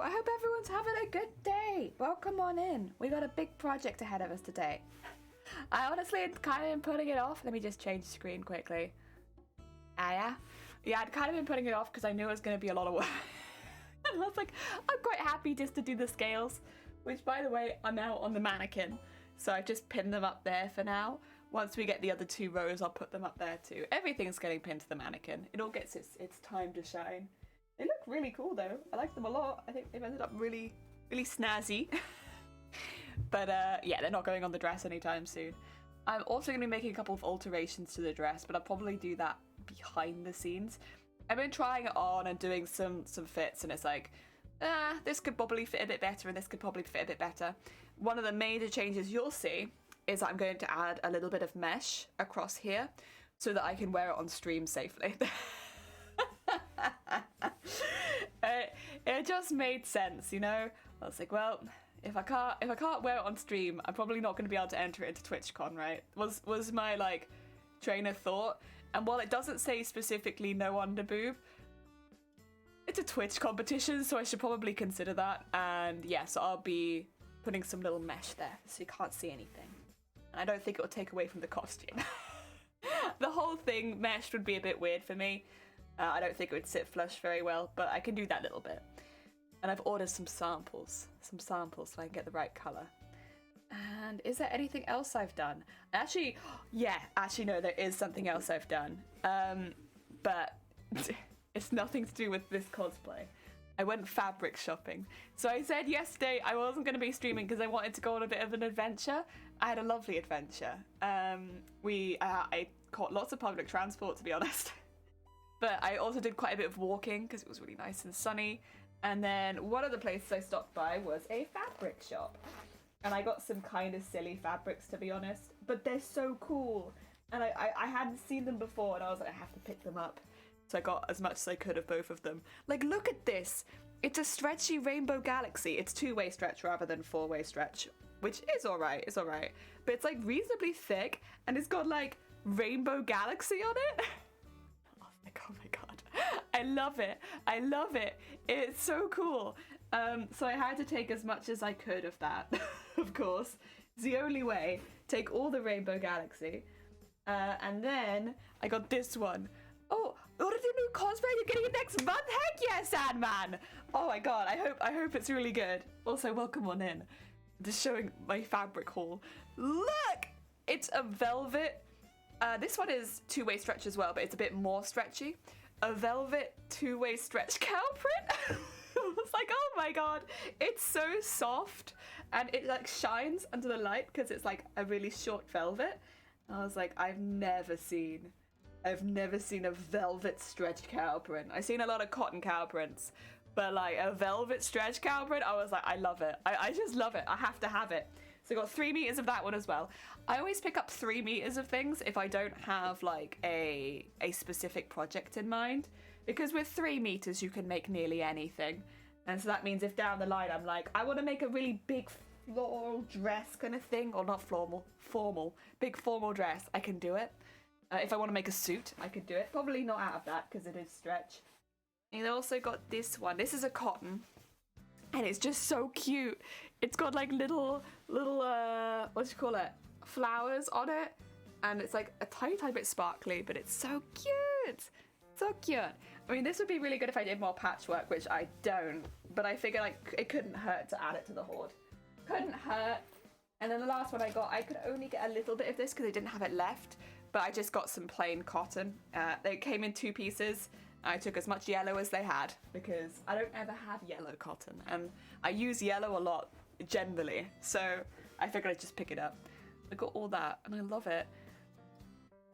I hope everyone's having a good day. Welcome on in. We got a big project ahead of us today. I honestly had kind of been putting it off. Let me just change the screen quickly. Yeah, I'd kind of been putting it off because I knew it was going to be a lot of work. And I was like, I'm quite happy just to do the scales, which by the way are now on the mannequin. So I've just pinned them up there for now. Once we get the other 2 rows, I'll put them up there too. Everything's getting pinned to the mannequin. It all gets its time to shine. They look really cool though. I like them a lot. I think they've ended up really, really snazzy. But yeah, they're not going on the dress anytime soon. I'm also going to be making a couple of alterations to the dress, but I'll probably do that behind the scenes. I've been trying it on and doing some fits, and it's like, this could probably fit a bit better and this could probably fit a bit better. One of the major changes you'll see is that I'm going to add a little bit of mesh across here so that I can wear it on stream safely. It just made sense, you know. I was like, well, if I can't wear it on stream, I'm probably not going to be able to enter it into TwitchCon, right? Was my like train of thought. And while it doesn't say specifically no underboob, it's a Twitch competition, so I should probably consider that. And yeah, so I'll be putting some little mesh there so you can't see anything. And I don't think it will take away from the costume. The whole thing meshed would be a bit weird for me. I don't think it would sit flush very well, but I can do that little bit. And I've ordered some samples so I can get the right colour. And is there anything else I've done? Actually, no, there is something else I've done. But it's nothing to do with this cosplay. I went fabric shopping. So I said yesterday I wasn't going to be streaming because I wanted to go on a bit of an adventure. I had a lovely adventure. I caught lots of public transport, to be honest. But I also did quite a bit of walking because it was really nice and sunny. And then one of the places I stopped by was a fabric shop. And I got some kind of silly fabrics, to be honest. But they're so cool. And I hadn't seen them before, and I was like, I have to pick them up. So I got as much as I could of both of them. Like, look at this. It's a stretchy rainbow galaxy. It's 2-way stretch rather than 4-way stretch, which is alright. It's alright. But it's like reasonably thick, and it's got like rainbow galaxy on it. Oh my god, I love it. I love it. It's so cool. So I had to take as much as I could of that, of course. It's the only way. Take all the rainbow galaxy. And then I got this one. Oh, what is the new cosplay you're getting it next month? Heck yeah, Sandman! Oh my god, I hope it's really good. Also, welcome on in. Just showing my fabric haul. Look! It's a velvet. This one is 2-way stretch as well, but it's a bit more stretchy. A velvet 2-way stretch cow print. I was like, oh my god, it's so soft, and it like shines under the light because it's like a really short velvet. And I was like, I've never seen a velvet stretch cow print. I've seen a lot of cotton cow prints, but like a velvet stretch cow print, I was like, I love it. I just love it. I have to have it. So I got 3 meters of that one as well. I always pick up 3 meters of things if I don't have like a specific project in mind, because with 3 meters you can make nearly anything. And so that means if down the line I'm like, I want to make a really big floral dress kind of thing, or not formal, big formal dress, I can do it. If I want to make a suit, I could do it. Probably not out of that because it is stretch. And I also got this one. This is a cotton. And it's just so cute. It's got like little what do you call it? Flowers on it. And it's like a tiny bit sparkly, but it's so cute. So cute. I mean, this would be really good if I did more patchwork, which I don't. But I figure like it couldn't hurt to add it to the hoard. Couldn't hurt. And then the last one I got, I could only get a little bit of this because I didn't have it left. But I just got some plain cotton. They came in 2 pieces. I took as much yellow as they had because I don't ever have yellow cotton, and I use yellow a lot generally, so I figured I'd just pick it up. I got all that and I love it.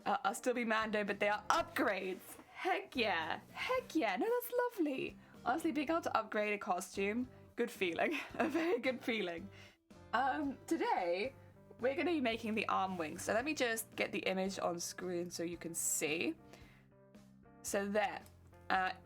I'll still be Mando, but they are upgrades. Heck yeah. Heck yeah. No, that's lovely. Honestly, being able to upgrade a costume, good feeling. A very good feeling. Today, we're going to be making the arm wings. So let me just get the image on screen so you can see. So there.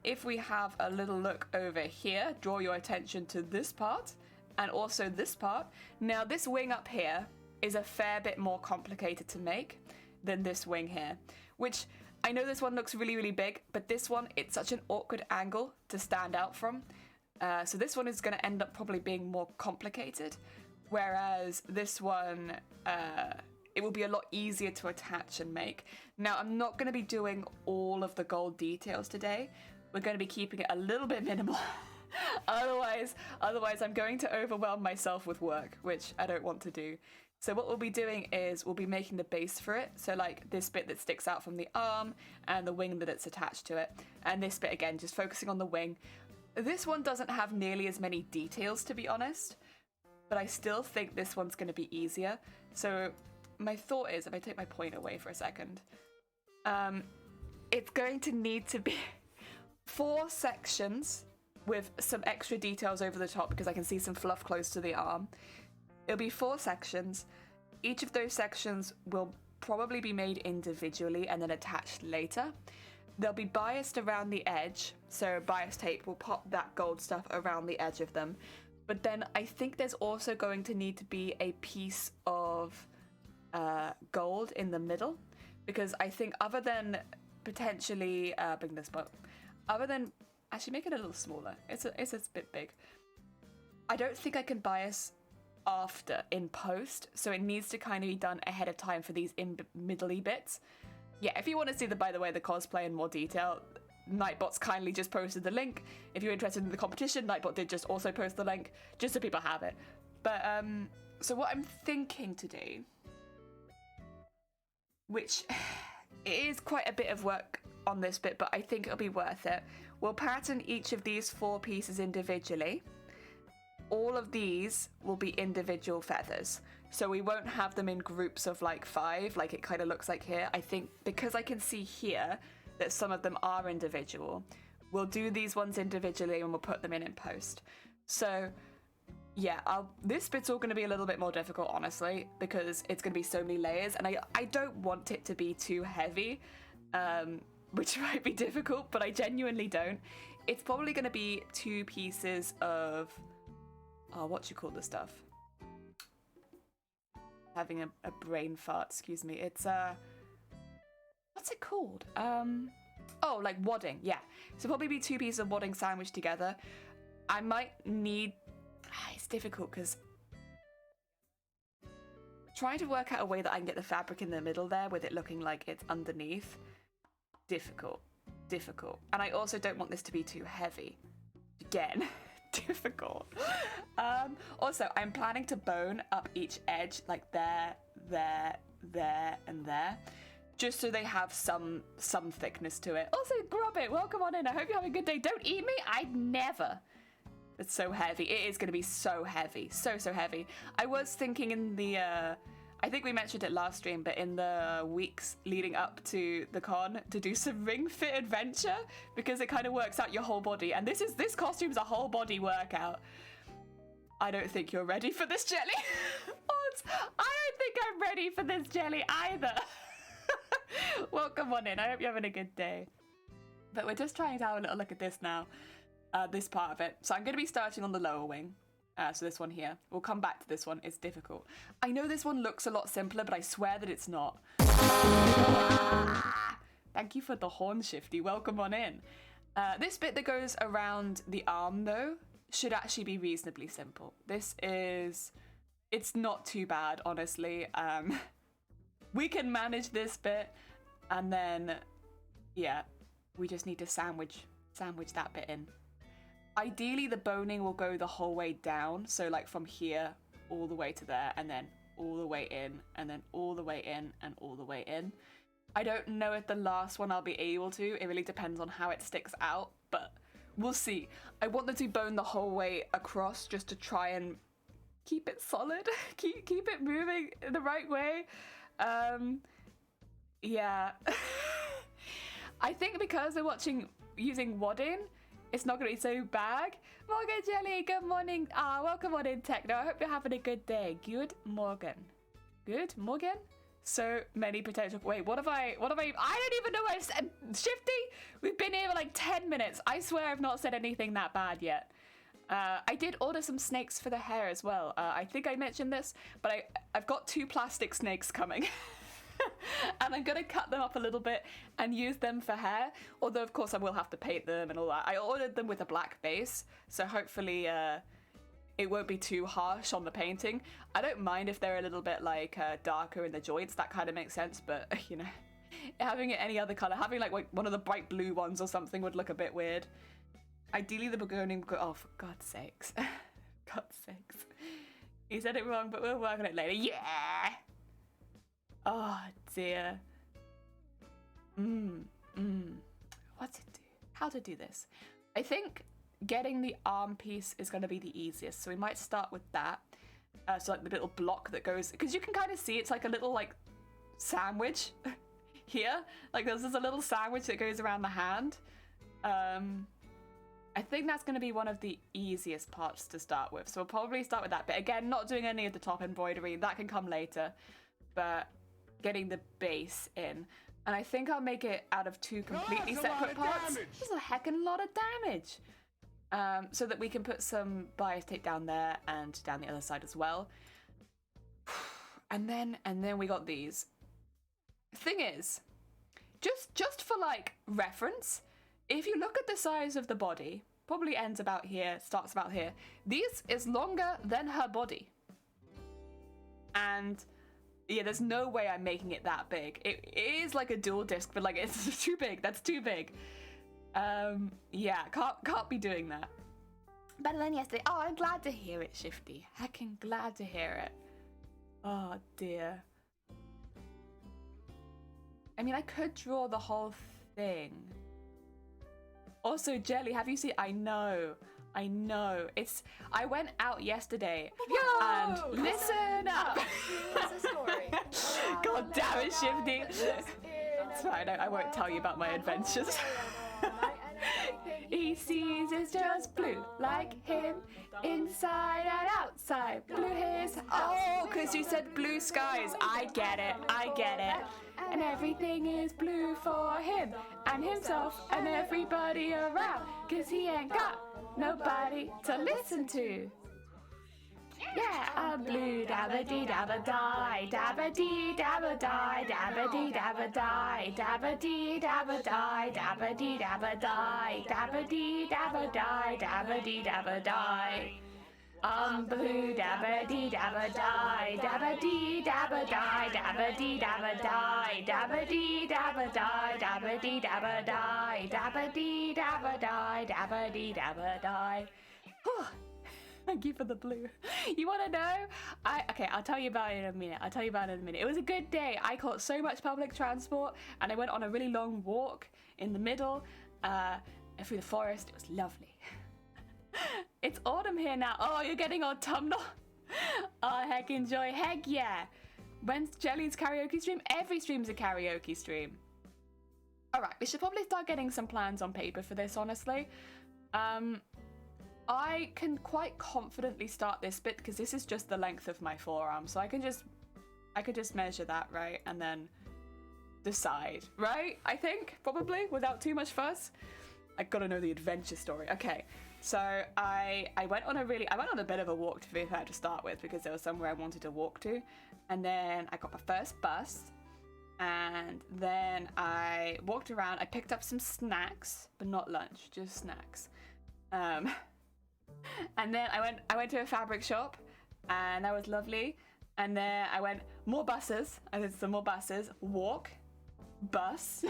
If we have a little look over here, draw your attention to this part and also this part. Now, this wing up here is a fair bit more complicated to make than this wing here, which I know this one looks really, really big, but this one, it's such an awkward angle to stand out from. So this one is going to end up probably being more complicated, whereas this one, it will be a lot easier to attach and make. Now, I'm not going to be doing all of the gold details today. We're going to be keeping it a little bit minimal. Otherwise, I'm going to overwhelm myself with work, which I don't want to do. So what we'll be doing is we'll be making the base for it. So like this bit that sticks out from the arm and the wing that it's attached to it. And this bit, again, just focusing on the wing. This one doesn't have nearly as many details, to be honest, but I still think this one's going to be easier. So my thought is, if I take my point away for a second, it's going to need to be 4 sections with some extra details over the top because I can see some fluff close to the arm. It'll be 4 sections. Each of those sections will probably be made individually and then attached later. They'll be biased around the edge, so bias tape will pop that gold stuff around the edge of them. But then I think there's also going to need to be a piece of gold in the middle, because I think other than potentially bring this up, other than actually make it a little smaller, it's a bit big. I don't think I can bias after in post, so it needs to kind of be done ahead of time for these middly bits. Yeah, if you want to see by the way, the cosplay in more detail, Nightbot's kindly just posted the link. If you're interested in the competition, Nightbot did just also post the link, just so people have it. But so what I'm thinking to do, which is quite a bit of work on this bit, but I think it'll be worth it. We'll pattern each of these 4 pieces individually. All of these will be individual feathers, so we won't have them in groups of like 5 like it kind of looks like here. I think because I can see here that some of them are individual, we'll do these ones individually and we'll put them in post. So yeah, this bit's all going to be a little bit more difficult, honestly, because it's going to be so many layers, and I don't want it to be too heavy, which might be difficult, but I genuinely don't. It's probably going to be 2 pieces of what you call the stuff? Having a brain fart, excuse me. It's what's it called? Oh, like wadding, yeah. So probably be 2 pieces of wadding sandwiched together. I might need, it's difficult because trying to work out a way that I can get the fabric in the middle there with it looking like it's underneath. Difficult. And I also don't want this to be too heavy. Again. Difficult. Also, I'm planning to bone up each edge like there, and there, just so they have some thickness to it. Also, Grubbit, welcome on in. I hope you're having a good day. Don't eat me. I'd never. It's so heavy. It is going to be so heavy. So heavy. I was thinking in the I think we mentioned it last stream, but in the weeks leading up to the con, to do some ring fit adventure, because it kind of works out your whole body. And this costume's a whole body workout. I don't think you're ready for this, Jelly. I don't think I'm ready for this, Jelly, either. Welcome on in. I hope you're having a good day. But we're just trying to have a little look at this now, this part of it. So I'm going to be starting on the lower wing. So this one here. We'll come back to this one. It's difficult. I know this one looks a lot simpler, but I swear that it's not. Thank you for the horn, Shifty. Welcome on in. This bit that goes around the arm, though, should actually be reasonably simple. It's not too bad, honestly. We can manage this bit, and then, yeah, we just need to sandwich that bit in. Ideally, the boning will go the whole way down, so like from here all the way to there, and then all the way in, and then all the way in, and all the way in. I don't know if the last one I'll be able to. It really depends on how it sticks out, but we'll see. I want them to bone the whole way across just to try and keep it solid, keep it moving the right way. Yeah. I I think because we're using Wadding, it's not going to be so bad. Morgan Jelly, good morning. Welcome on in, Techno. I hope you're having a good day. Good Morgan. Good Morgan? So many potential. Wait, what have I? I don't even know what I've said. Shifty, we've been here for like 10 minutes. I swear I've not said anything that bad yet. I did order some snakes for the hair as well. I think I mentioned this, but I've got 2 plastic snakes coming. And I'm going to cut them up a little bit and use them for hair. Although, of course, I will have to paint them and all that. I ordered them with a black base, so hopefully it won't be too harsh on the painting. I don't mind if they're a little bit like darker in the joints. That kind of makes sense, but, you know, having it any other color, having like one of the bright blue ones or something would look a bit weird. Ideally, the begonia... Oh, for God's sakes. God's sakes. You said it wrong, but we'll work on it later. Yeah! Oh, dear. What's it do? How to do this? I think getting the arm piece is going to be the easiest, so we might start with that. So, like, the little block that goes... Because you can kind of see it's like a little, like, sandwich here. Like, there's a little sandwich that goes around the hand. I think that's going to be one of the easiest parts to start with. So we'll probably start with that. But again, not doing any of the top embroidery. That can come later. But getting the base in. And I think I'll make it out of 2 completely separate parts. This is a heckin' lot of damage. So that we can put some bias tape down there and down the other side as well. And then we got these. Thing is, just for like reference, if you look at the size of the body, probably ends about here, starts about here. This is longer than her body. And yeah, there's no way I'm making it that big. It is like a dual disc, but like it's too big. That's too big. Yeah, can't be doing that. Better than yesterday. Oh, I'm glad to hear it, Shifty. Heckin' glad to hear it. Oh dear. I mean, I could draw the whole thing. Also, Jelly, have you seen? I know. I went out yesterday and listen up. It's a story. God damn it, Shifty. It's fine. I won't tell you about my adventures. He sees it's just blue, like him, inside and outside. Blue his. Oh, because you said blue skies. I get it. And everything is blue for him and himself and everybody around, 'cause he ain't got nobody to listen to. Yeah, a blue dabba-dee dabba-die, dabba-dee dabba-die, dabba-dee dabba-die, dabba-dee dabba-die, dabba-dee dabba-die, dabba-dee dabba-die, dabba-dee dabba-die. Blue dabba-dee dabba-die, dabba-dee dabba-die, dabba-dee dabba-die, dabba-dee dabba-die, dabba-dee dabba-die, dabba-dee dabba-die, dabba-dee dabba-die. Thank you for the blue. You want to know? Okay, I'll tell you about it in a minute. It was a good day. I caught so much public transport and I went on a really long walk in the middle through the forest. It was lovely. It's autumn here now. Oh, you're getting autumnal. Oh, heck, enjoy. Heck yeah. When's Jelly's karaoke stream? Every stream's a karaoke stream. All right, we should probably start getting some plans on paper for this, honestly. I can quite confidently start this bit because this is just the length of my forearm, so I could just measure that, right, and then decide, right? I think probably without too much fuss. I gotta know the adventure story. Okay, so I went on a bit of a walk, to be fair, to start with, because there was somewhere I wanted to walk to, and then I got my first bus, and then I walked around. I picked up some snacks, but not lunch, just snacks. And then I went to a fabric shop, and that was lovely. And then I went more buses. I did some more buses. Walk, bus.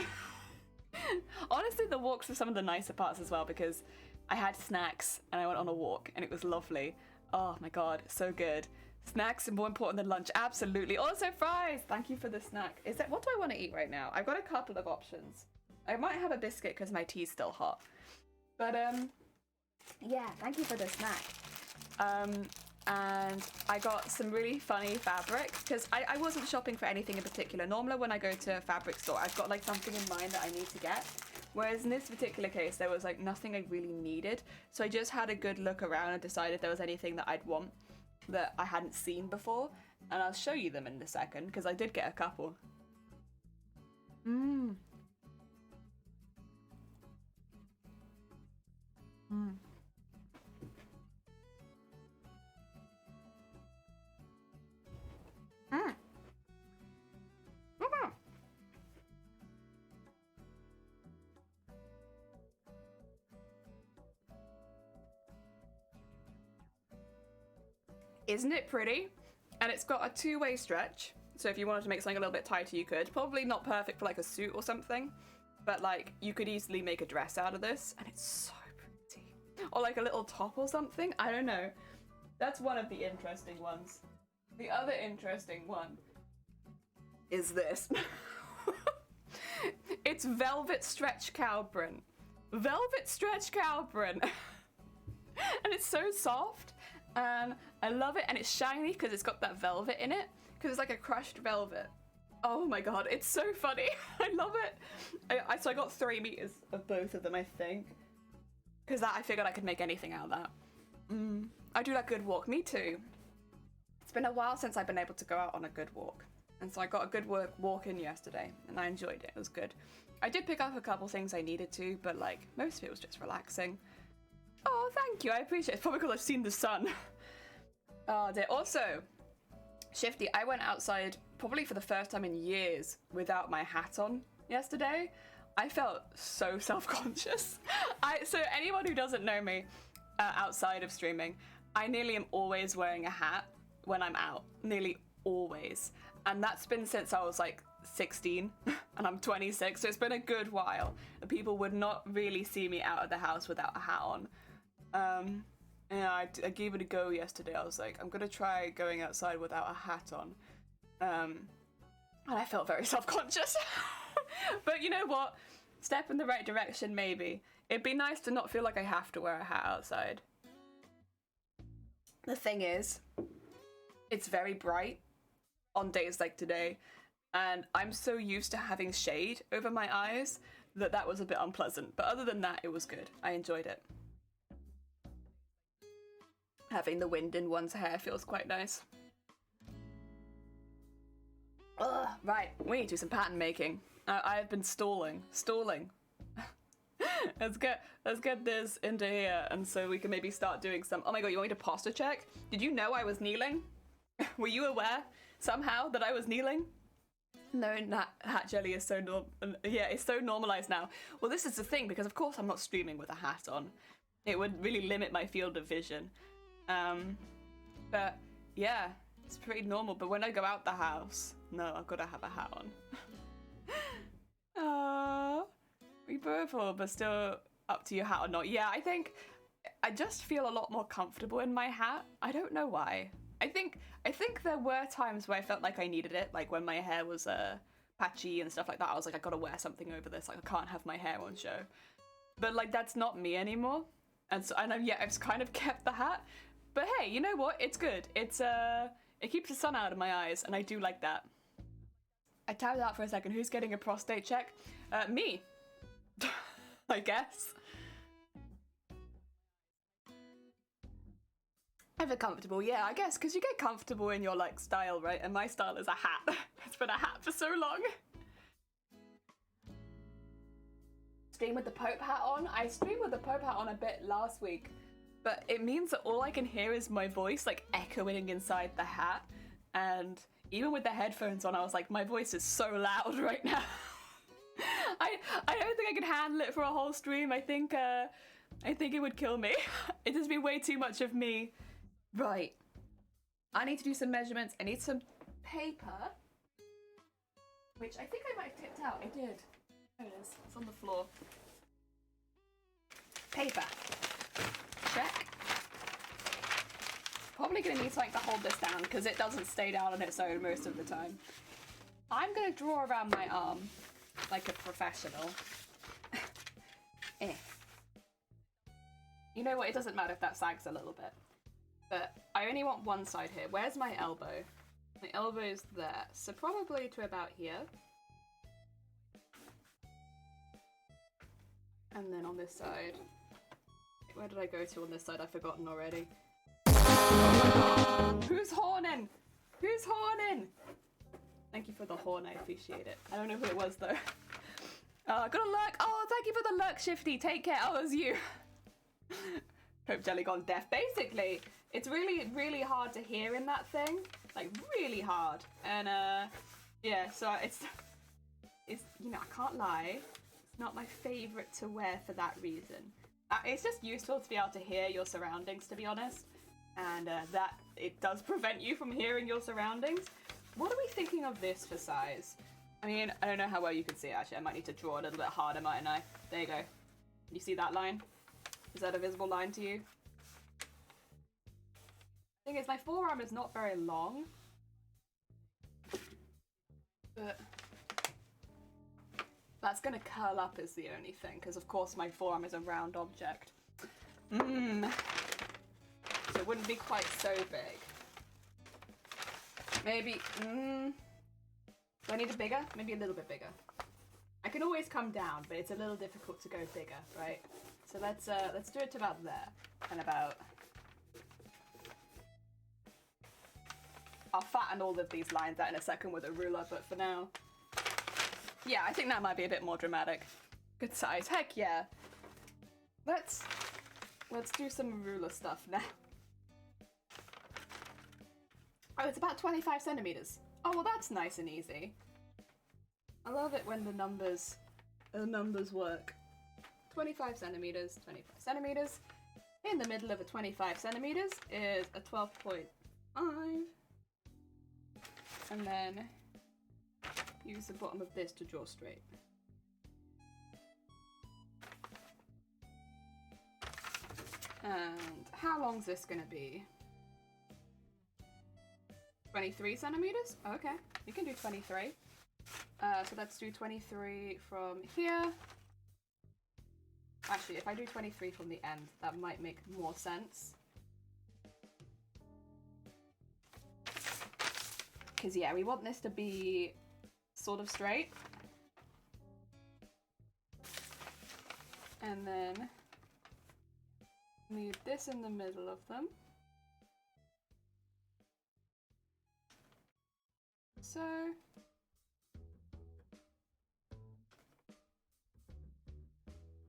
Honestly, the walks were some of the nicer parts as well, because I had snacks and I went on a walk, and it was lovely. Oh my god, so good. Snacks are more important than lunch. Absolutely. Also fries. Thank you for the snack. What do I want to eat right now? I've got a couple of options. I might have a biscuit because my tea's still hot. But yeah, thank you for the snack. And I got some really funny fabric because I wasn't shopping for anything in particular. Normally when I go to a fabric store, I've got like something in mind that I need to get. Whereas in this particular case, there was like nothing I really needed. So I just had a good look around and decided if there was anything that I'd want that I hadn't seen before. And I'll show you them in a second, because I did get a couple. Mmm. Mmm. Mmm. Mm. Isn't it pretty? And it's got a two-way stretch, so if you wanted to make something a little bit tighter, you could. Probably not perfect for like a suit or something, but like you could easily make a dress out of this, and it's so pretty. Or like a little top or something, I don't know. That's one of the interesting ones. The other interesting one is this. It's velvet stretch cow print. Velvet stretch cow print. And it's so soft, and I love it, and it's shiny because it's got that velvet in it, because it's like a crushed velvet. Oh my god, it's so funny. I love it. So I got 3 meters of both of them, I think, because that I figured I could make anything out of that. I do like good walk. Me too. It's been a while since I've been able to go out on a good walk, and so I got a good walk in yesterday, and I enjoyed it. It was good. I did pick up a couple things I needed to, but like most of it was just relaxing. Oh, thank you. I appreciate it. It's probably because I've seen the sun. Oh dear. Also, Shifty, I went outside probably for the first time in years without my hat on yesterday. I felt so self-conscious. So anyone who doesn't know me outside of streaming, I nearly am always wearing a hat when I'm out. Nearly always. And that's been since I was like 16 and I'm 26, so it's been a good while. People would not really see me out of the house without a hat on. Yeah, I gave it a go yesterday. I was like, I'm gonna try going outside without a hat on. And I felt very self-conscious. But you know what? Step in the right direction, maybe. It'd be nice to not feel like I have to wear a hat outside. The thing is, it's very bright on days like today, and I'm so used to having shade over my eyes that was a bit unpleasant. But other than that, it was good. I enjoyed it. Having the wind in one's hair feels quite nice. Ugh, right, we need to do some pattern making. I have been stalling. Let's get this into here, and so we can maybe start doing some. Oh my god, you want me to posture check? Did you know I was kneeling? Were you aware somehow that I was kneeling? No, hat jelly is so it's so normalized now. Well, this is the thing, because of course I'm not streaming with a hat on. It would really limit my field of vision. But yeah, it's pretty normal. But when I go out the house, no, I've got to have a hat on. We both are, but still up to your hat or not. Yeah, I think I just feel a lot more comfortable in my hat. I don't know why. I think there were times where I felt like I needed it, like when my hair was patchy and stuff like that. I was like, I gotta wear something over this. Like, I can't have my hair on show. But like, that's not me anymore. And so, I've kind of kept the hat. But hey, you know what? It's good. It keeps the sun out of my eyes, and I do like that. I tapped out for a second. Who's getting a prostate check? Me. I guess. I feel comfortable, yeah, I guess, because you get comfortable in your, like, style, right? And my style is a hat. It's been a hat for so long. Stream with the Pope hat on? I streamed with the Pope hat on a bit last week, but it means that all I can hear is my voice, like, echoing inside the hat. And even with the headphones on, I was like, my voice is so loud right now. I don't think I could handle it for a whole stream. I think it would kill me. It'd just be way too much of me. Right. I need to do some measurements. I need some paper, which I think I might have tipped out. I did. There it is. It's on the floor. Paper. Check. Probably going to need something to hold this down because it doesn't stay down on its own most of the time. I'm going to draw around my arm like a professional. You know what? It doesn't matter if that sags a little bit. But I only want one side here. Where's my elbow? My elbow's there. So probably to about here. And then on this side, where did I go to on this side? I've forgotten already. Who's horning? Who's horning? Thank you for the horn, I appreciate it. I don't know who it was though. Got a lurk. Oh, thank you for the lurk, Shifty. Take care. Oh, it was you. Hope Jelly gone deaf. Basically, it's really, really hard to hear in that thing. Like, really hard. And, yeah, so it's, you know, I can't lie. It's not my favourite to wear for that reason. It's just useful to be able to hear your surroundings, to be honest. And, that, it does prevent you from hearing your surroundings. What are we thinking of this for size? I mean, I don't know how well you can see it, actually. I might need to draw a little bit harder, mightn't I? There you go. You see that line? Is that a visible line to you? The thing is, my forearm is not very long. But that's gonna curl up is the only thing, because of course my forearm is a round object. So it wouldn't be quite so big. Maybe, do I need it bigger? Maybe a little bit bigger. I can always come down, but it's a little difficult to go bigger, right? So let's do it to about there, and about. I'll fatten all of these lines out in a second with a ruler, but for now, yeah, I think that might be a bit more dramatic. Good size, heck yeah. Let's do some ruler stuff now. Oh, it's about 25 centimeters. Oh, well, that's nice and easy. I love it when the numbers work. 25 centimeters, 25 centimeters. In the middle of a 25 centimeters is a 12.5. And then use the bottom of this to draw straight. And how long's this gonna be? 23 centimeters? Okay, you can do 23. So let's do 23 from here. Actually, if I do 23 from the end, that might make more sense. Because, yeah, we want this to be sort of straight. And then leave this in the middle of them. So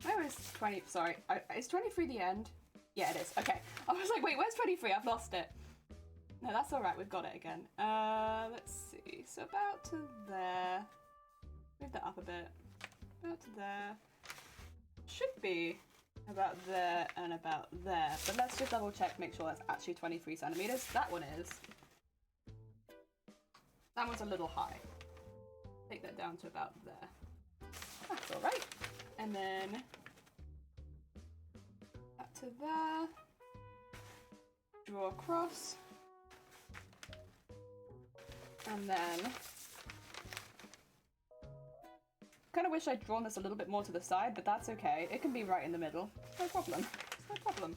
where is 20? Sorry, is 23 the end? Yeah, it is. Okay. I was like, wait, where's 23? I've lost it. No, that's all right. We've got it again. Let's see. So about to there. Move that up a bit. About to there. Should be about there and about there. But let's just double check, make sure that's actually 23 centimeters. That one is. That one's a little high. Take that down to about there. That's all right. And then up to there. Draw across. And then kind of wish I'd drawn this a little bit more to the side, but that's okay. It can be right in the middle. No problem. No problem.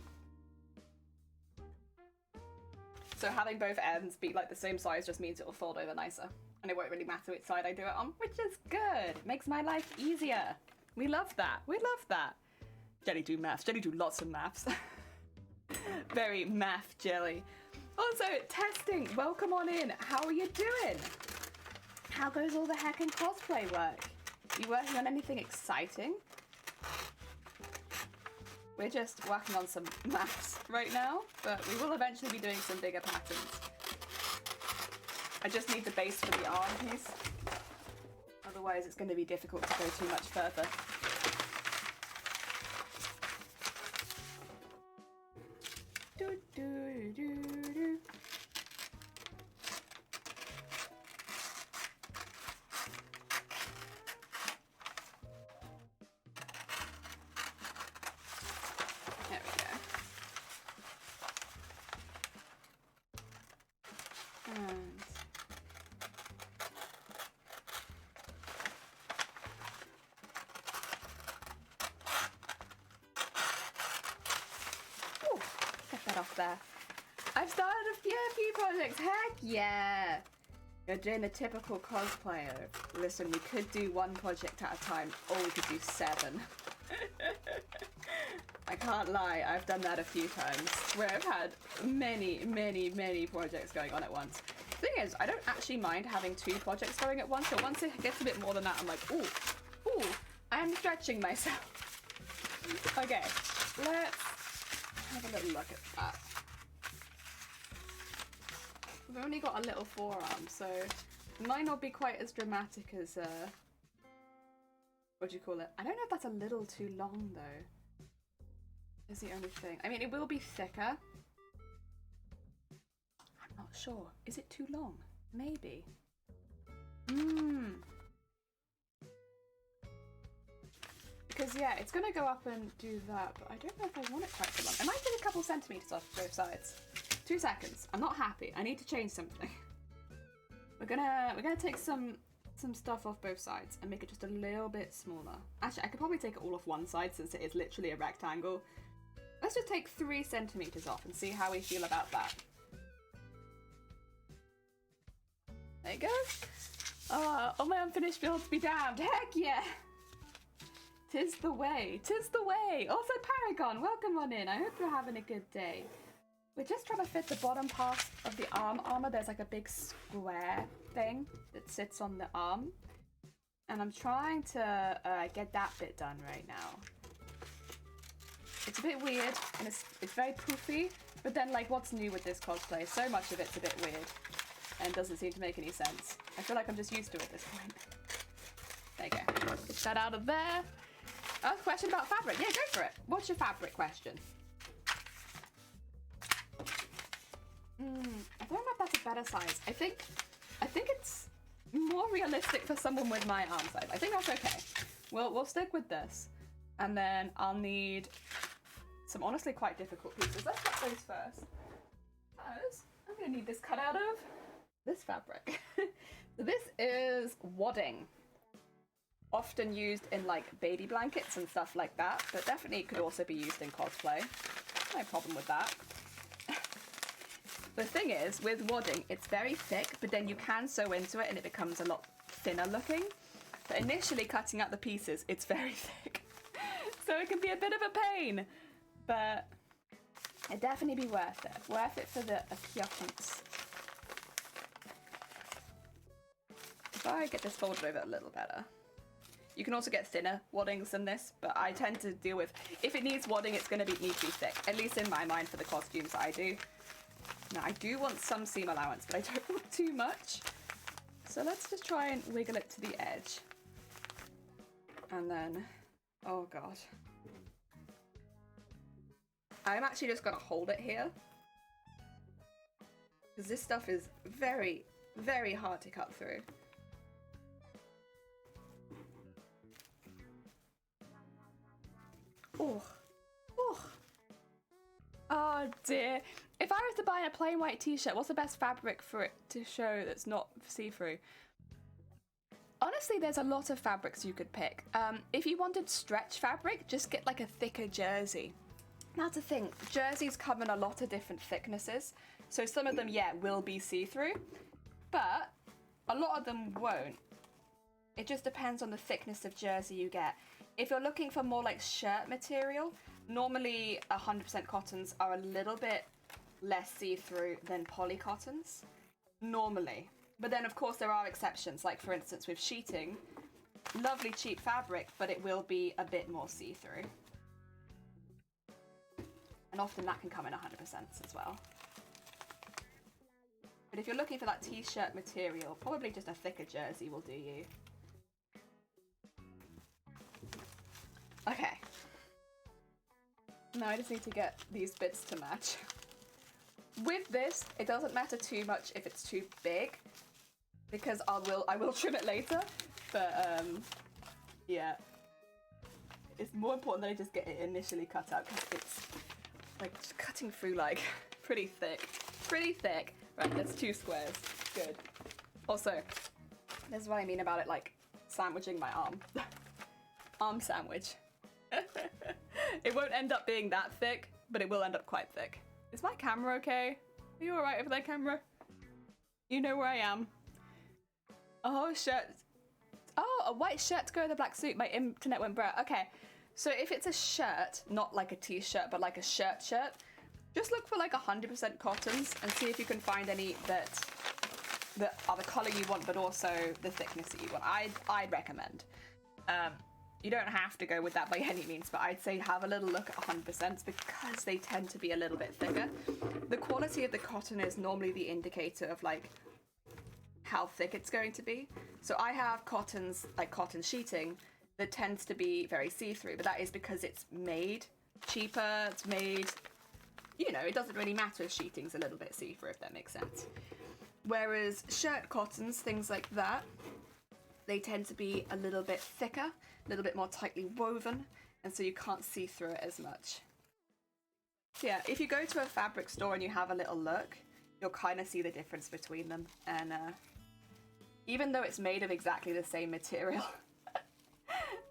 So having both ends be like the same size just means it will fold over nicer. And it won't really matter which side I do it on, which is good. It makes my life easier. We love that. We love that. Jelly do maths. Jelly do lots of maths. Very math jelly. Also, testing. Welcome on in. How are you doing? How goes all the heckin' cosplay work? You working on anything exciting? We're just working on some maths right now, but we will eventually be doing some bigger patterns. I just need the base for the arm piece. Otherwise it's going to be difficult to go too much further. Do, do, do, do. There we go. And ooh, set that off there. I've started a few projects. Heck yeah! You're doing the typical cosplayer. Listen, we could do one project at a time, or we could do 7. I can't lie, I've done that a few times where I've had many projects going on at once. The thing is, I don't actually mind having 2 projects going at once, but once it gets a bit more than that, I'm like, ooh, I'm stretching myself. Okay, let's have a little look at that. We've only got a little forearm, so it might not be quite as dramatic as, what do you call it? I don't know if that's a little too long, though. Is the only thing. I mean, it will be thicker. I'm not sure. Is it too long? Maybe. Because, yeah, it's going to go up and do that, but I don't know if I want it quite so long. I might take a couple centimetres off both sides. 2 seconds. I'm not happy. I need to change something. We're gonna take some stuff off both sides and make it just a little bit smaller. Actually, I could probably take it all off one side since it is literally a rectangle. Let's just take 3 centimetres off and see how we feel about that. There you go. All my unfinished builds be damned. Heck yeah! 'Tis the way. 'Tis the way. Also, Paragon, welcome on in. I hope you're having a good day. We're just trying to fit the bottom part of the arm armor. There's like a big square thing that sits on the arm. And I'm trying to get that bit done right now. It's a bit weird, and it's very poofy, but then, like, what's new with this cosplay? So much of it's a bit weird, and doesn't seem to make any sense. I feel like I'm just used to it at this point. There you go. Get that out of there. Oh, question about fabric. Yeah, go for it. What's your fabric question? I don't know if that's a better size. I think it's more realistic for someone with my arm size. I think that's okay. We'll stick with this, and then I'll need some honestly quite difficult pieces. Let's cut those first. I'm gonna need this cut out of this fabric. So this is wadding. Often used in like baby blankets and stuff like that, but definitely could also be used in cosplay. No problem with that. The thing is, with wadding, it's very thick, but then you can sew into it and it becomes a lot thinner looking. But initially cutting out the pieces, it's very thick. So it can be a bit of a pain, but it'd definitely be worth it. Worth it for the appearance. If I get this folded over a little better. You can also get thinner waddings than this, but I tend to deal with, if it needs wadding, it's going to need to be thick, at least in my mind for the costumes I do. Now, I do want some seam allowance, but I don't want too much. So let's just try and wiggle it to the edge. And then, oh god. I'm actually just going to hold it here. Because this stuff is very, very hard to cut through. Oh, oh dear. If I was to buy a plain white t-shirt, what's the best fabric for it to show that's not see-through? Honestly, there's a lot of fabrics you could pick. If you wanted stretch fabric, just get like a thicker jersey. That's the thing, jerseys come in a lot of different thicknesses. So some of them, yeah, will be see-through, but a lot of them won't. It just depends on the thickness of jersey you get. If you're looking for more like shirt material, normally 100% cottons are a little bit less see-through than poly cottons, normally. But then of course there are exceptions, like for instance with sheeting, lovely cheap fabric, but it will be a bit more see-through. And often that can come in 100% as well. But if you're looking for that t-shirt material, probably just a thicker jersey will do you. Okay. Now I just need to get these bits to match. With this, it doesn't matter too much if it's too big, because I will trim it later, but yeah. It's more important that I just get it initially cut out, because it's like just cutting through like pretty thick. Pretty thick. Right, that's 2 squares. Good. Also, this is what I mean about it like sandwiching my arm. Arm sandwich. It won't end up being that thick, but it will end up quite thick. Is my camera okay? Are you alright over there, camera? You know where I am. Oh, shirt. Oh, a white shirt to go with a black suit. My internet went broke. Okay, So if it's a shirt, not like a t-shirt, but like a shirt, just look for like 100% cottons and see if you can find any that are the color you want, but also the thickness that you want. I'd recommend. You don't have to go with that by any means, but I'd say have a little look at 100% because they tend to be a little bit thicker. The quality of the cotton is normally the indicator of like how thick it's going to be. So I have cottons, like cotton sheeting, that tends to be very see-through, but that is because it's made cheaper, it's made, you know, it doesn't really matter if sheeting's a little bit see-through, if that makes sense. Whereas shirt cottons, things like that, they tend to be a little bit thicker, a little bit more tightly woven, and so you can't see through it as much. So yeah, if you go to a fabric store and you have a little look, you'll kind of see the difference between them. And even though it's made of exactly the same material,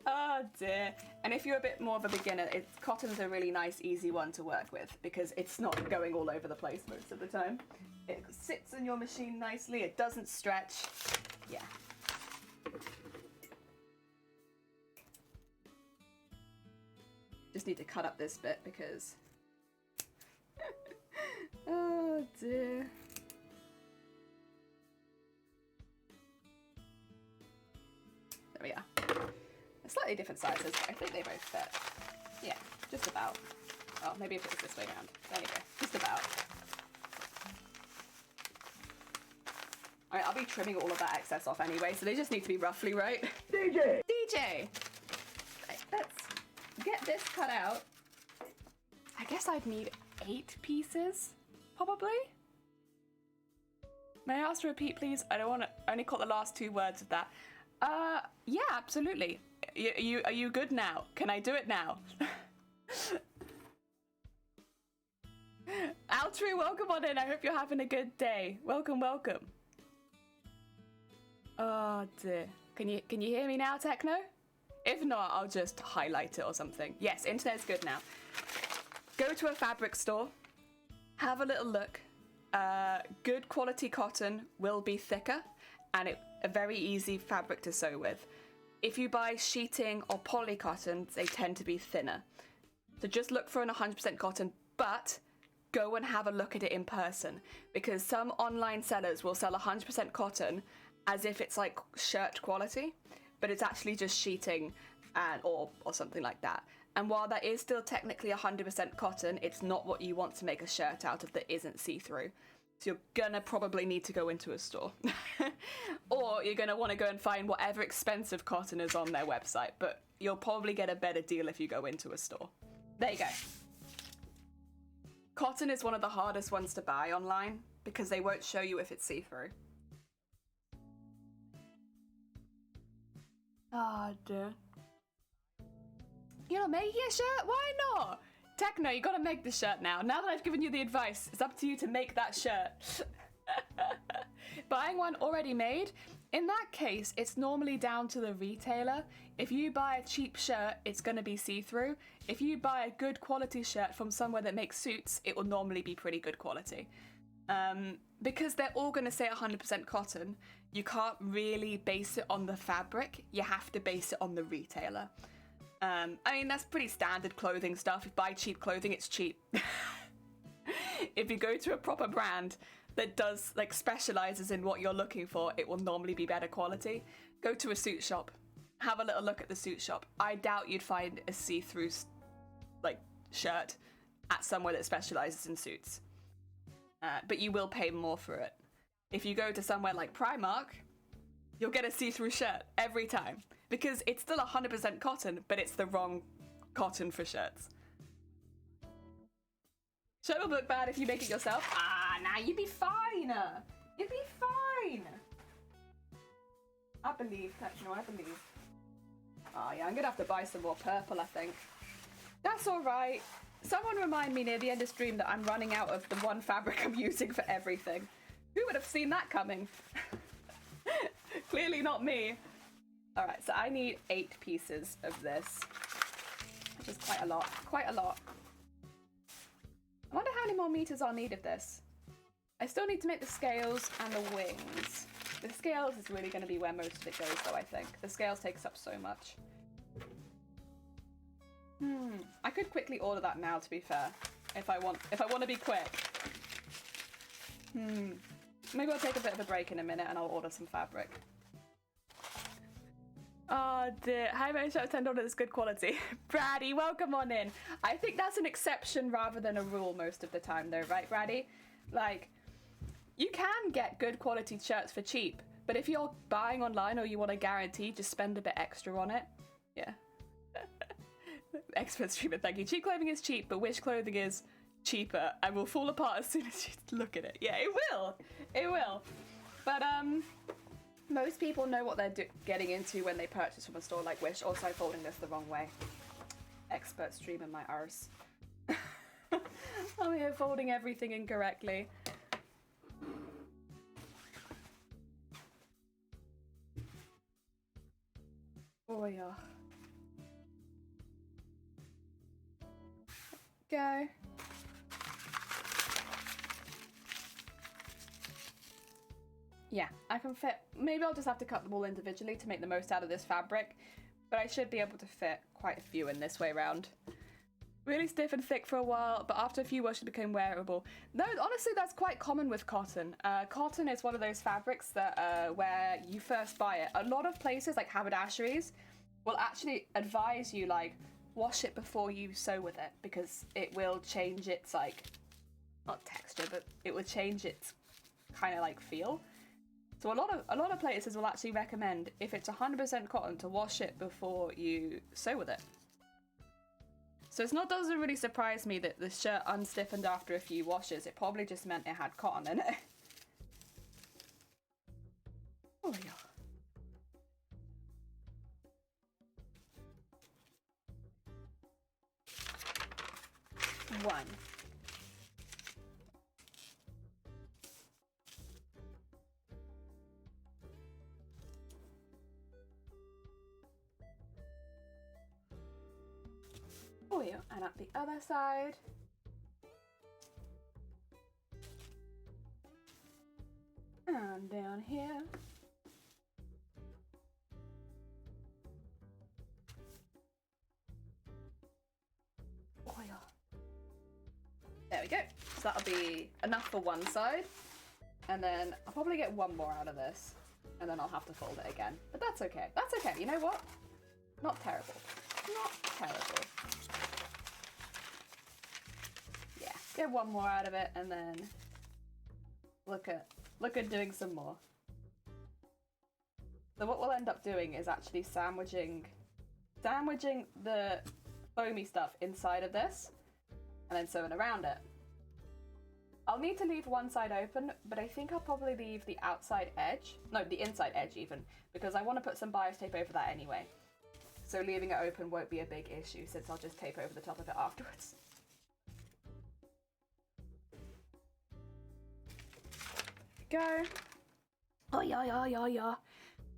oh dear. And if you're a bit more of a beginner, cotton's a really nice, easy one to work with because it's not going all over the place most of the time. It sits in your machine nicely, it doesn't stretch. Yeah. Just need to cut up this bit because... oh dear. There we are. They're slightly different sizes, but I think they both fit. Yeah, just about. Oh, maybe if it was this way around. There you go. Just about. Alright, I'll be trimming all of that excess off anyway, so they just need to be roughly right. DJ! DJ! Right, let's get this cut out. I guess I'd need 8 pieces, probably? May I ask to repeat, please? I don't want to only caught the last 2 words of that. Yeah, absolutely. Are you good now? Can I do it now? Altru, welcome on in. I hope you're having a good day. Welcome, welcome. Oh dear. Can you hear me now, Techno? If not, I'll just highlight it or something. Yes, internet's good now. Go to a fabric store. Have a little look. Good quality cotton will be thicker and a very easy fabric to sew with. If you buy sheeting or poly cotton, they tend to be thinner. So just look for an 100% cotton, but go and have a look at it in person because some online sellers will sell 100% cotton as if it's like shirt quality, but it's actually just sheeting and or something like that. And while that is still technically 100% cotton, it's not what you want to make a shirt out of that isn't see-through. So you're gonna probably need to go into a store. Or you're gonna want to go and find whatever expensive cotton is on their website, but you'll probably get a better deal if you go into a store. There you go. Cotton is one of the hardest ones to buy online because they won't show you if it's see-through. Oh dear. You're not making a shirt? Why not? Techno, you gotta make the shirt now. Now that I've given you the advice, it's up to you to make that shirt. Buying one already made? In that case, it's normally down to the retailer. If you buy a cheap shirt, it's gonna be see-through. If you buy a good quality shirt from somewhere that makes suits, it will normally be pretty good quality. Because they're all gonna say 100% cotton, you can't really base it on the fabric. You have to base it on the retailer. I mean, that's pretty standard clothing stuff. If you buy cheap clothing, it's cheap. If you go to a proper brand that does, like, specializes in what you're looking for, it will normally be better quality. Go to a suit shop. Have a little look at the suit shop. I doubt you'd find a see-through, like, shirt at somewhere that specializes in suits. But you will pay more for it. If you go to somewhere like Primark, you'll get a see-through shirt every time. Because it's still 100% cotton, but it's the wrong cotton for shirts. Shirt will look bad if you make it yourself. Ah, nah, you'd be fine. You'd be fine. I believe, Techno, I believe. Oh yeah, I'm gonna have to buy some more purple, I think. That's alright. Someone remind me near the end of stream that I'm running out of the one fabric I'm using for everything. Who would have seen that coming? Clearly not me. Alright, so I need 8 pieces of this, which is quite a lot. Quite a lot. I wonder how many more meters I'll need of this. I still need to make the scales and the wings. The scales is really going to be where most of it goes, though, I think. The scales takes up so much. I could quickly order that now, to be fair. If I want to be quick. Maybe I'll take a bit of a break in a minute and I'll order some fabric. Oh dear. Hi, my shop $10 is good quality. Brady, welcome on in. I think that's an exception rather than a rule most of the time though, right, Brady? Like, you can get good quality shirts for cheap, but if you're buying online or you want a guarantee, just spend a bit extra on it. Yeah. Expert streamer, thank you. Cheap clothing is cheap, but Wish clothing is cheaper and will fall apart as soon as you look at it. Yeah, it will. It will. But, most people know what they're getting into when they purchase from a store like Wish. Also, folding this the wrong way. Expert streamer, my arse. I'm here folding everything incorrectly. Oh yeah. Go. Yeah, I can fit. Maybe I'll just have to cut them all individually to make the most out of this fabric, but I should be able to fit quite a few in this way round. Really stiff and thick for a while, but after a few washes it became wearable. No, honestly, that's quite common with cotton. Cotton is one of those fabrics that where you first buy it. A lot of places, like haberdasheries, will actually advise you, like, wash it before you sew with it, because it will change its, like, not texture, but it will change its kind of, like, feel. So a lot of places will actually recommend, if it's 100% cotton, to wash it before you sew with it. So doesn't really surprise me that the shirt unstiffened after a few washes. It probably just meant it had cotton in it. Oh yeah. One. Oh yeah, and up the other side. And down here. Oh yeah. There we go. So that'll be enough for one side. And then I'll probably get one more out of this. And then I'll have to fold it again. But that's okay. That's okay. You know what? Not terrible. Not terrible. Yeah, get one more out of it and then look at doing some more. So what we'll end up doing is actually sandwiching the foamy stuff inside of this and then sewing around it. I'll need to leave one side open, but I think I'll probably leave the outside edge, no, the inside edge even, because I want to put some bias tape over that anyway. So leaving it open won't be a big issue since I'll just tape over the top of it afterwards. Go. Oh yeah.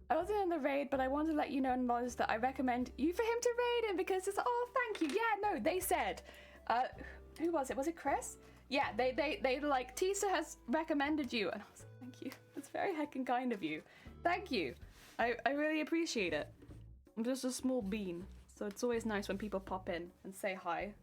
I wasn't in the raid, but I wanted to let you know and acknowledge that I recommend you for him to raid him because it's, oh, thank you. Yeah, no, they said, who was it? Was it Chris? Yeah, they like, Tisa has recommended you. And I was like, thank you. It's very heckin' kind of you. Thank you. I really appreciate it. I'm just a small bean, so it's always nice when people pop in and say hi.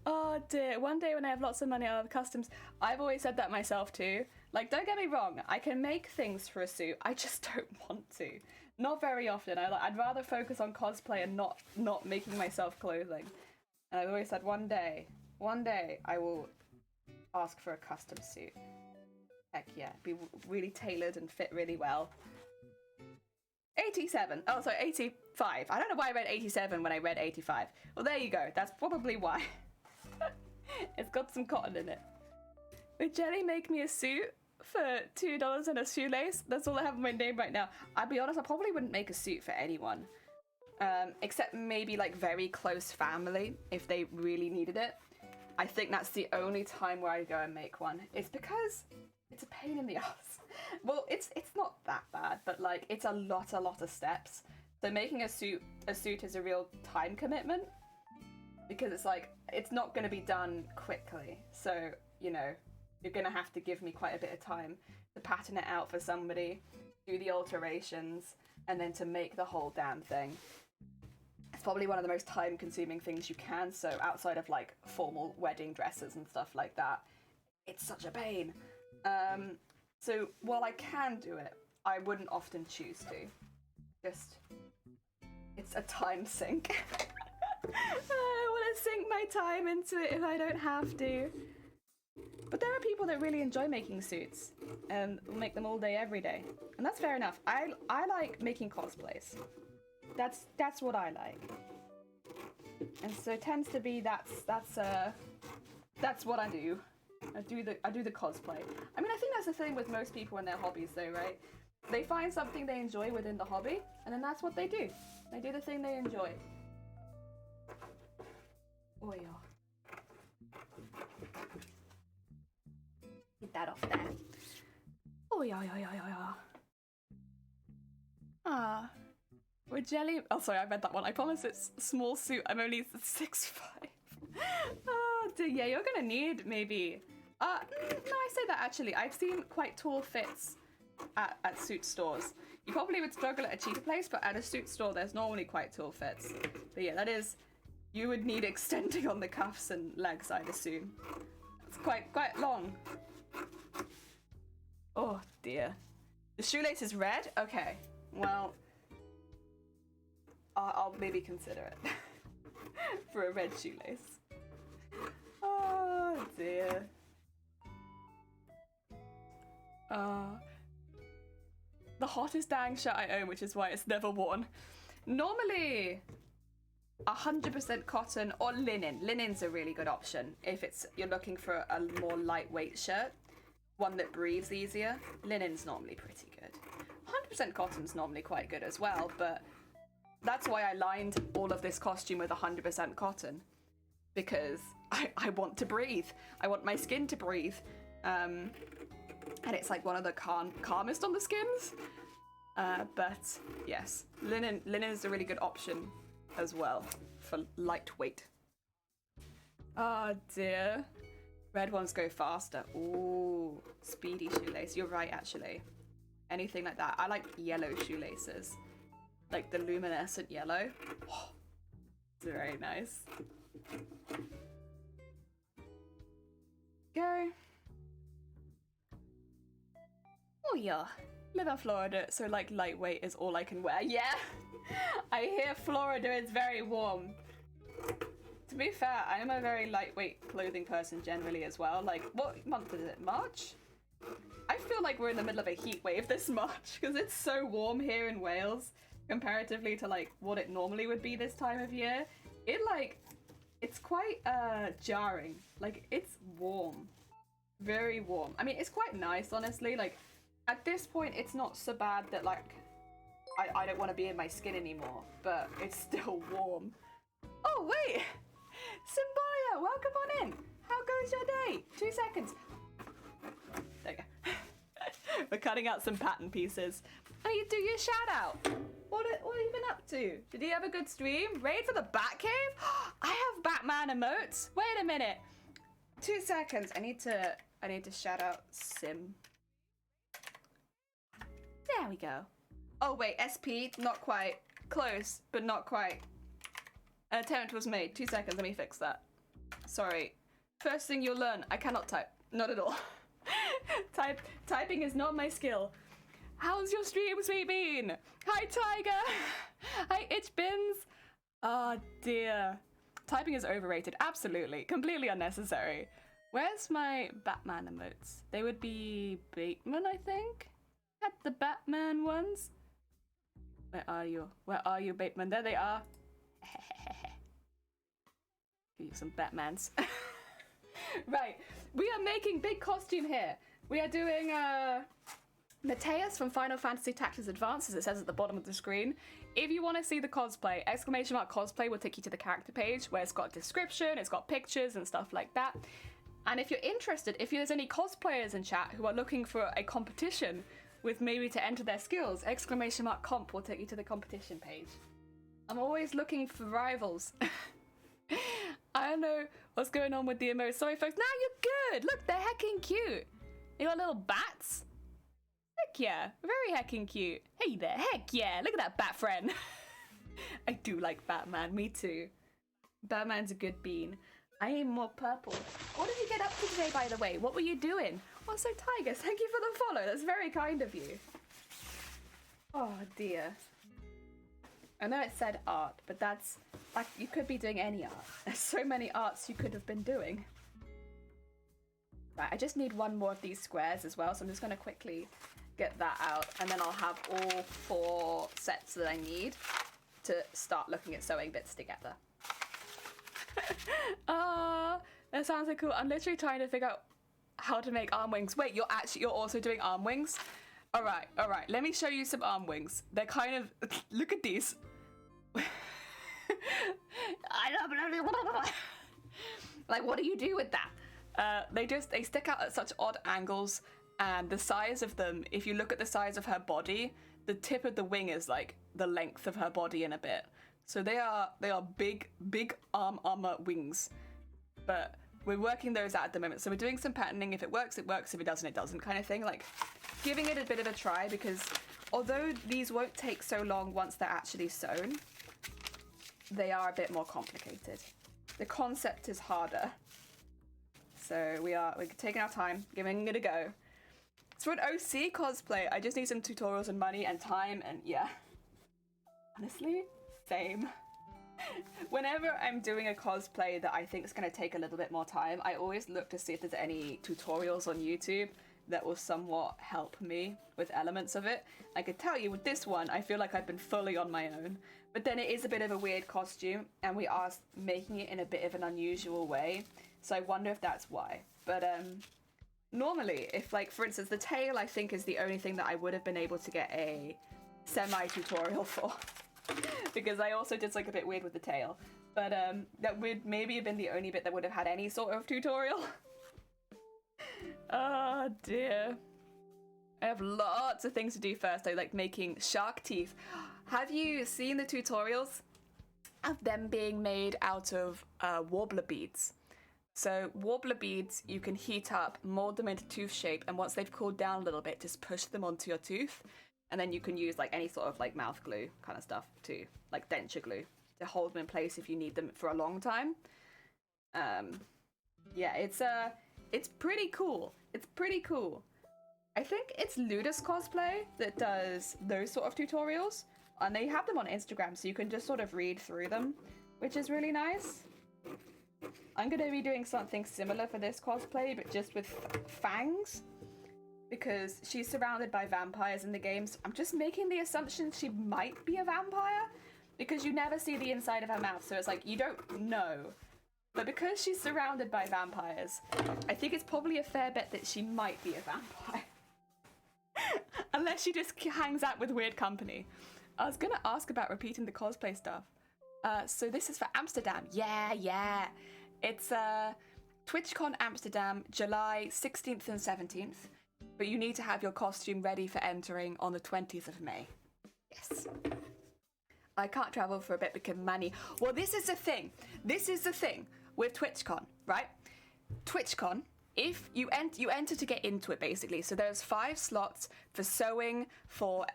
Oh dear, one day when I have lots of money, I'll have customs. I've always said that myself too. Like, don't get me wrong, I can make things for a suit, I just don't want to. Not very often. I'd rather focus on cosplay and not making myself clothing. And I've always said one day I will ask for a custom suit. Heck yeah, be really tailored and fit really well. 87. Oh, sorry, 85. I don't know why I read 87 when I read 85. Well, there you go. That's probably why. It's got some cotton in it. Would Jelly make me a suit for $2 and a shoelace? That's all I have in my name right now. I'll be honest, I probably wouldn't make a suit for anyone. Except maybe like very close family, if they really needed it. I think that's the only time where I go and make one. It's because it's a pain in the ass. Well, it's not that bad, but like it's a lot of steps. So making a suit is a real time commitment because it's like it's not going to be done quickly. So, you know, you're going to have to give me quite a bit of time to pattern it out for somebody, do the alterations, and then to make the whole damn thing. it's probably one of the most time-consuming things you can. So outside of like formal wedding dresses and stuff like that, it's such a pain. So while I can do it, I wouldn't often choose to. Just, it's a time sink. I don't want to sink my time into it if I don't have to. But there are people that really enjoy making suits and will make them all day, every day, and that's fair enough. I like making cosplays. That's what I like, and so it tends to be that's what I do. I do the cosplay. I mean, I think that's the thing with most people in their hobbies, though, right? They find something they enjoy within the hobby, and then that's what they do. They do the thing they enjoy. Oh yeah. Get that off there. Oh yeah. Ah. We're jelly. Oh, sorry, I read that one. I promise it's small suit. I'm only 6'5". Oh, dear. Yeah, you're gonna need maybe. No, I say that actually. I've seen quite tall fits at suit stores. You probably would struggle at a cheaper place, but at a suit store, there's normally quite tall fits. But yeah, that is. You would need extending on the cuffs and legs, I'd assume. It's quite long. Oh dear. The shoelace is red? Okay. Well, I'll maybe consider it for a red shoelace. Oh dear. The hottest dang shirt I own, which is why it's never worn. Normally 100% cotton or linen. Linen's a really good option if you're looking for a more lightweight shirt, one that breathes easier. Linen's normally pretty good. 100% cotton's normally quite good as well, but that's why I lined all of this costume with 100% cotton, because I want to breathe. I want my skin to breathe. And it's like one of the calmest on the skins. But yes, linen is a really good option as well for lightweight. Oh dear. Red ones go faster. Ooh, speedy shoelace. You're right, actually. Anything like that. I like yellow shoelaces. Like the luminescent yellow. Oh, it's very nice. Go. Oh yeah. Live in Florida, so like lightweight is all I can wear. Yeah. I hear Florida is very warm. To be fair, I am a very lightweight clothing person generally as well. Like, what month is it? March? I feel like we're in the middle of a heat wave this March because it's so warm here in Wales comparatively to like what it normally would be this time of year. It's quite jarring. Like, it's warm. Very warm. I mean, it's quite nice, honestly. Like, at this point, it's not so bad that like I don't want to be in my skin anymore, but it's still warm. Oh, wait! Symbia, welcome on in! How goes your day? 2 seconds. There you go. We're cutting out some pattern pieces. Oh, you do your shout out. What have you been up to? Did you have a good stream? Raid for the Batcave? I have Batman emotes. Wait a minute. 2 seconds. I need to shout out Sim. There we go. Oh wait, SP, not quite. Close, but not quite. An attempt was made. 2 seconds, let me fix that. Sorry. First thing you'll learn, I cannot type. Not at all. Typing is not my skill. How's your stream, sweet bean? Hi, Tiger. Hi, Itchbins. Oh dear. Typing is overrated. Absolutely. Completely unnecessary. Where's my Batman emotes? They would be Bateman, I think? At the Batman ones. Where are you? Where are you, Bateman? There they are. Give you some Batmans. Right. We are making big costume here. We are doing Mateus from Final Fantasy Tactics Advance, as it says at the bottom of the screen. If you want to see the cosplay, !cosplay will take you to the character page where it's got a description, it's got pictures and stuff like that. And if you're interested, if there's any cosplayers in chat who are looking for a competition with maybe to enter their skills, !comp will take you to the competition page. I'm always looking for rivals. I don't know what's going on with the emotes. Sorry folks, now you're good! Look, they're hecking cute. You got little bats? Heck yeah, very hecking cute. Hey there, heck yeah, look at that bat friend. I do like Batman, me too. Batman's a good bean. I am more purple. What did you get up to today, by the way? What were you doing? Also, Tiger, thank you for the follow. That's very kind of you. Oh, dear. I know it said art, but that's... like, you could be doing any art. There's so many arts you could have been doing. Right, I just need one more of these squares as well, so I'm just going to quickly get that out, and then I'll have all 4 sets that I need to start looking at sewing bits together. That sounds so cool. I'm literally trying to figure out how to make arm wings. Wait, you're also doing arm wings? All right, let me show you some arm wings. They're kind of, look at these. Like, what do you do with that? They stick out at such odd angles, and the size of them, if you look at the size of her body, the tip of the wing is like the length of her body in a bit. So they are big armor wings, but we're working those out at the moment. So we're doing some patterning. If it works, it works. If it doesn't, it doesn't, kind of thing. Like giving it a bit of a try, because although these won't take so long once they're actually sewn, they are a bit more complicated. The concept is harder. So we're taking our time, giving it a go. So for an OC cosplay, I just need some tutorials and money and time, and yeah. Honestly, same. Whenever I'm doing a cosplay that I think is going to take a little bit more time, I always look to see if there's any tutorials on YouTube that will somewhat help me with elements of it. I could tell you with this one, I feel like I've been fully on my own. But then it is a bit of a weird costume, and we are making it in a bit of an unusual way. So I wonder if that's why. But normally, if like, for instance, the tail I think is the only thing that I would have been able to get a semi-tutorial for. Because I also did like a bit weird with the tail. But that would maybe have been the only bit that would have had any sort of tutorial. Oh dear. I have lots of things to do first. I like making shark teeth. Have you seen the tutorials of them being made out of warbler beads? So warbler beads, you can heat up, mold them into tooth shape, and once they've cooled down a little bit, just push them onto your tooth. And then you can use like any sort of like mouth glue kind of stuff too, like denture glue, to hold them in place if you need them for a long time. Yeah, it's pretty cool. It's pretty cool. I think it's Ludus Cosplay that does those sort of tutorials, and they have them on Instagram, so you can just sort of read through them, which is really nice. I'm going to be doing something similar for this cosplay, but just with fangs, because she's surrounded by vampires in the game, so I'm just making the assumption she might be a vampire, because you never see the inside of her mouth, so it's like, you don't know. But because she's surrounded by vampires, I think it's probably a fair bet that she might be a vampire. Unless she just hangs out with weird company. I was gonna ask about repeating the cosplay stuff. So this is for Amsterdam. Yeah. It's TwitchCon Amsterdam, July 16th and 17th. But you need to have your costume ready for entering on the 20th of May. Yes. I can't travel for a bit because money. Well, this is the thing. This is the thing with TwitchCon, right? TwitchCon, if you enter to get into it, basically. So there's 5 slots for sewing, for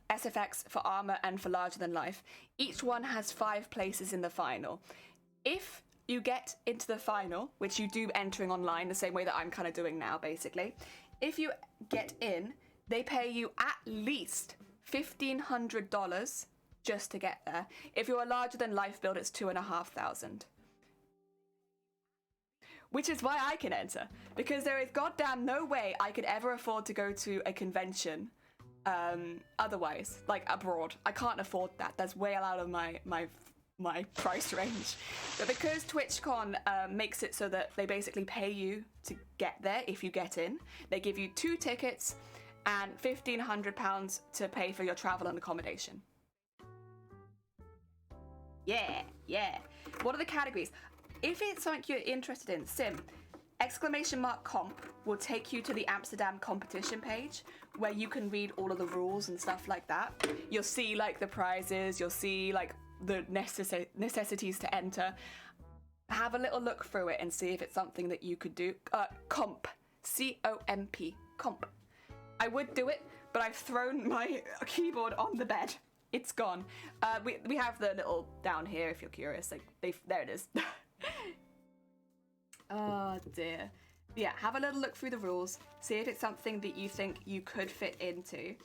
SFX, for armor, and for larger than life. Each one has 5 places in the final. If you get into the final, which you do entering online the same way that I'm kind of doing now, basically. If you get in, they pay you at least $1,500 just to get there. If you're a larger than life build, it's $2,500. Which is why I can enter, because there is goddamn no way I could ever afford to go to a convention otherwise, like abroad. I can't afford that. That's way out of my price range. But because TwitchCon makes it so that they basically pay you to get there if you get in, they give you 2 tickets and £1,500 to pay for your travel and accommodation. Yeah. What are the categories? If it's something you're interested in, sim, !comp will take you to the Amsterdam competition page where you can read all of the rules and stuff like that. You'll see like the prizes, you'll see like the necessities to enter. Have a little look through it and see if it's something that you could do. Comp, C-O-M-P, comp. I would do it, but I've thrown my keyboard on the bed It's gone. We have the little down here if you're curious. Like there it is. Oh dear. Yeah, have a little look through the rules. See if it's something that you think you could fit into.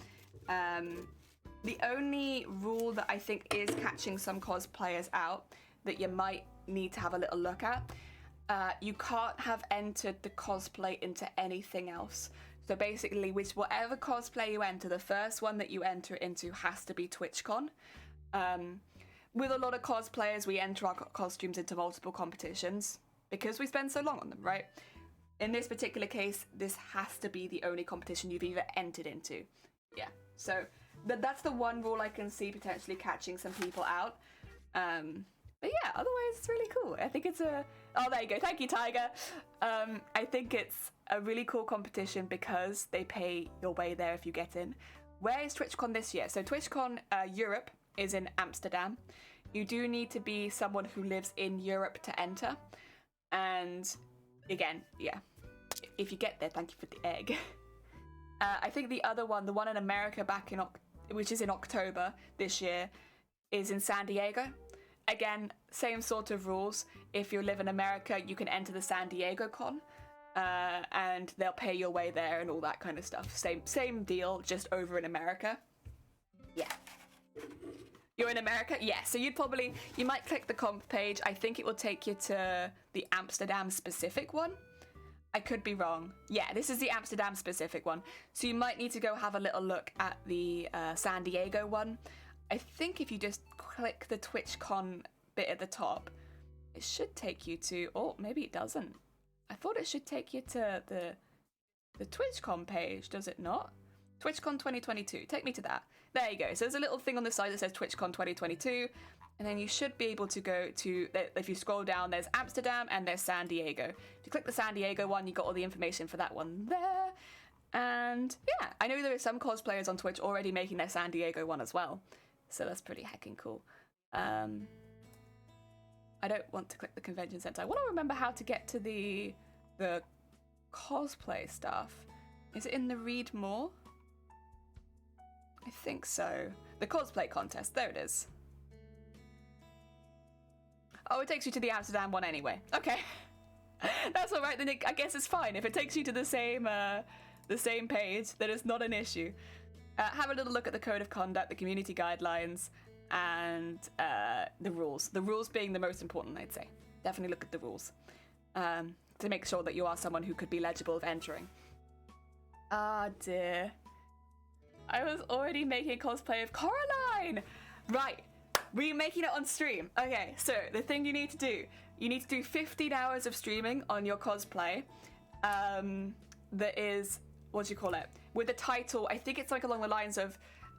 The only rule that I think is catching some cosplayers out that you might need to have a little look at. You can't have entered the cosplay into anything else. So basically, whatever cosplay you enter, the first one that you enter into has to be TwitchCon. With a lot of cosplayers, we enter our costumes into multiple competitions because we spend so long on them, right? In this particular case, this has to be the only competition you've ever entered into. Yeah, so that's the one rule I can see potentially catching some people out. But yeah, otherwise it's really cool. I think it's oh, there you go. Thank you, Tiger. I think it's a really cool competition because they pay your way there if you get in. Where is TwitchCon this year? So TwitchCon Europe is in Amsterdam. You do need to be someone who lives in Europe to enter. And again, yeah, if you get there, thank you for the egg. I think the other one, the one in America which is in October this year, is in San Diego. Again, same sort of rules. If you live in America, you can enter the San Diego con, and they'll pay your way there and all that kind of stuff. Same deal, just over in America. Yeah. You're in America? Yeah, so you might click the comp page. I think it will take you to the Amsterdam specific one. I could be wrong. Yeah, this is the Amsterdam specific one. So you might need to go have a little look at the San Diego one. I think if you just click the TwitchCon bit at the top, it should take you to, oh, maybe it doesn't. I thought it should take you to the TwitchCon page, does it not? TwitchCon 2022, take me to that. There you go. So there's a little thing on the side that says TwitchCon 2022, and then you should be able to go to, if you scroll down, there's Amsterdam and there's San Diego. If you click the San Diego one, you got all the information for that one there. And yeah, I know there are some cosplayers on Twitch already making their San Diego one as well. So that's pretty heckin' cool. I don't want to click the convention center. I want to remember how to get to the cosplay stuff. Is it in the read more? I think so. The cosplay contest, there it is. Oh, it takes you to the Amsterdam one anyway. Okay. That's all right, then I guess it's fine. If it takes you to the same page, then it's not an issue. Have a little look at the code of conduct, the community guidelines, and the rules. The rules being the most important, I'd say. Definitely look at the rules to make sure that you are someone who could be legible of entering. Ah, dear. I was already making cosplay of Coraline! Right, we're making it on stream. Okay, so the thing you need to do 15 hours of streaming on your cosplay. That is, what do you call it? With the title, I think it's like along the lines of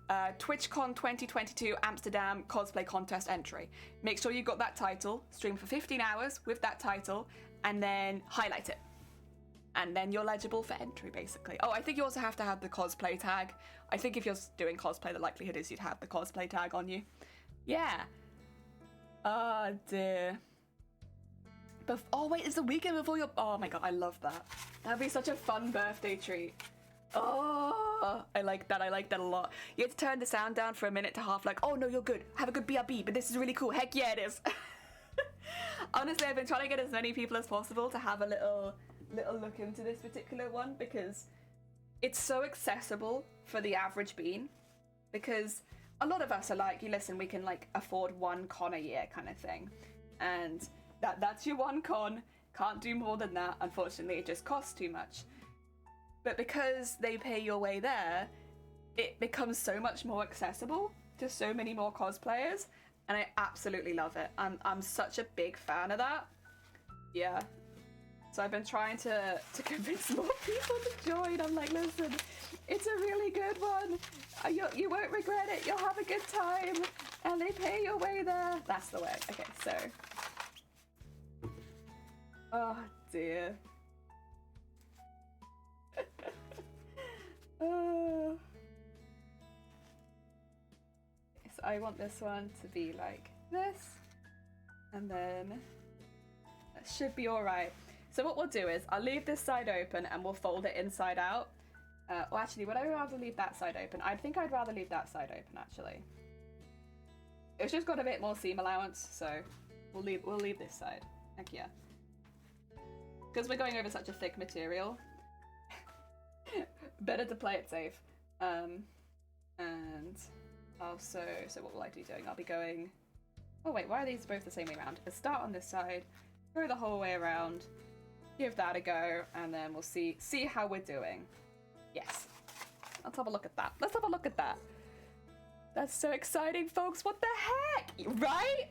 TwitchCon 2022 Amsterdam cosplay contest entry. Make sure you got that title, stream for 15 hours with that title, and then highlight it. And then you're legible for entry, basically. Oh, I think you also have to have the cosplay tag. I think if you're doing cosplay, the likelihood is you'd have the cosplay tag on you. Yeah. Oh, dear. Oh, wait, it's the weekend before your... Oh, my God, I love that. That'd be such a fun birthday treat. Oh, I like that a lot. You have to turn the sound down for a minute to half like, oh, no, you're good. Have a good BRB, but this is really cool. Heck yeah, it is. Honestly, I've been trying to get as many people as possible to have a little look into this particular one because it's so accessible for the average bean, because a lot of us are like, you listen, we can like afford one con a year kind of thing, and that's your one con, can't do more than that. Unfortunately, it just costs too much. But because they pay your way there, it becomes so much more accessible to so many more cosplayers, and I absolutely love it. I'm such a big fan of that. Yeah. So I've been trying to convince more people to join. I'm like, listen, it's a really good one. You won't regret it. You'll have a good time. And they pay your way there. That's the way. Okay, so. Oh, dear. So I want this one to be like this. And then that should be all right. So what we'll do is I'll leave this side open and we'll fold it inside out. Well, actually, would I rather leave that side open? I think I'd rather leave that side open, actually. It's just got a bit more seam allowance, so we'll leave this side. Heck yeah. Because we're going over such a thick material, better to play it safe. And also, so what will I be doing? I'll be going. Oh wait, why are these both the same way around? Let's start on this side, go the whole way around, give that a go, and then we'll see how we're doing. Yes. Let's have a look at that. Let's have a look at that. That's so exciting, folks. What the heck? Right?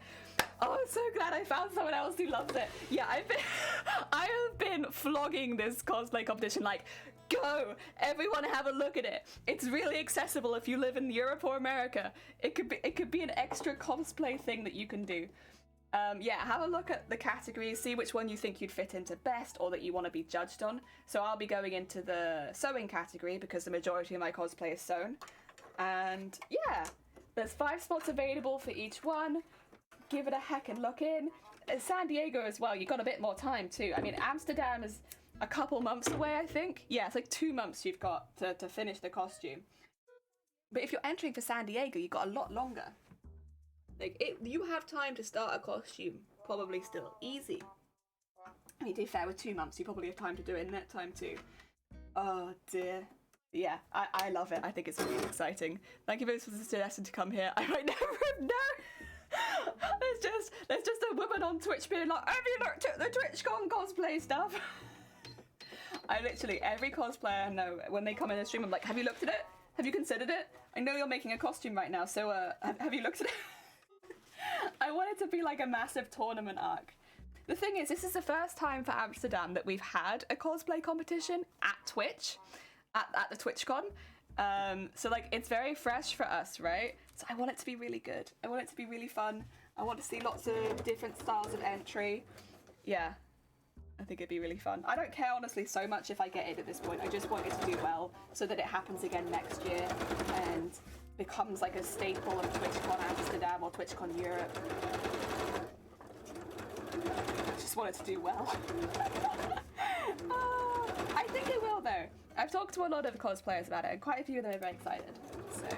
Oh, I'm so glad I found someone else who loves it. Yeah, I have been flogging this cosplay competition, like, go! Everyone have a look at it. It's really accessible if you live in Europe or America. It could be an extra cosplay thing that you can do. Yeah, have a look at the categories, see which one you think you'd fit into best or that you want to be judged on. So I'll be going into the sewing category because the majority of my cosplay is sewn. And yeah, there's 5 spots available for each one. Give it a heckin' look in. San Diego as well, you got a bit more time too. I mean, Amsterdam is a couple months away, I think. Yeah, it's like 2 months you've got to finish the costume. But if you're entering for San Diego, you've got a lot longer. Like, you have time to start a costume, probably still. Easy. And you do fair with 2 months, you probably have time to do it in that time too. Oh dear. Yeah, I love it. I think it's really exciting. Thank you both for the suggestion to come here. I might never have known. There's just a woman on Twitch being like, have you looked at the TwitchCon cosplay stuff? I literally, every cosplayer I know, when they come in the stream, I'm like, have you looked at it? Have you considered it? I know you're making a costume right now, so have you looked at it? I want it to be like a massive tournament arc. The thing is, this is the first time for Amsterdam that we've had a cosplay competition at Twitch. At the TwitchCon, so like it's very fresh for us, right? So I want it to be really good. I want it to be really fun. I want to see lots of different styles of entry. Yeah, I think it'd be really fun. I don't care honestly so much if I get it at this point. I just want it to do well so that it happens again next year and becomes like a staple of TwitchCon Amsterdam or TwitchCon Europe. I just want it to do well. I think it will though. I've talked to a lot of cosplayers about it, and quite a few of them are very excited. So,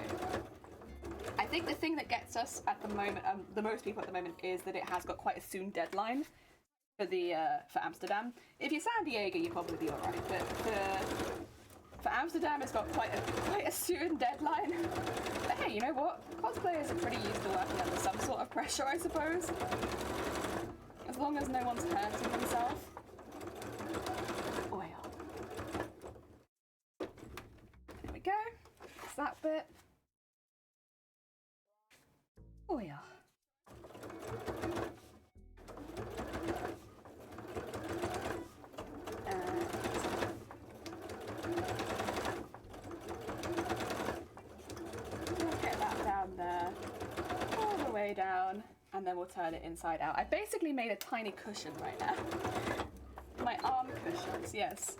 I think the thing that gets us at the moment, the most people at the moment, is that it has got quite a soon deadline for Amsterdam. If you're San Diego, you'll probably be alright, but for Amsterdam, it's got quite a soon deadline. But hey, you know what? Cosplayers are pretty used to working under some sort of pressure, I suppose. As long as no one's hurting themselves. Go. That's that bit. Oh yeah. Get that down there, all the way down, and then we'll turn it inside out. I basically made a tiny cushion right now. My arm cushions, yes.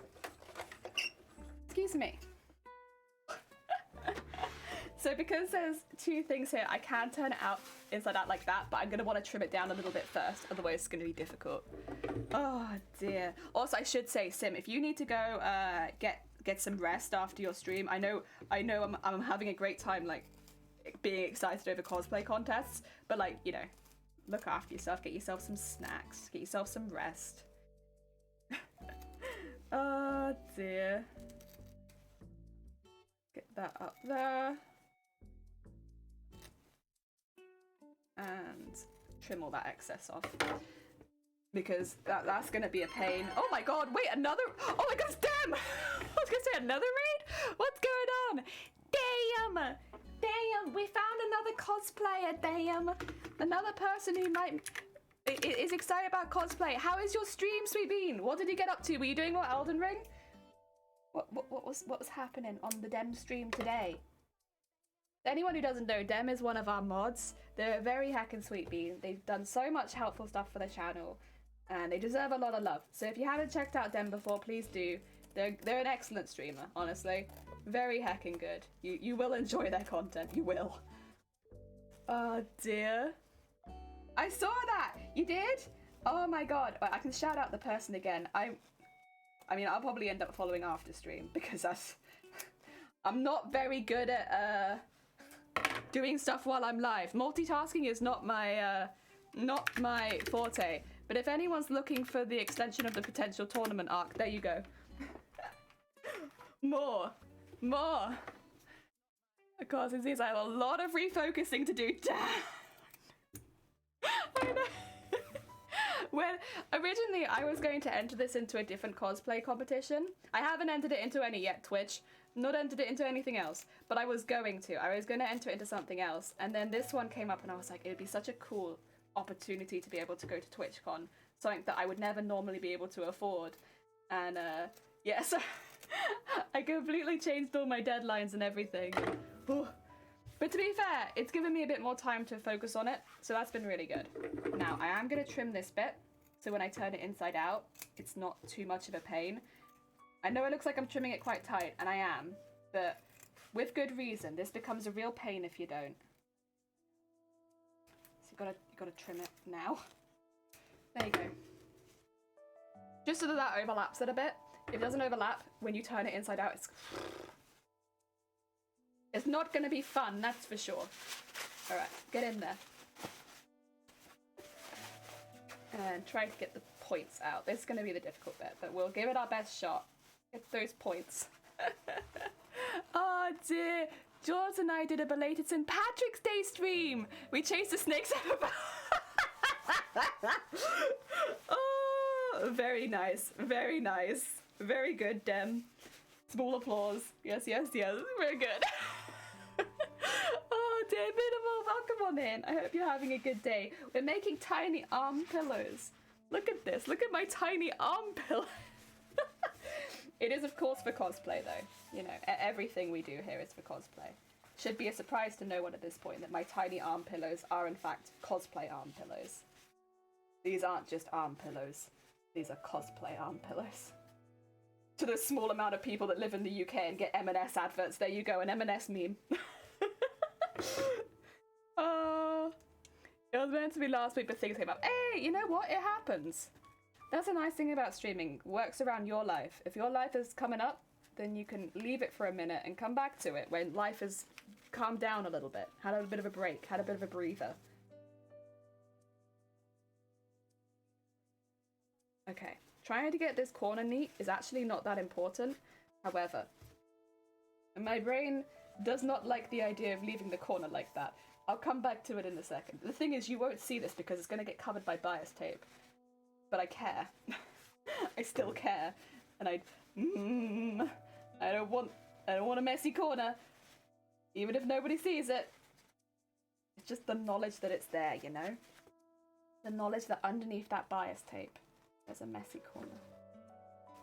Excuse me. So because there's 2 things here, I can turn it out inside out like that, but I'm going to want to trim it down a little bit first, otherwise it's going to be difficult. Oh dear. Also, I should say, Sim, if you need to go get some rest after your stream, I know I'm having a great time, like, being excited over cosplay contests, but like, you know, look after yourself, get yourself some snacks, get yourself some rest. Oh dear. Get that up there. And trim all that excess off. Because that's gonna be a pain. Oh my god, wait, another. Oh my gosh, damn! I was gonna say another raid? What's going on? Damn! Damn, we found another cosplayer, damn! Another person who is excited about cosplay. How is your stream, Sweet Bean? What did you get up to? Were you doing more Elden Ring? What was happening on the Dem stream today? Anyone who doesn't know, Dem is one of our mods. They're a very heckin' sweet bean. They've done so much helpful stuff for the channel, and they deserve a lot of love. So if you haven't checked out Dem before, please do. They're an excellent streamer, honestly. Very heckin' good. You will enjoy their content. You will. Oh dear. I saw that! You did? Oh my god. Right, I can shout out the person again. I mean, I'll probably end up following after stream because I'm not very good at doing stuff while I'm live. Multitasking is not my forte. But if anyone's looking for the extension of the potential tournament arc, there you go. More. Of course, it seems I have a lot of refocusing to do. I know. When originally I was going to enter this into a different cosplay competition. I haven't entered it into any yet, Twitch. Not entered it into anything else, but I was going to. I was going to enter it into something else, and then this one came up and I was like, it'd be such a cool opportunity to be able to go to TwitchCon, something that I would never normally be able to afford. And yeah, so I completely changed all my deadlines and everything. But to be fair, it's given me a bit more time to focus on it, so that's been really good. Now, I am going to trim this bit, so when I turn it inside out, it's not too much of a pain. I know it looks like I'm trimming it quite tight, and I am, but with good reason. This becomes a real pain if you don't. So you gotta trim it now. There you go. Just so that overlaps it a bit. If it doesn't overlap, when you turn it inside out, it's not gonna be fun, that's for sure. Alright, get in there. And try to get the points out. This is gonna be the difficult bit, but we'll give it our best shot. Get those points. Oh dear. George and I did a belated St. Patrick's Day stream. We chased the snakes over. Oh, very nice. Very nice. Very good, Dem. Small applause. Yes. Very good. Oh dear, Minimal, welcome on in. I hope you're having a good day. We're making tiny arm pillows. Look at this. Look at my tiny arm pillow. It is, of course, for cosplay, though. You know, everything we do here is for cosplay. Should be a surprise to no one at this point that my tiny arm pillows are, in fact, cosplay arm pillows. These aren't just arm pillows. These are cosplay arm pillows. To the small amount of people that live in the UK and get M&S adverts, there you go, an M&S meme. It was meant to be last week, but things came up. Hey, you know what? It happens. That's a nice thing about streaming. Works around your life. If your life is coming up, then you can leave it for a minute and come back to it when life has calmed down a little bit. Had a bit of a break. Had a bit of a breather. Okay. Trying to get this corner neat is actually not that important. However, my brain does not like the idea of leaving the corner like that. I'll come back to it in a second. The thing is, you won't see this because it's going to get covered by bias tape. But I care. I still care. And I don't want a messy corner. Even if nobody sees it. It's just the knowledge that it's there, you know? The knowledge that underneath that bias tape, there's a messy corner.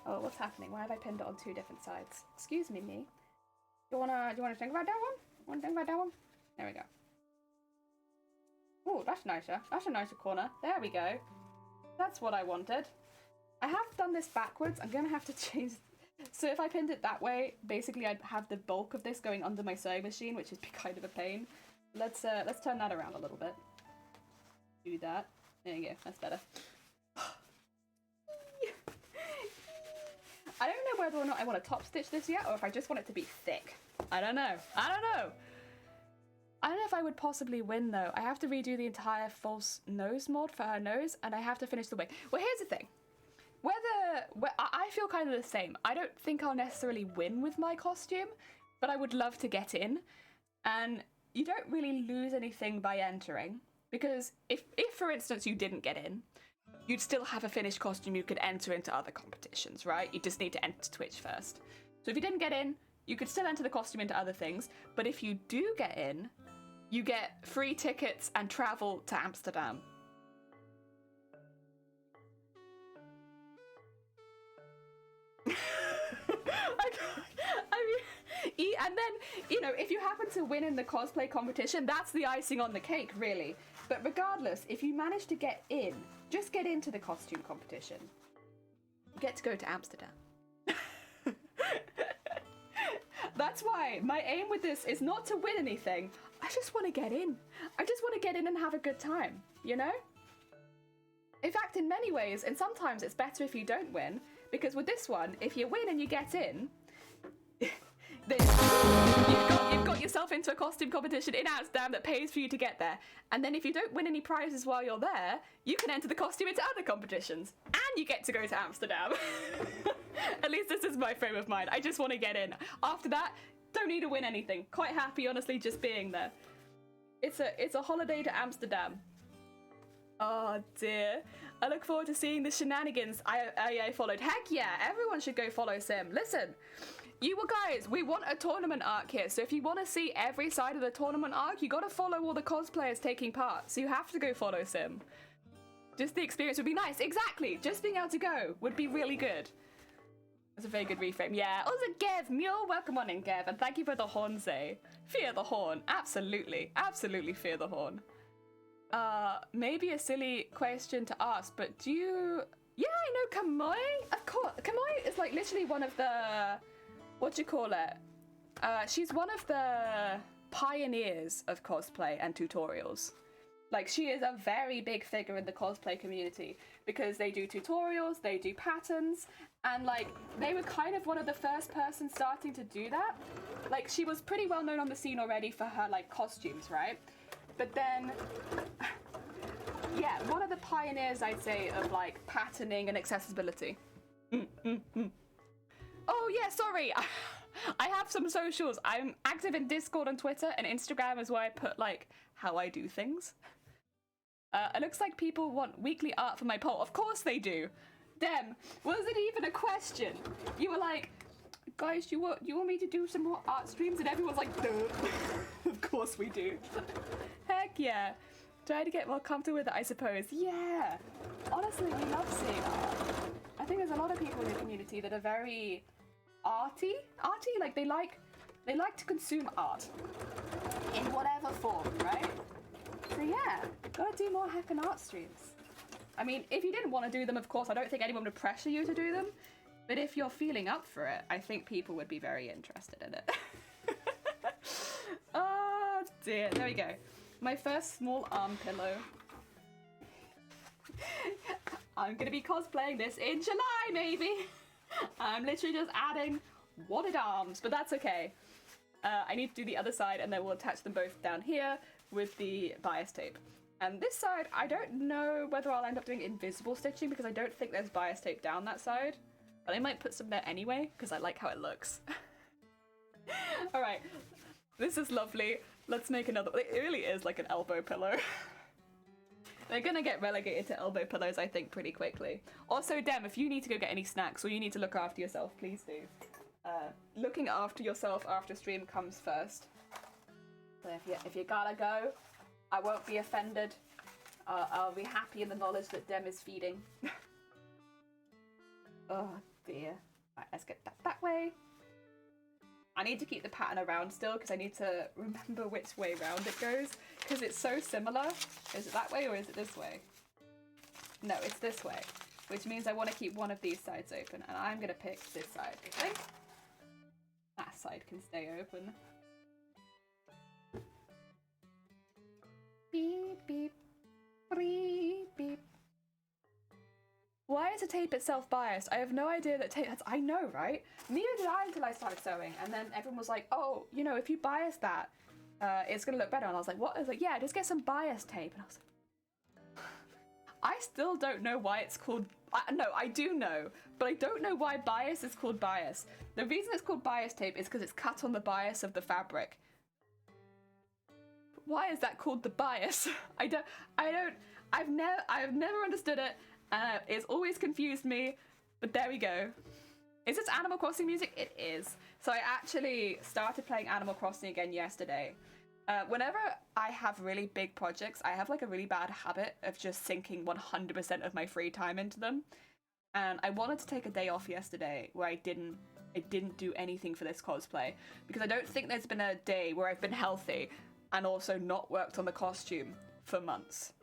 Oh, what's happening? Why have I pinned it on two different sides? Excuse me, me. Do you wanna think about that one? Wanna think about that one? There we go. Oh, that's nicer. That's a nicer corner. There we go. That's what I wanted. I have done this backwards. I'm gonna have to change. So if I pinned it that way, basically I'd have the bulk of this going under my sewing machine, which would be kind of a pain. Let's turn that around a little bit. Do that. There you go. That's better. I don't know whether or not I want to top stitch this yet, or if I just want it to be thick. I don't know. I don't know if I would possibly win, though. I have to redo the entire false nose mold for her nose, and I have to finish the wig. Well, here's the thing. I feel kind of the same. I don't think I'll necessarily win with my costume, but I would love to get in. And you don't really lose anything by entering, because if for instance, you didn't get in, you'd still have a finished costume you could enter into other competitions, right? You just need to enter Twitch first. So if you didn't get in, you could still enter the costume into other things, but if you do get in, you get free tickets and travel to Amsterdam. And then, you know, if you happen to win in the cosplay competition, that's the icing on the cake, really. But regardless, if you manage to get in, just get into the costume competition. You get to go to Amsterdam. That's why my aim with this is not to win anything. I just want to get in. I just want to get in and have a good time, you know? In fact, in many ways, and sometimes it's better if you don't win, because with this one, if you win and you get in, You've got yourself into a costume competition in Amsterdam that pays for you to get there. And then if you don't win any prizes while you're there, you can enter the costume into other competitions. And you get to go to Amsterdam. At least this is my frame of mind. I just want to get in. After that, don't need to win anything. Quite happy, honestly, just being there. It's a holiday to Amsterdam. Oh dear. I look forward to seeing the shenanigans I followed. Heck yeah, everyone should go follow Sim. Listen, we want a tournament arc here. So if you want to see every side of the tournament arc, you got to follow all the cosplayers taking part. So you have to go follow Sim. Just the experience would be nice. Exactly. Just being able to go would be really good. That's a very good reframe. Yeah. Also, Gev, Mule, welcome on in, Gev. And thank you for the horn, Zay. Fear the horn. Absolutely. Absolutely fear the horn. Maybe a silly question to ask, but do you... Yeah, I know Kamoi. Of course. Kamoi is like literally one of the... What do you call it? She's one of the pioneers of cosplay and tutorials. Like, she is a very big figure in the cosplay community because they do tutorials, they do patterns, and like, they were kind of one of the first persons starting to do that. Like, she was pretty well known on the scene already for her like costumes, right? But then, yeah, one of the pioneers, I'd say, of like patterning and accessibility. Oh yeah, sorry. I have some socials. I'm active in Discord and Twitter, and Instagram is where I put like how I do things. It looks like people want weekly art for my poll. Of course they do. Dem, was it even a question? You were like, guys, you want me to do some more art streams? And everyone's like, duh. Of course we do. Heck yeah. Try to get more comfortable with it, I suppose. Yeah. Honestly, we love seeing art. I think there's a lot of people in the community that are very arty, like they like to consume art in whatever form, right? So yeah, gotta do more heckin' art streams. I mean, if you didn't want to do them, of course, I don't think anyone would pressure you to do them. But if you're feeling up for it, I think people would be very interested in it. Oh dear, there we go. My first small arm pillow. I'm gonna be cosplaying this in July, maybe. I'm literally just adding wadded arms, but that's okay. I need to do the other side, and then we'll attach them both down here with the bias tape. And this side, I don't know whether I'll end up doing invisible stitching because I don't think there's bias tape down that side. But I might put some there anyway because I like how it looks. All right, this is lovely. Let's make another. It really is like an elbow pillow. They're gonna get relegated to elbow pillows, I think, pretty quickly. Also, Dem, if you need to go get any snacks or you need to look after yourself, please do. Looking after yourself after stream comes first. So if you gotta go, I won't be offended. I'll be happy in the knowledge that Dem is feeding. Oh dear. Right, let's get that way. I need to keep the pattern around still because I need to remember which way round it goes because it's so similar. Is it that way or is it this way? No, it's this way, which means I want to keep one of these sides open, and I'm going to pick this side, I think. That side can stay open. Beep, beep, beep, beep. Why is the tape itself biased? I have no idea that tape... I know, right? Neither did I until I started sewing. And then everyone was like, oh, you know, if you bias that, it's going to look better. And I was like, what? I was like, yeah, just get some bias tape. And I was like... I still don't know why it's called... No, I do know. But I don't know why bias is called bias. The reason it's called bias tape is because it's cut on the bias of the fabric. Why is that called the bias? I've never understood it. It's always confused me, but there we go. Is this Animal Crossing music? It is. So I actually started playing Animal Crossing again yesterday. Whenever I have really big projects, I have like a really bad habit of just sinking 100% of my free time into them. And I wanted to take a day off yesterday where I didn't do anything for this cosplay because I don't think there's been a day where I've been healthy and also not worked on the costume for months.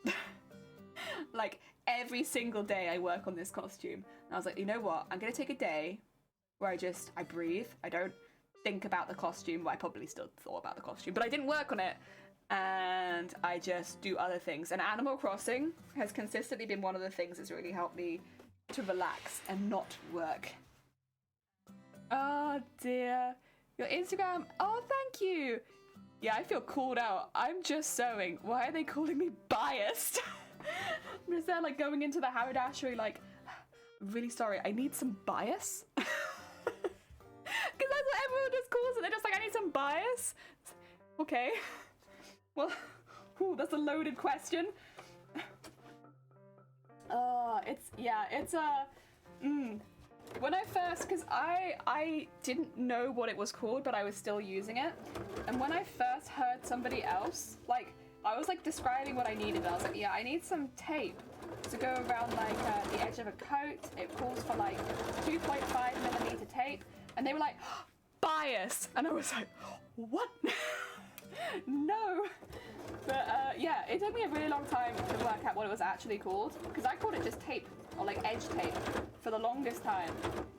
Like, every single day I work on this costume. And I was like, you know what? I'm going to take a day where I breathe. I don't think about the costume. Well, I probably still thought about the costume, but I didn't work on it. And I just do other things. And Animal Crossing has consistently been one of the things that's really helped me to relax and not work. Oh dear. Your Instagram. Oh, thank you. Yeah, I feel called out. I'm just sewing. Why are they calling me biased? I'm just there like going into the haberdashery like, I'm really sorry, I need some bias. Because that's what everyone just calls it. They're just like, I need some bias. Okay. Well, that's a loaded question. When I first, because I didn't know what it was called, but I was still using it. And when I first heard somebody else, like, I was like describing what I needed, and I was like, yeah, I need some tape to go around like the edge of a coat. It calls for like 2.5mm tape. And they were like, bias. And I was like, what? No. But yeah, it took me a really long time to work out what it was actually called, because I called it just tape, or like edge tape, for the longest time.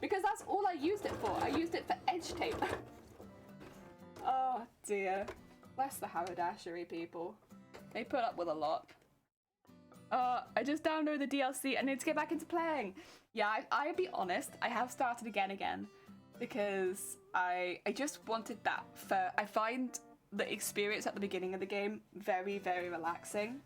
Because that's all I used it for. I used it for edge tape. Oh dear. Bless the haberdashery people. They put up with a lot. I just downloaded the DLC and need to get back into playing. Yeah, I'll be honest, I have started again, because I just wanted that I find the experience at the beginning of the game very, very relaxing.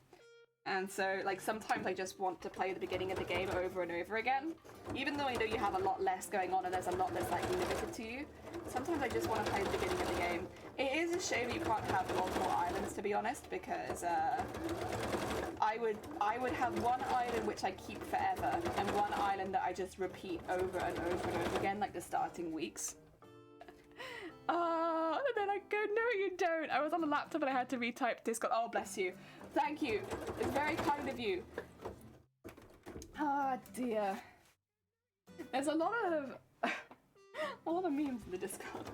And so, like, sometimes I just want to play the beginning of the game over and over again. Even though I know you have a lot less going on and there's a lot less, like, limited to you. Sometimes I just want to play the beginning of the game. It is a shame you can't have multiple islands, to be honest, because I would have one island which I keep forever, and one island that I just repeat over and over and over again, like the starting weeks. And then I go, no you don't. I was on the laptop and I had to retype Discord. Oh, bless you. Thank you. It's very kind of you. Ah, dear. There's a lot of memes in the Discord.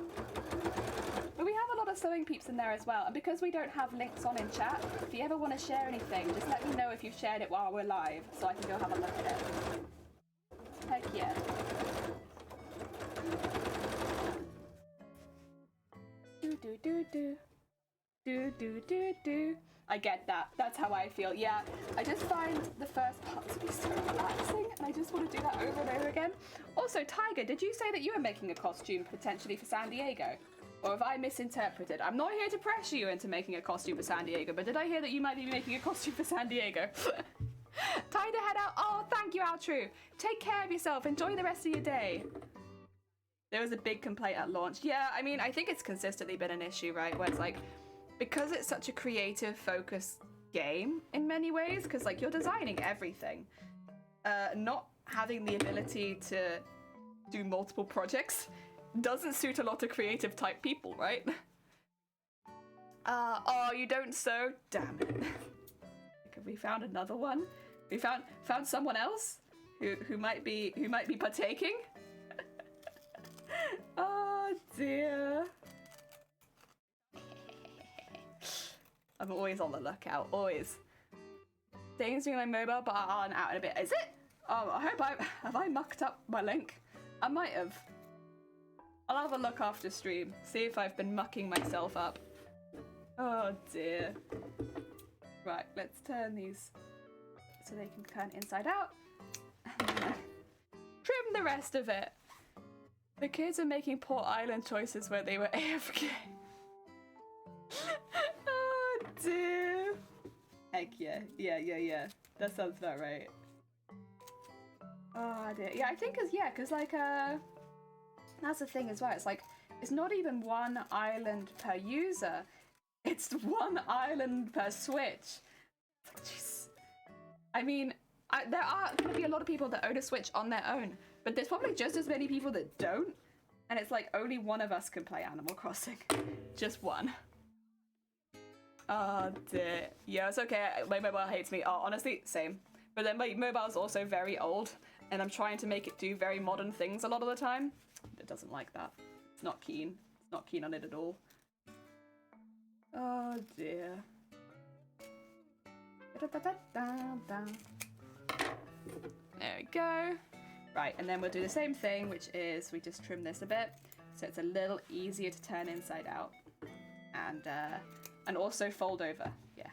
But we have a lot of sewing peeps in there as well. And because we don't have links on in chat, if you ever want to share anything, just let me know if you've shared it while we're live, so I can go have a look at it. Heck yeah. Do. I get that. That's how I feel. Yeah, I just find the first part to be so relaxing, and I just want to do that over and over again. Also, Tiger, did you say that you were making a costume potentially for San Diego? Or have I misinterpreted? I'm not here to pressure you into making a costume for San Diego, but did I hear that you might be making a costume for San Diego? Tie the head out. Oh, thank you, Altru. Take care of yourself. Enjoy the rest of your day. There was a big complaint at launch. Yeah, I mean, I think it's consistently been an issue, right? Where it's like, because it's such a creative focused game in many ways, because like you're designing everything, not having the ability to do multiple projects doesn't suit a lot of creative type people, right? Oh, you don't sew? Damn it. We found another one. We found someone else who might be partaking. Oh dear. I'm always on the lookout, always. Dane's doing my mobile, but I'm out in a bit. Is it? Oh, I hope have I mucked up my link? I might have. I'll have a look after stream, see if I've been mucking myself up. Oh dear. Right, let's turn these so they can turn inside out. And then trim the rest of it. The kids are making poor island choices where they were AFK. Oh dear. Heck yeah. Yeah. That sounds about right. Oh dear. Yeah, I think cause like that's the thing as well. It's like it's not even one island per user. It's one island per Switch. Jeez. I mean, there are going to be a lot of people that own a Switch on their own, but there's probably just as many people that don't, and it's like only one of us can play Animal Crossing. Just one. Oh dear. Yeah, it's okay. My mobile hates me. Oh, honestly, same. But then my mobile's also very old, and I'm trying to make it do very modern things a lot of the time. It doesn't like that. It's not keen. It's not keen on it at all. Oh dear. There we go. Right, and then we'll do the same thing, which is we just trim this a bit so it's a little easier to turn inside out, and also fold over. Yeah.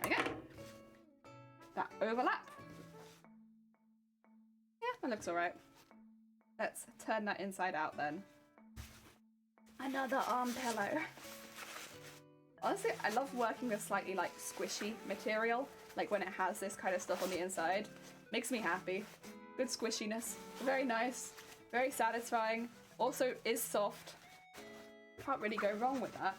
There we go. That overlap. that looks alright. Let's turn that inside out then. Another arm pillow. Honestly, I love working with slightly like squishy material. Like when it has this kind of stuff on the inside. Makes me happy. Good squishiness. Very nice. Very satisfying. Also is soft. Can't really go wrong with that.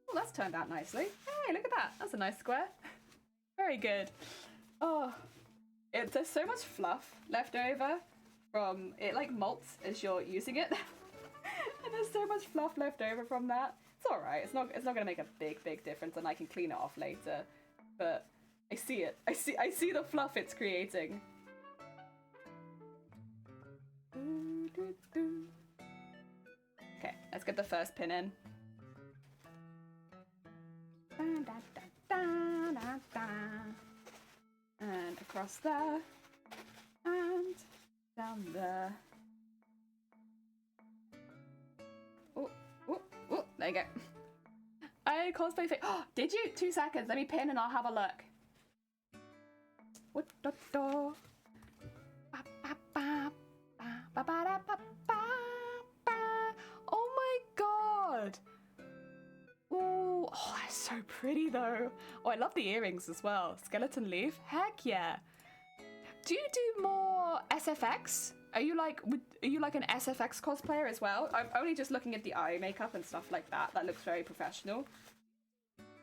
Oh, that's turned out nicely. Hey, look at that. That's a nice square. Very good. Oh, there's so much fluff left over from it, like molts as you're using it. And there's so much fluff left over from that. It's alright. It's not gonna make a big difference, and I can clean it off later. But I see it. I see the fluff it's creating. Okay, let's get the first pin in. And across there. And down there. Oh, there you go. I cosplay fit. Oh, did you? 2 seconds. Let me pin and I'll have a look. What da da? Oh my god! Ooh, oh, that's so pretty though. Oh, I love the earrings as well. Skeleton leaf? Heck yeah. Do you do more SFX? Are you like an SFX cosplayer as well? I'm only just looking at the eye makeup and stuff like that. That looks very professional.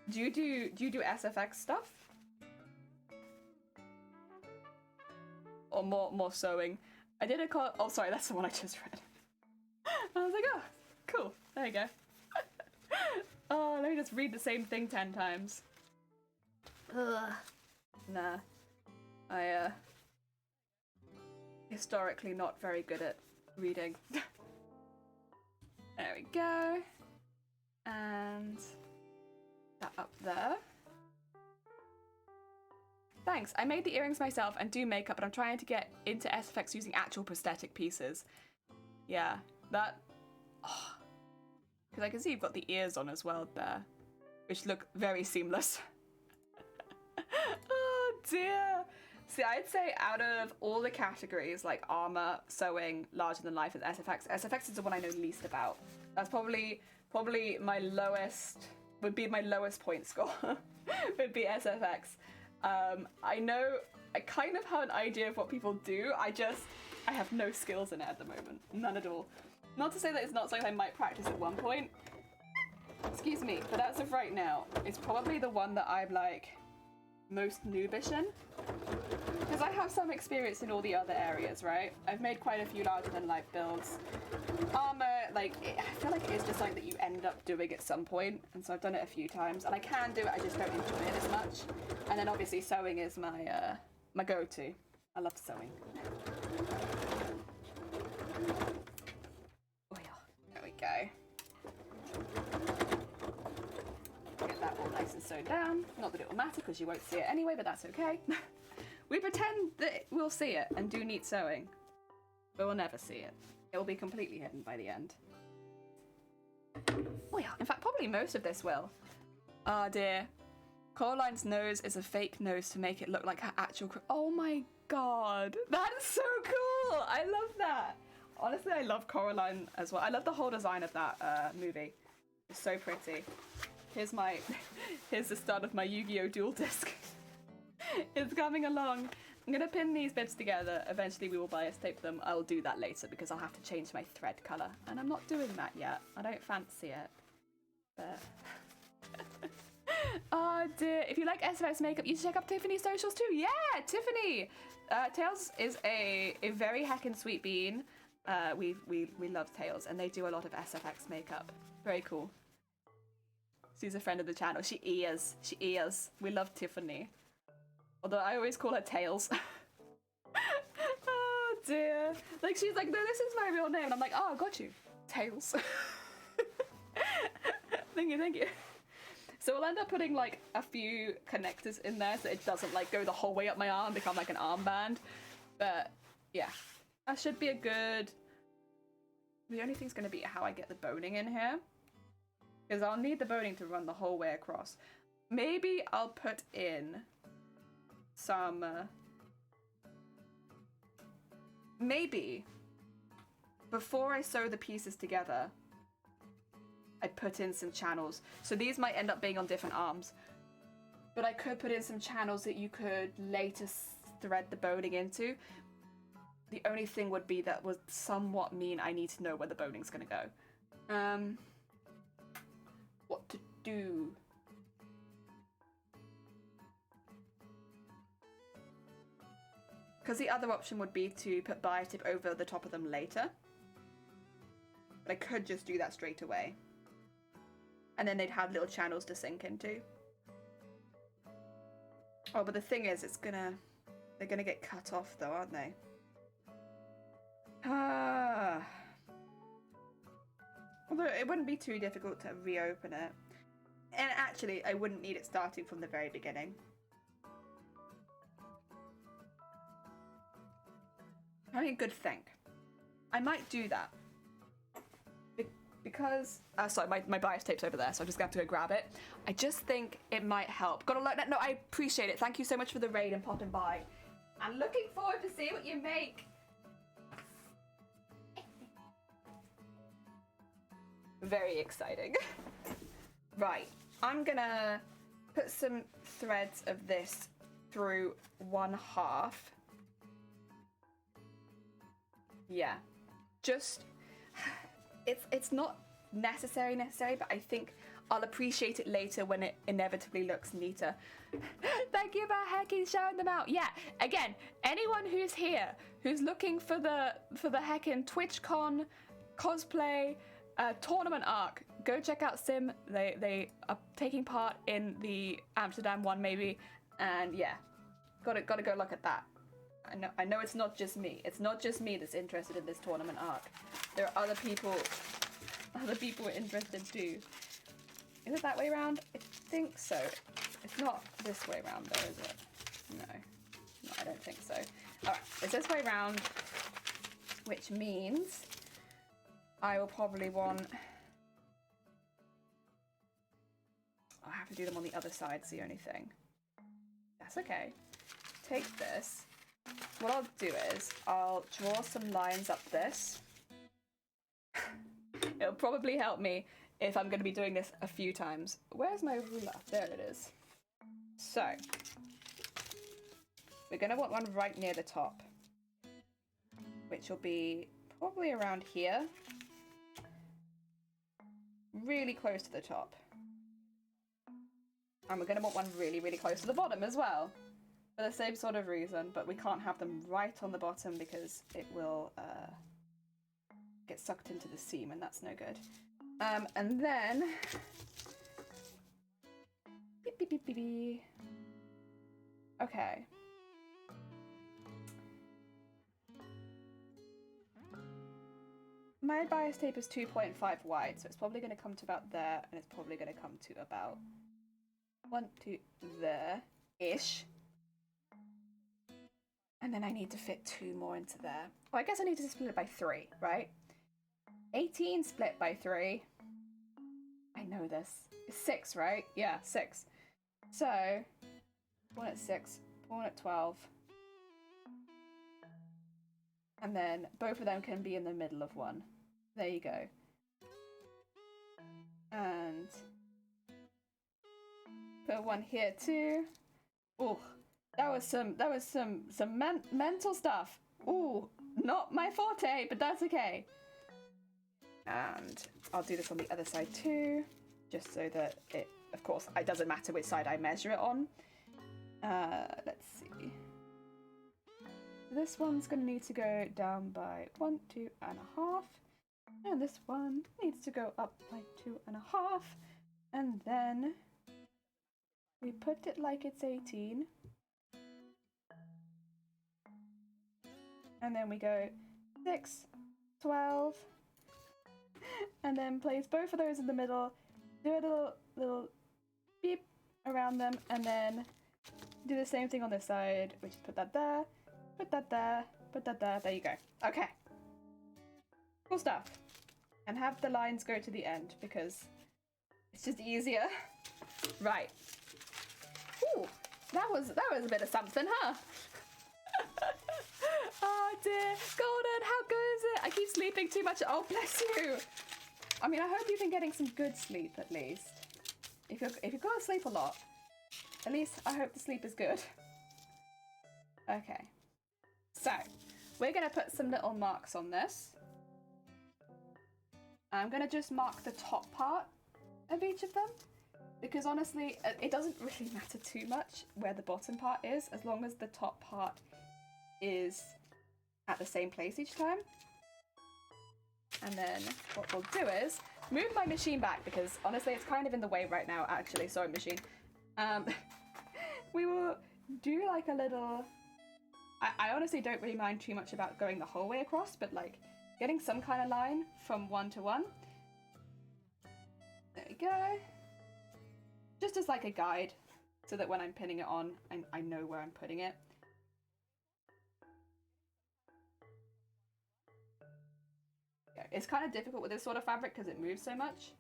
Do you do SFX stuff? Or more sewing? I did oh sorry, that's the one I just read. I was like, oh, cool. There you go. Oh, let me just read the same thing 10 times. Ugh. Nah. I historically not very good at reading. There we go. And that up there. Thanks. I made the earrings myself and do makeup, but I'm trying to get into SFX using actual prosthetic pieces. Yeah, that... Because I can see you've got the ears on as well there, which look very seamless. Oh dear. See, I'd say out of all the categories, like armor, sewing, larger than life, and SFX, SFX is the one I know least about. That's probably my lowest, would be my lowest point score, would be SFX. I know, I kind of have an idea of what people do, I have no skills in it at the moment, none at all. Not to say that it's not something I might practice at one point, excuse me, but as of right now, it's probably the one that I'm like most noobish in. Because I have some experience in all the other areas, right? I've made quite a few larger than life builds. Armor, like, I feel like it is just like that you end up doing at some point, and so I've done it a few times, and I can do it, I just don't enjoy it as much. And then obviously sewing is my my go-to. I love sewing. Oh yeah, there we go. Get that all nice and sewn down. Not that it will matter because you won't see it anyway, but that's okay. We pretend that we'll see it and do neat sewing, but we'll never see it. It will be completely hidden by the end. Oh yeah, in fact, probably most of this will. Ah dear. Coraline's nose is a fake nose to make it look like her actual oh my god, that's so cool! I love that! Honestly, I love Coraline as well. I love the whole design of that movie. It's so pretty. Here's the start of my Yu-Gi-Oh! Dual Disc. It's coming along. I'm gonna pin these bits together. Eventually we will bias tape them. I'll do that later because I'll have to change my thread colour. And I'm not doing that yet. I don't fancy it. But... Oh dear. If you like SFX makeup, you should check out Tiffany's socials too. Yeah, Tiffany! Tails is a very heckin' sweet bean. We love Tails and they do a lot of SFX makeup. Very cool. She's a friend of the channel. She is. We love Tiffany. Although I always call her Tails. Oh dear. Like she's like, no, this is my real name. And I'm like, oh, got you. Tails. Thank you. So we'll end up putting like a few connectors in there so it doesn't like go the whole way up my arm, become like an armband. But yeah, that should be a good... The only thing's going to be how I get the boning in here. Because I'll need the boning to run the whole way across. Maybe I'll put in some maybe before I sew the pieces together, I'd put in some channels. So these might end up being on different arms, but I could put in some channels that you could later thread the boning into. The only thing would be that would somewhat mean I need to know where the boning's gonna go. What to do? Because the other option would be to put bias tape over the top of them later. But I could just do that straight away. And then they'd have little channels to sink into. Oh, but the thing is, they're gonna get cut off though, aren't they? Although it wouldn't be too difficult to reopen it. And actually, I wouldn't need it starting from the very beginning. I mean, good think. I might do that. Because... sorry, my bias tape's over there, so I'm just going to have to go grab it. I just think it might help. Gotta let... No, I appreciate it. Thank you so much for the raid and popping by. I'm looking forward to see what you make. Very exciting. Right, I'm gonna put some threads of this through one half. Yeah, just, it's not necessary, but I think I'll appreciate it later when it inevitably looks neater. Thank you for heckin' showing them out. Yeah, again, anyone who's here, who's looking for the heckin' TwitchCon cosplay tournament arc, go check out Sim. They are taking part in the Amsterdam one maybe, and yeah, gotta go look at that. I know it's not just me. It's not just me that's interested in this tournament arc. There are other people interested too. Is it that way around? I think so. It's not this way around though, is it? No, I don't think so. Alright, it's this way around, which means I will probably want... I'll have to do them on the other side's the only thing. That's okay. Take this. What I'll do is, I'll draw some lines up this. It'll probably help me if I'm going to be doing this a few times. Where's my ruler? There it is. So, we're going to want one right near the top, which will be probably around here. Really close to the top. And we're going to want one really, really close to the bottom as well. For the same sort of reason, but we can't have them right on the bottom because it will get sucked into the seam, and that's no good. And then... Beep, beep, beep, beep, beep. Okay. My bias tape is 2.5 wide, so it's probably going to come to about there, and it's probably going to come to about 1 to there-ish. And then I need to fit 2 more into there. Oh, I guess I need to split it by 3, right? 18 split by 3. I know this. It's 6, right? Yeah, 6. So, 1 at 6, 1 at 12. And then both of them can be in the middle of one. There you go. And put one here too. Oh, that was some mental stuff. Ooh, not my forte, but that's okay. And I'll do this on the other side too, just so that it, of course, it doesn't matter which side I measure it on. Let's see. This one's going to need to go down by 1, 2.5. And this one needs to go up by 2.5. And then we put it like it's 18. And then we go 6, 12. And then place both of those in the middle. Do a little beep around them. And then do the same thing on this side. We just put that there. Put that there, put that there, there you go. Okay. Cool stuff. And have the lines go to the end because it's just easier. Right. Ooh, that was a bit of something, huh? Oh dear. Golden, how goes it? I keep sleeping too much. Oh, bless you. I mean, I hope you've been getting some good sleep at least. If you're going to sleep a lot, at least I hope the sleep is good. Okay. So, we're going to put some little marks on this. I'm going to just mark the top part of each of them, because honestly, it doesn't really matter too much where the bottom part is, as long as the top part is at the same place each time. And then what we'll do is move my machine back, because honestly it's kind of in the way right now, actually. Sorry, machine. We will do like a little... I honestly don't really mind too much about going the whole way across, but like getting some kind of line from one to one. There we go. Just as like a guide, so that when I'm pinning it on, I know where I'm putting it. Yeah, it's kind of difficult with this sort of fabric because it moves so much.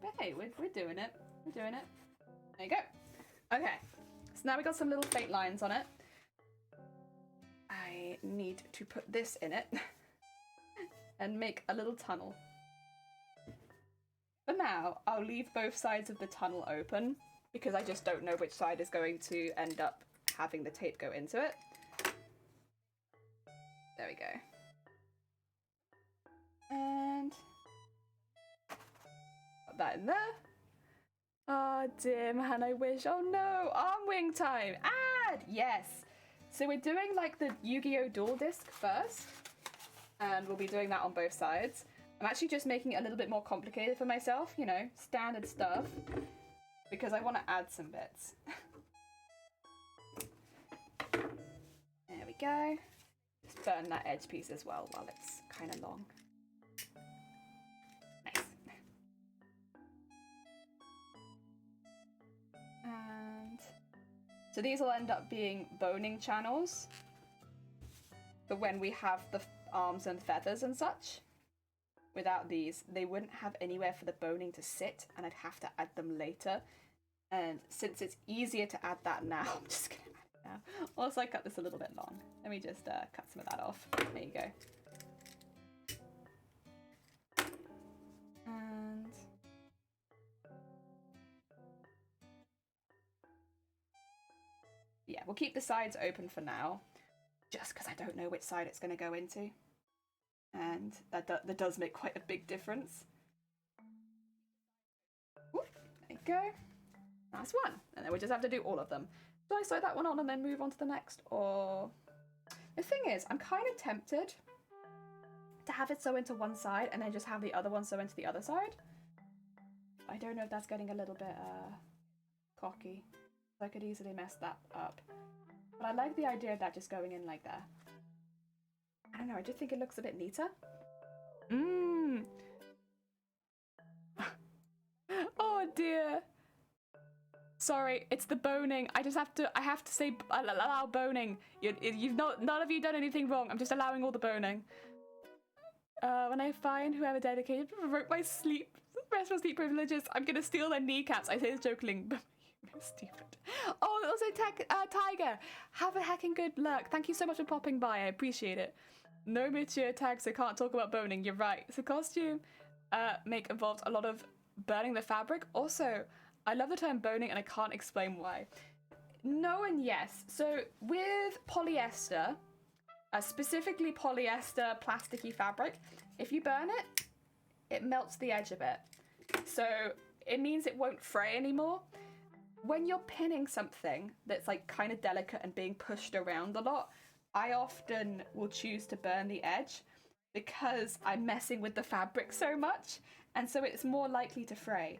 But hey, we're doing it. We're doing it. There you go. Okay, so now we got some little fake lines on it. I need to put this in it and make a little tunnel. For now, I'll leave both sides of the tunnel open because I just don't know which side is going to end up having the tape go into it. There we go. And put that in there. Oh dear man, I wish. Oh no, arm wing time. Add! Yes. So we're doing like the Yu-Gi-Oh! Dual Disc first, and we'll be doing that on both sides. I'm actually just making it a little bit more complicated for myself, you know, standard stuff, because I want to add some bits. There we go. Just burn that edge piece as well while it's kind of long. Nice. And so these will end up being boning channels for when we have the arms and feathers and such. Without these, they wouldn't have anywhere for the boning to sit, and I'd have to add them later. And since it's easier to add that now, I'm just gonna add it now. Also, I cut this a little bit long. Let me just cut some of that off. There you go. And yeah, we'll keep the sides open for now, just because I don't know which side it's going to go into. And that does make quite a big difference. Ooh, there you go. That's one. And then we just have to do all of them. Do I sew that one on and then move on to the next? Or... The thing is, I'm kind of tempted to have it sew into one side and then just have the other one sew into the other side. I don't know if that's getting a little bit cocky. I could easily mess that up. But I like the idea of that just going in like there. I don't know, I just think it looks a bit neater. Oh dear. Sorry, it's the boning. I have to say allow boning. None of you done anything wrong. I'm just allowing all the boning. When I find whoever dedicated broke my restful sleep privileges, I'm gonna steal their kneecaps. I say this jokingly, but you're stupid. Oh, also Tiger, have a heckin' good luck. Thank you so much for popping by. I appreciate it. No mature tags, so can't talk about boning. You're right. So costume make involved a lot of burning the fabric. Also, I love the term boning and I can't explain why. No and yes. So with polyester, specifically polyester plasticky fabric, if you burn it, it melts the edge a bit. So it means it won't fray anymore. When you're pinning something that's like kind of delicate and being pushed around a lot, I often will choose to burn the edge because I'm messing with the fabric so much, and so it's more likely to fray.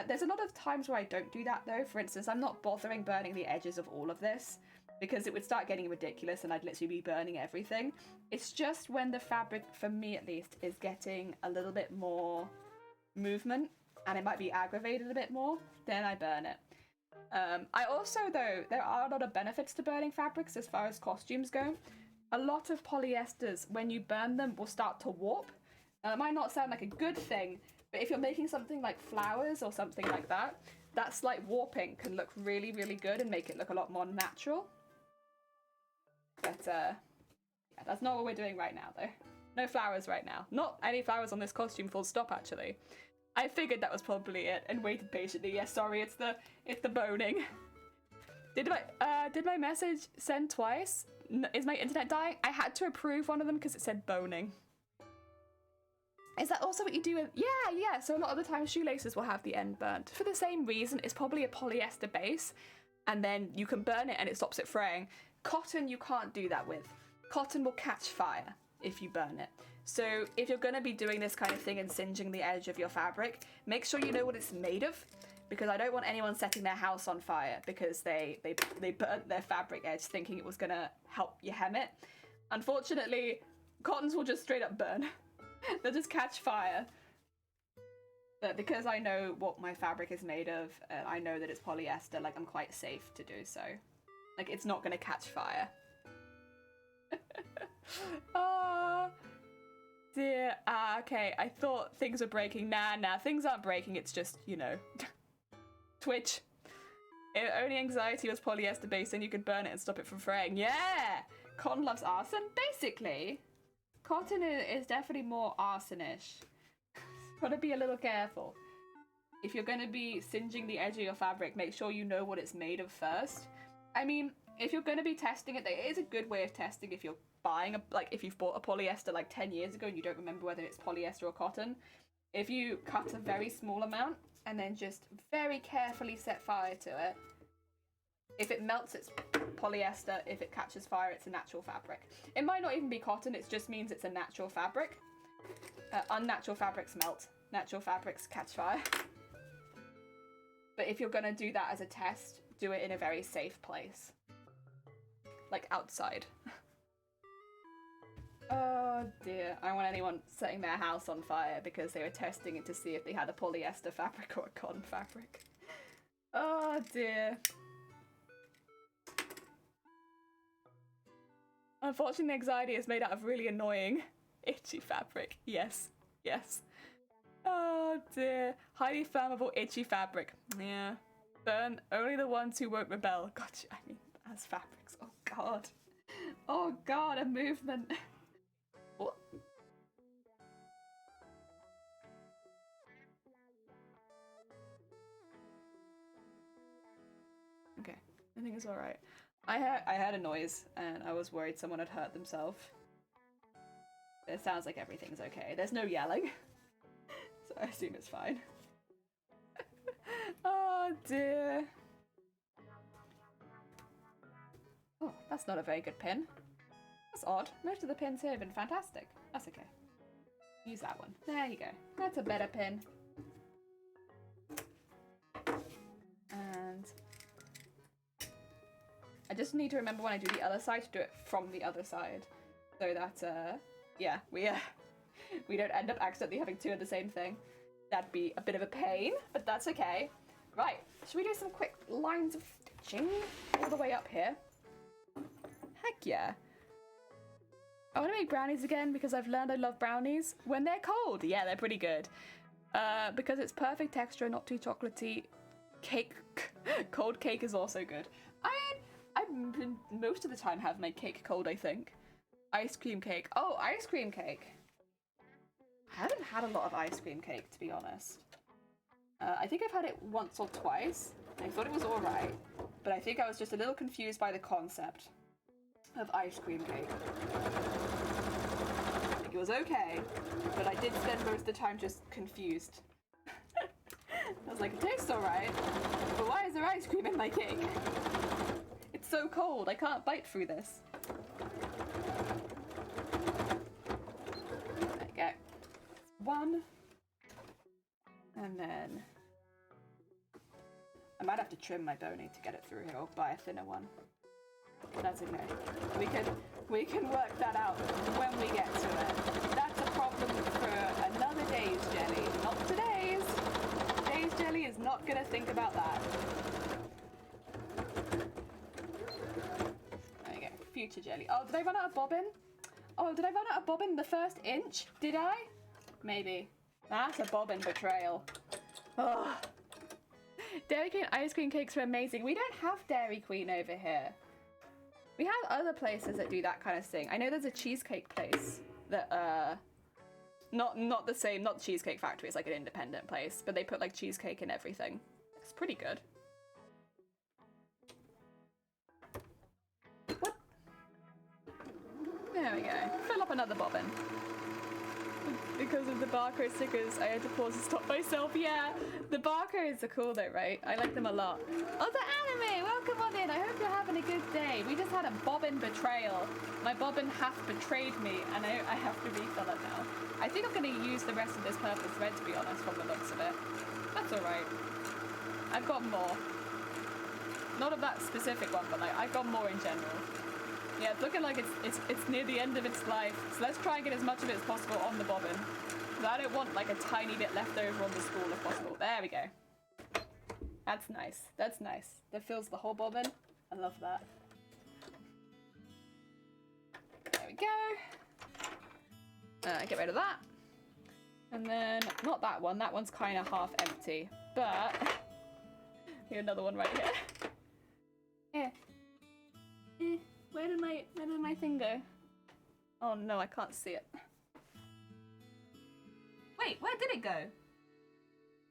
There's a lot of times where I don't do that though. For instance, I'm not bothering burning the edges of all of this because it would start getting ridiculous and I'd literally be burning everything. It's just when the fabric, for me at least, is getting a little bit more movement and it might be aggravated a bit more, then I burn it. I also, though, there are a lot of benefits to burning fabrics as far as costumes go. A lot of polyesters, when you burn them, will start to warp. It might not sound like a good thing, but if you're making something like flowers or something like that, that slight warping can look really, really good and make it look a lot more natural. But Yeah, that's not what we're doing right now, though. No flowers right now. Not any flowers on this costume, full stop, actually. I figured that was probably it and waited patiently. Yeah, sorry, it's the boning. Did my message send twice? Is my internet dying? I had to approve one of them because it said boning. Is that also what you do with... Yeah. So a lot of the time shoelaces will have the end burnt. For the same reason, it's probably a polyester base, and then you can burn it and it stops it fraying. Cotton, you can't do that with. Cotton will catch fire if you burn it. So if you're going to be doing this kind of thing and singeing the edge of your fabric, make sure you know what it's made of, because I don't want anyone setting their house on fire because they burnt their fabric edge thinking it was going to help you hem it. Unfortunately, cottons will just straight up burn. They'll just catch fire. But because I know what my fabric is made of, I know that it's polyester, like I'm quite safe to do so. Like it's not gonna catch fire. Oh dear. Okay, I thought things were breaking. Nah, things aren't breaking, it's just, you know, Twitch. If only anxiety was polyester based and you could burn it and stop it from fraying. Yeah! Cotton loves arson, basically. Cotton is definitely more arsonish. Gotta be a little careful. If you're gonna be singeing the edge of your fabric, make sure you know what it's made of first. I mean, if you're gonna be testing it, it is a good way of testing if you're buying if you've bought a polyester like 10 years ago and you don't remember whether it's polyester or cotton. If you cut a very small amount and then just very carefully set fire to it, if it melts, it's polyester. If it catches fire, it's a natural fabric. It might not even be cotton, it just means it's a natural fabric. Unnatural fabrics melt. Natural fabrics catch fire. But if you're gonna do that as a test, do it in a very safe place. Like outside. Oh dear, I don't want anyone setting their house on fire because they were testing it to see if they had a polyester fabric or a cotton fabric. Oh dear. Unfortunately, anxiety is made out of really annoying, itchy fabric. Yes. Oh dear. Highly flammable, itchy fabric. Yeah. Burn only the ones who won't rebel. Gotcha. I mean, as fabrics. Oh god. Oh god, a movement. What? Okay, I think it's alright. I heard a noise and I was worried someone had hurt themselves. It sounds like everything's okay. There's no yelling, so I assume it's fine. Oh dear. Oh, that's not a very good pin. That's odd. Most of the pins here have been fantastic. That's okay. Use that one. There you go. That's a better pin. And I just need to remember when I do the other side to do it from the other side, so that yeah, we don't end up accidentally having two of the same thing. That'd be a bit of a pain, but that's okay. Right, should we do some quick lines of stitching all the way up here? Heck yeah. I want to make brownies again because I've learned I love brownies when they're cold. Yeah, they're pretty good. Because it's perfect texture, not too chocolatey. Cake, cold cake is also good. I most of the time have my cake cold, I think. Ice cream cake. Oh, ice cream cake. I haven't had a lot of ice cream cake, to be honest. I think I've had it once or twice. I thought it was alright, but I think I was just a little confused by the concept of ice cream cake. Like, it was okay, but I did spend most of the time just confused. I was like, it tastes alright, but why is there ice cream in my cake? It's so cold, I can't bite through this. There you go. One. And then I might have to trim my boning to get it through here or buy a thinner one. But that's okay. We can work that out when we get to it. That's a problem for another day's jelly, not today's. Today's jelly is not gonna think about that. There you go. Future jelly. Oh, did I run out of bobbin? Oh, did I run out of bobbin the first inch? Did I? Maybe. That's a bobbin betrayal. Oh. Dairy Queen ice cream cakes are amazing. We don't have Dairy Queen over here. We have other places that do that kind of thing. I know there's a cheesecake place that, not the same, not the Cheesecake Factory, it's like an independent place, but they put like cheesecake in everything. It's pretty good. What? There we go. Fill up another bobbin. Because of the barcode stickers, I had to pause and stop myself. Yeah, the barcodes are cool though, right? I like them a lot. Oh, the anime! Welcome on in. I hope you're having a good day. We just had a bobbin betrayal. My bobbin half betrayed me, and I have to refill it now. I think I'm going to use the rest of this purple thread, to be honest, from the looks of it. That's alright. I've got more. Not of that specific one, but like I've got more in general. Yeah, it's looking like it's near the end of its life, so let's try and get as much of it as possible on the bobbin. Because I don't want like a tiny bit left over on the spool if possible. There we go. That's nice. That's nice. That fills the whole bobbin. I love that. There we go. Get rid of that. And then, not that one. That one's kind of half empty. But, here's another one right here. Where did my thing go? Oh no, I can't see it. Wait, where did it go?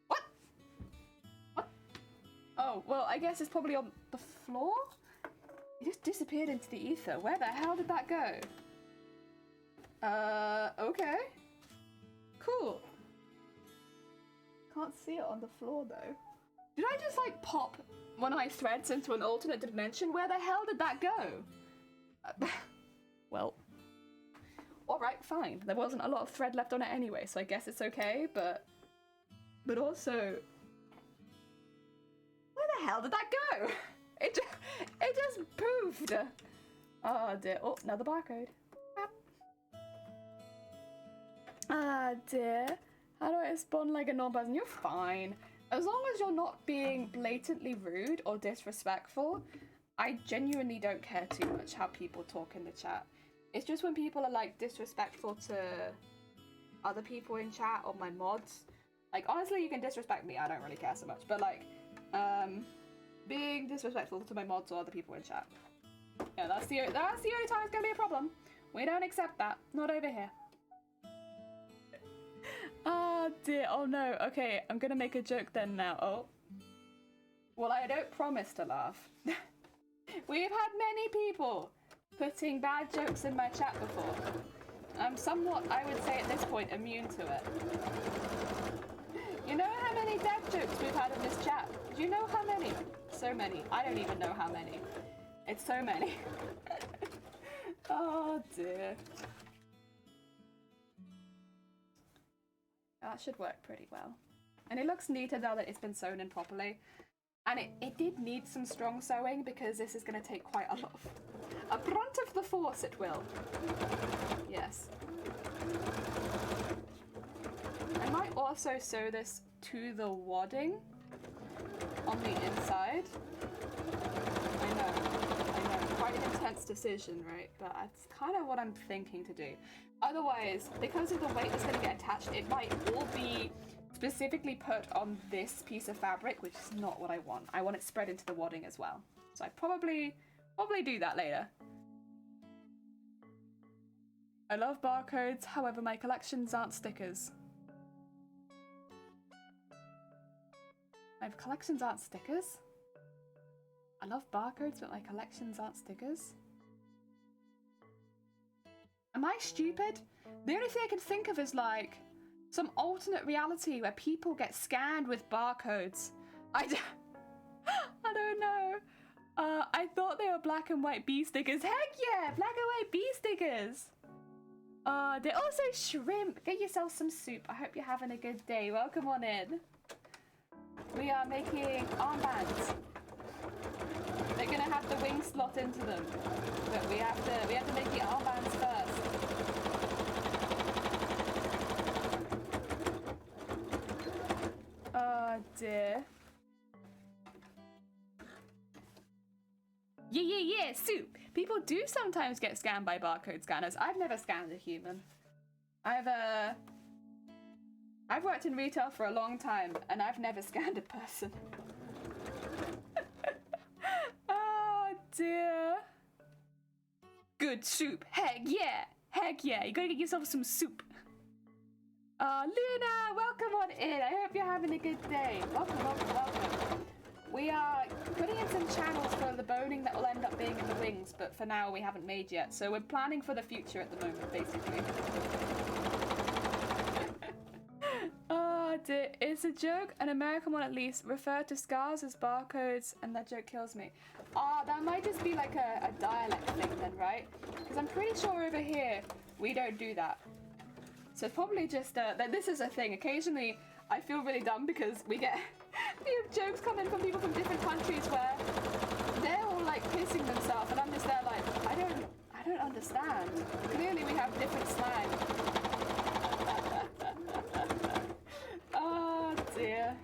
What? What? Oh, well, I guess it's probably on the floor? It just disappeared into the ether. Where the hell did that go? Okay. Cool. Can't see it on the floor though. Did I just like pop one of my threads into an alternate dimension? Where the hell did that go? Well, alright, fine. There wasn't a lot of thread left on it anyway, so I guess it's okay, but also, where the hell did that go? It just poofed. Oh dear. Oh, another barcode. Ah dear. How do I respond like a non-person? You're fine. As long as you're not being blatantly rude or disrespectful, I genuinely don't care too much how people talk in the chat. It's just when people are like disrespectful to other people in chat or my mods. Like honestly, you can disrespect me, I don't really care so much. But like, being disrespectful to my mods or other people in chat. Yeah, that's the only time it's gonna be a problem. We don't accept that. Not over here. Oh dear, oh no. Okay, I'm gonna make a joke then now. Oh. Well, I don't promise to laugh. We've had many people putting bad jokes in my chat before. I'm somewhat, I would say at this point, immune to it. You know how many death jokes we've had in this chat? Do you know how many? So many. I don't even know how many. It's so many. Oh dear. That should work pretty well. And it looks neater now that it's been sewn in properly. And it did need some strong sewing because this is going to take quite a lot of... A brunt of the force it will. Yes. I might also sew this to the wadding on the inside. I know. Quite an intense decision, right? But that's kind of what I'm thinking to do. Otherwise, because of the weight that's going to get attached, it might all be specifically put on this piece of fabric, which is not what I want. I want it spread into the wadding as well. So I probably do that later. I love barcodes, however my collections aren't stickers. My collections aren't stickers? I love barcodes, but my collections aren't stickers? Am I stupid? The only thing I can think of is like some alternate reality where people get scanned with barcodes. I don't know. I thought they were black and white bee stickers. Heck yeah, black and white bee stickers. They're also shrimp. Get yourself some soup. I hope you're having a good day. Welcome on in. We are making armbands. They're gonna have the wing slot into them, but we have to make the armbands first. Oh dear. Yeah, soup. People do sometimes get scanned by barcode scanners. I've never scanned a human. I've worked in retail for a long time and I've never scanned a person. Oh dear. soup. Heck yeah. Heck yeah. You gotta get yourself some soup. Luna, welcome on in. I hope you're having a good day. Welcome, welcome, welcome. We are putting in some channels for the boning that will end up being in the wings, but for now we haven't made yet. So we're planning for the future at the moment, basically. Oh dear, it's a joke. An American one at least referred to scars as barcodes, and that joke kills me. Ah, that might just be like a dialect thing then, right? Because I'm pretty sure over here we don't do that. So it's probably just that this is a thing. Occasionally I feel really dumb because we have jokes coming from people from different countries where they're all like pissing themselves, and I'm just there like, I don't understand. Clearly we have different slang. Oh dear.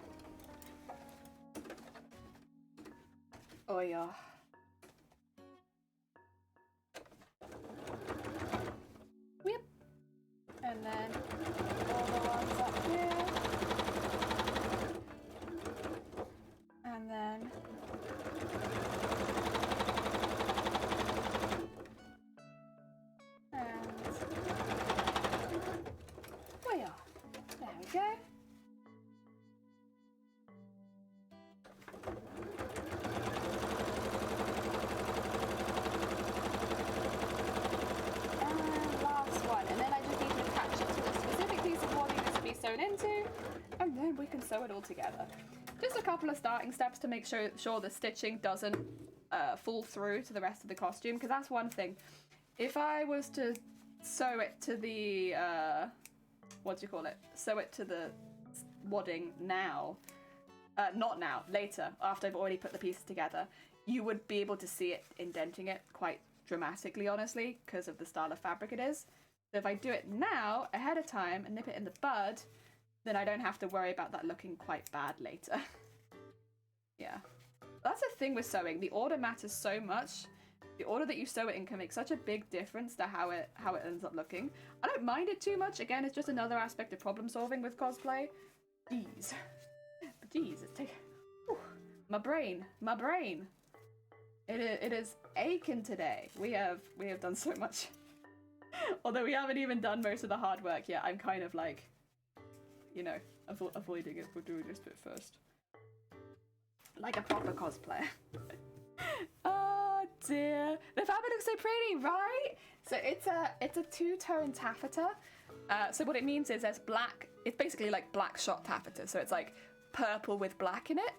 Oh yeah. Whip. And then all the ones up here. And then we are. There we go. And last one. And then I just need to attach it to the specific piece of wadding this will be sewn into, and then we can sew it all together. Just a couple of starting steps to make sure the stitching doesn't fall through to the rest of the costume, because that's one thing. If I was to sew it to the sew it to the wadding now, not now, later, after I've already put the pieces together, you would be able to see it indenting it quite dramatically, honestly, because of the style of fabric it is. So if I do it now, ahead of time, and nip it in the bud, then I don't have to worry about that looking quite bad later. Yeah. That's the thing with sewing. The order matters so much. The order that you sew it in can make such a big difference to how it ends up looking. I don't mind it too much. Again, it's just another aspect of problem solving with cosplay. Jeez. Jeez, it's taking... My brain. It is aching today. We have done so much. Although we haven't even done most of the hard work yet. I'm kind of like, you know, avoiding it. We're doing this bit first. Like a proper cosplayer. Oh dear. The fabric looks so pretty, right? So it's a two-tone taffeta. So what it means is there's black, it's basically like black shot taffeta. So it's like purple with black in it.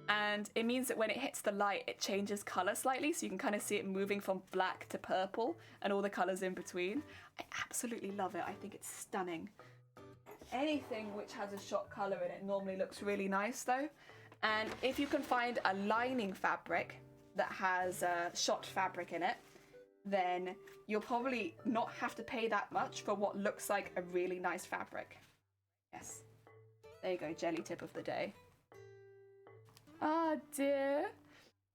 And it means that when it hits the light, it changes color slightly. So you can kind of see it moving from black to purple and all the colors in between. I absolutely love it. I think it's stunning. Anything which has a shot color in it normally looks really nice though. And if you can find a lining fabric that has shot fabric in it, then you'll probably not have to pay that much for what looks like a really nice fabric. Yes. There you go, jelly tip of the day. Oh dear.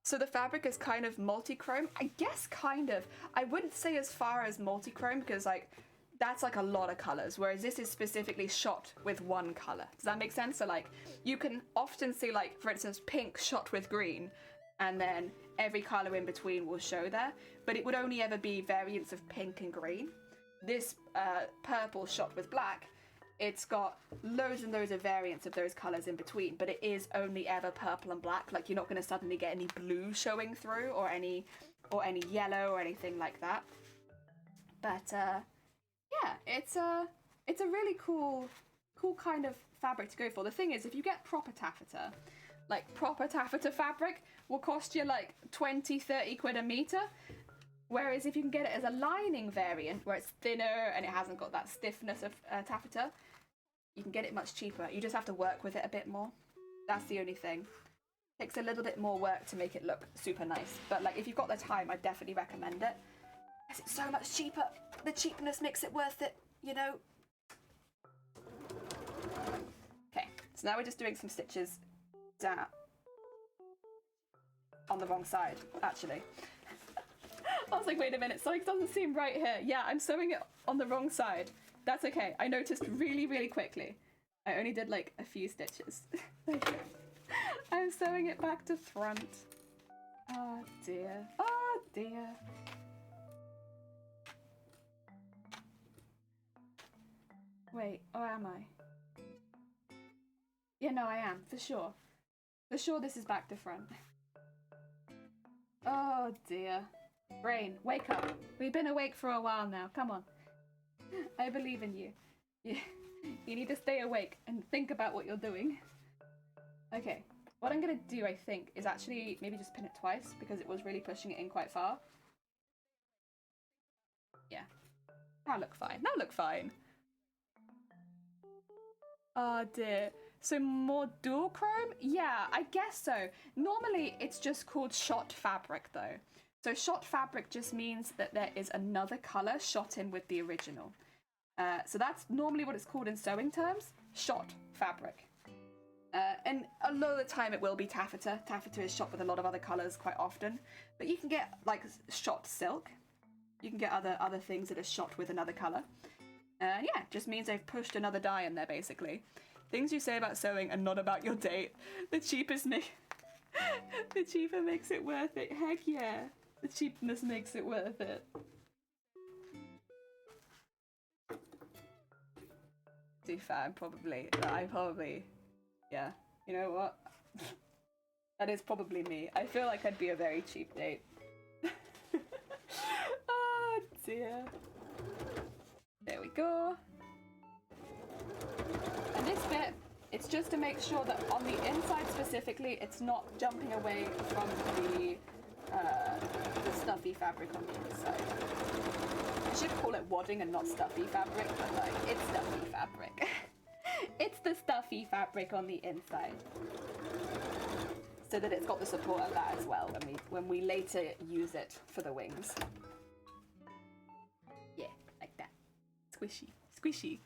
So the fabric is kind of multi-chrome. I guess kind of. I wouldn't say as far as multi-chrome because like that's like a lot of colors, whereas this is specifically shot with one color. Does that make sense? So like you can often see like, for instance, pink shot with green, and then every color in between will show there, but it would only ever be variants of pink and green. This purple shot with black, it's got loads and loads of variants of those colors in between, but it is only ever purple and black. Like you're not going to suddenly get any blue showing through or any yellow or anything like that. But yeah, it's a really cool kind of fabric to go for. The thing is, if you get proper taffeta, like proper taffeta fabric will cost you like 20-30 quid a meter. Whereas if you can get it as a lining variant where it's thinner and it hasn't got that stiffness of taffeta, you can get it much cheaper. You just have to work with it a bit more. That's the only thing. It takes a little bit more work to make it look super nice. But like if you've got the time, I definitely recommend it. Because it's so much cheaper. The cheapness makes it worth it, you know. Okay, so now we're just doing some stitches down on the wrong side, actually. I was like, wait a minute, something doesn't seem right here. Yeah, I'm sewing it on the wrong side. That's okay. I noticed really, really quickly. I only did like a few stitches. I'm sewing it back to front. Oh dear. Oh dear. Wait, or am I? Yeah, no, I am, for sure. For sure this is back to front. Oh dear. Brain, wake up. We've been awake for a while now, come on. I believe in you. You need to stay awake and think about what you're doing. Okay, what I'm gonna do, I think, is actually maybe just pin it twice because it was really pushing it in quite far. Yeah. That'll look fine. That'll look fine. Oh dear. So more dual chrome? Yeah, I guess so. Normally it's just called shot fabric though. So shot fabric just means that there is another colour shot in with the original. So that's normally what it's called in sewing terms, shot fabric. And a lot of the time it will be taffeta. Taffeta is shot with a lot of other colours quite often. But you can get like shot silk. You can get other things that are shot with another colour. Yeah, just means they've pushed another dye in there basically. Things you say about sewing and not about your date. The cheapest the cheaper makes it worth it. Heck yeah. The cheapness makes it worth it. Too fair, I probably, yeah. You know what? That is probably me. I feel like I'd be a very cheap date. Oh dear. There we go. And this bit, it's just to make sure that on the inside specifically, it's not jumping away from the stuffy fabric on the inside. I should call it wadding and not stuffy fabric, but like, it's stuffy fabric. It's the stuffy fabric on the inside. So that it's got the support of that as well when we later use it for the wings. Yeah, like that. Squishy, squishy.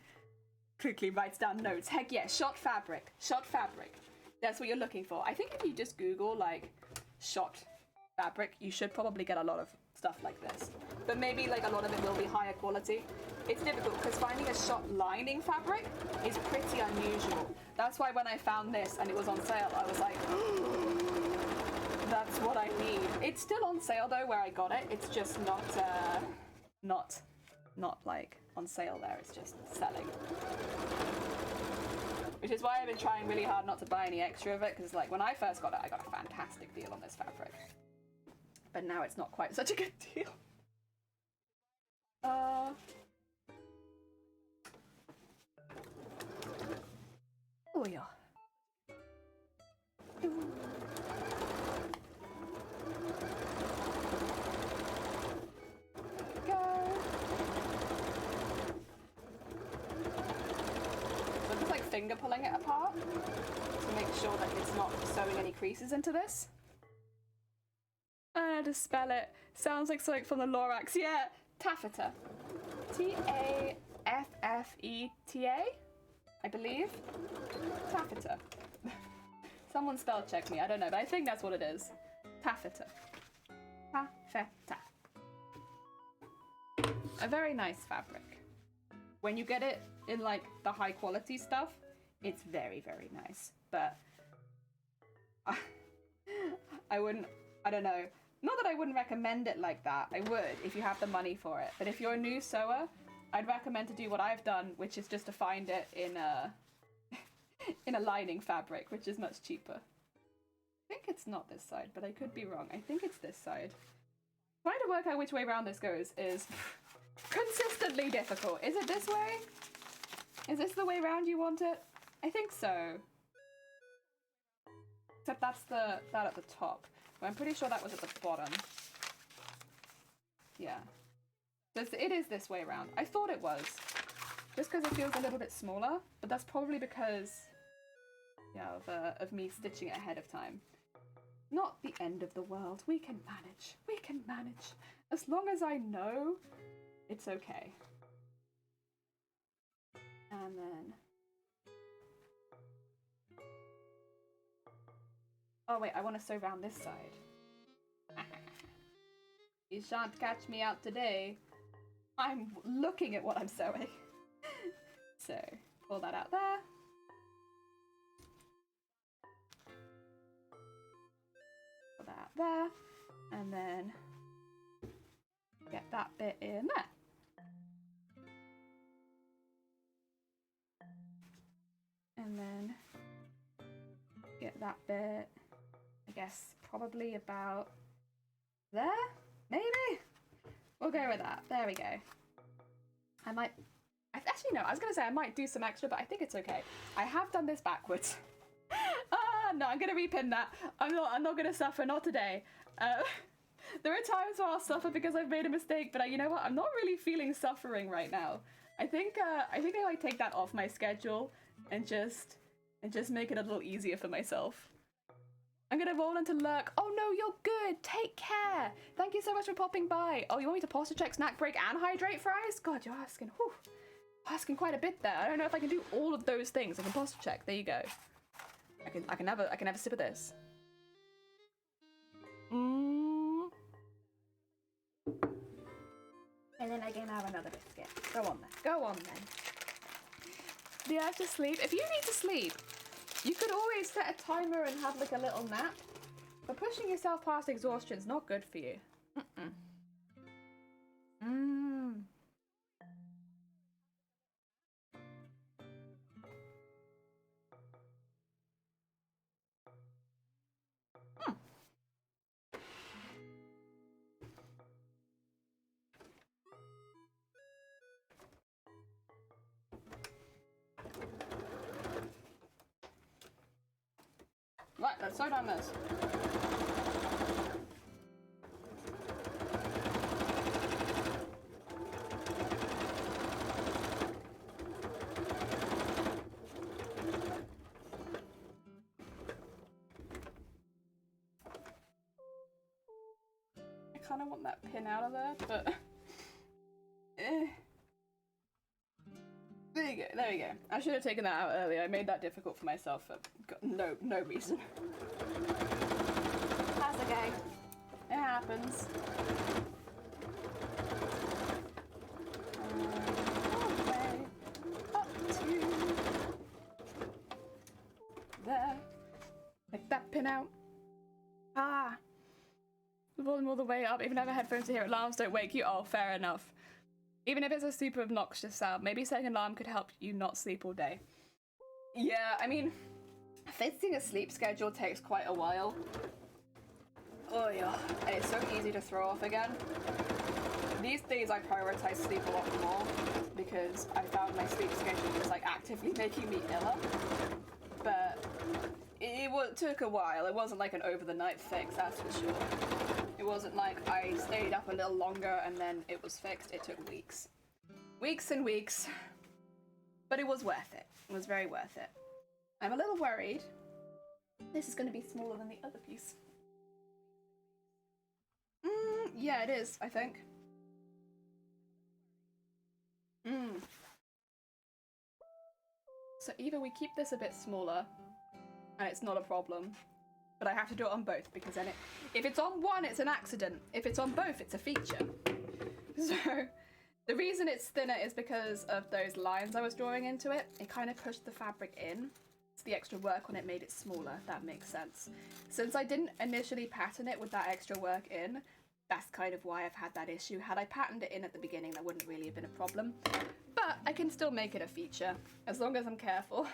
Quickly writes down notes. Heck yeah, shot fabric. Shot fabric. That's what you're looking for. I think if you just Google like shot fabric, you should probably get a lot of stuff like this. But maybe like a lot of it will be higher quality. It's difficult because finding a shot lining fabric is pretty unusual. That's why when I found this and it was on sale, I was like, that's what I need. It's still on sale though where I got it. It's just not like on sale there. It's just selling. Which is why I've been trying really hard not to buy any extra of it, because like when I first got it, I got a fantastic deal on this fabric. But now it's not quite such a good deal. Oh yeah. Finger pulling it apart to make sure that it's not sewing any creases into this. I know how to spell it. Sounds like something from the Lorax. Yeah, taffeta. Taffeta, I believe. Taffeta. Someone spell check me. I don't know, but I think that's what it is. Taffeta. Taffeta. A very nice fabric. When you get it in like the high quality stuff, it's very, very nice. But I don't know. Not that I wouldn't recommend it like that. I would if you have the money for it. But if you're a new sewer, I'd recommend to do what I've done, which is just to find it in a lining fabric, which is much cheaper. I think it's not this side, but I could be wrong. I think it's this side. Trying to work out which way around this goes is consistently difficult. Is it this way? Is this the way round you want it? I think so. Except that's that at the top. But I'm pretty sure that was at the bottom. Yeah. So it is this way around. I thought it was. Just because it feels a little bit smaller, but that's probably because, yeah, of me stitching it ahead of time. Not the end of the world. We can manage. We can manage. As long as I know, it's okay. And then... Oh wait, I want to sew round this side. You shan't catch me out today. I'm looking at what I'm sewing. So, pull that out there. Pull that out there. And then get that bit in there. bit. I guess probably about there, maybe? We'll go with that. There we go. Actually, no, I was going to say I might do some extra, but I think it's okay. I have done this backwards. No, I'm going to repin that. I'm not going to suffer, not today. There are times where I'll suffer because I've made a mistake, but you know what? I'm not really feeling suffering right now. I think I might take that off my schedule and just make it a little easier for myself. I'm gonna roll into lurk. Oh no, you're good. Take care. Thank you so much for popping by. Oh, you want me to posture check, snack break, and hydrate fries? God, you're asking. Whew, asking quite a bit there. I don't know if I can do all of those things. I can posture check. There you go. I can have a sip of this. And then I can have another biscuit. Go on then. Go on then. Do you have to sleep? If you need to sleep, you could always set a timer and have like a little nap. But pushing yourself past exhaustion is not good for you. Right, let's slow down this. I kind of want that pin out of there, but there you go, there we go. I should have taken that out earlier. I made that difficult for myself for no reason. That's okay. It happens. Okay. Up to there. Take that pin out. The volume all the way up. Even if I have headphones to hear alarms don't wake you. Oh, fair enough. Even if it's a super obnoxious sound, maybe setting an alarm could help you not sleep all day. Yeah, I mean, fixing a sleep schedule takes quite a while. Oh yeah, and it's so easy to throw off again. These days I prioritize sleep a lot more because I found my sleep schedule was like actively making me iller. But it took a while. It wasn't like an over the night fix, that's for sure. It wasn't like I stayed up a little longer and then it was fixed. It took weeks. Weeks and weeks. But it was worth it. It was very worth it. I'm a little worried. This is going to be smaller than the other piece. Yeah, it is, I think. So either we keep this a bit smaller and it's not a problem, but I have to do it on both because then if it's on one, it's an accident. If it's on both, it's a feature. So the reason it's thinner is because of those lines I was drawing into it. It kind of pushed the fabric in. So the extra work on it made it smaller. That makes sense. Since I didn't initially pattern it with that extra work in, that's kind of why I've had that issue. Had I patterned it in at the beginning, that wouldn't really have been a problem. But I can still make it a feature, as long as I'm careful.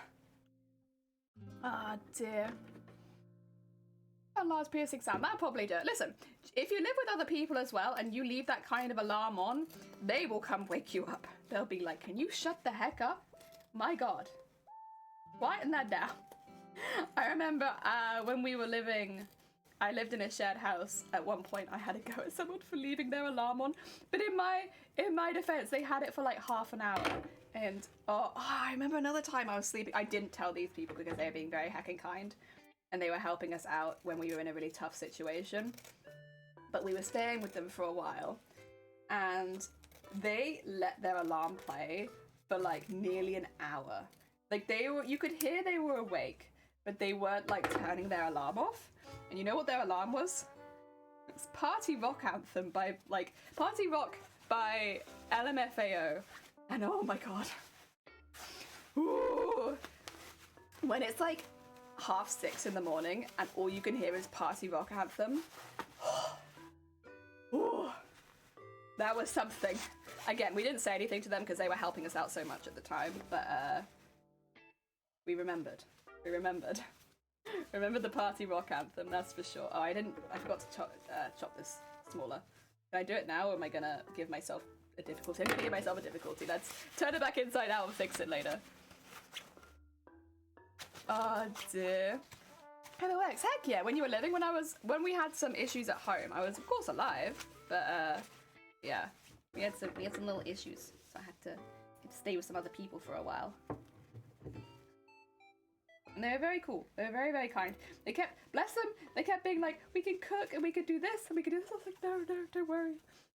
Ah, dear. A large piercing sound, that'll probably do it. Listen, if you live with other people as well and you leave that kind of alarm on, they will come wake you up. They'll be like, can you shut the heck up? My God. Quieten that down. I remember when we were I lived in a shared house. At one point I had to go at someone for leaving their alarm on, but in my defense, they had it for like half an hour. And I remember another time I was sleeping. I didn't tell these people because they were being very heckin' kind and they were helping us out when we were in a really tough situation. But we were staying with them for a while and they let their alarm play for like nearly an hour. Like you could hear they were awake, but they weren't like turning their alarm off. And you know what their alarm was? It's Party Rock Anthem by LMFAO. And oh my God. Ooh. When it's like 6:30 in the morning and all you can hear is Party Rock Anthem. Ooh. That was something. Again, we didn't say anything to them because they were helping us out so much at the time, but we remembered. Remember the party rock anthem, that's for sure. Oh, I forgot to chop this smaller. Can I do it now, or am I gonna give myself a difficulty? I'm gonna give myself a difficulty. Let's turn it back inside out and fix it later. Oh dear. And it works. Heck yeah, when you were living, when we had some issues at home, I was of course alive, but yeah, we had some little issues, so I had to stay with some other people for a while. And they were very cool. They were very, very kind. They kept, bless them, they kept being like, we can cook and we could do this and we could do this. I was like, no, don't worry.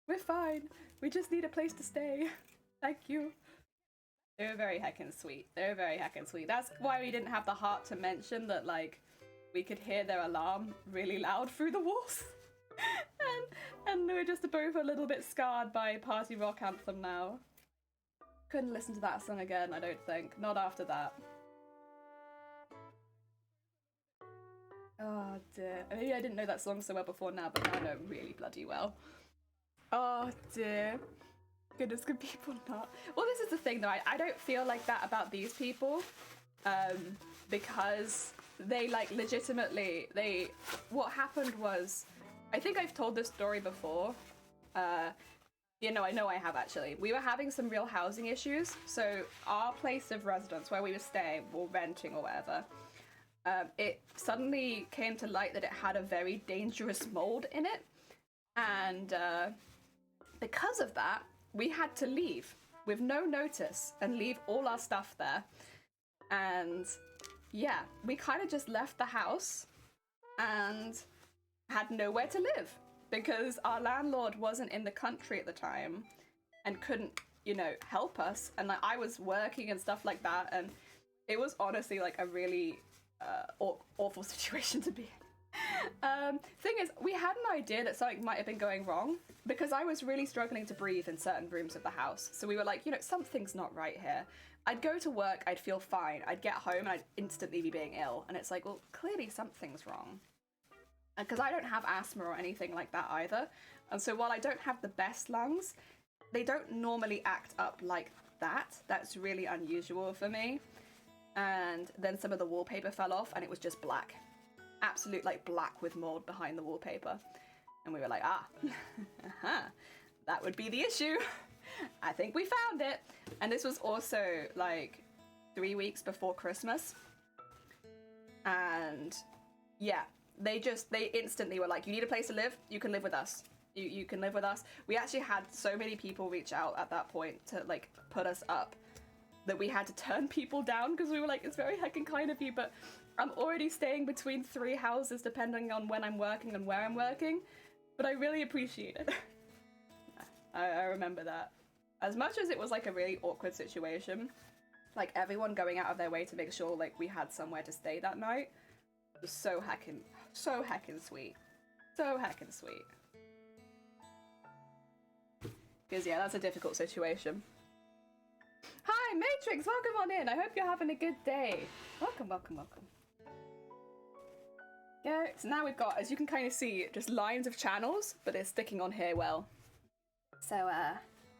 We're fine. We just need a place to stay. Thank you. They were very heckin' sweet. They were very heckin' sweet. That's why we didn't have the heart to mention that, like, we could hear their alarm really loud through the walls. and they were just both a little bit scarred by Party Rock Anthem now. Couldn't listen to that song again, I don't think. Not after that. Oh dear. Maybe I didn't know that song so well before now, but now I know it really bloody well. Oh dear. Goodness, could people not? Well, this is the thing though, I don't feel like that about these people. Because they, like, legitimately, what happened was, I think I've told this story before. You know, I know I have actually. We were having some real housing issues, so our place of residence where we were staying, or renting or whatever, it suddenly came to light that it had a very dangerous mold in it, and because of that, we had to leave with no notice and leave all our stuff there. And yeah, we kind of just left the house and had nowhere to live because our landlord wasn't in the country at the time and couldn't, you know, help us. And like, I was working and stuff like that, and it was honestly like a really awful situation to be in. Thing is, we had an idea that something might have been going wrong because I was really struggling to breathe in certain rooms of the house. So we were like, you know, something's not right here. I'd go to work, I'd feel fine. I'd get home and I'd instantly be being ill. And it's like, well, clearly something's wrong. Because I don't have asthma or anything like that either. And so while I don't have the best lungs, they don't normally act up like that. That's really unusual for me. And then some of the wallpaper fell off and it was just black. Absolute, like, black with mold behind the wallpaper. And we were like, that would be the issue. I think we found it. And this was also like 3 weeks before Christmas. And yeah, they instantly were like, you need a place to live? You can live with us. You can live with us. We actually had so many people reach out at that point to, like, put us up that we had to turn people down because we were like, it's very heckin' kind of you, but I'm already staying between 3 houses depending on when I'm working and where I'm working. But I really appreciate it. I remember that. As much as it was like a really awkward situation, like everyone going out of their way to make sure like we had somewhere to stay that night was so heckin' sweet. So heckin' sweet. Because yeah, that's a difficult situation. Hi, Matrix, welcome on in. I hope you're having a good day. Welcome, welcome, welcome. Yeah, so now we've got, as you can kind of see, just lines of channels, but it's sticking on here well. So,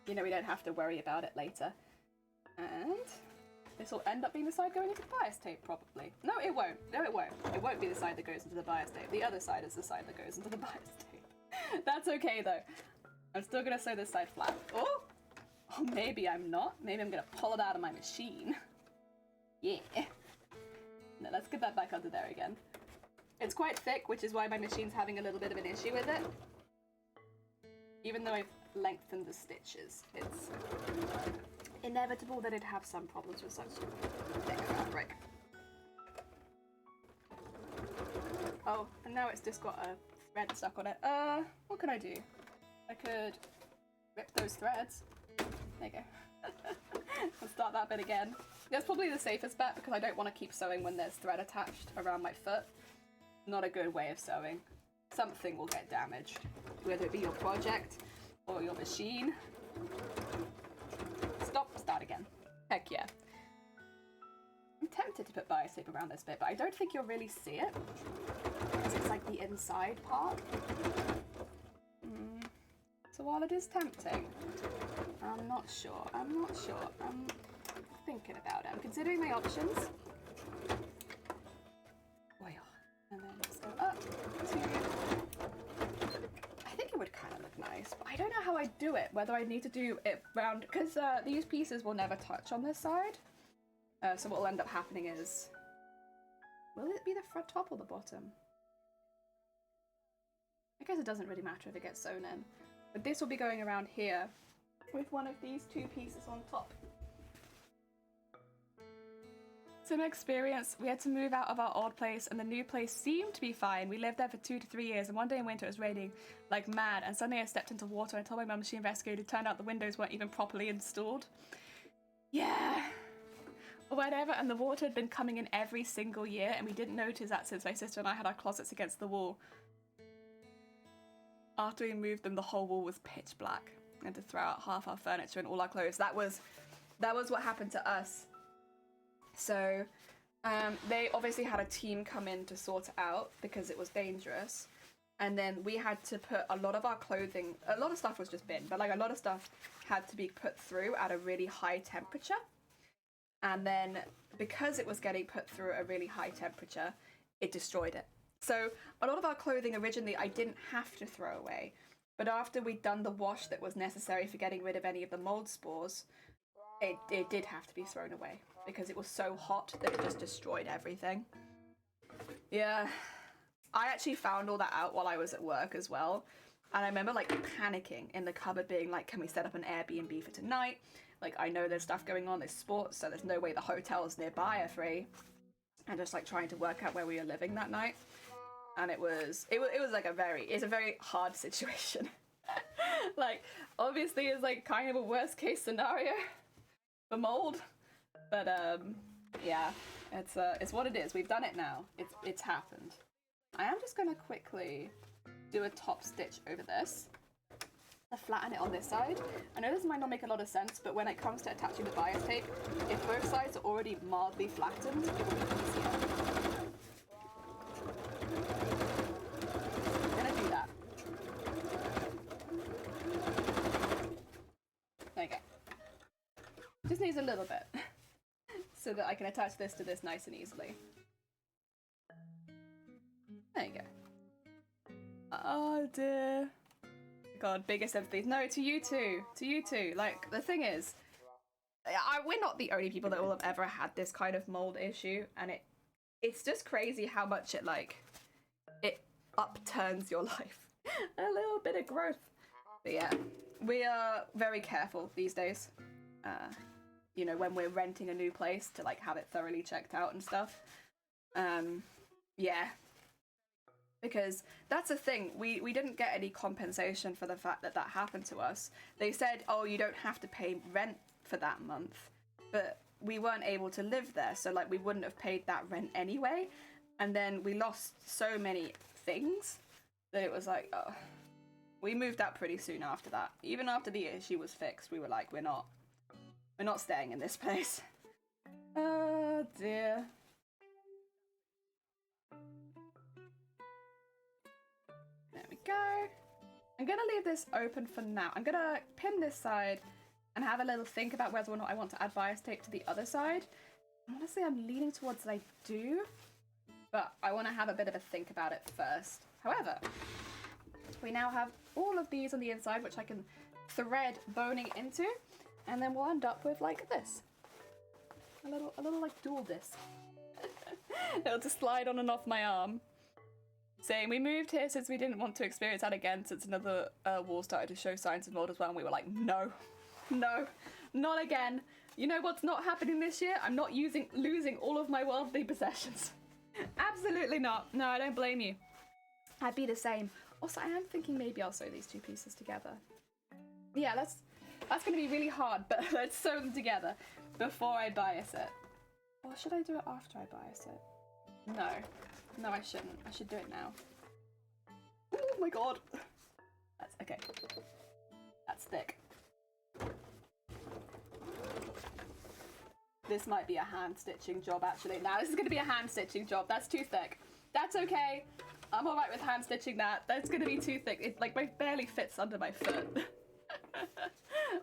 you know, we don't have to worry about it later. And this will end up being the side going into the bias tape, probably. No, it won't. No, it won't. It won't be the side that goes into the bias tape. The other side is the side that goes into the bias tape. That's okay, though. I'm still going to sew this side flat. Oh! Oh, maybe I'm not. Maybe I'm going to pull it out of my machine. Yeah. No, let's get that back under there again. It's quite thick, which is why my machine's having a little bit of an issue with it. Even though I've lengthened the stitches, it's inevitable that it'd have some problems with such thick fabric. Oh, and now it's just got a thread stuck on it. What can I do? I could rip those threads. There you go. I'll start that bit again. That's probably the safest bet because I don't want to keep sewing when there's thread attached around my foot. Not a good way of sewing. Something will get damaged, whether it be your project or your machine. Start again. Heck yeah. I'm tempted to put bias tape around this bit, but I don't think you'll really see it because it's like the inside part. So while it is tempting, I'm not sure. I'm thinking about it. I'm considering my options. nice. But I don't know how I do it, whether I need to do it round, because these pieces will never touch on this side. So what will end up happening is, will it be the front top or the bottom? I guess it doesn't really matter if it gets sewn in. But this will be going around here with one of these two pieces on top. Some experience. We had to move out of our old place and the new place seemed to be fine. We lived there for 2 to 3 years and one day in winter it was raining like mad and suddenly I stepped into water and I told my mum she investigated. Turned out the windows weren't even properly installed. Yeah. Or whatever, and the water had been coming in every single year and we didn't notice that since my sister and I had our closets against the wall. After we moved them, the whole wall was pitch black. We had to throw out half our furniture and all our clothes. That was what happened to us. So they obviously had a team come in to sort it out because it was dangerous. And then we had to put a lot of our clothing, a lot of stuff was just bin, but like a lot of stuff had to be put through at a really high temperature. And then because it was getting put through a really high temperature, it destroyed it. So a lot of our clothing originally I didn't have to throw away. But after we'd done the wash that was necessary for getting rid of any of the mold spores, it did have to be thrown away because it was so hot that it just destroyed everything. Yeah. I actually found all that out while I was at work as well. And I remember like panicking in the cupboard being like, can we set up an Airbnb for tonight? Like, I know there's stuff going on, there's sports, so there's no way the hotels nearby are free. And just like trying to work out where we were living that night. And it was like it's a very hard situation. Like, obviously it's like kind of a worst case scenario for mold. But yeah, it's what it is. We've done it now. It's happened. I am just gonna quickly do a top stitch over this. To flatten it on this side. I know this might not make a lot of sense, but when it comes to attaching the bias tape, if both sides are already mildly flattened, it will be easier. I'm gonna do that. There you go. Just needs a little bit, so that I can attach this to this nice and easily. There you go. Oh dear. God, biggest sympathies. No, to you too. Like, the thing is, we're not the only people that will have ever had this kind of mold issue, and it's just crazy how much it upturns your life. A little bit of growth. But yeah, we are very careful these days. You know, when we're renting a new place to like have it thoroughly checked out and stuff. Yeah. Because that's the thing, we didn't get any compensation for the fact that that happened to us. They said, oh, you don't have to pay rent for that month, but we weren't able to live there, so like we wouldn't have paid that rent anyway. And then we lost so many things that it was like, oh. We moved out pretty soon after that. Even after the issue was fixed, we were like, we're not staying in this place. Oh dear. There we go. I'm gonna leave this open for now. I'm gonna pin this side and have a little think about whether or not I want to add bias tape to the other side. Honestly, I'm leaning towards that I do, but I want to have a bit of a think about it first. However, we now have all of these on the inside, which I can thread boning into, and then we'll end up with like this. A little like dual disc. It'll just slide on and off my arm. Saying we moved here since we didn't want to experience that again since another wall started to show signs of mold as well, and we were like, no, not again. You know what's not happening this year? I'm not losing all of my worldly possessions. Absolutely not. No, I don't blame you. I'd be the same. Also, I am thinking maybe I'll sew these two pieces together. Yeah, that's going to be really hard, but let's sew them together before I bias it. Or should I do it after I bias it? No, I shouldn't. I should do it now. Oh my god. That's okay. That's thick. This might be a hand stitching job actually. Now this is going to be a hand stitching job. That's too thick. That's okay. I'm alright with hand stitching that. That's going to be too thick. It like barely fits under my foot.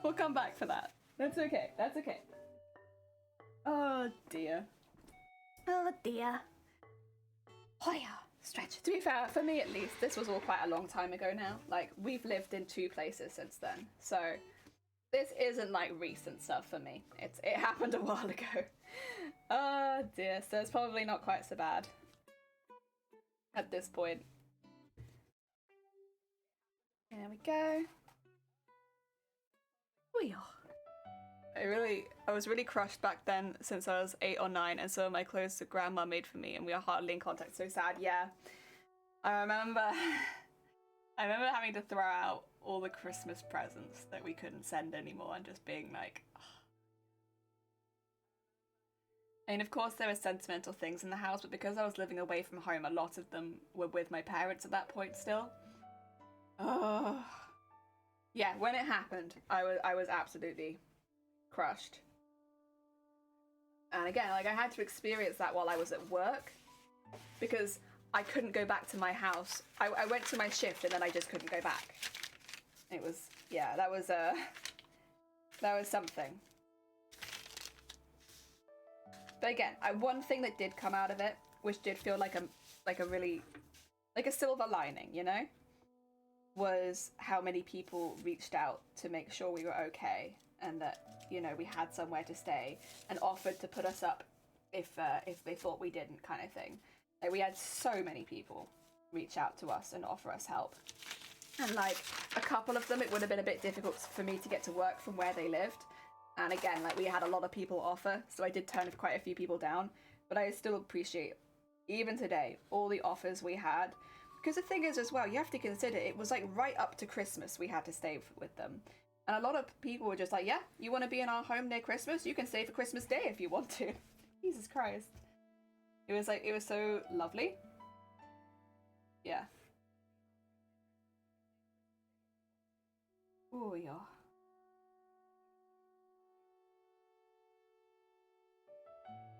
We'll come back for that. That's okay. That's okay. Oh dear. Oh dear. Oh yeah. stretch. To be fair, for me at least, this was all quite a long time ago now. Like, we've lived in 2 places since then, so this isn't like recent stuff for me. It happened a while ago. Oh dear, so it's probably not quite so bad at this point. There we go. I was really crushed back then since I was 8 or 9, and some of my clothes that grandma made for me, and we are hardly in contact. So sad. Yeah, I remember having to throw out all the Christmas presents that we couldn't send anymore, and just being like, ugh. I mean, of course there were sentimental things in the house, but because I was living away from home, a lot of them were with my parents at that point still. Oh. Yeah, when it happened, I was absolutely crushed. And again, like, I had to experience that while I was at work, because I couldn't go back to my house. I went to my shift and then I just couldn't go back. It was, yeah, that was something. But again, one thing that did come out of it, which did feel like a really, like a silver lining, you know, was how many people reached out to make sure we were okay, and that, you know, we had somewhere to stay, and offered to put us up if they thought we didn't, kind of thing. Like, we had so many people reach out to us and offer us help. And like, a couple of them, it would have been a bit difficult for me to get to work from where they lived. And again, like, we had a lot of people offer, so I did turn quite a few people down. But I still appreciate, even today, all the offers we had. Because the thing is as well, you have to consider, it was like right up to Christmas we had to stay with them. And a lot of people were just like, yeah, you want to be in our home near Christmas? You can stay for Christmas Day if you want to. Jesus Christ. It was like, it was so lovely. Yeah. Oh, yeah.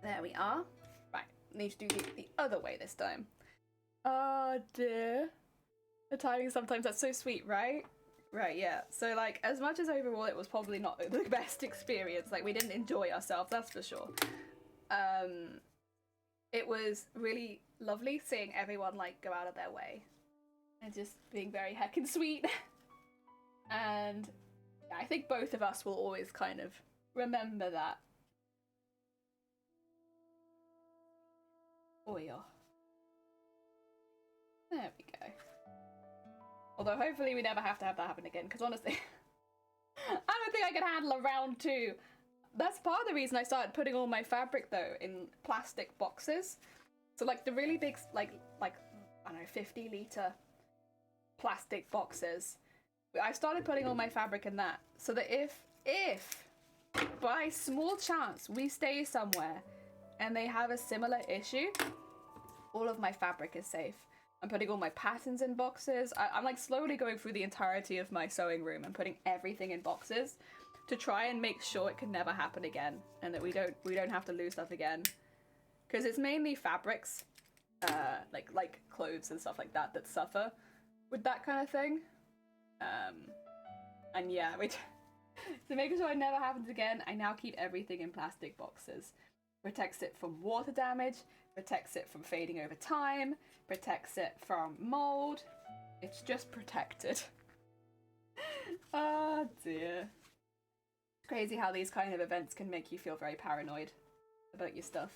There we are. Right, need to do the other way this time. Oh dear. The timing sometimes, that's so sweet, right? Right, yeah. So like, as much as overall it was probably not the best experience, like, we didn't enjoy ourselves, that's for sure. It was really lovely seeing everyone like go out of their way and just being very heckin' sweet. And yeah, I think both of us will always kind of remember that. Oh yeah. There we go. Although hopefully we never have to have that happen again, because honestly, I don't think I can handle a round 2. That's part of the reason I started putting all my fabric though in plastic boxes. So like the really big, like I don't know, 50-litre plastic boxes. I started putting all my fabric in that, so that if by small chance we stay somewhere and they have a similar issue, all of my fabric is safe. I'm putting all my patterns in boxes. I'm like slowly going through the entirety of my sewing room and putting everything in boxes to try and make sure it can never happen again, and that we don't have to lose stuff again. Because it's mainly fabrics, like clothes and stuff like that suffer with that kind of thing. And yeah, so making sure it never happens again, I now keep everything in plastic boxes. Protects it from water damage, protects it from fading over time, protects it from mold. It's just protected. Oh dear. It's crazy how these kind of events can make you feel very paranoid about your stuff.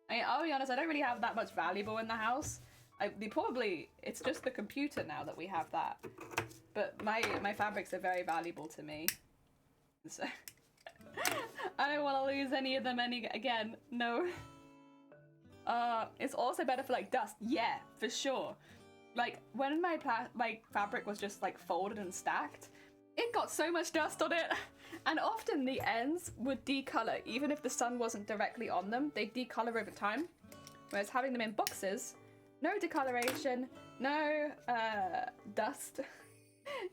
I mean, I'll be honest, I don't really have that much valuable in the house. It's just the computer now that we have that. But my fabrics are very valuable to me. So I don't want to lose any of them again. No. It's also better for like dust. Yeah, for sure. Like when my fabric was just like folded and stacked, it got so much dust on it, and often the ends would decolor even if the sun wasn't directly on them. They'd decolor over time. Whereas having them in boxes, no decoloration, no dust.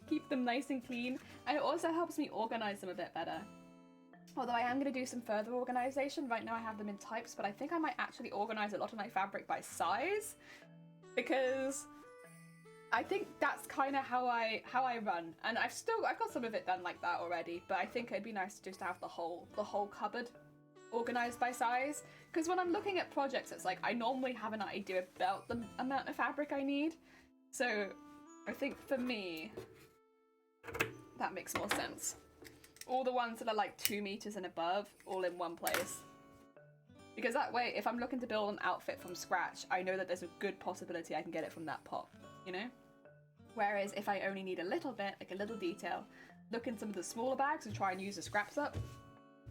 Keep them nice and clean, and it also helps me organize them a bit better. Although I am going to do some further organization. Right now I have them in types, but I think I might actually organize a lot of my fabric by size, because I think that's kind of how I run. And I've got some of it done like that already, but I think it'd be nice just to have the whole cupboard organized by size. Because when I'm looking at projects, it's like I normally have an idea about the amount of fabric I need. So I think for me, that makes more sense. All the ones that are like 2 meters and above, all in one place. Because that way, if I'm looking to build an outfit from scratch, I know that there's a good possibility I can get it from that pot, you know? Whereas if I only need a little bit, like a little detail, look in some of the smaller bags and try and use the scraps up.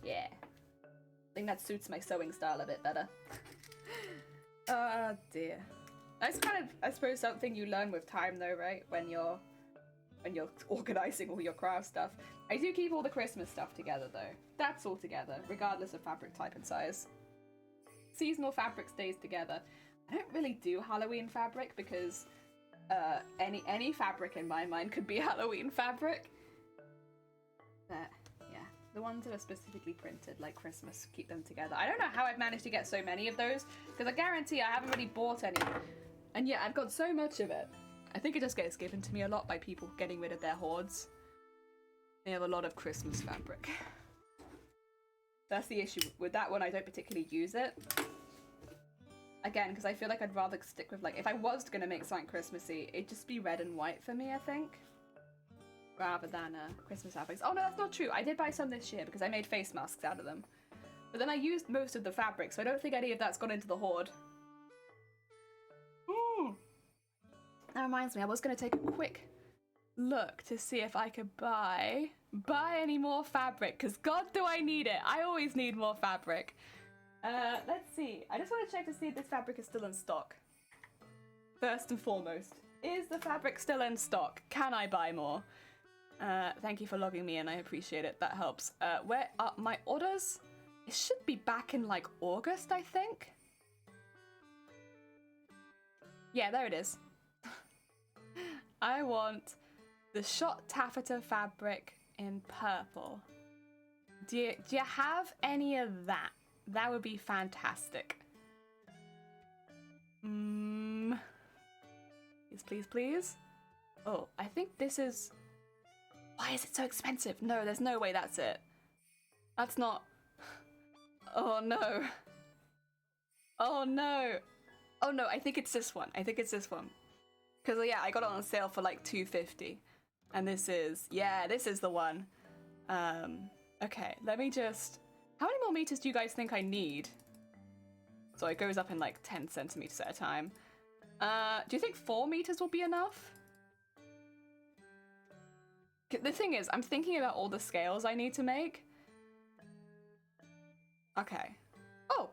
Yeah. I think that suits my sewing style a bit better. Oh dear. That's kind of, I suppose, something you learn with time though, right? When you're organizing all your craft stuff. I do keep all the Christmas stuff together though. That's all together, regardless of fabric type and size. Seasonal fabric stays together. I don't really do Halloween fabric because any fabric in my mind could be Halloween fabric. But yeah, the ones that are specifically printed like Christmas, keep them together. I don't know how I've managed to get so many of those because I guarantee I haven't really bought any. And yet I've got so much of it. I think it just gets given to me a lot by people getting rid of their hoards. They have a lot of Christmas fabric. That's the issue with that one. I don't particularly use it. Again, because I feel like I'd rather stick with, like, if I was going to make something Christmassy, it'd just be red and white for me, I think. Rather than Christmas fabrics. Oh no, that's not true. I did buy some this year because I made face masks out of them. But then I used most of the fabric, so I don't think any of that's gone into the hoard. That reminds me, I was going to take a quick look to see if I could buy any more fabric, because God do I need it. I always need more fabric. Let's see. I just want to check to see if this fabric is still in stock. First and foremost, is the fabric still in stock? Can I buy more? Thank you for logging me in, I appreciate it, that helps. Where are my orders? It should be back in like August, I think. Yeah, there it is. I want the shot taffeta fabric in purple. Do you have any of that? That would be fantastic. Please, please, please. Oh, I think this is... Why is it so expensive? No, there's no way that's it. That's not... Oh no. Oh no. Oh no, I think it's this one. I think it's this one. Because yeah, I got it on sale for like $2.50. And this is... Yeah, this is the one. Okay, let me just... How many more meters do you guys think I need? So it goes up in like 10 centimeters at a time. Do you think 4 meters will be enough? The thing is, I'm thinking about all the scales I need to make. Okay. Oh!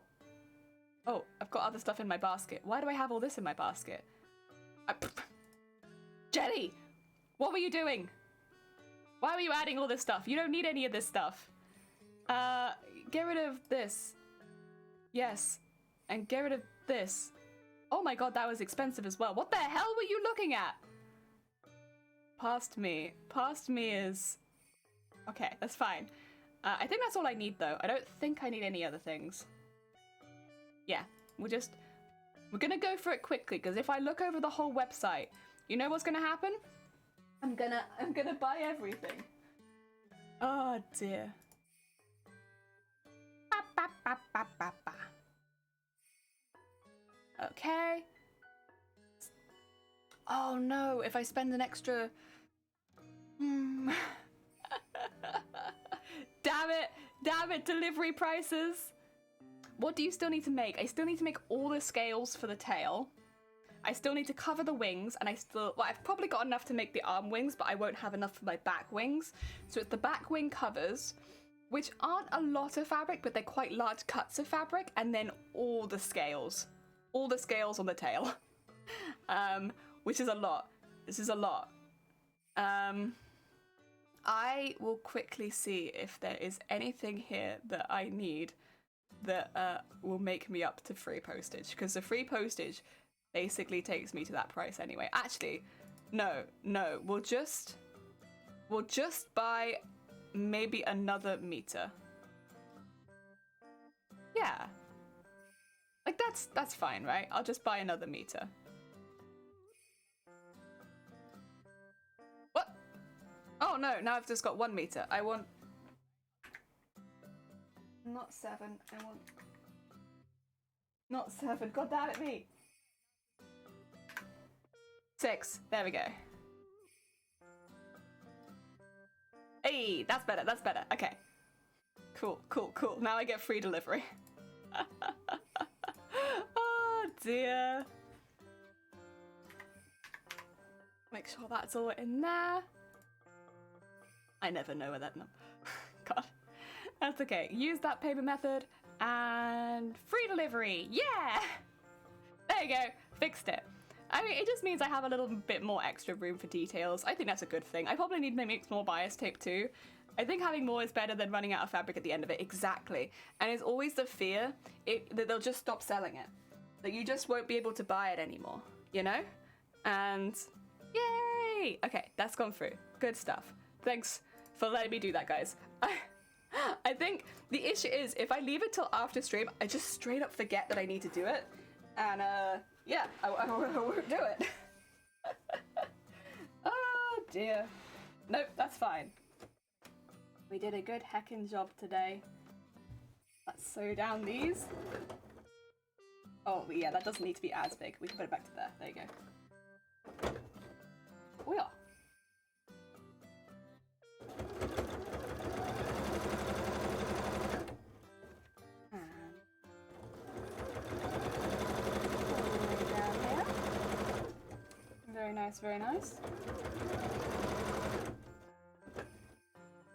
Oh, I've got other stuff in my basket. Why do I have all this in my basket? Jenny! What were you doing? Why were you adding all this stuff? You don't need any of this stuff. Get rid of this. Yes. And get rid of this. Oh my god, that was expensive as well. What the hell were you looking at? Past me. Past me is... Okay, that's fine. I think that's all I need though. I don't think I need any other things. Yeah, we're gonna go for it quickly, because if I look over the whole website, you know what's gonna happen? I'm gonna buy everything. Oh dear. Ba, ba, ba, ba, ba. Okay. Oh no, if I spend an extra... Damn it, delivery prices. What do you still need to make? I still need to make all the scales for the tail. I still need to cover the wings, and well, I've probably got enough to make the arm wings, but I won't have enough for my back wings. So it's the back wing covers, which aren't a lot of fabric, but they're quite large cuts of fabric, and then all the scales. All the scales on the tail. Which is a lot. This is a lot. I will quickly see if there is anything here that I need that will make me up to free postage, because the free postage basically takes me to that price anyway. Actually, no, we'll just buy maybe another meter. Yeah. Like that's fine, right? I'll just buy another meter. What? Oh no, now I've just got 1 meter. I want... Not 7. I want... Not 7. God damn it, me. 6. There we go. Hey, that's better. That's better. Okay. Cool, cool, cool. Now I get free delivery. Oh, dear. Make sure that's all in there. I never know where that number... God. That's okay. Use that payment method and free delivery. Yeah! There you go. Fixed it. I mean, it just means I have a little bit more extra room for details. I think that's a good thing. I probably need to make more bias tape too. I think having more is better than running out of fabric at the end of it. Exactly. And it's always the fear that they'll just stop selling it. That you just won't be able to buy it anymore, you know? And yay! Okay, that's gone through. Good stuff. Thanks for letting me do that, guys. I think the issue is if I leave it till after stream, I just straight up forget that I need to do it. And yeah, I won't do it. Oh dear. Nope, that's fine. We did a good heckin' job today. Let's sew down these. Oh yeah, that doesn't need to be as big. We can put it back to there. There you go. Oh yeah. Very nice, very nice.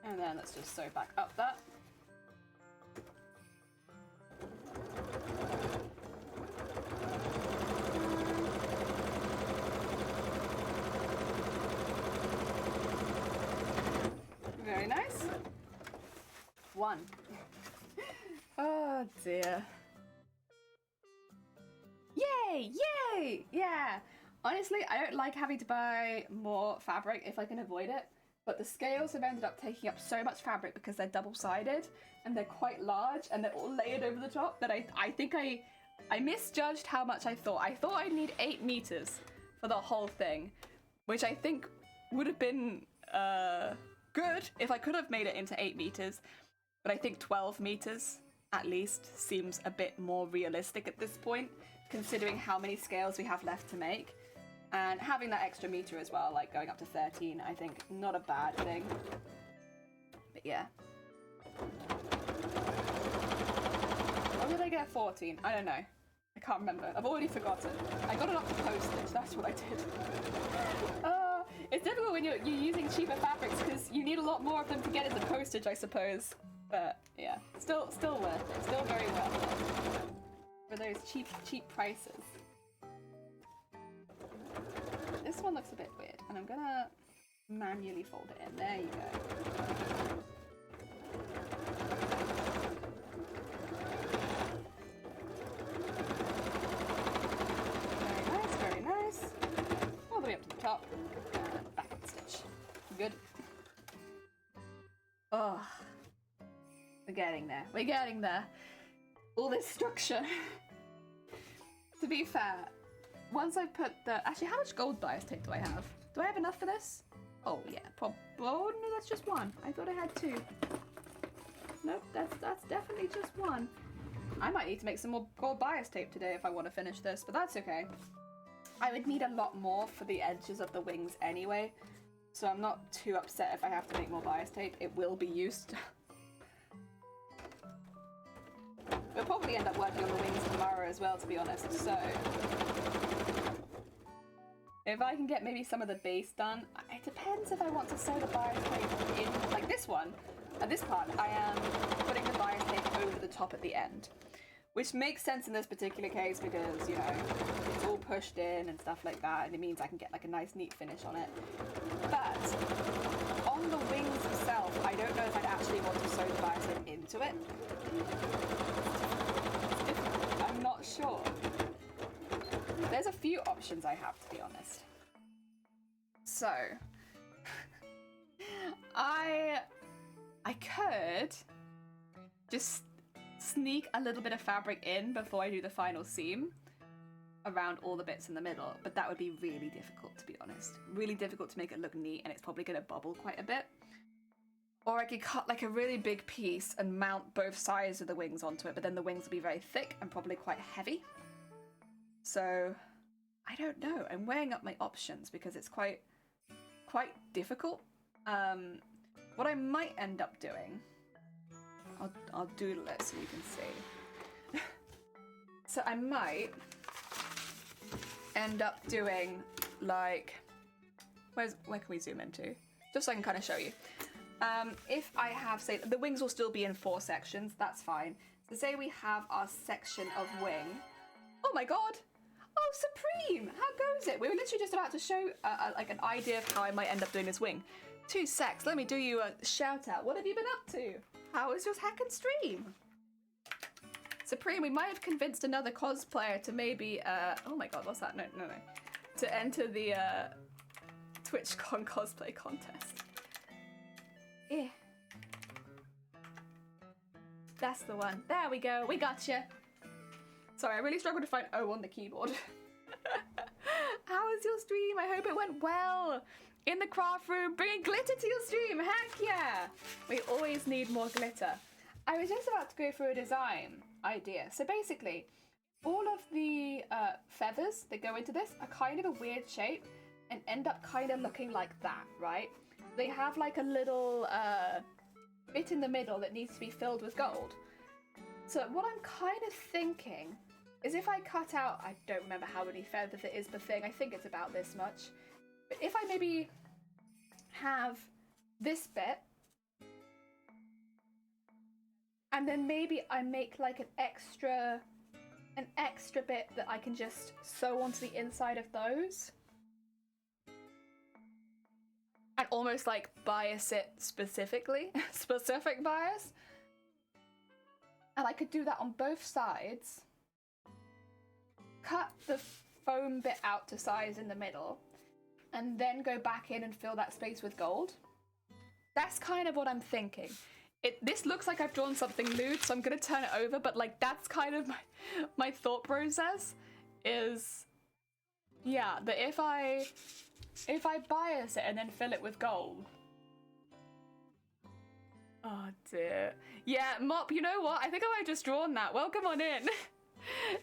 And then let's just sew back up that. Very nice. 1. Oh dear. Yay! Yay! Yeah! Honestly, I don't like having to buy more fabric if I can avoid it, but the scales have ended up taking up so much fabric because they're double-sided and they're quite large and they're all layered over the top that I think I misjudged how much I thought. I thought I'd need 8 meters for the whole thing, which I think would have been good if I could have made it into 8 meters, but I think 12 meters at least seems a bit more realistic at this point, considering how many scales we have left to make. And having that extra meter as well, like going up to 13, I think not a bad thing. But yeah. Or did I get 14? I don't know. I can't remember. I've already forgotten. I got it off the postage, that's what I did. It's difficult when you're using cheaper fabrics because you need a lot more of them to get into postage, I suppose. But yeah, still worth it. Still very worth it. For those cheap prices. This one looks a bit weird, and I'm gonna manually fold it in. There you go. Very nice, very nice. All the way up to the top, and back and stitch. Good. Oh, we're getting there. We're getting there. All this structure. To be fair, once I put the... Actually, how much gold bias tape do I have? Do I have enough for this? Oh, yeah. Oh, no, that's just 1. I thought I had 2. Nope, that's definitely just 1. I might need to make some more gold bias tape today if I want to finish this, but that's okay. I would need a lot more for the edges of the wings anyway, so I'm not too upset if I have to make more bias tape. It will be used. We'll probably end up working on the wings tomorrow as well, to be honest, so... If I can get maybe some of the base done, it depends if I want to sew the bias tape in, like this one. At this part, I am putting the bias tape over the top at the end. Which makes sense in this particular case because, you know, it's all pushed in and stuff like that, and it means I can get like a nice neat finish on it. But on the wings itself, I don't know if I'd actually want to sew the bias tape into it. I'm not sure. There's a few options I have, to be honest. So, I could just sneak a little bit of fabric in before I do the final seam around all the bits in the middle, but that would be really difficult, to be honest. Really difficult to make it look neat, and it's probably going to bubble quite a bit. Or I could cut like a really big piece and mount both sides of the wings onto it, but then the wings will be very thick and probably quite heavy. So I don't know. I'm weighing up my options because it's quite difficult. What I might end up doing, I'll doodle it so you can see. So I might end up doing like, where can we zoom into? Just so I can kind of show you. If I have, say, the wings will still be in 4 sections, that's fine. So say we have our section of wing. Oh my god! Oh, Supreme! How goes it? We were literally just about to show like an idea of how I might end up doing this wing. 2 secs, let me do you a shout out. What have you been up to? How is your hack and stream? Supreme, we might have convinced another cosplayer to maybe, oh my god, what's that? No. To enter the TwitchCon cosplay contest. Yeah. That's the one. There we go. We gotcha. Sorry, I really struggled to find O on the keyboard. How was your stream? I hope it went well. In the craft room, bringing glitter to your stream. Heck yeah. We always need more glitter. I was just about to go through a design idea. So basically, all of the feathers that go into this are kind of a weird shape and end up kind of looking like that, right? They have like a little bit in the middle that needs to be filled with gold. So what I'm kind of thinking is if I cut out, I don't remember how many feathers it is per thing, I think it's about this much. But if I maybe have this bit, and then maybe I make like an extra bit that I can just sew onto the inside of those. And almost like bias it specifically, specific bias. And I could do that on both sides. Cut the foam bit out to size in the middle. And then go back in and fill that space with gold. That's kind of what I'm thinking. This looks like I've drawn something lewd, so I'm gonna turn it over, but like that's kind of my thought process is, yeah, that if I bias it and then fill it with gold. Oh dear. Yeah, Mop, you know what? I think I might have just drawn that. Welcome on in.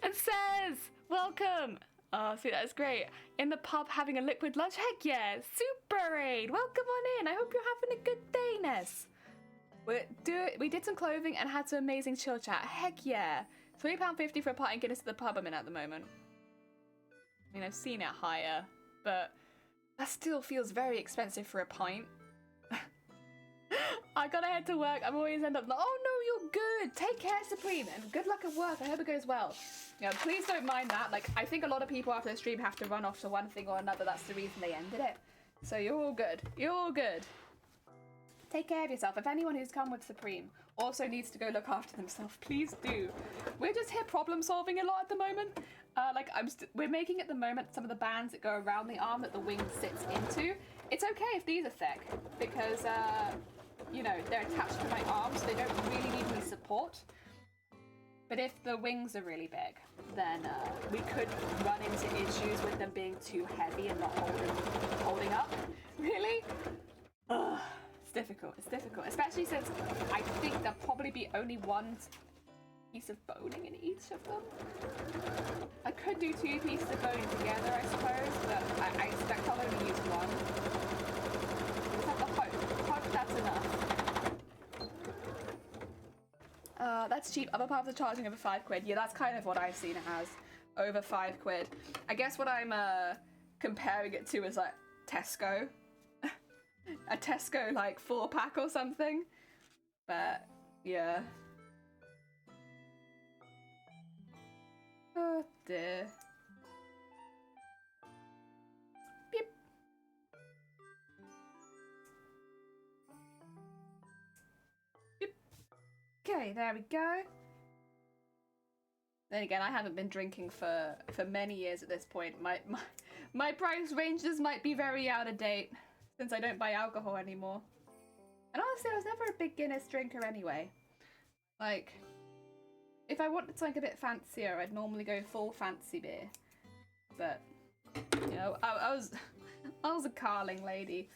And says, welcome. Oh, see, that is great. In the pub having a liquid lunch? Heck yeah, Super Raid. Welcome on in. I hope you're having a good day, Ness. We did some clothing and had some amazing chill chat. Heck yeah. £3.50 for a pint and Guinness at the pub I'm in at the moment. I mean, I've seen it higher, but that still feels very expensive for a pint. I gotta head to work. I'm always end up like, oh no, you're good. Take care, Supreme, and good luck at work. I hope it goes well. Yeah, please don't mind that. Like, I think a lot of people after the stream have to run off to one thing or another. That's the reason they ended it. So you're all good. You're all good. Take care of yourself. If anyone who's come with Supreme also needs to go look after themselves, please do. We're just here problem solving a lot at the moment. Like we're making at the moment some of the bands that go around the arm that the wing sits into. It's okay if these are thick because you know, they're attached to my arms, so they don't really need any support. But if the wings are really big, then we could run into issues with them being too heavy and not holding up. Really? Ugh. It's difficult, especially since I think there'll probably be only one piece of boning in each of them. I could do 2 pieces of boning together, I suppose, but I expect I'll only use one. Hope that's enough. That's cheap. Other paths are charging over £5. Yeah, that's kind of what I've seen it as. Over £5. I guess what I'm comparing it to is like Tesco. A Tesco like 4-pack or something, but yeah. Oh dear. Beep. Beep. Okay, there we go. Then again, I haven't been drinking for many years at this point. My price ranges might be very out of date. Since I don't buy alcohol anymore. And honestly, I was never a big Guinness drinker anyway. Like, if I wanted something a bit fancier, I'd normally go full fancy beer. But, you know, I was a carling lady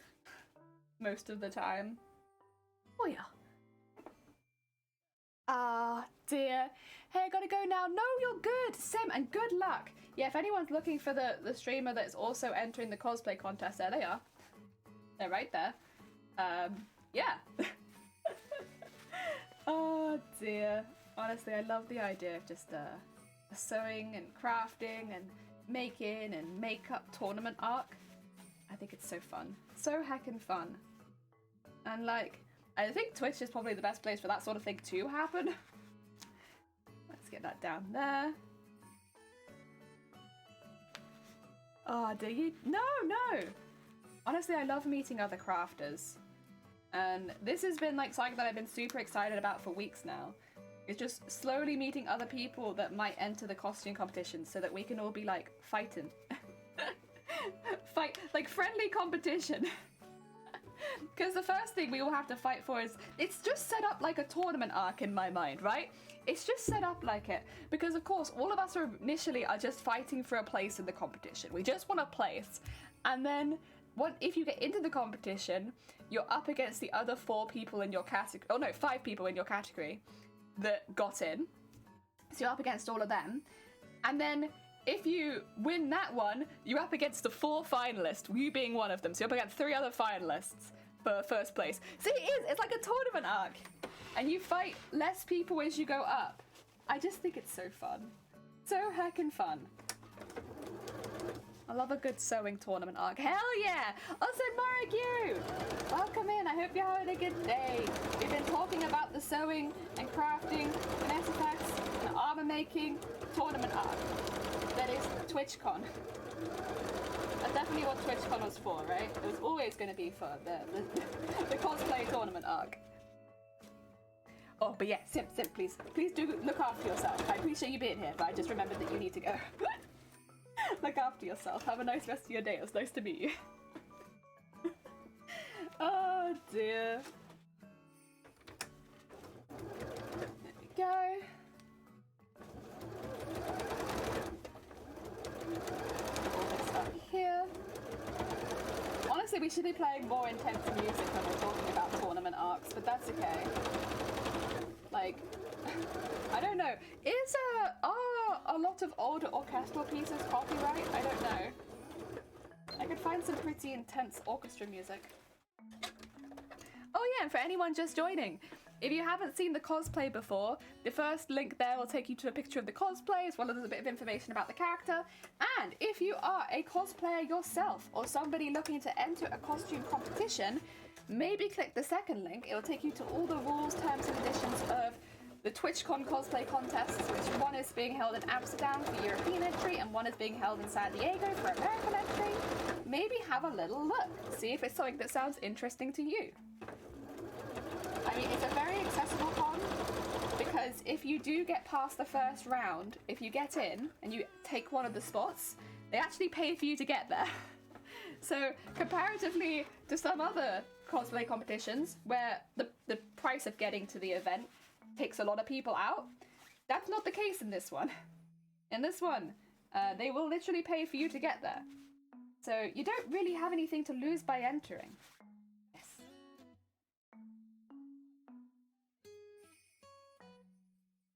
most of the time. Oh yeah. Ah, dear. Hey, I gotta go now. No, you're good. Sim, and good luck. Yeah, if anyone's looking for the streamer that's also entering the cosplay contest, there they are. They're right there. Yeah. Oh, dear. Honestly, I love the idea of just sewing and crafting and making and makeup tournament arc. I think it's so fun. So heckin' fun. And like, I think Twitch is probably the best place for that sort of thing to happen. Let's get that down there. Oh, do you? No, no! Honestly, I love meeting other crafters. And this has been like something that I've been super excited about for weeks now. It's just slowly meeting other people that might enter the costume competition so that we can all be like fighting. Fight, like friendly competition. Because the first thing we all have to fight for is, it's just set up like a tournament arc in my mind, right? It's just set up like it. Because of course, all of us are initially just fighting for a place in the competition. We just want a place. And then, if you get into the competition, you're up against the other 4 people in your category. Oh no, 5 people in your category that got in. So you're up against all of them. And then, if you win that one, you're up against the 4 finalists, you being one of them. So you're up against 3 other finalists for first place. See, it's like a tournament arc. And you fight less people as you go up. I just think it's so fun. So heckin' fun. I love a good sewing tournament arc. Hell yeah! Also, Marek, welcome in. I hope you're having a good day. We've been talking about the sewing and crafting, finesse effects, and armor making tournament arc. That is TwitchCon. That's definitely what TwitchCon was for, right? It was always going to be for the cosplay tournament arc. Oh, but yeah, Sim, please do look after yourself. I appreciate you being here, but I just remembered that you need to go. Look after yourself. Have a nice rest of your day. It was nice to meet you. Oh dear. There we go. All this up here. Honestly, we should be playing more intense music when we're talking about tournament arcs, but that's okay. Like, I don't know. Are a lot of older orchestral pieces copyright? I don't know. I could find some pretty intense orchestra music. Oh yeah, and for anyone just joining, if you haven't seen the cosplay before, the first link there will take you to a picture of the cosplay as well as a bit of information about the character. And if you are a cosplayer yourself or somebody looking to enter a costume competition, maybe click the second link. It will take you to all the rules, terms and conditions of the TwitchCon cosplay contests, which one is being held in Amsterdam for European entry and one is being held in San Diego for American entry. Maybe have a little look, see if it's something that sounds interesting to you. I mean, it's a very accessible con, because if you do get past the first round, if you get in and you take one of the spots, they actually pay for you to get there. So comparatively to some other cosplay competitions where the price of getting to the event takes a lot of people out, that's not the case in this one. In this one, they will literally pay for you to get there. So you don't really have anything to lose by entering. Yes.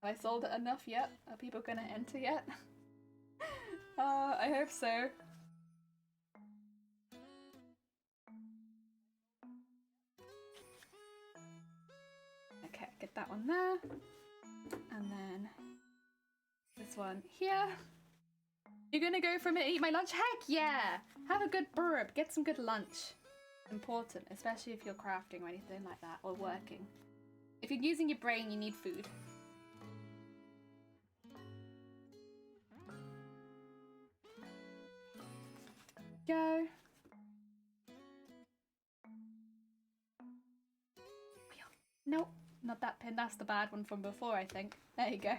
Have I sold it enough yet? Are people gonna enter yet? I hope so. Okay, get that one there. And then this one here. You're gonna go for a minute, eat my lunch? Heck yeah! Have a good burp, get some good lunch. Important, especially if you're crafting or anything like that, or working. If you're using your brain, you need food. Go. Nope, not that pin. That's the bad one from before, I think. There you go.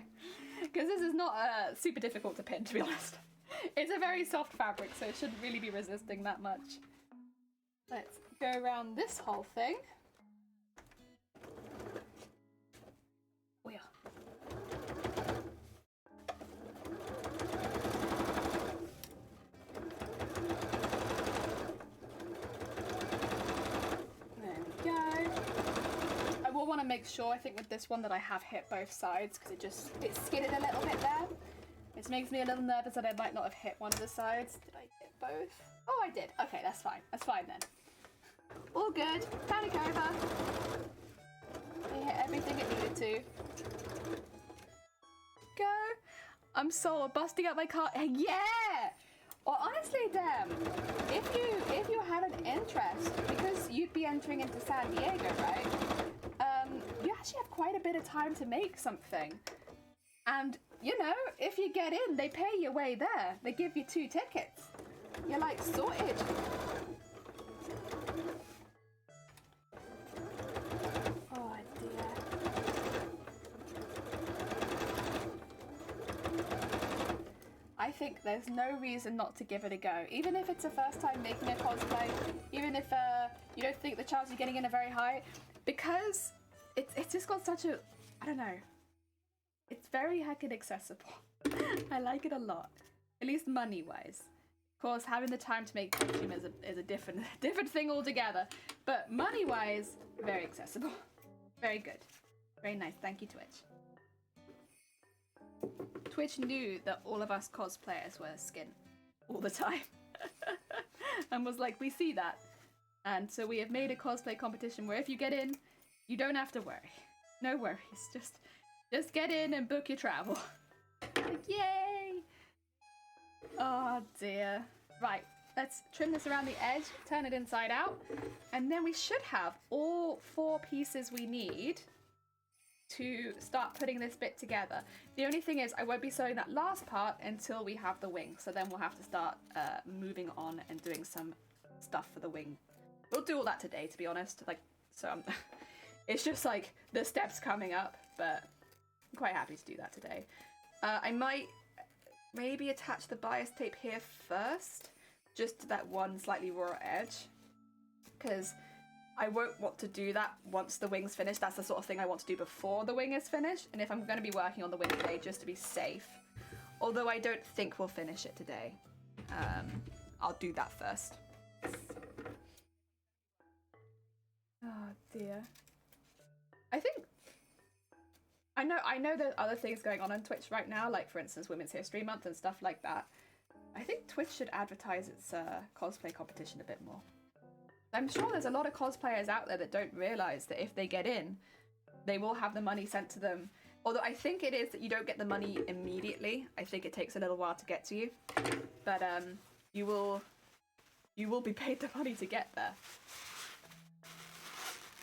Because this is not super difficult to pin, to be honest. It's a very soft fabric, so it shouldn't really be resisting that much. Let's go around this whole thing. Oh yeah. There we go. make sure, I think with this one, that I have hit both sides, because it skidded a little bit there. Which makes me a little nervous that I might not have hit one of the sides. Did I hit both? Oh, I did. Okay, that's fine. That's fine then. All good. Panic over. I hit everything it needed to. Go. I'm so busting out my card. Yeah! Well, honestly, Dem, if you had an interest, because you'd be entering into San Diego, right? You actually have quite a bit of time to make something. And, you know, if you get in, they pay your way there. They give you 2 tickets. You're like, sorted. Oh, dear. I think there's no reason not to give it a go. Even if it's a first time making a cosplay, even if you don't think the chances of getting in are very high, because it's just got such a, I don't know, it's very heckin' accessible. I like it a lot, at least money-wise. Of course, having the time to make costume is a different thing altogether, but money-wise, very accessible. Very good. Very nice. Thank you, Twitch. Twitch knew that all of us cosplayers were skin all the time and was like, we see that. And so we have made a cosplay competition where if you get in, you don't have to worry. No worries. Just get in and book your travel. Like, yay! Oh dear. Right, let's trim this around the edge, turn it inside out, and then we should have all 4 pieces we need to start putting this bit together. The only thing is I won't be sewing that last part until we have the wing, so then we'll have to start moving on and doing some stuff for the wing. We'll do all that today, to be honest. Like, so it's just like the steps coming up, but I'm quite happy to do that today. I might maybe attach the bias tape here first, just to that one slightly raw edge, because I won't want to do that once the wing's finished. That's the sort of thing I want to do before the wing is finished, and if I'm going to be working on the wing today, just to be safe, although I don't think we'll finish it today, I'll do that first. Oh dear. I know there's other things going on Twitch right now, like for instance Women's History Month and stuff like that. I think Twitch should advertise its cosplay competition a bit more. I'm sure there's a lot of cosplayers out there that don't realise that if they get in, they will have the money sent to them. Although I think it is that you don't get the money immediately. I think it takes a little while to get to you. But you will be paid the money to get there.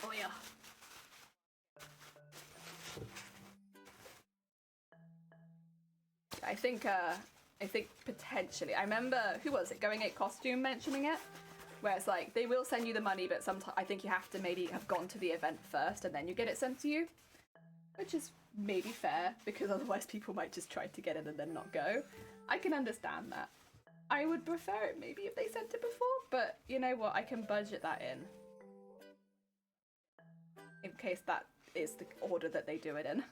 Oh yeah. I think potentially, I remember, who was it, Going 8 Costume mentioning it, where it's like, they will send you the money, but sometimes I think you have to maybe have gone to the event first and then you get it sent to you, which is maybe fair, because otherwise people might just try to get it and then not go. I can understand that. I would prefer it maybe if they sent it before, but you know what, I can budget that in case that is the order that they do it in.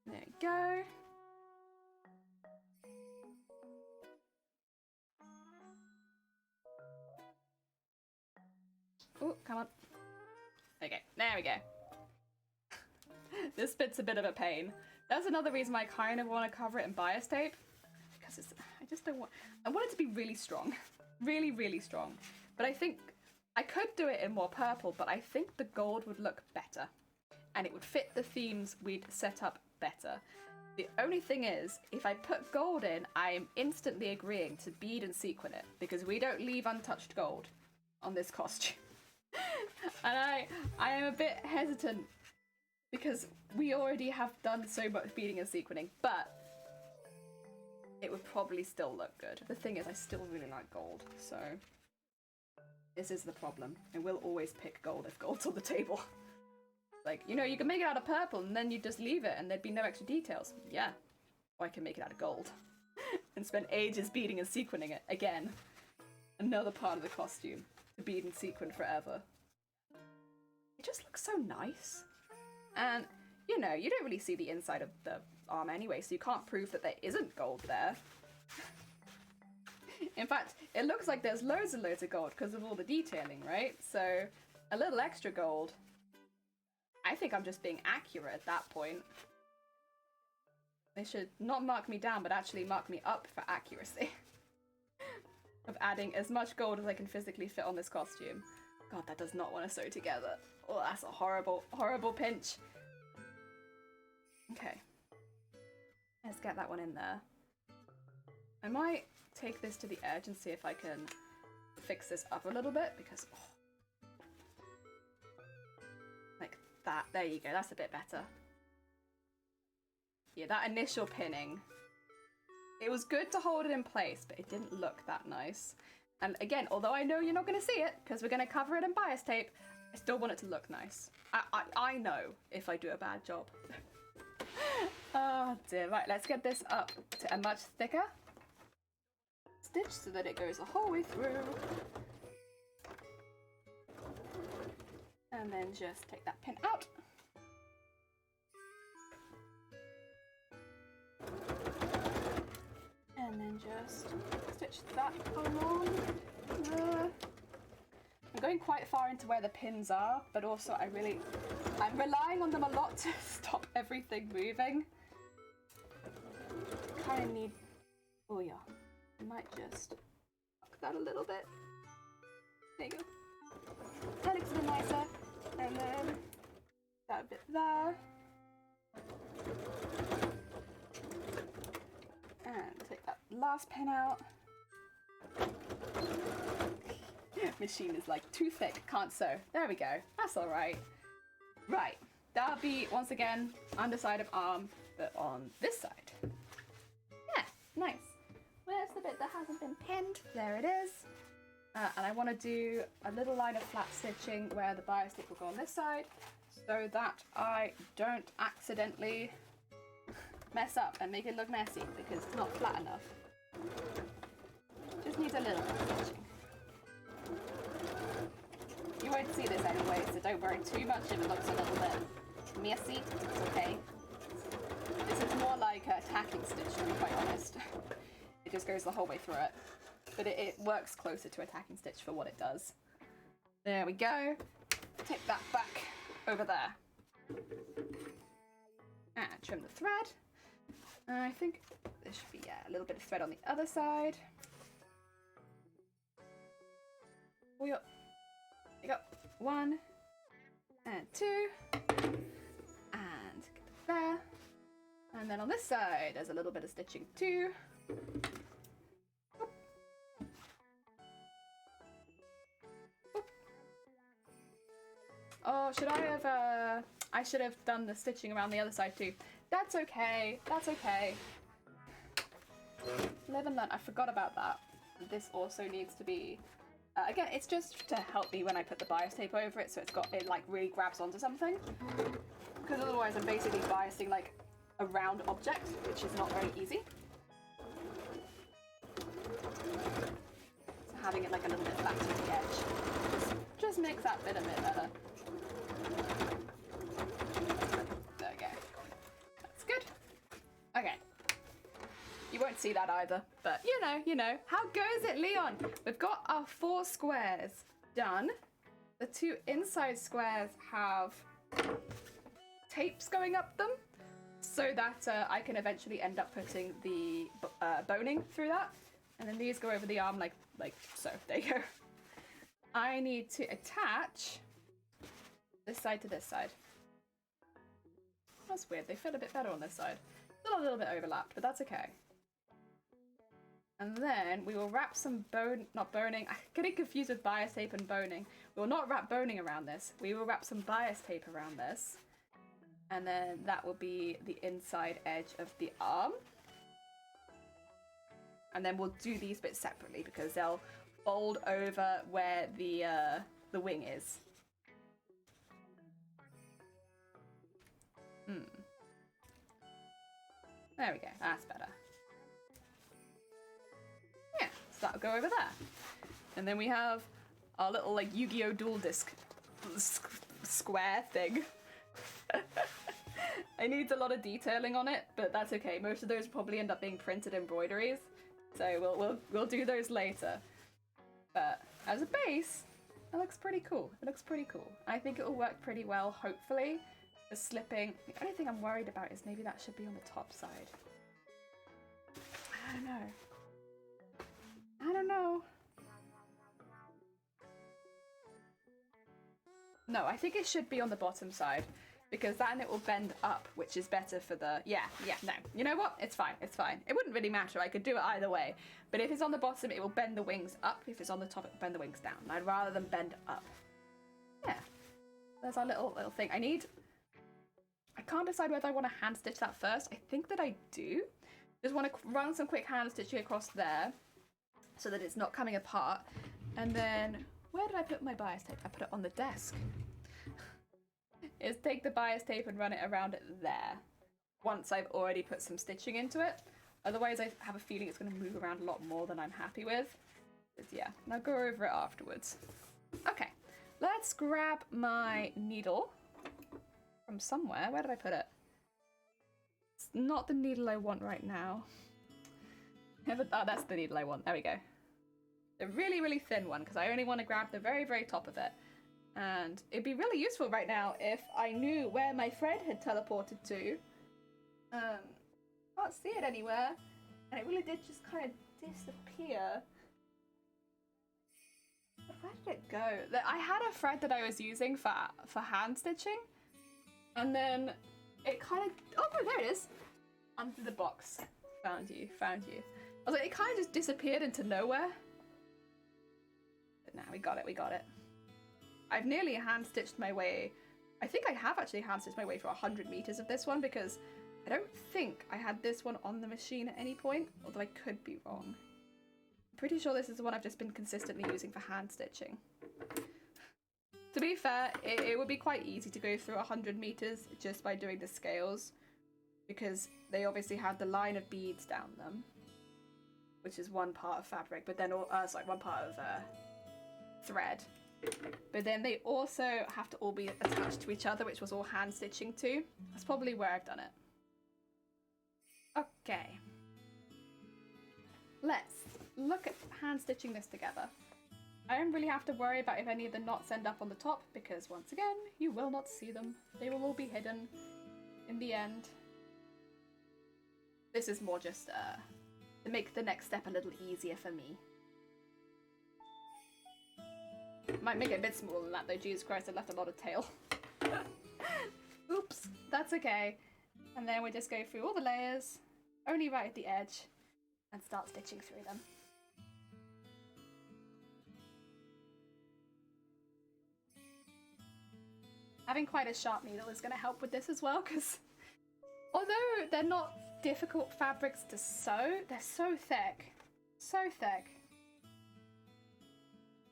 There we go. Oh, come on. Okay, there we go. This bit's a bit of a pain. That's another reason why I kind of want to cover it in bias tape, because I just don't want. I want it to be really strong, really, really strong. But I think I could do it in more purple, but I think the gold would look better, and it would fit the themes we'd set up better. The only thing is, if I put gold in, I am instantly agreeing to bead and sequin it, because we don't leave untouched gold on this costume. And I am a bit hesitant, because we already have done so much beading and sequining, but it would probably still look good. The thing is, I still really like gold, so this is the problem. I will always pick gold if gold's on the table. Like, you know, you can make it out of purple and then you just leave it and there'd be no extra details. Yeah. Or I can make it out of gold and spend ages beading and sequining it. Again, another part of the costume to bead and sequin forever. It just looks so nice. And, you know, you don't really see the inside of the arm anyway, so you can't prove that there isn't gold there. In fact, it looks like there's loads and loads of gold because of all the detailing, right? So a little extra gold. I think I'm just being accurate at that point. They should not mark me down, but actually mark me up for accuracy. Of adding as much gold as I can physically fit on this costume. God, that does not want to sew together. Oh, that's a horrible, horrible pinch. Okay. Let's get that one in there. I might take this to the edge and see if I can fix this up a little bit, because... Oh, like that. There you go. That's a bit better. Yeah, that initial pinning. It was good to hold it in place, but it didn't look that nice. And again, although I know you're not going to see it, because we're going to cover it in bias tape, I still want it to look nice. I know if I do a bad job. Oh dear. Right, let's get this up to a much thicker stitch so that it goes the whole way through. And then just take that pin out. And then just stitch that along there. I'm going quite far into where the pins are, but also I'm relying on them a lot to stop everything moving. Kind of need, oh yeah, I might just tuck that a little bit. There you go. That looks a bit nicer. And then that bit there. And take that last pin out. Machine is like too thick, can't sew. There we go. That's all right. Right, that'll be once again underside of arm, but on this side. Yeah, nice. Where's the bit that hasn't been pinned? There it is. And I want to do a little line of flat stitching where the bias tape will go on this side, so that I don't accidentally mess up and make it look messy because it's not flat enough. Just needs a little bit of stitching. You won't see this anyway, so don't worry too much if it looks a little bit messy. It's okay. This is more like a tacking stitch, to be quite honest. It just goes the whole way through it. But it works closer to a tacking stitch for what it does. There we go. Take that back over there. And trim the thread. I think there should be a little bit of thread on the other side. Oh, yeah. You got 1 and 2 and there, and then on this side there's a little bit of stitching too. Oh, should I have I should have done the stitching around the other side too. That's okay, that's okay. Live and learn. I forgot about that. This also needs to be again, it's just to help me when I put the bias tape over it, so it like really grabs onto something. Because otherwise I'm basically biasing like a round object, which is not very easy. So having it like a little bit flat to the edge just makes that bit a bit better. There we go. That's good. Okay. You won't see that either, but you know. How goes it, Leon? We've got our 4 squares done. The 2 inside squares have tapes going up them, so that I can eventually end up putting the boning through that. And then these go over the arm like so. There you go. I need to attach this side to this side. That's weird. They fit a bit better on this side. Still a little bit overlapped, but that's okay. And then we will wrap some not boning, I'm getting confused with bias tape and boning. We will not wrap boning around this. We will wrap some bias tape around this. And then that will be the inside edge of the arm. And then we'll do these bits separately because they'll fold over where the wing is. There we go, that's better. Yeah, so that'll go over there. And then we have our little like Yu-Gi-Oh! Dual Disc square thing. It needs a lot of detailing on it, but that's okay. Most of those probably end up being printed embroideries. So we'll do those later. But as a base, it looks pretty cool. It looks pretty cool. I think it will work pretty well, hopefully. The slipping. The only thing I'm worried about is maybe that should be on the top side. I don't know. I don't know. No, I think it should be on the bottom side because then it will bend up, which is better for the... Yeah, no. You know what? It's fine, it's fine. It wouldn't really matter. I could do it either way. But if it's on the bottom, it will bend the wings up. If it's on the top, it will bend the wings down. I'd rather them bend up. Yeah. There's our little thing. I can't decide whether I want to hand stitch that first. I think that I do. Just want to run some quick hand stitching across there so that it's not coming apart. And then, where did I put my bias tape? I put it on the desk. Is take the bias tape and run it around it there. Once I've already put some stitching into it. Otherwise, I have a feeling it's going to move around a lot more than I'm happy with. But yeah, and I'll go over it afterwards. Okay, let's grab my needle from somewhere. Where did I put it? It's not the needle I want right now. Oh, that's the needle I want. There we go. The really, really thin one, because I only want to grab the very, very top of it. And it'd be really useful right now if I knew where my thread had teleported to. Can't see it anywhere. And it really did just kind of disappear. Where did it go? I had a thread that I was using for hand stitching. And then it kind of... Oh, no, there it is. Under the box. Found you. I was like, it kind of just disappeared into nowhere. But now we got it. I've nearly hand-stitched my way... I think I have actually hand-stitched my way for 100 meters of this one because I don't think I had this one on the machine at any point, although I could be wrong. I'm pretty sure this is the one I've just been consistently using for hand-stitching. To be fair, it would be quite easy to go through 100 meters just by doing the scales because they obviously have the line of beads down them, which is one part of fabric, but then, one part of thread. But then they also have to all be attached to each other, which was all hand stitching too. That's probably where I've done it. Okay. Let's look at hand stitching this together. I don't really have to worry about if any of the knots end up on the top because once again, you will not see them. They will all be hidden in the end. This is more just to make the next step a little easier for me. Might make it a bit smaller than that though, Jesus Christ, I left a lot of tail. Oops, that's okay. And then we just go through all the layers, only right at the edge, and start stitching through them. Having quite a sharp needle is going to help with this as well, because although they're not difficult fabrics to sew, they're so thick. So thick.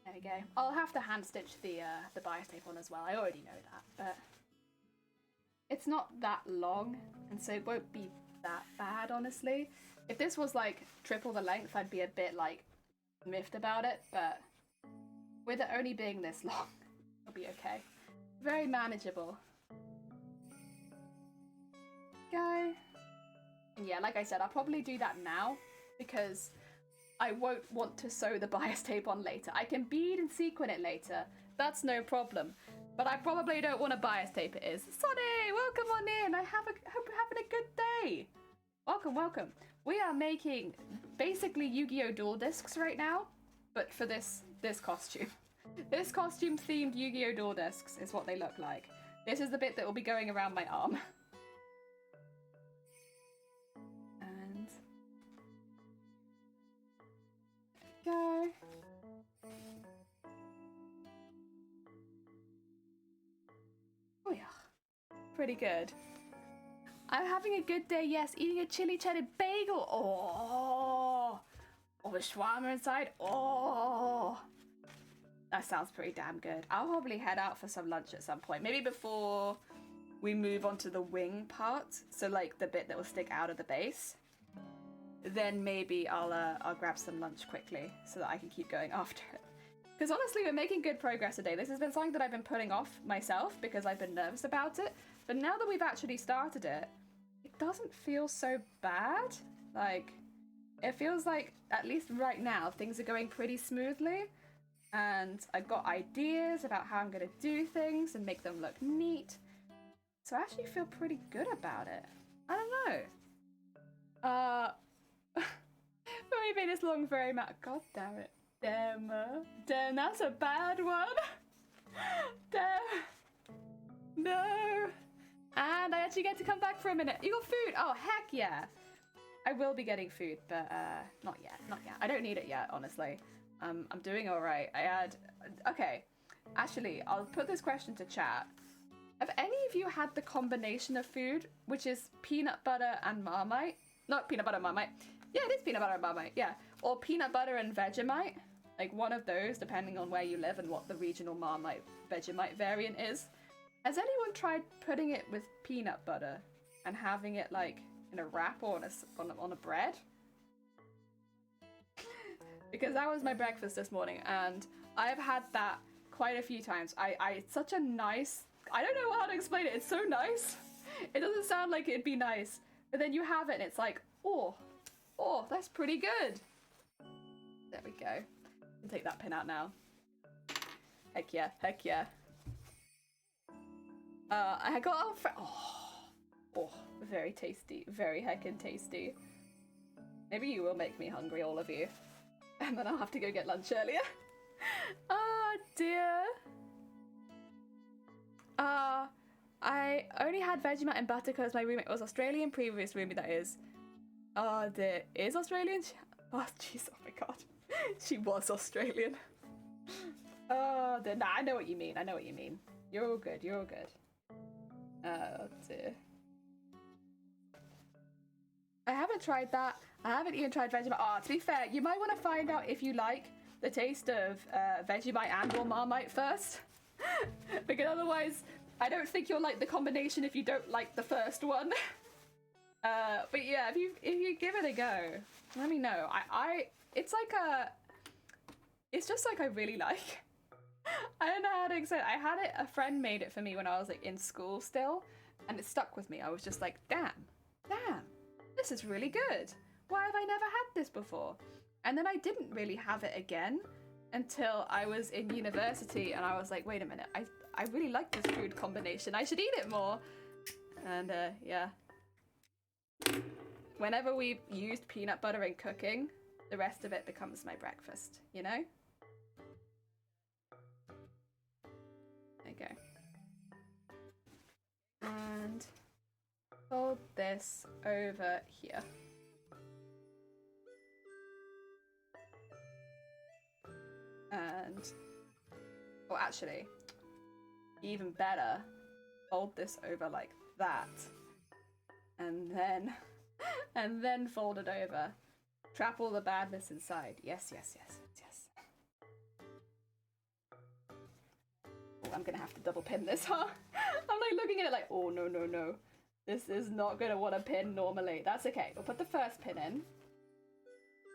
There we go. I'll have to hand stitch the bias tape on as well. I already know that, but it's not that long, and so it won't be that bad, honestly. If this was like triple the length, I'd be a bit like miffed about it, but with it only being this long, it'll be okay. Very manageable. Go. And yeah, like I said, I'll probably do that now because I won't want to sew the bias tape on later. I can bead and sequin it later. That's no problem. But I probably don't want to bias tape it is. Sonny, welcome on in. I hope you're having a good day. Welcome, welcome. We are making basically Yu-Gi-Oh! Duel discs right now, but for this costume. This costume themed Yu-Gi-Oh! Duel discs is what they look like. This is the bit that will be going around my arm. And go. Oh yeah, pretty good. I'm having a good day, yes. Eating a chili cheddar bagel. Oh, with shawarma inside. Oh, that sounds pretty damn good. I'll probably head out for some lunch at some point. Maybe before we move on to the wing part. So like the bit that will stick out of the base. Then maybe I'll grab some lunch quickly so that I can keep going after it. Because honestly, we're making good progress today. This has been something that I've been putting off myself because I've been nervous about it. But now that we've actually started it, it doesn't feel so bad. Like, it feels like, at least right now, things are going pretty smoothly. And I've got ideas about how I'm going to do things and make them look neat. So I actually feel pretty good about it. I don't know. When we made this long very much. God damn it. Damn, that's a bad one. Damn. No. And I actually get to come back for a minute. You got food? Oh, heck yeah. I will be getting food, but not yet. I don't need it yet, honestly. I'm doing all right. Okay. Actually, I'll put this question to chat. Have any of you had the combination of food, which is peanut butter and Marmite? Not peanut butter and Marmite. Yeah, it is peanut butter and Marmite, yeah. Or peanut butter and Vegemite. Like one of those, depending on where you live and what the regional Marmite Vegemite variant is. Has anyone tried putting it with peanut butter and having it like in a wrap or on a bread? Because that was my breakfast this morning, and I've had that quite a few times. It's such a nice, I don't know how to explain it, it's so nice. It doesn't sound like it'd be nice, but then you have it and it's like, oh, that's pretty good. There we go. I'll take that pin out now. Heck yeah. I got oh, very tasty, very heckin' tasty. Maybe you will make me hungry, all of you. And then I'll have to go get lunch earlier. Oh dear. I only had Vegemite and butter because my roommate was Australian, previous roommate that is. Oh dear, is Australian? Oh jeez, oh my god. She was Australian. Oh dear, nah, I know what you mean, You're all good, Oh dear. I haven't tried that. I haven't even tried Vegemite. Oh, to be fair, you might want to find out if you like the taste of Vegemite and or Marmite first. Because otherwise, I don't think you'll like the combination if you don't like the first one. But yeah, if you give it a go, let me know. It's just like I really like. I don't know how to explain it. A friend made it for me when I was like in school still, and it stuck with me. I was just like, damn, this is really good. Why have I never had this before? And then I didn't really have it again until I was in university, and I was like, wait a minute, I really like this food combination. I should eat it more. And yeah. Whenever we've used peanut butter in cooking, the rest of it becomes my breakfast, you know? There you go. And fold this over here. And, well actually, even better, fold this over like that. And then fold it over. Trap all the badness inside. Yes. Oh, I'm gonna have to double pin this, huh? I'm like looking at it like, oh no. This is not gonna want to pin normally. That's okay. We'll put the first pin in.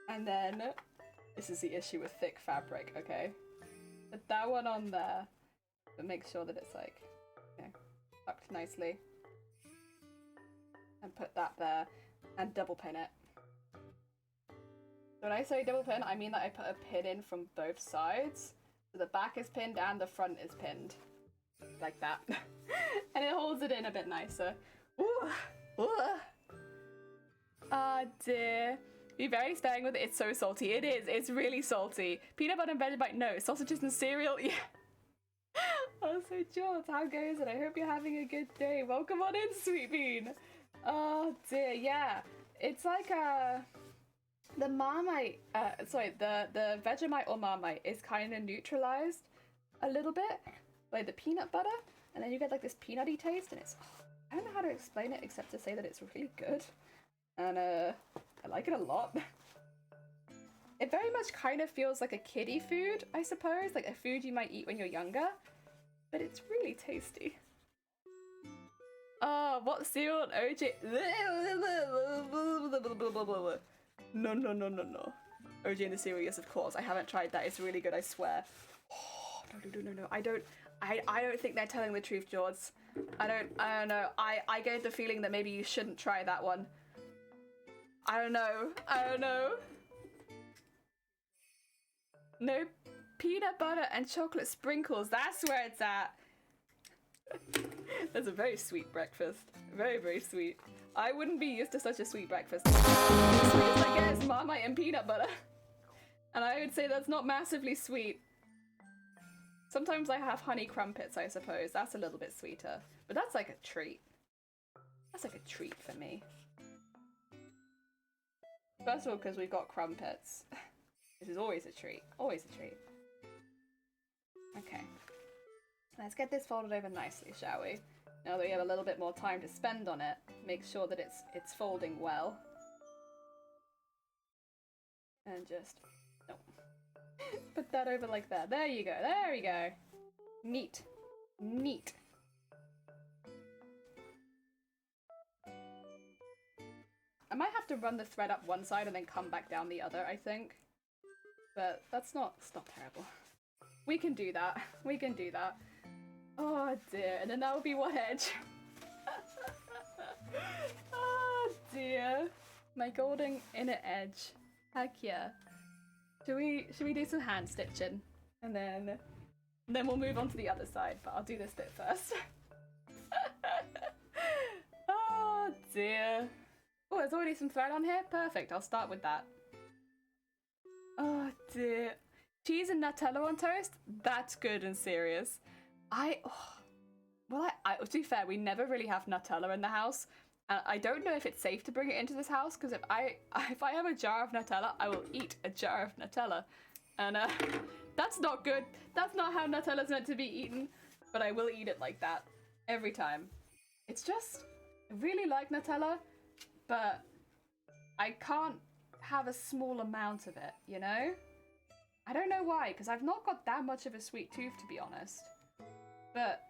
And then, this is the issue with thick fabric, okay? Put that one on there, but make sure that it's like, you know, tucked nicely. And put that there, and double pin it. When I say double pin, I mean that I put a pin in from both sides. So the back is pinned and the front is pinned. Like that. And it holds it in a bit nicer. Ooh. Ah dear. Be very sparing with it. It's so salty. It is. It's really salty. Peanut butter and Vegemite, no. Sausages and cereal, yeah. Oh, so George, how goes it? I hope you're having a good day. Welcome on in, Sweet Bean. Oh dear, yeah. It's like the Marmite, the Vegemite or Marmite is kind of neutralized a little bit by the peanut butter, and then you get like this peanutty taste, and it's, I don't know how to explain it except to say that it's really good, and I like it a lot. It very much kind of feels like a kiddie food, I suppose, like a food you might eat when you're younger, but it's really tasty. Oh, what cereal and OJ? No. OJ and the cereal, yes, of course. I haven't tried that. It's really good, I swear. Oh, no. I don't think they're telling the truth, George. I don't know. I get the feeling that maybe you shouldn't try that one. I don't know. I don't know. No peanut butter and chocolate sprinkles. That's where it's at. That's a very sweet breakfast. Very, very sweet. I wouldn't be used to such a sweet breakfast. The sweetest I get is Marmite and peanut butter. And I would say that's not massively sweet. Sometimes I have honey crumpets, I suppose. That's a little bit sweeter. But that's like a treat. That's like a treat for me. First of all, because we've got crumpets. This is always a treat. Always a treat. Okay. Let's get this folded over nicely, shall we? Now that we have a little bit more time to spend on it, make sure that it's folding well. And just... no. Put that over like that. There you go. There we go. Neat. Neat. I might have to run the thread up one side and then come back down the other, I think. But it's not terrible. We can do that. We can do that. Oh dear. And then that would be one edge. Oh dear. My golden inner edge. Heck yeah. Should we do some hand stitching? And then we'll move on to the other side, but I'll do this bit first. Oh dear. Oh, there's already some thread on here? Perfect, I'll start with that. Oh dear. Cheese and Nutella on toast? That's good and serious. To be fair, we never really have Nutella in the house. And I don't know if it's safe to bring it into this house, because if I have a jar of Nutella, I will eat a jar of Nutella. And that's not good. That's not how Nutella's meant to be eaten. But I will eat it like that. Every time. It's just, I really like Nutella, but I can't have a small amount of it, you know? I don't know why, because I've not got that much of a sweet tooth, to be honest. But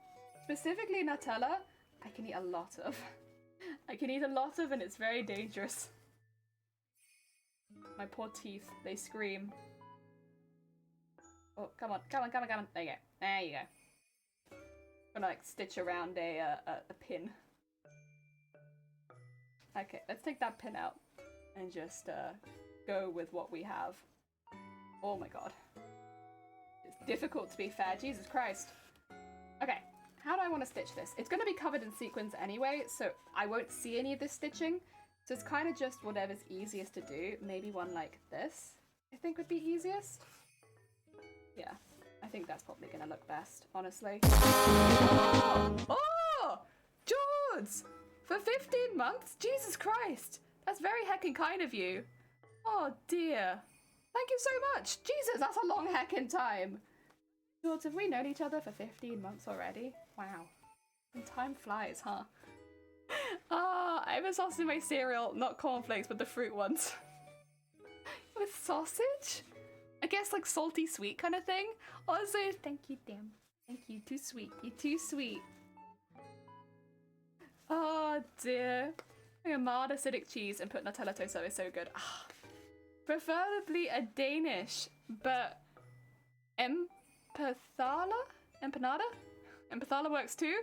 specifically Nutella, I can eat a lot of. I can eat a lot of, and it's very dangerous. My poor teeth, they scream. Oh, come on, come on, come on, come on. There you go. There you go. I'm gonna like stitch around a pin. Okay, let's take that pin out and just go with what we have. Oh my god. It's difficult to be fair, Jesus Christ. Okay, how do I want to stitch this? It's going to be covered in sequins anyway, so I won't see any of this stitching. So it's kind of just whatever's easiest to do. Maybe one like this, I think would be easiest. Yeah, I think that's probably going to look best, honestly. Oh! Oh! George! For 15 months? Jesus Christ! That's very heckin' kind of you. Oh dear. Thank you so much! Jesus, that's a long heckin' time! George, have we known each other for 15 months already? Wow. And time flies, huh? Ah, I have a sausage in my cereal, not cornflakes, but the fruit ones. With sausage? I guess like salty sweet kind of thing. Also, thank you, damn. Thank you, too sweet. You're too sweet. Oh dear. A mild acidic cheese and put Nutella toast, that is so good. Ah. Preferably a Danish, but Empathala? Empanada? Empathala works too.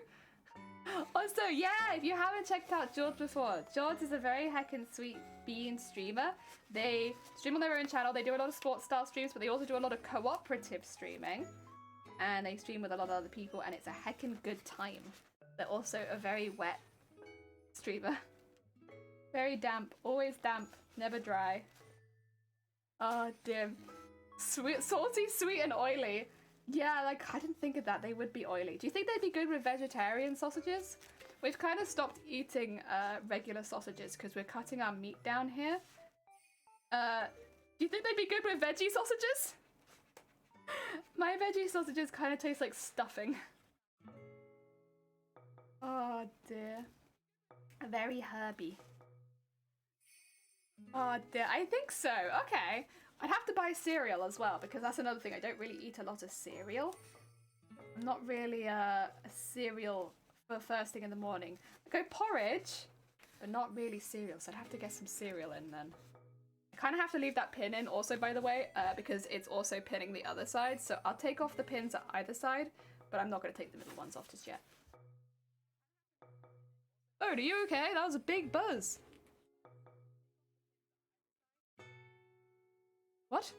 Also, yeah, if you haven't checked out George before, George is a very heckin' sweet bean streamer. They stream on their own channel. They do a lot of sports style streams, but they also do a lot of cooperative streaming. And they stream with a lot of other people, and it's a heckin' good time. They're also a very wet streamer. Very damp, always damp, never dry. Oh dear. Sweet, salty, sweet, and oily. Yeah, like, I didn't think of that. They would be oily. Do you think they'd be good with vegetarian sausages? We've kind of stopped eating regular sausages because we're cutting our meat down here. Do you think they'd be good with veggie sausages? My veggie sausages kind of taste like stuffing. Oh dear. Very herby. Oh dear, I think so. Okay. I'd have to buy cereal as well, because that's another thing. I don't really eat a lot of cereal. I'm not really a cereal for first thing in the morning. I go porridge, but not really cereal, so I'd have to get some cereal in then. I kind of have to leave that pin in also, by the way, because it's also pinning the other side. So I'll take off the pins at either side, but I'm not going to take the middle ones off just yet. Oh, are you okay? That was a big buzz. What?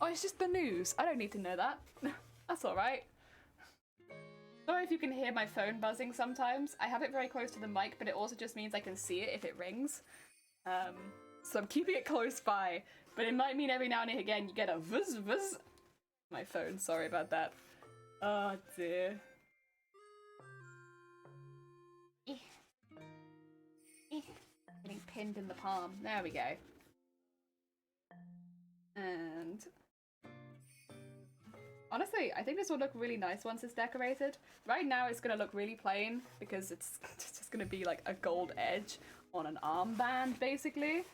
Oh, it's just the news. I don't need to know that. That's alright. Sorry if you can hear my phone buzzing sometimes. I have it very close to the mic, but it also just means I can see it if it rings. So I'm keeping it close by, but it might mean every now and again you get a vuzz vuzz. My phone, sorry about that. Oh dear. Getting pinned in the palm. There we go. And honestly, I think this will look really nice once it's decorated. Right now it's gonna look really plain because it's just gonna be like a gold edge on an armband basically.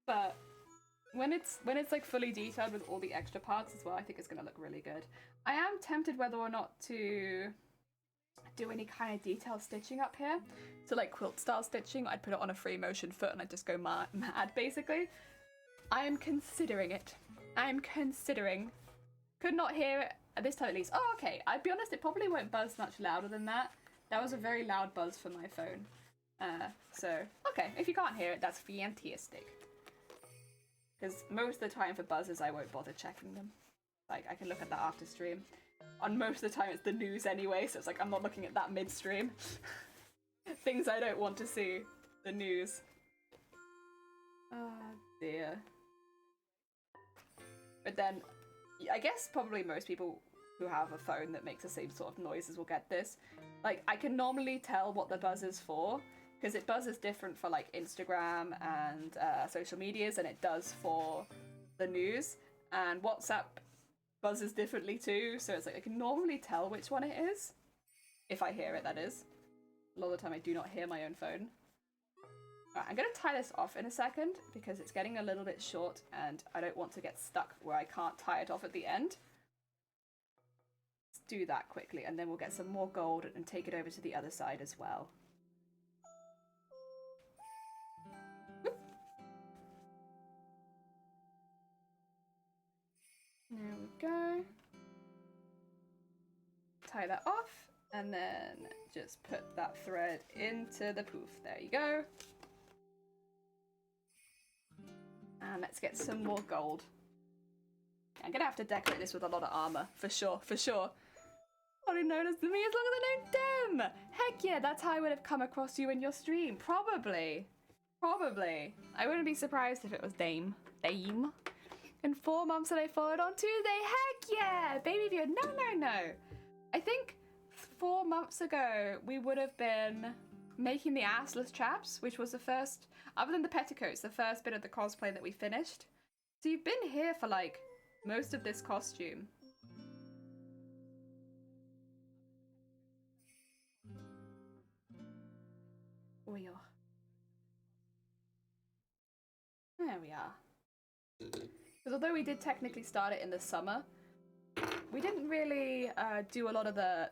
But when it's like fully detailed with all the extra parts as well, I think it's gonna look really good. I am tempted whether or not to do any kind of detail stitching up here. So like quilt style stitching, I'd put it on a free motion foot and I'd just go mad basically. I am considering it. I'm considering. Could not hear it at this time at least. Oh, okay. I'd be honest, it probably won't buzz much louder than that. That was a very loud buzz for my phone. So, okay. If you can't hear it, that's fantastic. Because most of the time for buzzes, I won't bother checking them. Like, I can look at that after stream. On most of the time, it's the news anyway, so it's like I'm not looking at that mid-stream. Things I don't want to see. The news. Oh, dear. But then, I guess probably most people who have a phone that makes the same sort of noises will get this. Like, I can normally tell what the buzz is for, because it buzzes different for like Instagram and social medias than it does for the news. And WhatsApp buzzes differently too, so it's like I can normally tell which one it is. If I hear it, that is. A lot of the time I do not hear my own phone. Right, I'm gonna tie this off in a second because it's getting a little bit short and I don't want to get stuck where I can't tie it off at the end. Let's do that quickly and then we'll get some more gold and take it over to the other side as well. There we go. Tie that off and then just put that thread into the poof. There you go. And let's get some more gold. I'm gonna have to decorate this with a lot of armor, for sure, for sure. Probably noticed me as long as I know Dem! Heck yeah, that's how I would have come across you in your stream. Probably. Probably. I wouldn't be surprised if it was Dame. Dame. In 4 months that I followed on Tuesday. Heck yeah! Baby viewer. No, no, no. I think 4 months ago we would have been making the assless chaps, which was the first, other than the petticoats, the first bit of the cosplay that we finished. So you've been here for like most of this costume. Oh, yeah. There we are. Because although we did technically start it in the summer, we didn't really do a lot of the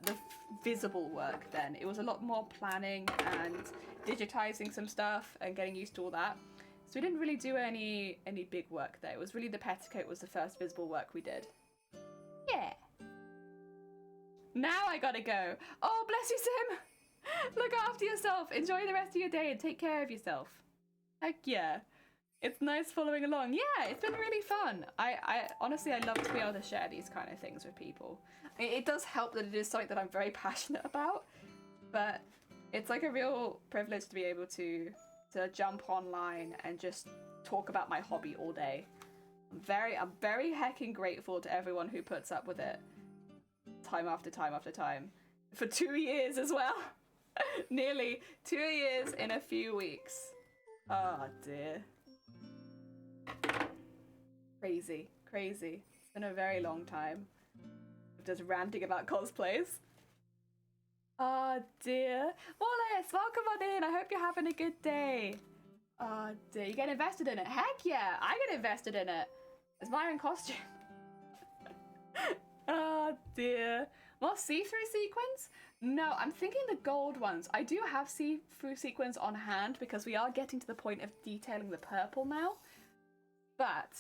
visible work then. It was a lot more planning and digitizing some stuff and getting used to all that. So we didn't really do any big work there. It was really the petticoat was the first visible work we did. Yeah. Now I gotta go. Oh, bless you, Sim. Look after yourself. Enjoy the rest of your day and take care of yourself. Heck yeah. It's nice following along. Yeah, it's been really fun. I honestly, I love to be able to share these kind of things with people. It does help that it is something that I'm very passionate about, but it's like a real privilege to be able to jump online and just talk about my hobby all day. I'm very hecking grateful to everyone who puts up with it time after time after time. For 2 years as well. Nearly 2 years in a few weeks. Oh dear. Crazy, crazy. It's been a very long time. Just ranting about cosplays. Oh dear. Wallace, welcome on in. I hope you're having a good day. Oh dear, you get invested in it. Heck yeah, I get invested in it. It's my own costume. Oh dear. More see-through sequins? No, I'm thinking the gold ones. I do have see-through sequins on hand because we are getting to the point of detailing the purple now. But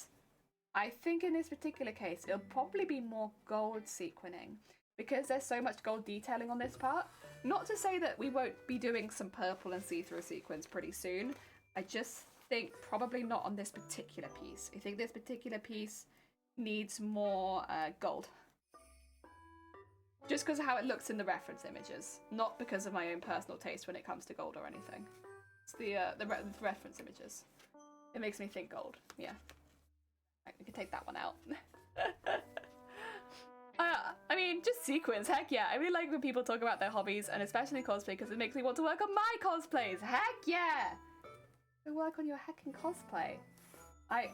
I think in this particular case, it'll probably be more gold sequining because there's so much gold detailing on this part. Not to say that we won't be doing some purple and see-through sequins pretty soon. I just think probably not on this particular piece. I think this particular piece needs more gold. Just because of how it looks in the reference images, not because of my own personal taste when it comes to gold or anything. It's the reference images. It makes me think gold. Yeah. Right, we can take that one out. I mean, just sequins. Heck yeah. I really like when people talk about their hobbies, and especially cosplay, because it makes me want to work on my cosplays. Heck yeah. Go work on your heckin' cosplay.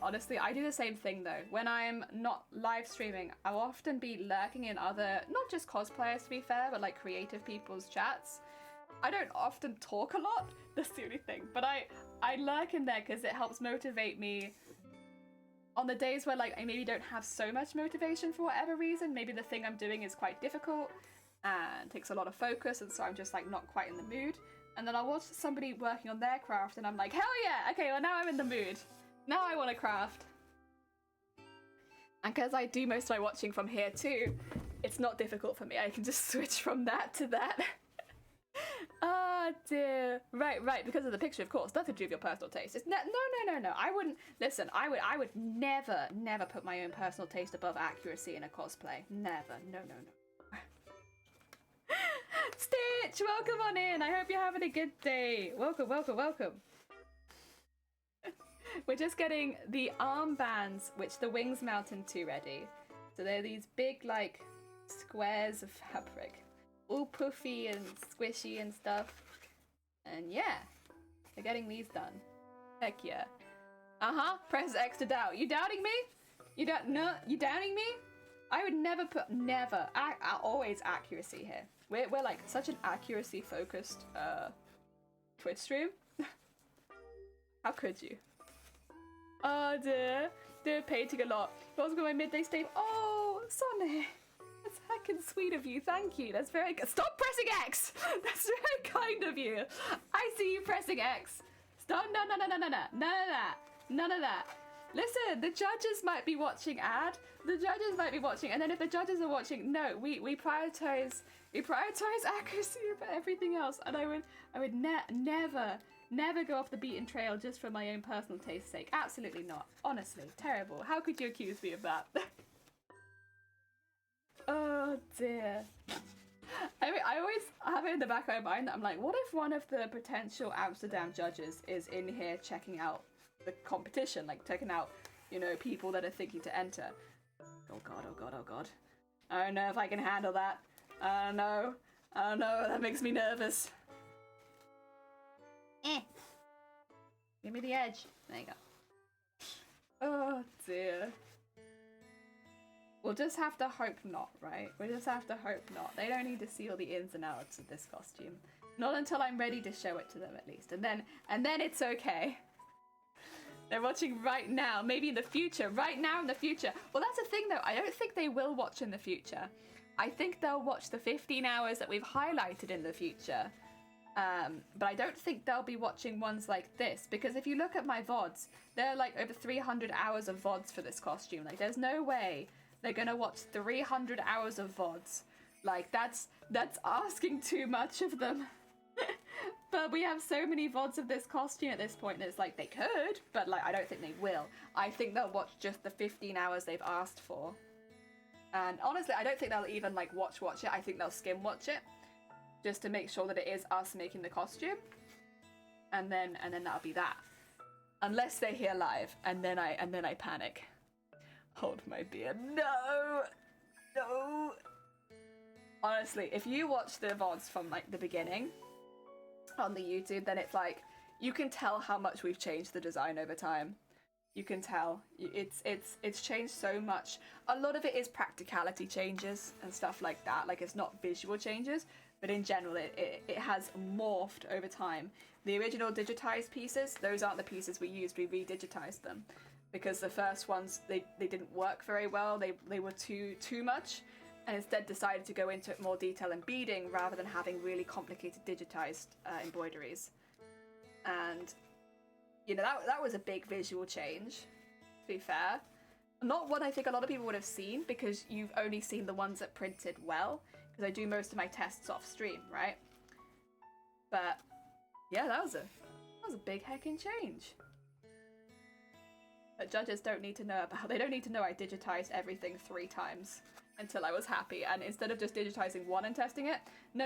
Honestly, I do the same thing though. When I'm not live streaming, I'll often be lurking in other, not just cosplayers to be fair, but like creative people's chats. I don't often talk a lot, that's the only thing, but I lurk in there because it helps motivate me on the days where like I maybe don't have so much motivation for whatever reason. Maybe the thing I'm doing is quite difficult and takes a lot of focus, and so I'm just like not quite in the mood. And then I'll watch somebody working on their craft and I'm like, hell yeah, okay, well now I'm in the mood. Now I want to craft. And because I do most of my watching from here too, it's not difficult for me. I can just switch from that to that. Ah, dear. Right, because of the picture, of course. Nothing to do with your personal taste. It's no. I wouldn't, listen, I would never put my own personal taste above accuracy in a cosplay. Never, no. Stitch, welcome on in. I hope you're having a good day. Welcome. We're just getting the armbands, which the wings mount into, ready. So they're these big, like, squares of fabric. All puffy and squishy and stuff. And yeah, they're getting these done. Heck yeah. Press X to doubt. You doubting me? You doubting me? I would never put, always accuracy here. We're like such an accuracy focused Twitch stream. How could you? Oh dear, they're painting a lot. What's going on my midday stream? Oh, Sonny, that's heckin' sweet of you. Thank you. That's very good. Stop pressing X. That's very kind of you. I see you pressing X. Stop. No. None of that. Listen, the judges might be watching. The judges might be watching, and then if the judges are watching, no, we prioritize accuracy over everything else. And I would never go off the beaten trail just for my own personal taste's sake. Absolutely not. Honestly, terrible. How could you accuse me of that? Oh dear. I mean, I always have it in the back of my mind that I'm like, what if one of the potential Amsterdam judges is in here checking out the competition, like checking out, you know, people that are thinking to enter. Oh god. I don't know if I can handle that. I don't know, that makes me nervous. Give me the edge. There you go. Oh dear. We'll just have to hope not, right? We'll just have to hope not. They don't need to see all the ins and outs of this costume. Not until I'm ready to show it to them, at least. And then it's okay. They're watching right now, maybe in the future, right now in the future. Well, that's the thing though, I don't think they will watch in the future. I think they'll watch the 15 hours that we've highlighted in the future. But I don't think they'll be watching ones like this, because if you look at my VODs, there are like over 300 hours of VODs for this costume. Like, there's no way they're gonna watch 300 hours of VODs. Like, that's asking too much of them. But we have so many VODs of this costume at this point, and it's like, they could, but like, I don't think they will. I think they'll watch just the 15 hours they've asked for. And honestly, I don't think they'll even like watch it. I think they'll skim watch it, just to make sure that it is us making the costume. And then that'll be that. Unless they're here live, and then I panic. Hold my beer. No. Honestly, if you watch the VODs from like the beginning on the YouTube, then it's like, you can tell how much we've changed the design over time. You can tell it's changed so much. A lot of it is practicality changes and stuff like that. Like, it's not visual changes, but in general it has morphed over time. The original digitized pieces, those aren't the pieces we used. We redigitized them because the first ones they didn't work very well. They were too much, and instead decided to go into more detail and beading rather than having really complicated digitized embroideries. And you know, that was a big visual change, to be fair. Not what I think a lot of people would have seen, because you've only seen the ones that printed well, because I do most of my tests off stream, right? But yeah, that was a big heckin' change. that judges don't need to know about. They don't need to know I digitized everything 3 times until I was happy, and instead of just digitizing 1 and testing it, no.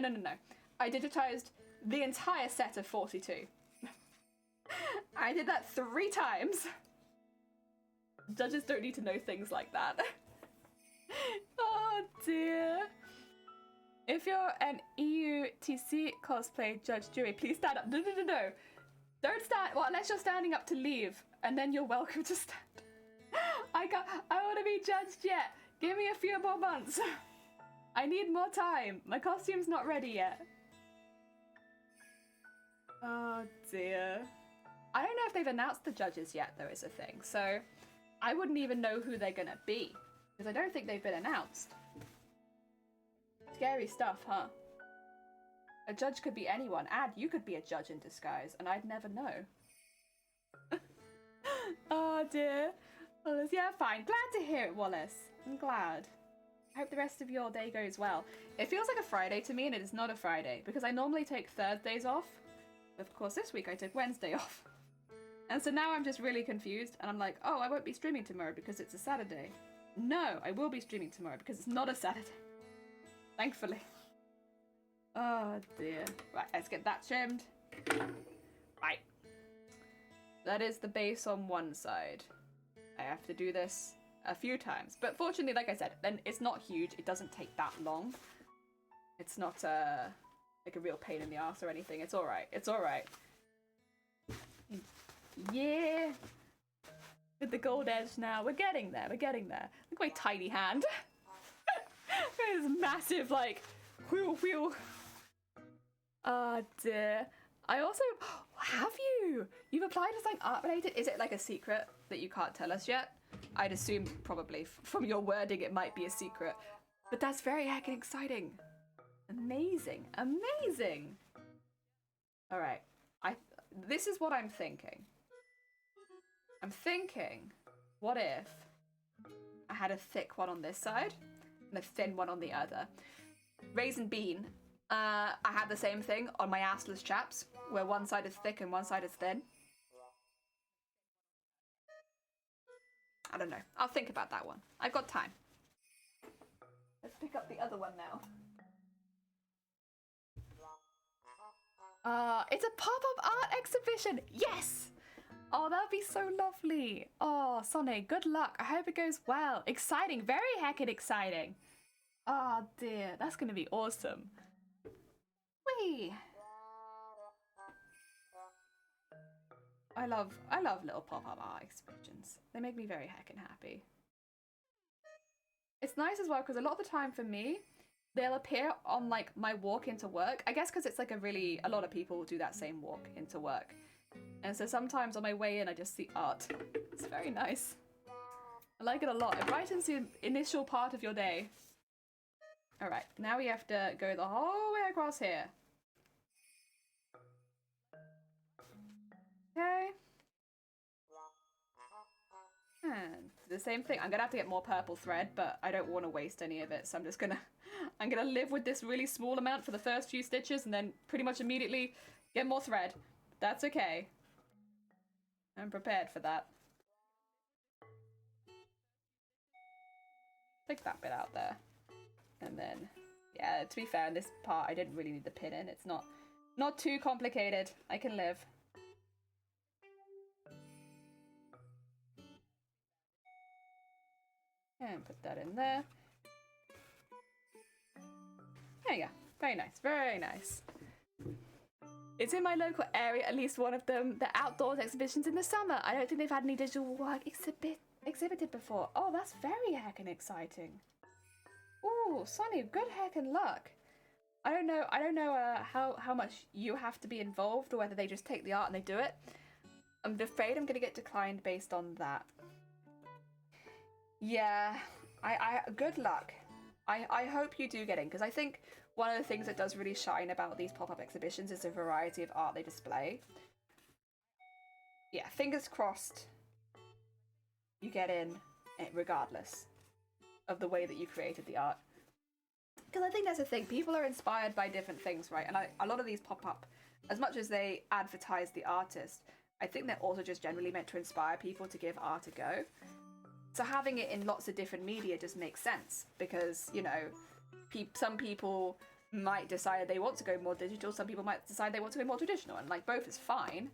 I digitized the entire set of 42. I did that 3 times. Judges don't need to know things like that. Oh dear. If you're an EUTC cosplay judge jury, please stand up. No. Don't stand. Well, unless you're standing up to leave, and then you're welcome to stand. I want to be judged yet. Give me a few more months. I need more time. My costume's not ready yet. Oh dear. I don't know if they've announced the judges yet, though, is a thing. So I wouldn't even know who they're gonna be, because I don't think they've been announced. Scary stuff, huh? A judge could be anyone. You could be a judge in disguise, and I'd never know. Oh dear. Wallace, yeah, fine. Glad to hear it, Wallace. I'm glad. I hope the rest of your day goes well. It feels like a Friday to me, and it is not a Friday, because I normally take Thursdays off. Of course, this week I took Wednesday off. And so now I'm just really confused, and I'm like, oh, I won't be streaming tomorrow because it's a Saturday. No, I will be streaming tomorrow because it's not a Saturday. Thankfully. Oh dear. Right, let's get that trimmed. Right. That is the base on one side. I have to do this a few times. But fortunately, like I said, then it's not huge. It doesn't take that long. It's not like a real pain in the ass or anything. It's alright. It's alright. Yeah. With the gold edge now. We're getting there. We're getting there. Look at my tiny hand. This massive, like, wheel. Oh dear. I also, have you? You've applied to something art related? Is it like a secret that you can't tell us yet? I'd assume probably from your wording it might be a secret. But that's very heckin' exciting. Amazing. Amazing. All right. This is what I'm thinking. I'm thinking, what if I had a thick one on this side and a thin one on the other? Raisin Bean, I had the same thing on my assless chaps, where one side is thick and one side is thin. I don't know. I'll think about that one. I've got time. Let's pick up the other one now. It's a pop-up art exhibition! Yes! Oh, that'd be so lovely. Oh, Sonny, good luck. I hope it goes well. Exciting. Very heckin' exciting. Oh, dear. That's going to be awesome. Whee! I love little pop-up art exhibitions. They make me very heckin' happy. It's nice as well because a lot of the time for me, they'll appear on like my walk into work. I guess because it's like a lot of people do that same walk into work. And so sometimes on my way in, I just see art. It's very nice. I like it a lot. It brightens the initial part of your day. All right, now we have to go the whole way across here. Okay. And the same thing. I'm gonna have to get more purple thread, but I don't want to waste any of it, so I'm gonna live with this really small amount for the first few stitches, and then pretty much immediately get more thread. That's okay. I'm prepared for that. Take that bit out there. And then, yeah, to be fair, in this part I didn't really need the pin in. It's not too complicated. I can live. And put that in there. There you go. Very nice, very nice. It's in my local area, at least one of them. The outdoors exhibitions in the summer. I don't think they've had any digital work exhibited before. Oh, that's very heckin' exciting. Ooh, Sonny, good heckin' luck. I don't know how much you have to be involved or whether they just take the art and they do it. I'm afraid I'm gonna get declined based on that. Yeah, I good luck. I hope you do get in, because I think one of the things that does really shine about these pop-up exhibitions is the variety of art they display. Yeah, fingers crossed you get in regardless of the way that you created the art. Because I think that's the thing, people are inspired by different things, right? And a lot of these pop-up, as much as they advertise the artist, I think they're also just generally meant to inspire people to give art a go. So having it in lots of different media just makes sense because, you know, some people might decide they want to go more digital, some people might decide they want to go more traditional, and like both is fine.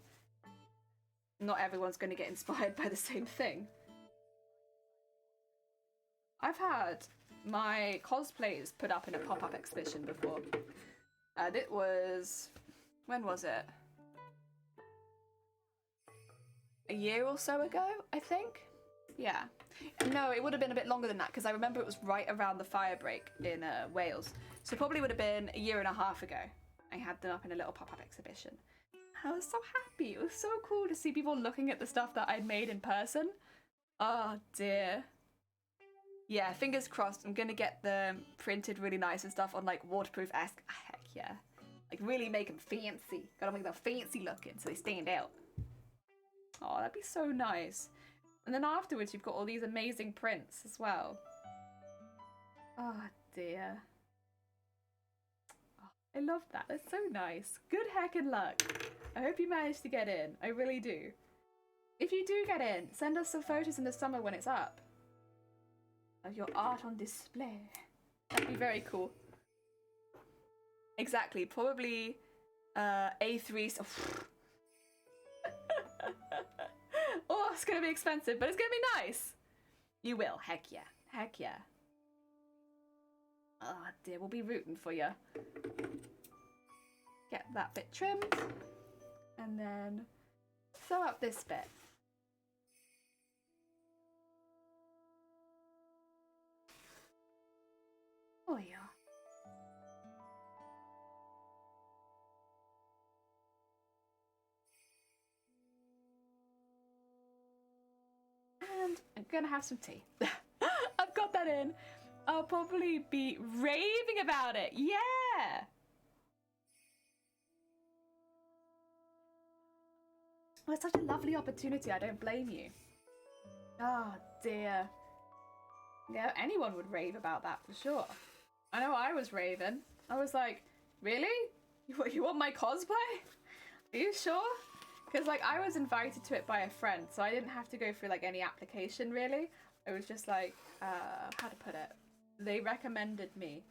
Not everyone's going to get inspired by the same thing. I've had my cosplays put up in a pop-up exhibition before. It was... when was it? A year or so ago, I think? Yeah. No, it would have been a bit longer than that because I remember it was right around the fire break in Wales. So probably would have been a year and a half ago. I had them up in a little pop-up exhibition. I was so happy. It was so cool to see people looking at the stuff that I'd made in person. Oh dear. Yeah, fingers crossed. I'm gonna get them printed really nice and stuff on like waterproof-esque. Heck yeah. Like really make them fancy. Gotta make them fancy looking so they stand out. Oh, that'd be so nice. And then afterwards you've got all these amazing prints as well. Oh dear. Oh, I love that. That's so nice. Good heckin' luck. I hope you manage to get in. I really do. If you do get in, send us some photos in the summer when it's up. Of your art on display. That'd be very cool. Exactly. Probably A3. Oh, it's gonna be expensive, but it's gonna be nice. You will. Heck yeah. Heck yeah. Oh dear, we'll be rooting for you. Get that bit trimmed. And then sew up this bit. Oh yeah. And I'm gonna have some tea. I've got that in. I'll probably be raving about it. Yeah! Well, it's such a lovely opportunity. I don't blame you. Oh dear. Yeah, anyone would rave about that for sure. I know I was raving. I was like, really? You want my cosplay? Are you sure? Because like I was invited to it by a friend, so I didn't have to go through like any application really. It was just like, how to put it? They recommended me.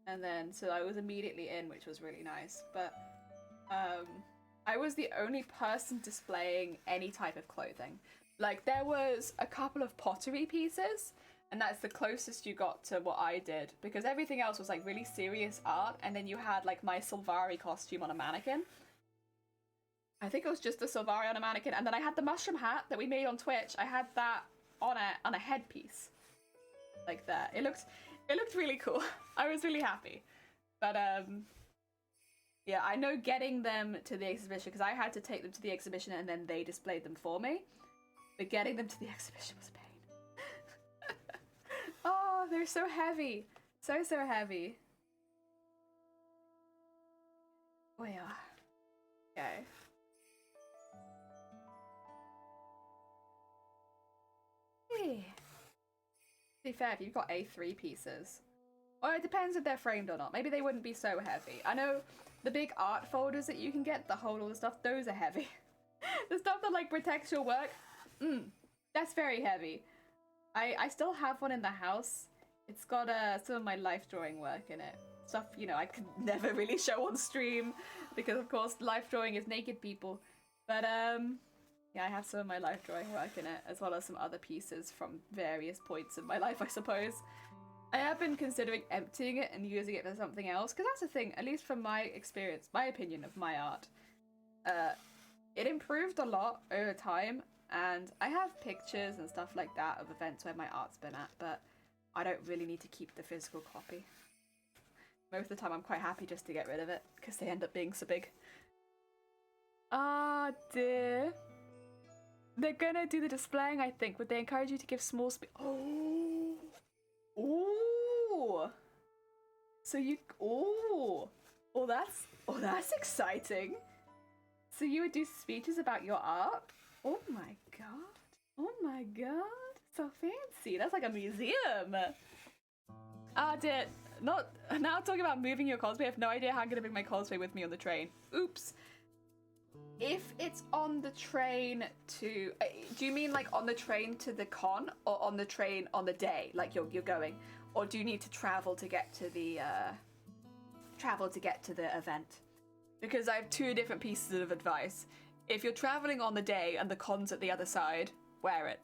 And then, so I was immediately in, which was really nice. But, I was the only person displaying any type of clothing. Like, there was a couple of pottery pieces, and that's the closest you got to what I did, because everything else was, like, really serious art, and then you had, like, my Sylvari costume on a mannequin. I think it was just the Sylvari on a mannequin, and then I had the mushroom hat that we made on Twitch. I had that on a headpiece. Like that. It looked really cool. I was really happy. But, yeah, I know getting them to the exhibition, because I had to take them to the exhibition and then they displayed them for me. But getting them to the exhibition was a pain. Oh, they're so heavy. So heavy. Oh, yeah. Okay. Hey. To be fair, if you've got A3 pieces, well, it depends if they're framed or not. Maybe they wouldn't be so heavy. I know the big art folders that you can get, the whole other stuff, those are heavy. The stuff that like protects your work, that's very heavy. I still have one in the house. It's got some of my life drawing work in it. Stuff, you know, I could never really show on stream because of course life drawing is naked people. But yeah, I have some of my life drawing work in it, as well as some other pieces from various points in my life, I suppose. I have been considering emptying it and using it for something else, because that's the thing, at least from my experience, my opinion of my art. It improved a lot over time, and I have pictures and stuff like that of events where my art's been at, but I don't really need to keep the physical copy. Most of the time I'm quite happy just to get rid of it, because they end up being so big. Ah, dear. They're gonna do the displaying, I think. Would they encourage you to give small Oh! Ooh! So you... Oh! Oh, that's exciting! So you would do speeches about your art? Oh my god. Oh my god. So fancy. That's like a museum. Ah, dear. Not... Now talking about moving your cosplay, I have no idea how I'm gonna bring my cosplay with me on the train. Oops. if it's on the train to... do you mean like on the train to the con, or on the train on the day, like you're going? Or do you need to travel to get to the event? Because I have two different pieces of advice. If you're traveling on the day and the con's at the other side, wear it.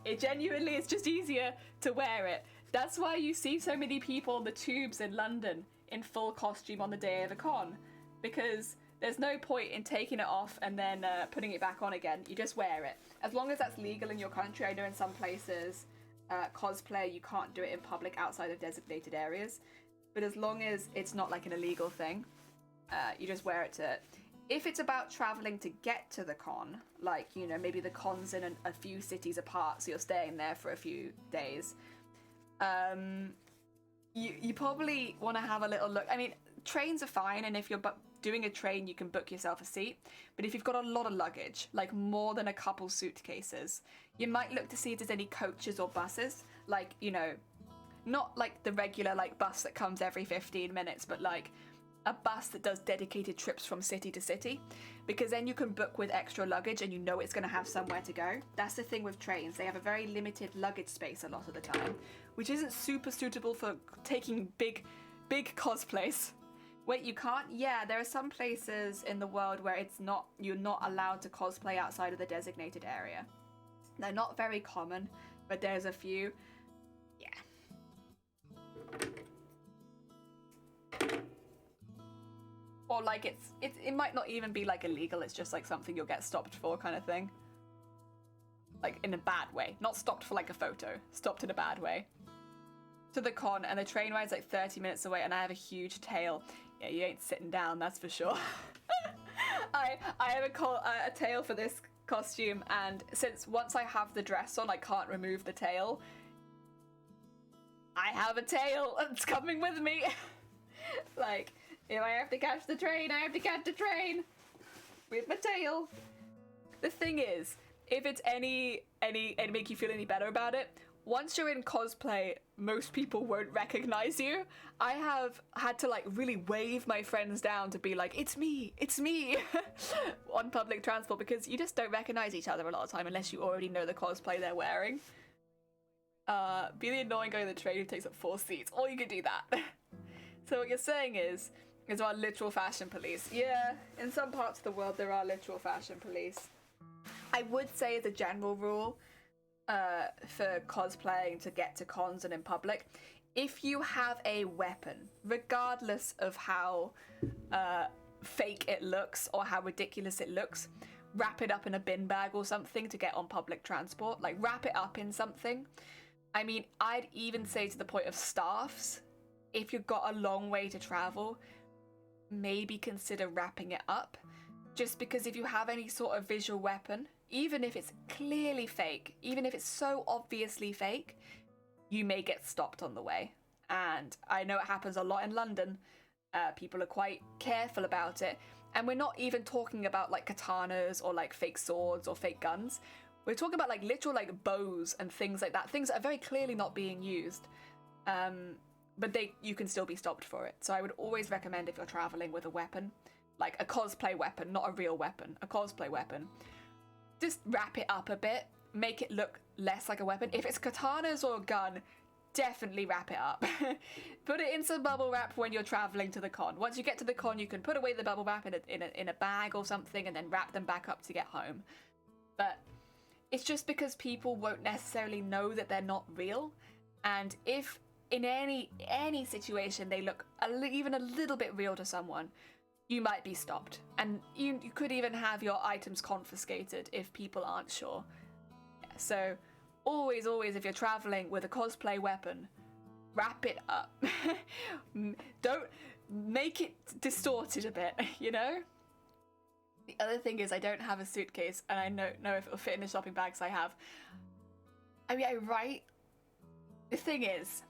It genuinely is just easier to wear it. That's why you see so many people on the tubes in London in full costume on the day of a con, because there's no point in taking it off and then putting it back on again. You just wear it. As long as that's legal in your country. I know in some places cosplay, you can't do it in public outside of designated areas, but as long as it's not like an illegal thing, you just wear it to... If it's about traveling to get to the con, like, you know, maybe the con's in a few cities apart, so you're staying there for a few days, you probably want to have a little look. I mean, trains are fine, and if you're doing a train, you can book yourself a seat. But if you've got a lot of luggage, like more than a couple suitcases, you might look to see if there's any coaches or buses, like, you know, not like the regular like bus that comes every 15 minutes, but like a bus that does dedicated trips from city to city, because then you can book with extra luggage and you know it's going to have somewhere to go. That's the thing with trains. They have a very limited luggage space a lot of the time, which isn't super suitable for taking big cosplays. Wait, you can't? Yeah, there are some places in the world where you're not allowed to cosplay outside of the designated area. They're not very common, but there's a few. Yeah. Or like it might not even be like illegal, it's just like something you'll get stopped for kind of thing. Like in a bad way. Not stopped for like a photo. Stopped in a bad way. To the con, and the train ride's like 30 minutes away, and I have a huge tail. Yeah, you ain't sitting down, that's for sure. I have a tail for this costume, and since once I have the dress on, I can't remove the tail. I have a tail, it's coming with me. Like, if I have to catch the train, I have to catch the train with my tail. The thing is, if it's any make you feel any better about it, once you're in cosplay, most people won't recognize you. I have had to like really wave my friends down to be like, it's me on public transport, because you just don't recognize each other a lot of time unless you already know the cosplay they're wearing. Be the annoying guy in the train who takes up 4 seats, or you could do that. So what you're saying is our literal fashion police. Yeah, in some parts of the world there are literal fashion police. I would say as a general rule, for cosplaying to get to cons and in public, if you have a weapon, regardless of how fake it looks or how ridiculous it looks, wrap it up in a bin bag or something to get on public transport. Like, wrap it up in something. I mean, I'd even say to the point of staffs, if you've got a long way to travel, maybe consider wrapping it up. Just because if you have any sort of visual weapon, even if it's clearly fake, even if it's so obviously fake, you may get stopped on the way. And I know it happens a lot in London. People are quite careful about it. And we're not even talking about like katanas or like fake swords or fake guns. We're talking about like literal like bows and things like that. Things that are very clearly not being used. But you can still be stopped for it. So I would always recommend, if you're traveling with a weapon, like a cosplay weapon, not a real weapon, a cosplay weapon, just wrap it up a bit, make it look less like a weapon. If it's katanas or a gun, definitely wrap it up. Put it in some bubble wrap when you're traveling to the con. Once you get to the con, you can put away the bubble wrap in a bag or something, and then wrap them back up to get home. But it's just because people won't necessarily know that they're not real, and if in any situation they look even a little bit real to someone, you might be stopped, and you could even have your items confiscated if people aren't sure. Yeah, so always, if you're traveling with a cosplay weapon, wrap it up. Don't make it distorted a bit, you know? The other thing is, I don't have a suitcase, and I don't know if it'll fit in the shopping bags I have. I mean, the thing is,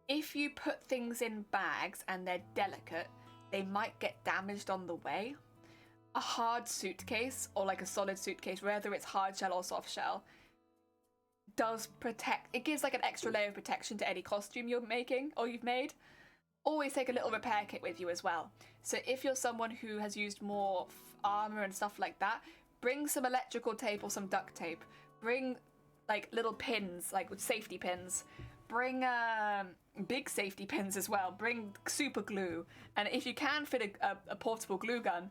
if you put things in bags and they're delicate, they might get damaged on the way. A hard suitcase, or like a solid suitcase, whether it's hard shell or soft shell, does protect. It gives like an extra layer of protection to any costume you're making or you've made. always take a little repair kit with you as well. So if you're someone who has used more armor and stuff like that, bring some electrical tape or some duct tape. Bring like little pins, like with safety pins. Bring big safety pins as well. Bring super glue, and if you can fit a portable glue gun,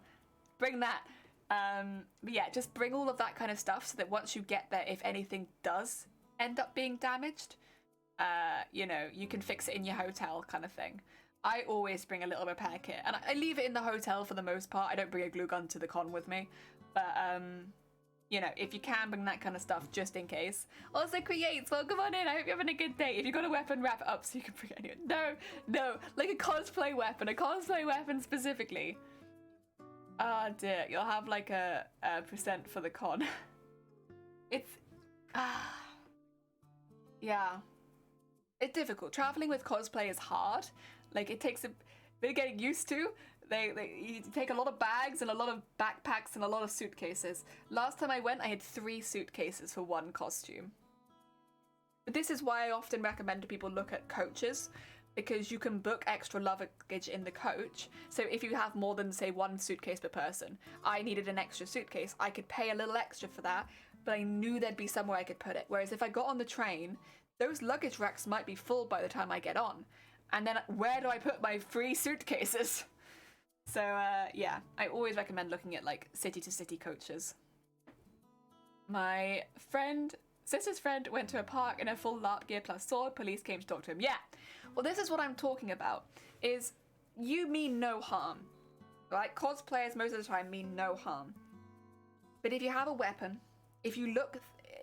bring that. But yeah, just bring all of that kind of stuff so that once you get there, if anything does end up being damaged, you know, you can fix it in your hotel kind of thing. I always bring a little repair kit, and I leave it in the hotel for the most part. I don't bring a glue gun to the con with me, but you know, if you can, bring that kind of stuff just in case. Also, Creates, welcome on in. I hope you're having a good day. If you've got a weapon, wrap it up so you can bring it in. No, like a cosplay weapon specifically. Oh dear, you'll have like a percent for the con. It's, yeah. It's difficult. Traveling with cosplay is hard. Like, it takes a bit of getting used to. You take a lot of bags and a lot of backpacks and a lot of suitcases. Last time I went, I had 3 suitcases for one costume. But this is why I often recommend to people look at coaches, because you can book extra luggage in the coach. So if you have more than, say, 1 suitcase per person, I needed an extra suitcase, I could pay a little extra for that, but I knew there'd be somewhere I could put it. Whereas if I got on the train, those luggage racks might be full by the time I get on. And then where do I put my 3 suitcases? So, yeah, I always recommend looking at, like, city-to-city coaches. My sister's friend went to a park in a full LARP gear plus sword. Police came to talk to him. Yeah, well, this is what I'm talking about, is you mean no harm. Right? Cosplayers most of the time mean no harm. But if you have a weapon, if you look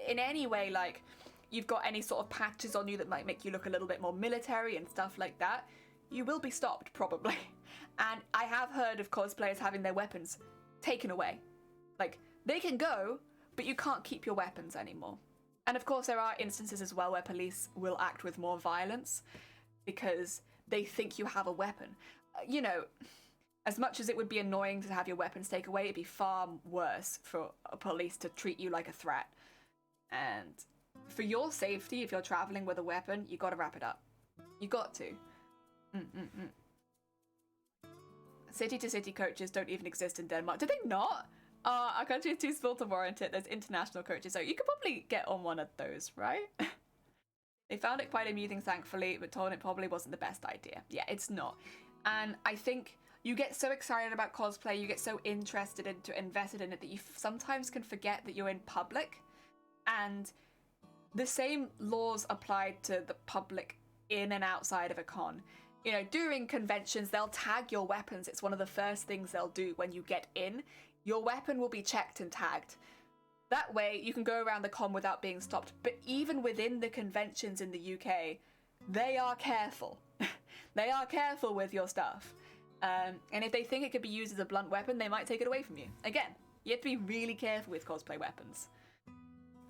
in any way like you've got any sort of patches on you that might make you look a little bit more military and stuff like that, you will be stopped, probably. And I have heard of cosplayers having their weapons taken away. Like, they can go, but you can't keep your weapons anymore. And of course, there are instances as well where police will act with more violence because they think you have a weapon. You know, as much as it would be annoying to have your weapons taken away, it'd be far worse for police to treat you like a threat. And for your safety, if you're traveling with a weapon, you gotta wrap it up. You got to. City-to-city coaches don't even exist in Denmark. Do they not? Our country is too small to warrant it. There's international coaches, so you could probably get on one of those, right? They found it quite amusing, thankfully, but told it probably wasn't the best idea. Yeah, it's not. And I think you get so excited about cosplay, you get so invested in it that you sometimes can forget that you're in public. And the same laws applied to the public in and outside of a con. You know, during conventions, they'll tag your weapons. It's one of the first things they'll do when you get in. Your weapon will be checked and tagged. That way, you can go around the con without being stopped. But even within the conventions in the UK, they are careful. They are careful with your stuff. And if they think it could be used as a blunt weapon, they might take it away from you. Again, you have to be really careful with cosplay weapons.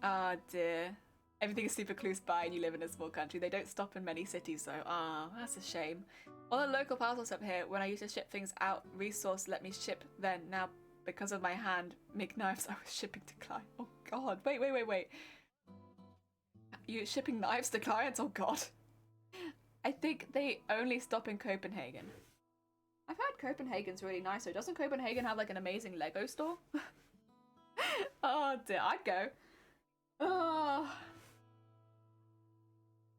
Ah, dear. Everything is super close by and you live in a small country. They don't stop in many cities though. Ah, that's a shame. All the local parcels up here, when I used to ship things out, Resource let me ship then. Now, because of my hand, make knives, I was shipping to clients. Oh god, wait. You're shipping knives to clients? Oh god. I think they only stop in Copenhagen. I've heard Copenhagen's really nice, so doesn't Copenhagen have like an amazing Lego store? Oh dear, I'd go. Oh.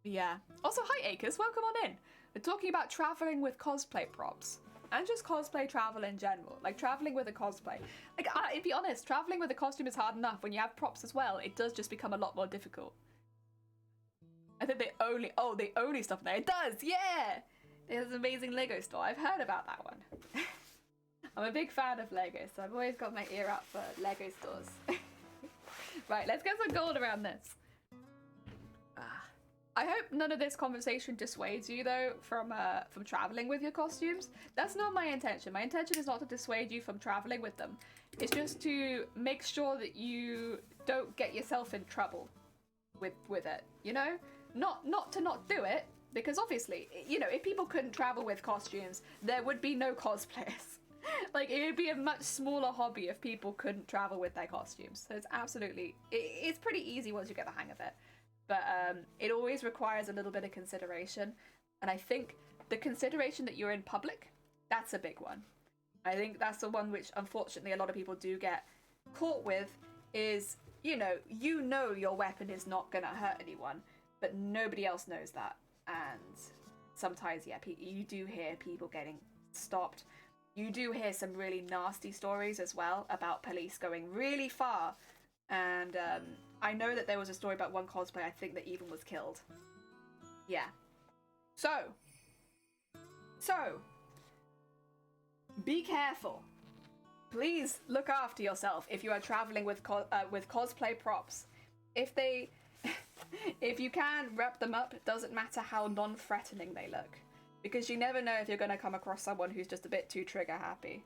Yeah. Also, hi Acres, welcome on in. We're talking about traveling with cosplay props. And just cosplay travel in general. Like, traveling with a cosplay. Like, to be honest, traveling with a costume is hard enough. When you have props as well, it does just become a lot more difficult. I think they only stuff there. It does, yeah! There's an amazing Lego store. I've heard about that one. I'm a big fan of Lego, so I've always got my ear out for Lego stores. Right, let's get some gold around this. I hope none of this conversation dissuades you, though, from traveling with your costumes. That's not my intention. My intention is not to dissuade you from traveling with them. It's just to make sure that you don't get yourself in trouble with it, you know? Not to not do it, because obviously, you know, if people couldn't travel with costumes, there would be no cosplayers. Like, it would be a much smaller hobby if people couldn't travel with their costumes. So it's absolutely, it's pretty easy once you get the hang of it. But it always requires a little bit of consideration. And I think the consideration that you're in public, that's a big one. I think that's the one which, unfortunately, a lot of people do get caught with, is, you know your weapon is not going to hurt anyone, but nobody else knows that. And sometimes, yeah, you do hear people getting stopped. You do hear some really nasty stories as well about police going really far. And I know that there was a story about one cosplayer, I think, that even was killed. Yeah. So, be careful. Please look after yourself if you are traveling with cosplay props. If you can, wrap them up. It doesn't matter how non-threatening they look, because you never know if you're going to come across someone who's just a bit too trigger happy.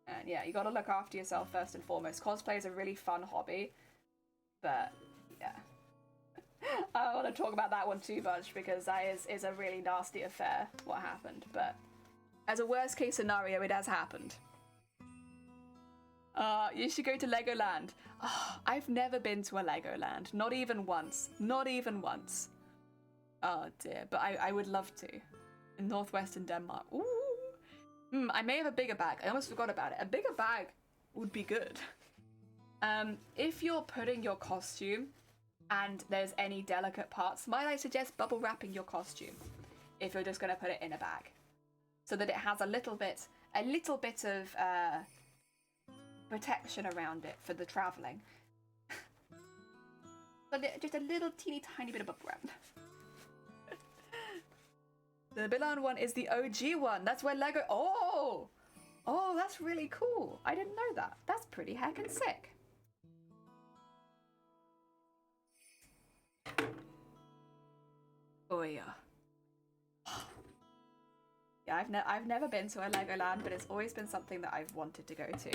And yeah, you got to look after yourself first and foremost. Cosplay is a really fun hobby, but yeah. I don't want to talk about that one too much, because that is a really nasty affair, what happened. But as a worst case scenario, it has happened. You should go to Legoland. Oh, I've never been to a Legoland. Not even once. Not even once. Oh dear, but I would love to. In northwestern Denmark. Ooh. I may have a bigger bag. I almost forgot about it. A bigger bag would be good. If you're putting your costume and there's any delicate parts, might I suggest bubble wrapping your costume if you're just going to put it in a bag, so that it has a little bit of protection around it for the traveling. But just a little teeny tiny bit of bubble wrap. The Milan one is the OG one. That's where Lego. Oh, that's really cool. I didn't know that. That's pretty heckin' sick. Oh yeah. Yeah, I've never been to a Legoland, but it's always been something that I've wanted to go to.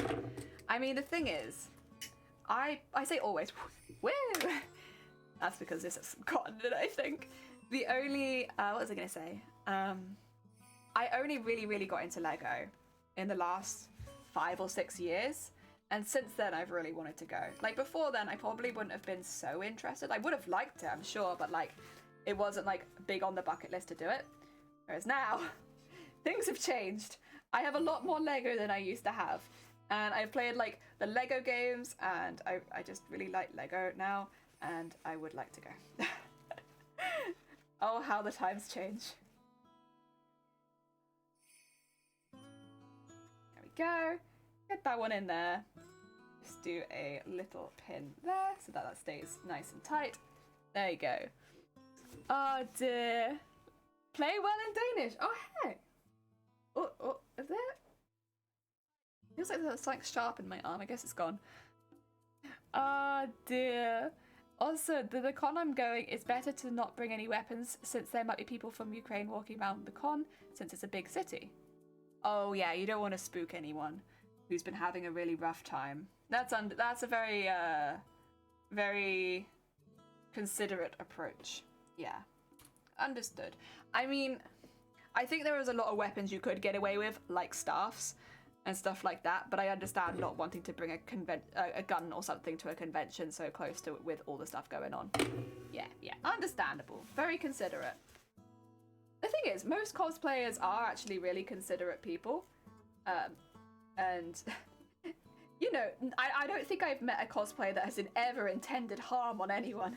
I mean, the thing is, I say always. Woo! That's because this is some continent, I think. The only what was I gonna say? I only really got into Lego in the last 5 or 6 years, and since then I've really wanted to go. Like before then, I probably wouldn't have been so interested. I would have liked it, I'm sure, but like it wasn't like big on the bucket list to do it. Whereas now, things have changed. I have a lot more Lego than I used to have, and I've played like the Lego games, and I just really like Lego now, and I would like to go. Oh, how the times change. There we go. Get that one in there. Just do a little pin there so that stays nice and tight. There you go. Oh dear. Play well in Danish. Oh hey. Oh, is there? Feels like there's something sharp in my arm. I guess it's gone. Oh dear. Also, the con I'm going, it's better to not bring any weapons, since there might be people from Ukraine walking around the con, since it's a big city. Oh yeah, you don't want to spook anyone who's been having a really rough time. That's a very very considerate approach. Yeah, understood. I mean, I think there was a lot of weapons you could get away with, like staffs and stuff like that, but I understand not wanting to bring a gun or something to a convention so close to it with all the stuff going on. Yeah, understandable. Very considerate. The thing is, most cosplayers are actually really considerate people. And, you know, I don't think I've met a cosplayer that has ever intended harm on anyone.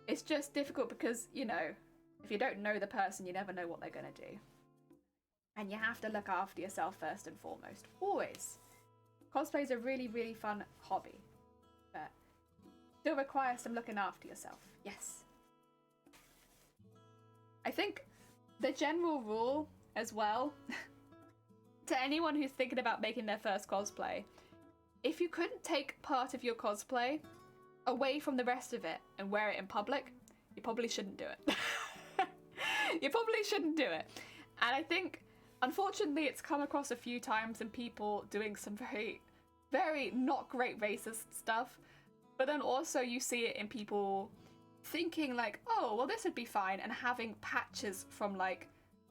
It's just difficult because, you know, if you don't know the person, you never know what they're gonna do. And you have to look after yourself first and foremost. Always. Cosplay is a really, really fun hobby. But still requires some looking after yourself. Yes. I think the general rule as well, to anyone who's thinking about making their first cosplay, if you couldn't take part of your cosplay away from the rest of it and wear it in public, you probably shouldn't do it. You probably shouldn't do it. And I think, unfortunately, it's come across a few times in people doing some very, very not great racist stuff. But then also you see it in people thinking like, oh, well, this would be fine, and having patches from like,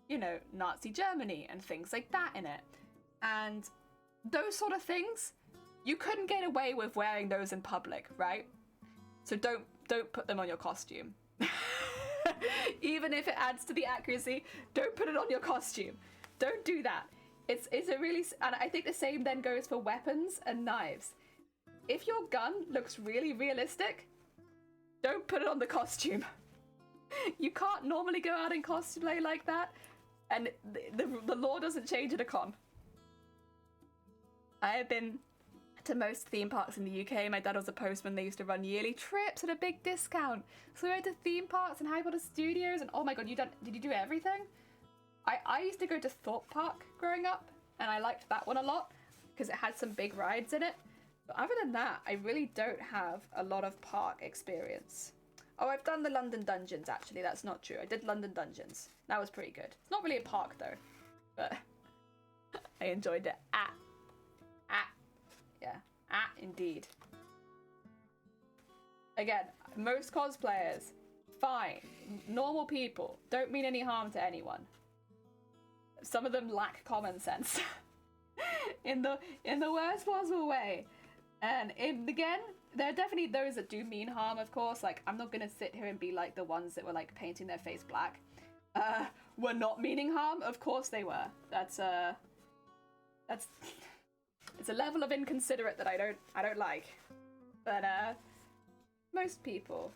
you know, Nazi Germany and things like that in it. And those sort of things, you couldn't get away with wearing those in public, right? So don't put them on your costume. Even if it adds to the accuracy, don't put it on your costume. Don't do that. It's a really, and I think the same then goes for weapons and knives. If your gun looks really realistic, don't put it on the costume. You can't normally go out in cosplay like that, and the law doesn't change at a con. I have been to most theme parks in the UK. My dad was a postman. They used to run yearly trips at a big discount. So we went to theme parks and Harry Potter Studios, and oh my god, did you do everything? I used to go to Thorpe Park growing up, and I liked that one a lot because it had some big rides in it. But other than that, I really don't have a lot of park experience. Oh, I've done the London Dungeons, actually. That's not true. I did London Dungeons. That was pretty good. It's not really a park, though. But I enjoyed it. Yeah. Indeed. Again, most cosplayers, fine. Normal people. Don't mean any harm to anyone. Some of them lack common sense. in the worst possible way. And again, there are definitely those that do mean harm, of course. Like, I'm not gonna sit here and be like the ones that were like painting their face black. Were not meaning harm. Of course they were. That's it's a level of inconsiderate that I don't like. But most people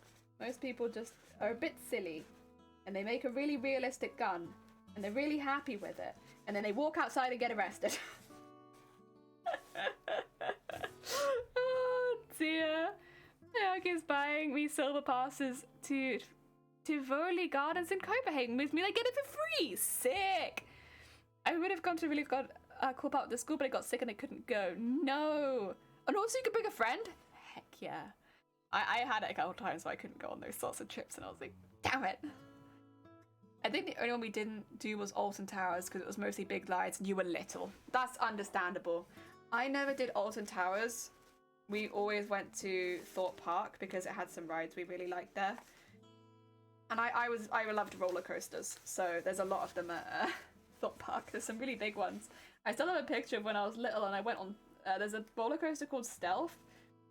just are a bit silly, and they make a really realistic gun, and they're really happy with it, and then they walk outside and get arrested. Oh dear. Eric is buying me silver passes to Tivoli Gardens in Copenhagen with me. They get it for free. Sick. I would have gone to a really cool part of the school, but I got sick and I couldn't go. No. And also you could bring a friend? Heck yeah. I had it a couple of times, so I couldn't go on those sorts of trips, and I was like, damn it. I think the only one we didn't do was Alton Towers because it was mostly big rides and you were little. That's understandable. I never did Alton Towers. We always went to Thorpe Park because it had some rides we really liked there. And I loved roller coasters, so there's a lot of them at Thorpe Park. There's some really big ones. I still have a picture of when I was little and I went on, there's a roller coaster called Stealth.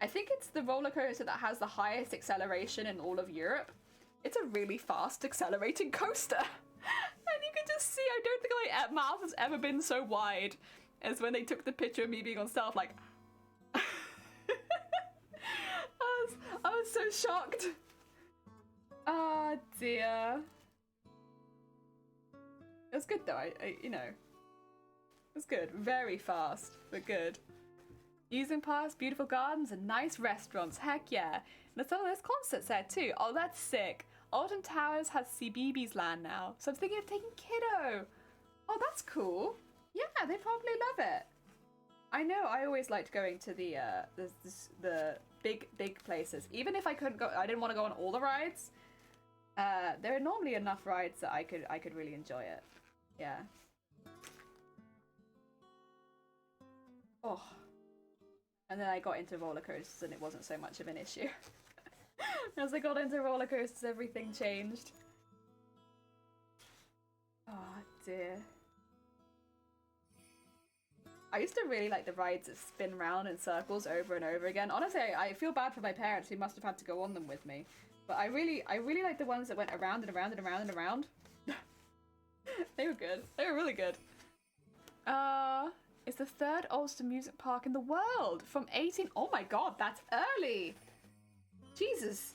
I think it's the roller coaster that has the highest acceleration in all of Europe. It's a really fast accelerating coaster. And you can just see, I don't think my mouth has ever been so wide as when they took the picture of me being on Stealth, like... I was so shocked. Oh dear. It was good though, you know. It was good. Very fast, but good. Using past beautiful gardens and nice restaurants. Heck yeah. And there's concerts there too. Oh, that's sick. Alton Towers has CBeebies Land now. So I'm thinking of taking Kiddo. Oh, that's cool. Yeah, they probably love it. I know, I always liked going to the big places. Even if I couldn't go, I didn't want to go on all the rides. There are normally enough rides that I could really enjoy it. Yeah. Oh. And then I got into roller coasters and it wasn't so much of an issue. As I got into roller coasters, everything changed. Oh dear. I used to really like the rides that spin round in circles over and over again. Honestly, I feel bad for my parents who must have had to go on them with me. But I really like the ones that went around and around and around and around. They were good. They were really good. It's the third oldest amusement park in the world. From 18... Oh my god, that's early! Jesus.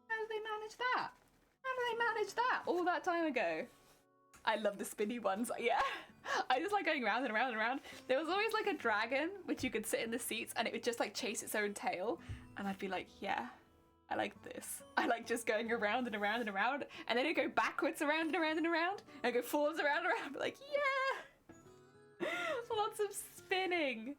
How did they manage that? How did they manage that all that time ago? I love the spinny ones, yeah. I just like going round and around and around. There was always like a dragon, which you could sit in the seats and it would just like chase its own tail. And I'd be like, yeah, I like this. I like just going around and around and around. And then it'd go backwards around and around and around. And I'd go forwards around and around. I'd be like, yeah. Lots of spinning.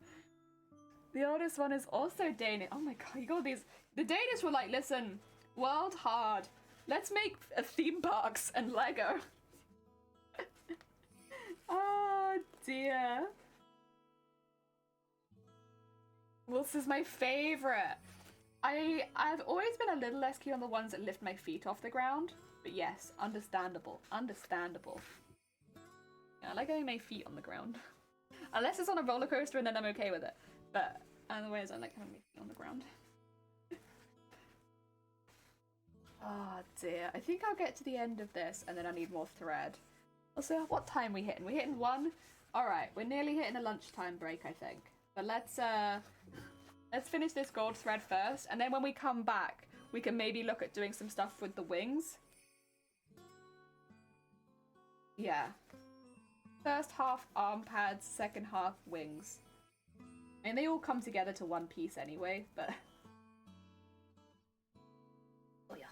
The oldest one is also Danish. Oh my god, you got these. The Danish were like, listen, world hard. Let's make theme parks and Lego. Oh dear. This is my favourite. I've always been a little less keen on the ones that lift my feet off the ground. But yes, understandable. Understandable. Yeah, I like having my feet on the ground. Unless it's on a roller coaster and then I'm okay with it. But otherwise I like having my feet on the ground. Oh dear. I think I'll get to the end of this and then I need more thread. Also, what time are we hitting? We're hitting 1? Alright, we're nearly hitting a lunchtime break, I think. But let's finish this gold thread first, and then when we come back, we can maybe look at doing some stuff with the wings. Yeah. First half arm pads, second half wings. I mean, they all come together to one piece anyway, but... Oh yeah.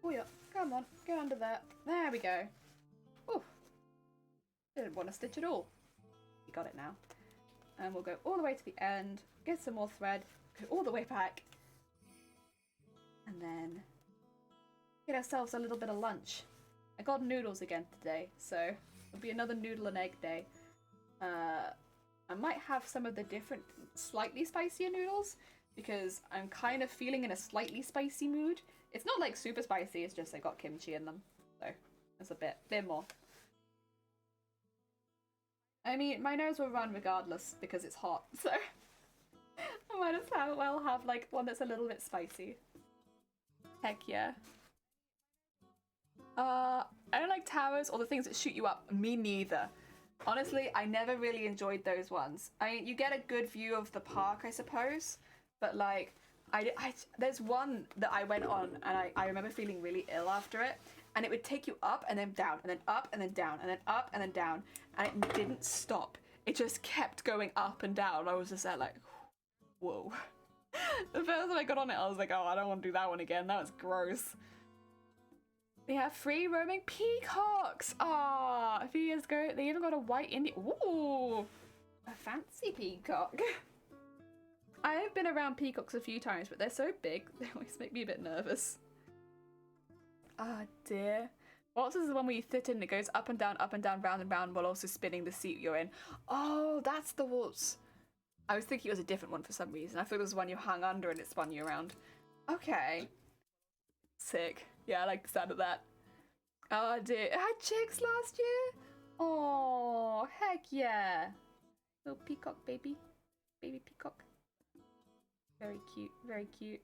Oh yeah, come on, go under there. There we go. Ooh. Didn't want to stitch at all. We got it now. And we'll go all the way to the end, get some more thread, go all the way back, and then get ourselves a little bit of lunch. I got noodles again today, so it'll be another noodle and egg day. I might have some of the different, slightly spicier noodles, because I'm kind of feeling in a slightly spicy mood. It's not like super spicy, it's just they got kimchi in them, so it's a bit more. I mean, my nose will run regardless because it's hot, so I might as well have like one that's a little bit spicy. Heck yeah. I don't like towers or the things that shoot you up. Me neither. Honestly, I never really enjoyed those ones. I mean, you get a good view of the park, I suppose, but like, there's one that I went on and I remember feeling really ill after it, and it would take you up and then down and then up and then down and then up and then down, and it didn't stop. It just kept going up and down. I was just there like, whoa. The first time I got on it, I was like, oh, I don't want to do that one again. That was gross. They have free roaming peacocks. Ah, a few years ago, they even got a white Indian. Ooh, a fancy peacock. I have been around peacocks a few times, but they're so big, they always make me a bit nervous. Ah, dear. Waltz is the one where you sit in and it goes up and down, round and round, while also spinning the seat you're in. Oh, that's the waltz. I was thinking it was a different one for some reason. I thought it was one you hung under and it spun you around. Okay. Sick. Yeah, I like the sound of that. Oh dear. It had chicks last year? Oh, heck yeah. Little peacock baby. Baby peacock. Very cute, very cute.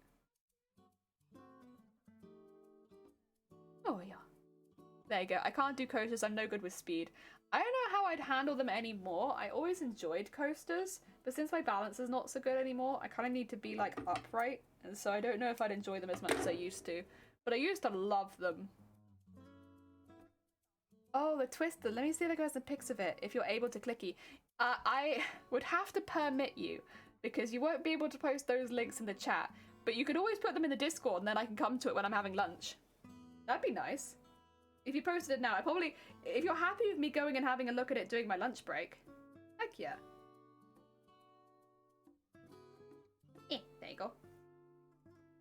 Oh yeah. There you go. I can't do coasters, I'm no good with speed. I don't know how I'd handle them anymore. I always enjoyed coasters, but since my balance is not so good anymore, I kind of need to be like upright, and so I don't know if I'd enjoy them as much as I used to. But I used to love them. Oh, the twister. Let me see if I can get some pics of it, if you're able to clicky. I would have to permit you, because you won't be able to post those links in the chat, but you could always put them in the Discord and then I can come to it when I'm having lunch. That'd be nice. If you posted it now, I probably, if you're happy with me going and having a look at it during my lunch break, heck yeah. There you go.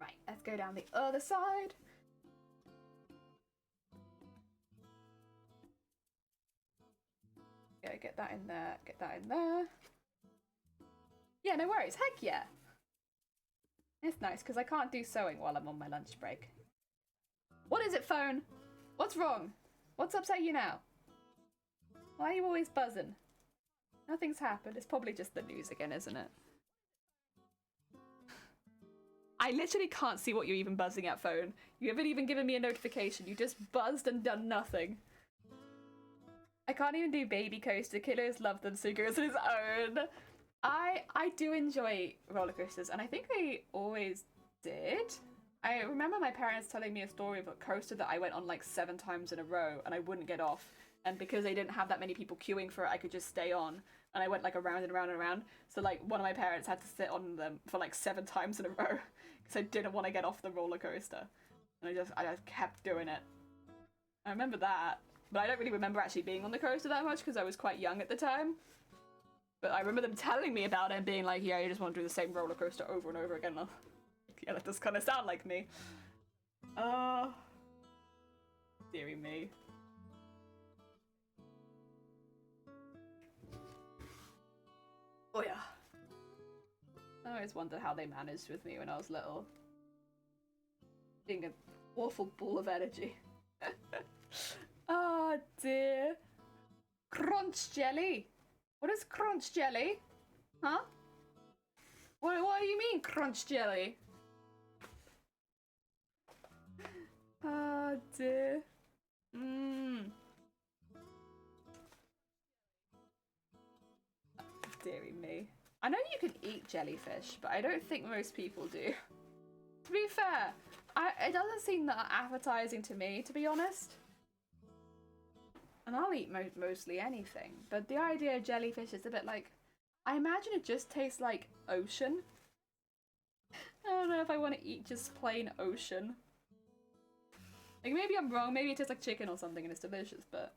Right, let's go down the other side. Okay, get that in there, get that in there. Yeah, no worries, heck yeah. It's nice, because I can't do sewing while I'm on my lunch break. What is it, phone? What's wrong? What's upset you now? Why are you always buzzing? Nothing's happened. It's probably just the news again, isn't it? I literally can't see what you're even buzzing at, phone. You haven't even given me a notification. You just buzzed and done nothing. I can't even do baby coaster. Kiddos love them, so he goes on his own. I do enjoy roller coasters, and I think I always did. I remember my parents telling me a story of a coaster that I went on like 7 times in a row and I wouldn't get off. And because they didn't have that many people queuing for it, I could just stay on. And I went like around and around and around. So like one of my parents had to sit on them for like 7 times in a row because I didn't want to get off the roller coaster. And I just kept doing it. I remember that. But I don't really remember actually being on the coaster that much because I was quite young at the time. But I remember them telling me about it and being like, yeah, you just want to do the same roller coaster over and over again. Yeah, that does kind of sound like me. Dearie me. Oh yeah. I always wondered how they managed with me when I was little. Being an awful ball of energy. Oh dear. Crunch jelly. What is crunch jelly? Huh? What do you mean, crunch jelly? Oh dear. Dearie me. I know you can eat jellyfish, but I don't think most people do. To be fair, it doesn't seem that appetizing to me, to be honest. And I'll eat mostly anything, but the idea of jellyfish is a bit like... I imagine it just tastes like ocean. I don't know if I want to eat just plain ocean. Like, maybe I'm wrong, maybe it tastes like chicken or something and it's delicious, but...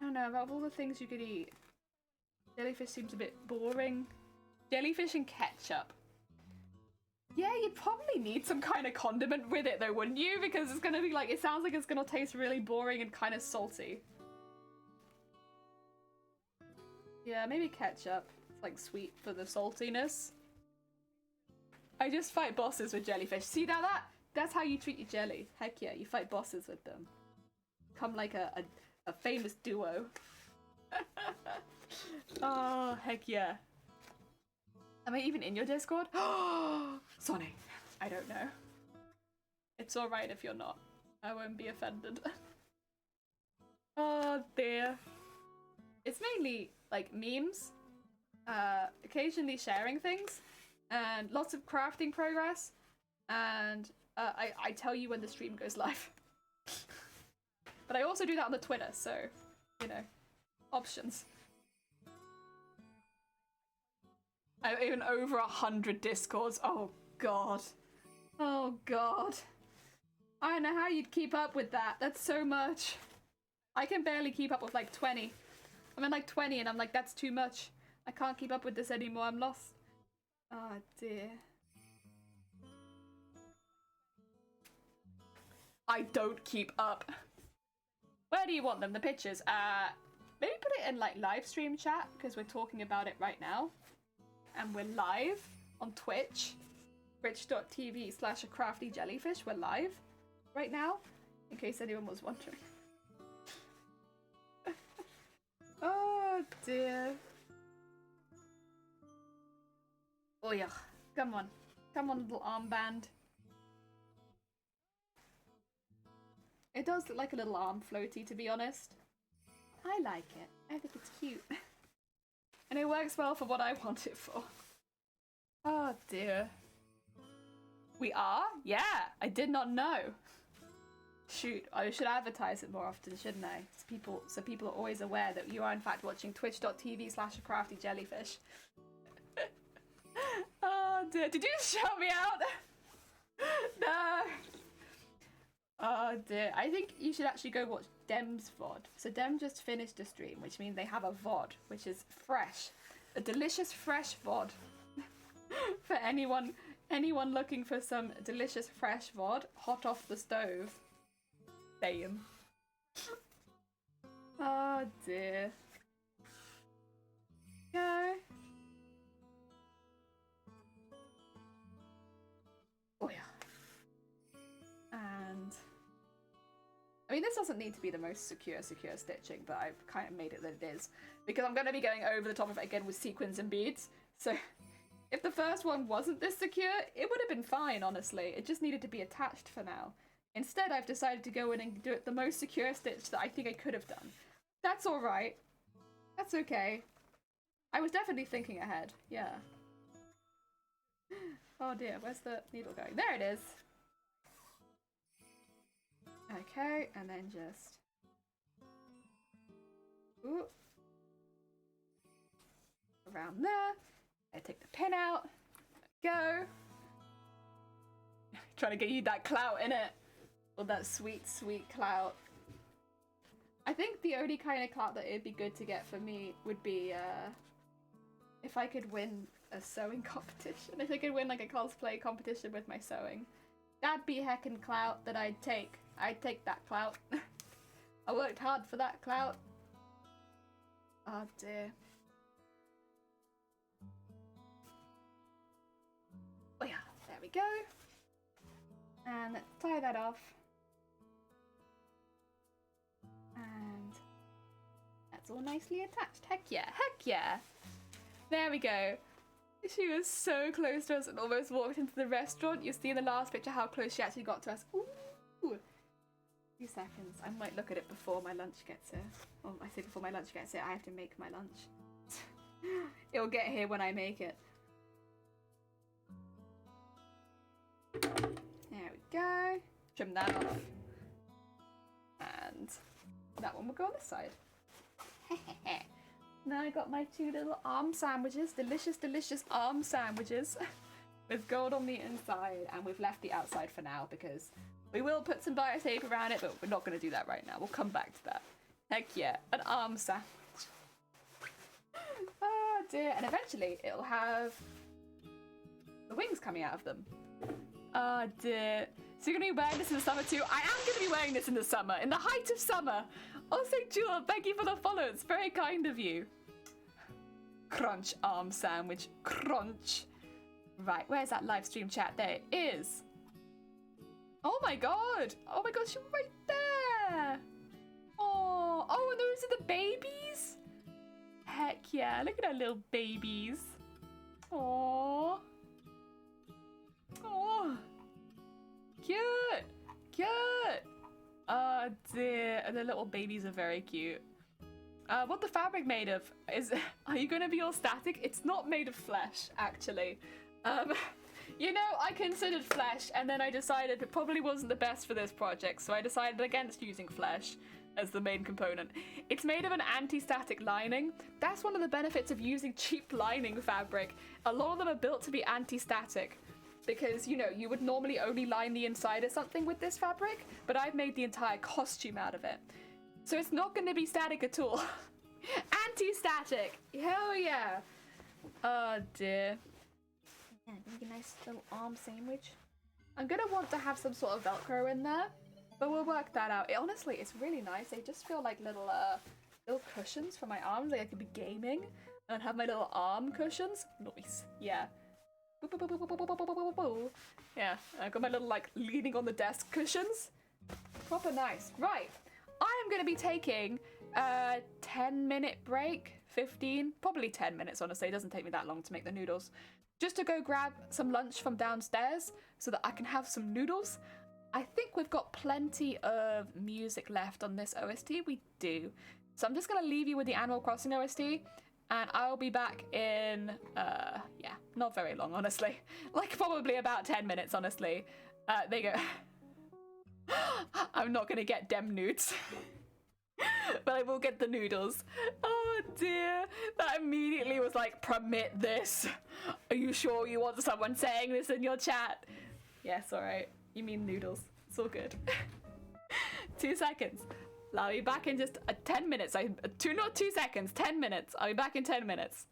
I don't know, about all the things you could eat, jellyfish seems a bit boring. Jellyfish and ketchup. Yeah, you'd probably need some kind of condiment with it though, wouldn't you? Because it's gonna be like, it sounds like it's gonna taste really boring and kind of salty. Yeah, maybe ketchup. It's like sweet for the saltiness. I just fight bosses with jellyfish. See, now that's how you treat your jelly. Heck yeah, you fight bosses with them. Come like a famous duo. Oh, heck yeah. Am I even in your Discord? Sonny, I don't know. It's alright if you're not. I won't be offended. Oh dear. It's mainly like memes, occasionally sharing things, and lots of crafting progress, and I tell you when the stream goes live. But I also do that on the Twitter, so, you know, options. I have even over 100 Discords. Oh god. Oh god. I don't know how you'd keep up with that. That's so much. I can barely keep up with like 20. I'm in like 20 and I'm like, that's too much. I can't keep up with this anymore. I'm lost. Oh dear. I don't keep up. Where do you want them? The pictures? Maybe put it in like live stream chat because we're talking about it right now. And we're live on Twitch. Twitch.tv/acraftyjellyfish. We're live right now, in case anyone was wondering. Oh dear. Oh yeah. Come on. Come on, little armband. It does look like a little arm floaty, to be honest. I like it. I think it's cute. And it works well for what I want it for. Oh dear. We are? Yeah, I did not know. Shoot, I should advertise it more often, shouldn't I? So people are always aware that you are in fact watching twitch.tv/acraftyjellyfish. Oh dear, did you shout me out? No. Oh dear, I think you should actually go watch Dem's VOD. So Dem just finished a stream, which means they have a VOD, which is fresh. A delicious fresh VOD. For anyone looking for some delicious fresh VOD, hot off the stove. Damn. Oh dear. Go. Oh yeah. And I mean, this doesn't need to be the most secure stitching, but I've kind of made it that it is. Because I'm going to be going over the top of it again with sequins and beads. So if the first one wasn't this secure, it would have been fine, honestly. It just needed to be attached for now. Instead, I've decided to go in and do it the most secure stitch that I think I could have done. That's alright. That's okay. I was definitely thinking ahead, yeah. Oh dear, where's the needle going? There it is! Okay, and then just... Ooh. Around there. I take the pin out. Go. Trying to get you that clout, innit? Or that sweet, sweet clout. I think the only kind of clout that it'd be good to get for me would be if I could win a sewing competition. If I could win like a cosplay competition with my sewing. That'd be heckin' clout that I'd take. I'd take that clout. I worked hard for that clout. Oh dear. Oh yeah, there we go. And let's tie that off. And that's all nicely attached. Heck yeah, heck yeah. There we go. She was so close to us and almost walked into the restaurant. You see in the last picture how close she actually got to us. Ooh. 2 seconds. I might look at it before my lunch gets here. Well, I say before my lunch gets here, I have to make my lunch. It'll get here when I make it. There we go. Trim that off. And that one will go on this side. Now I got my 2 little arm sandwiches. Delicious, delicious arm sandwiches. With gold on the inside. And we've left the outside for now because we will put some bio tape around it, but we're not going to do that right now. We'll come back to that. Heck yeah. An arm sandwich. Oh dear. And eventually it'll have the wings coming out of them. Oh dear. So you're going to be wearing this in the summer too? I am going to be wearing this in the summer. In the height of summer. Also, Jewel, thank you for the follow. It's very kind of you. Crunch arm sandwich. Crunch. Right, where's that live stream chat? There it is. Oh my god. Oh my gosh, you're right there. Oh, and those are the babies? Heck yeah, look at our little babies. Aww. Oh. Cute. Cute. Oh dear, and the little babies are very cute. What the fabric made of is, are you gonna be all static? It's not made of flesh, actually. You know, I considered flesh and then I decided it probably wasn't the best for this project, so I decided against using flesh as the main component. It's made of an anti-static lining. That's one of the benefits of using cheap lining fabric. A lot of them are built to be anti-static. Because, you know, you would normally only line the inside of something with this fabric, but I've made the entire costume out of it. So it's not going to be static at all. Anti-static! Hell yeah! Oh dear. Yeah, make a nice little arm sandwich. I'm going to want to have some sort of Velcro in there, but we'll work that out. Honestly, it's really nice. They just feel like little cushions for my arms. Like I could be gaming and have my little arm cushions. Nice. Yeah. Yeah, I got my little like leaning on the desk cushions. Proper nice. Right, I am going to be taking a 10-minute break, 15, probably 10 minutes honestly. It doesn't take me that long to make the noodles. Just to go grab some lunch from downstairs so that I can have some noodles. I think we've got plenty of music left on this OST. We do. So I'm just going to leave you with the Animal Crossing OST. And I'll be back in, yeah, not very long, honestly. Like, probably about 10 minutes, honestly. There you go. I'm not gonna get dem nudes. But I will get the noodles. Oh, dear. That immediately was like, permit this. Are you sure you want someone saying this in your chat? Yes, alright. You mean noodles. It's all good. 2 seconds. I'll be back in just 10 minutes. Not 2 seconds, 10 minutes. I'll be back in 10 minutes.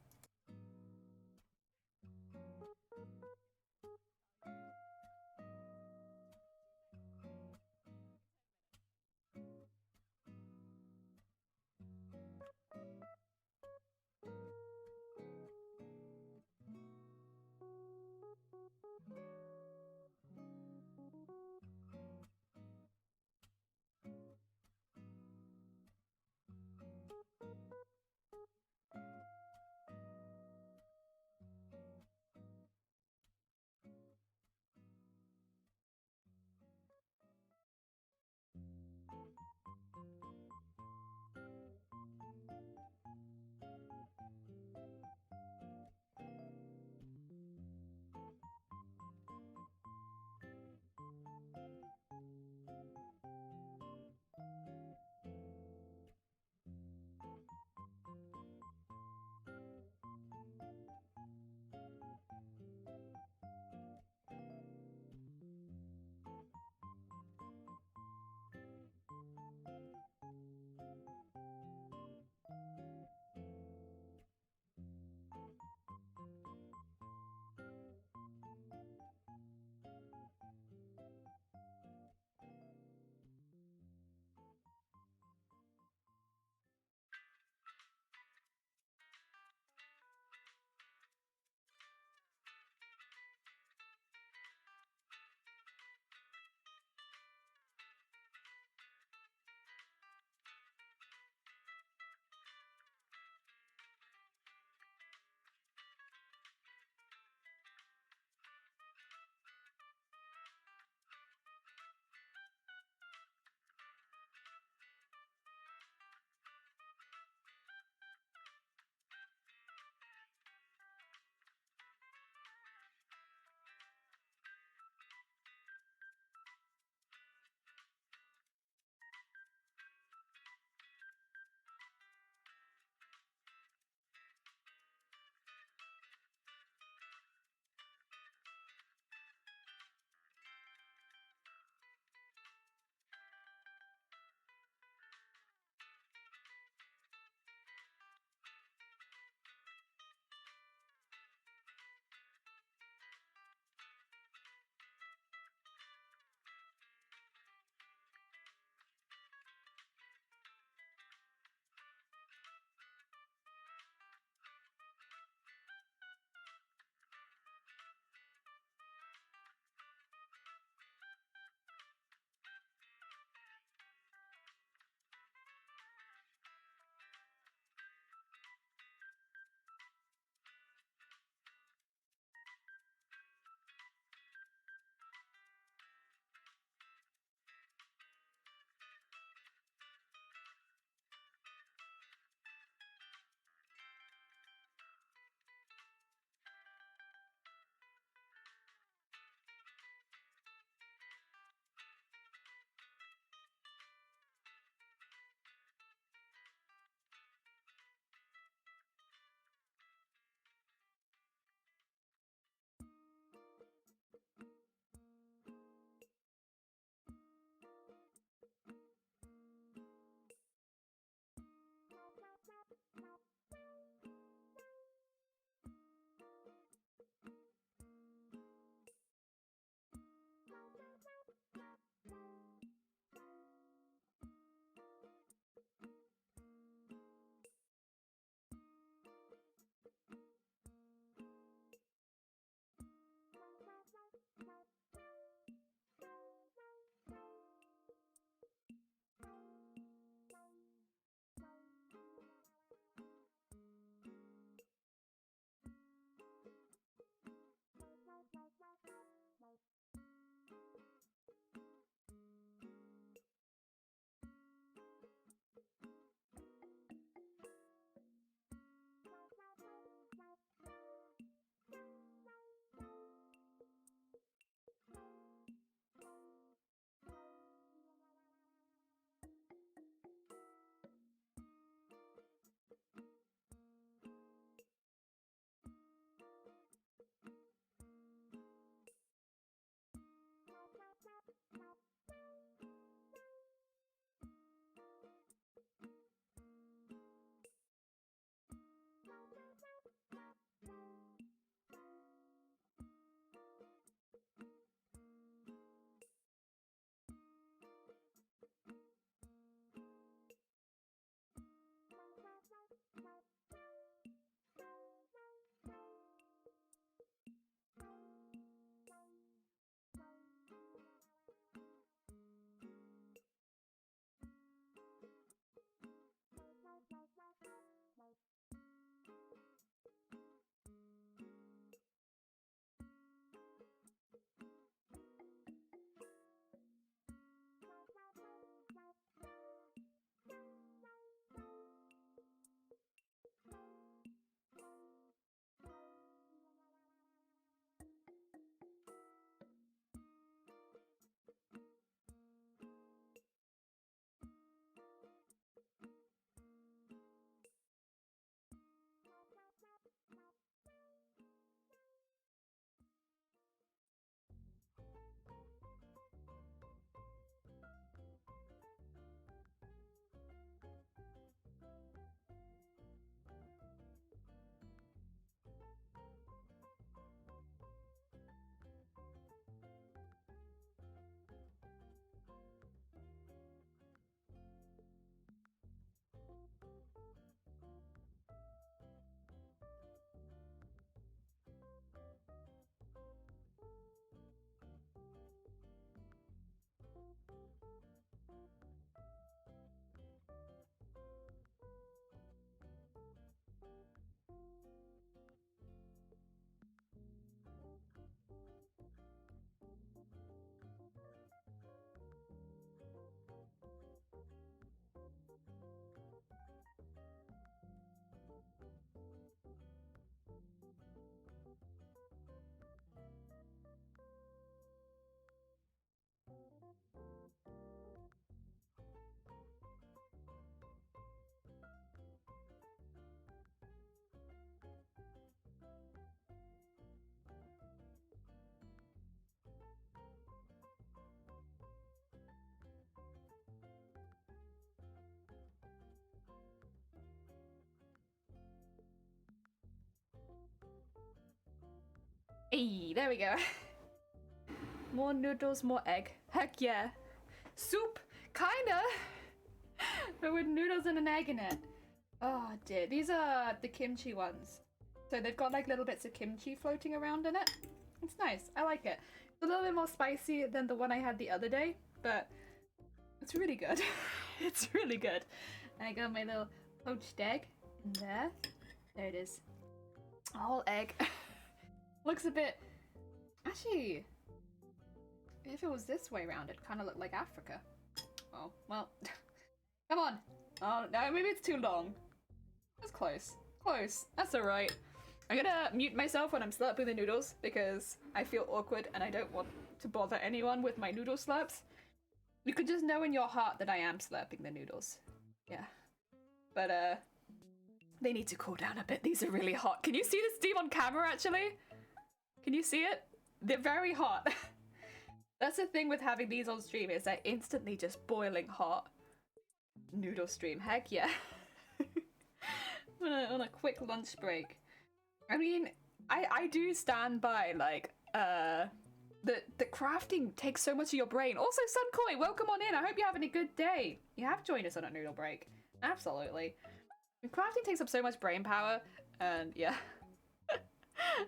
Hey, there we go. More noodles, more egg. Heck yeah. Soup, kinda. But with noodles and an egg in it. Oh dear, these are the kimchi ones. So they've got like little bits of kimchi floating around in it. It's nice, I like it. It's a little bit more spicy than the one I had the other day, but it's really good. It's really good. And I got my little poached egg in there. There it is. A whole egg. Looks a bit... Actually, if it was this way around, it kind of looked like Africa. Oh, well. Come on. Oh, no, maybe it's too long. That's close. Close. That's alright. I'm gonna mute myself when I'm slurping the noodles because I feel awkward and I don't want to bother anyone with my noodle slurps. You could just know in your heart that I am slurping the noodles. Yeah. But, they need to cool down a bit. These are really hot. Can you see the steam on camera, actually? Can you see it? They're very hot. That's the thing with having these on stream, is they're instantly just boiling hot. Noodle stream, heck yeah. on a quick lunch break. I mean, I do stand by, like, the crafting takes so much of your brain. Also, Sunkoi, welcome on in. I hope you're having a good day. You have joined us on a noodle break. Absolutely. Crafting takes up so much brain power, and yeah.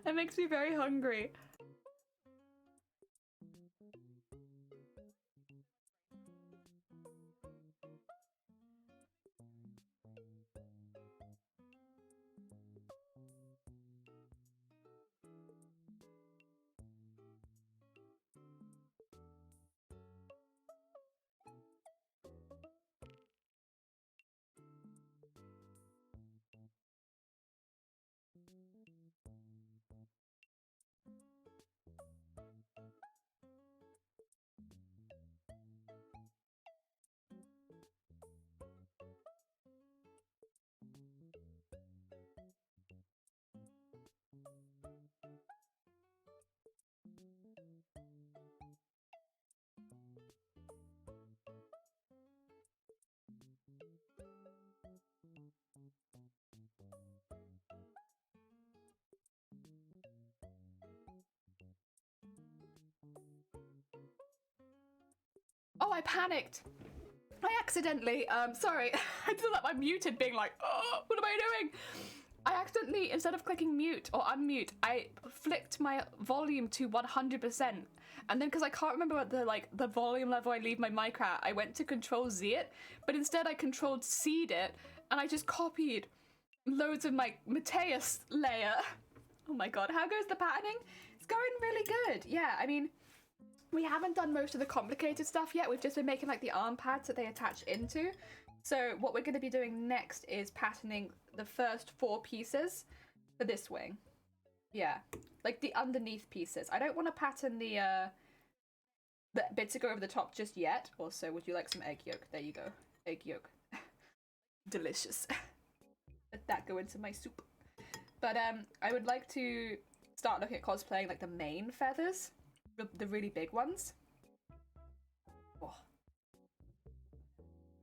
That makes me very hungry. Oh, I panicked. I accidentally, sorry, I thought that I muted being like, oh, what am I doing? I accidentally, instead of clicking mute or unmute, I flicked my volume to 100%. And then because I can't remember what the volume level I leave my mic at, I went to Control Z it, but instead I Control C'd it, and I just copied loads of my Mateus layer. Oh my god, how goes the patterning? It's going really good. Yeah, I mean, we haven't done most of the complicated stuff yet. We've just been making like the arm pads that they attach into. So what we're going to be doing next is patterning the first 4 pieces for this wing. Yeah, like the underneath pieces. I don't want to pattern the bits that go over the top just yet. Also, would you like some egg yolk? There you go. Egg yolk. Delicious. Let that go into my soup. But I would like to start looking at cosplaying like the main feathers. The really big ones. Oh.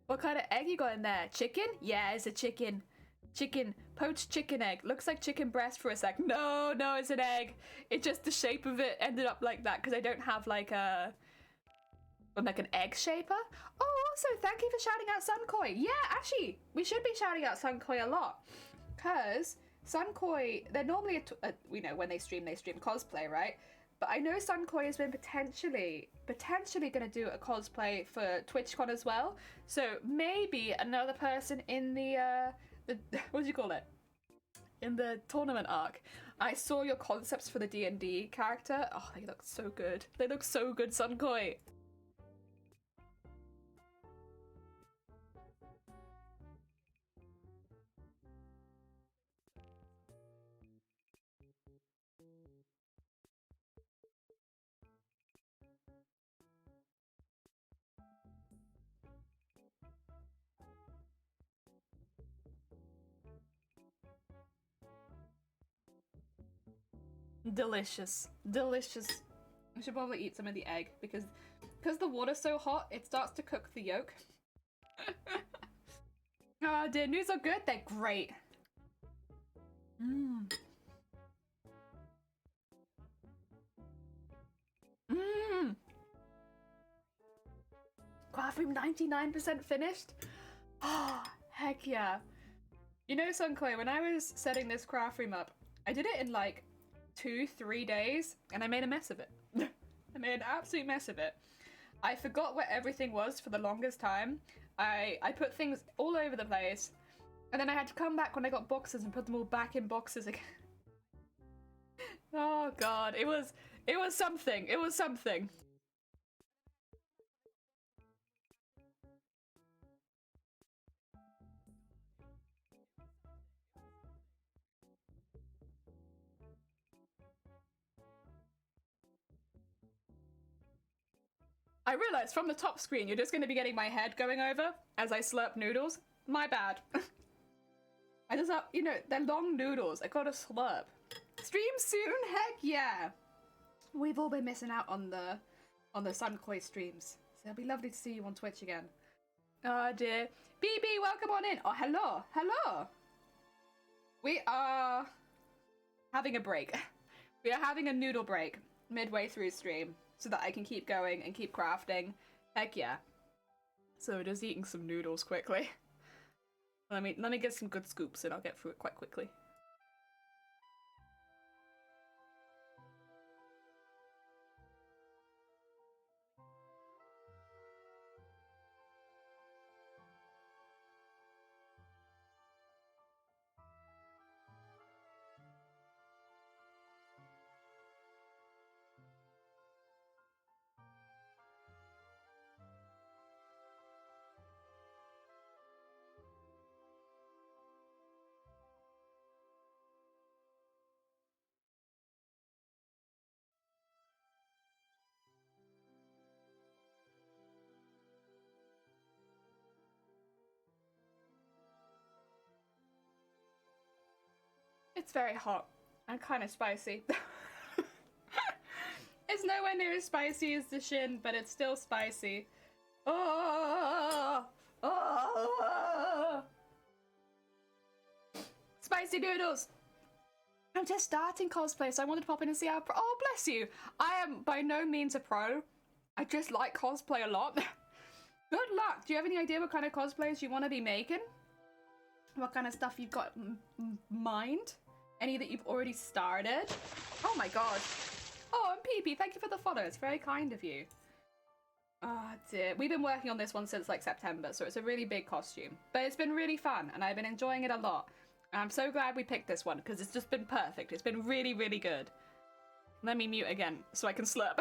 What kind of egg you got in there? Chicken? Yeah, it's a chicken. Chicken. Poached chicken egg. Looks like chicken breast for a sec. No, it's an egg. It just, the shape of it ended up like that because I don't have like an egg shaper. Oh, also, thank you for shouting out Sunkoi. Yeah, actually, we should be shouting out Sunkoi a lot. Because Sunkoi, they're normally, when they stream cosplay, right? But I know Sunkoi has been potentially going to do a cosplay for TwitchCon as well. So maybe another person in the what do you call it? In the tournament arc. I saw your concepts for the D&D character. Oh, they look so good. They look so good, Sunkoi. Delicious. Delicious. I should probably eat some of the egg because the water's so hot, it starts to cook the yolk. Oh dear, news are good? They're great. Mmm. Craft room 99% finished? Oh, heck yeah. You know, Sunkoi, when I was setting this craft room up, I did it in like 2-3 days, and I made a mess of it. I made an absolute mess of it. I forgot where everything was for the longest time. I put things all over the place, and then I had to come back when I got boxes and put them all back in boxes again. Oh god, it was something. It was something. I realized from the top screen you're just going to be getting my head going over as I slurp noodles. My bad. I just have, you know, they're long noodles. I gotta slurp. Stream soon? Heck yeah! We've all been missing out on the Sunkoi streams. So it'll be lovely to see you on Twitch again. Oh dear. BB, welcome on in. Oh, hello. Hello. We are having a break. We are having a noodle break midway through stream so that I can keep going and keep crafting. Heck yeah. So just eating some noodles quickly. Let me get some good scoops and I'll get through it quite quickly. It's very hot and kind of spicy. It's nowhere near as spicy as the Shin, but it's still spicy. Oh, oh, spicy noodles. I'm just starting cosplay, so I wanted to pop in and see how pro— oh, bless you. I am by no means a pro. I just like cosplay a lot. Good luck. Do you have any idea what kind of cosplays you want to be making? What kind of stuff you've got in mind? Any that you've already started? Oh my god. Oh, and PP, thank you for the follow. It's very kind of you. Oh dear. We've been working on this one since like September, so it's a really big costume. But it's been really fun, and I've been enjoying it a lot. And I'm so glad we picked this one, because it's just been perfect. It's been really, really good. Let me mute again, so I can slurp.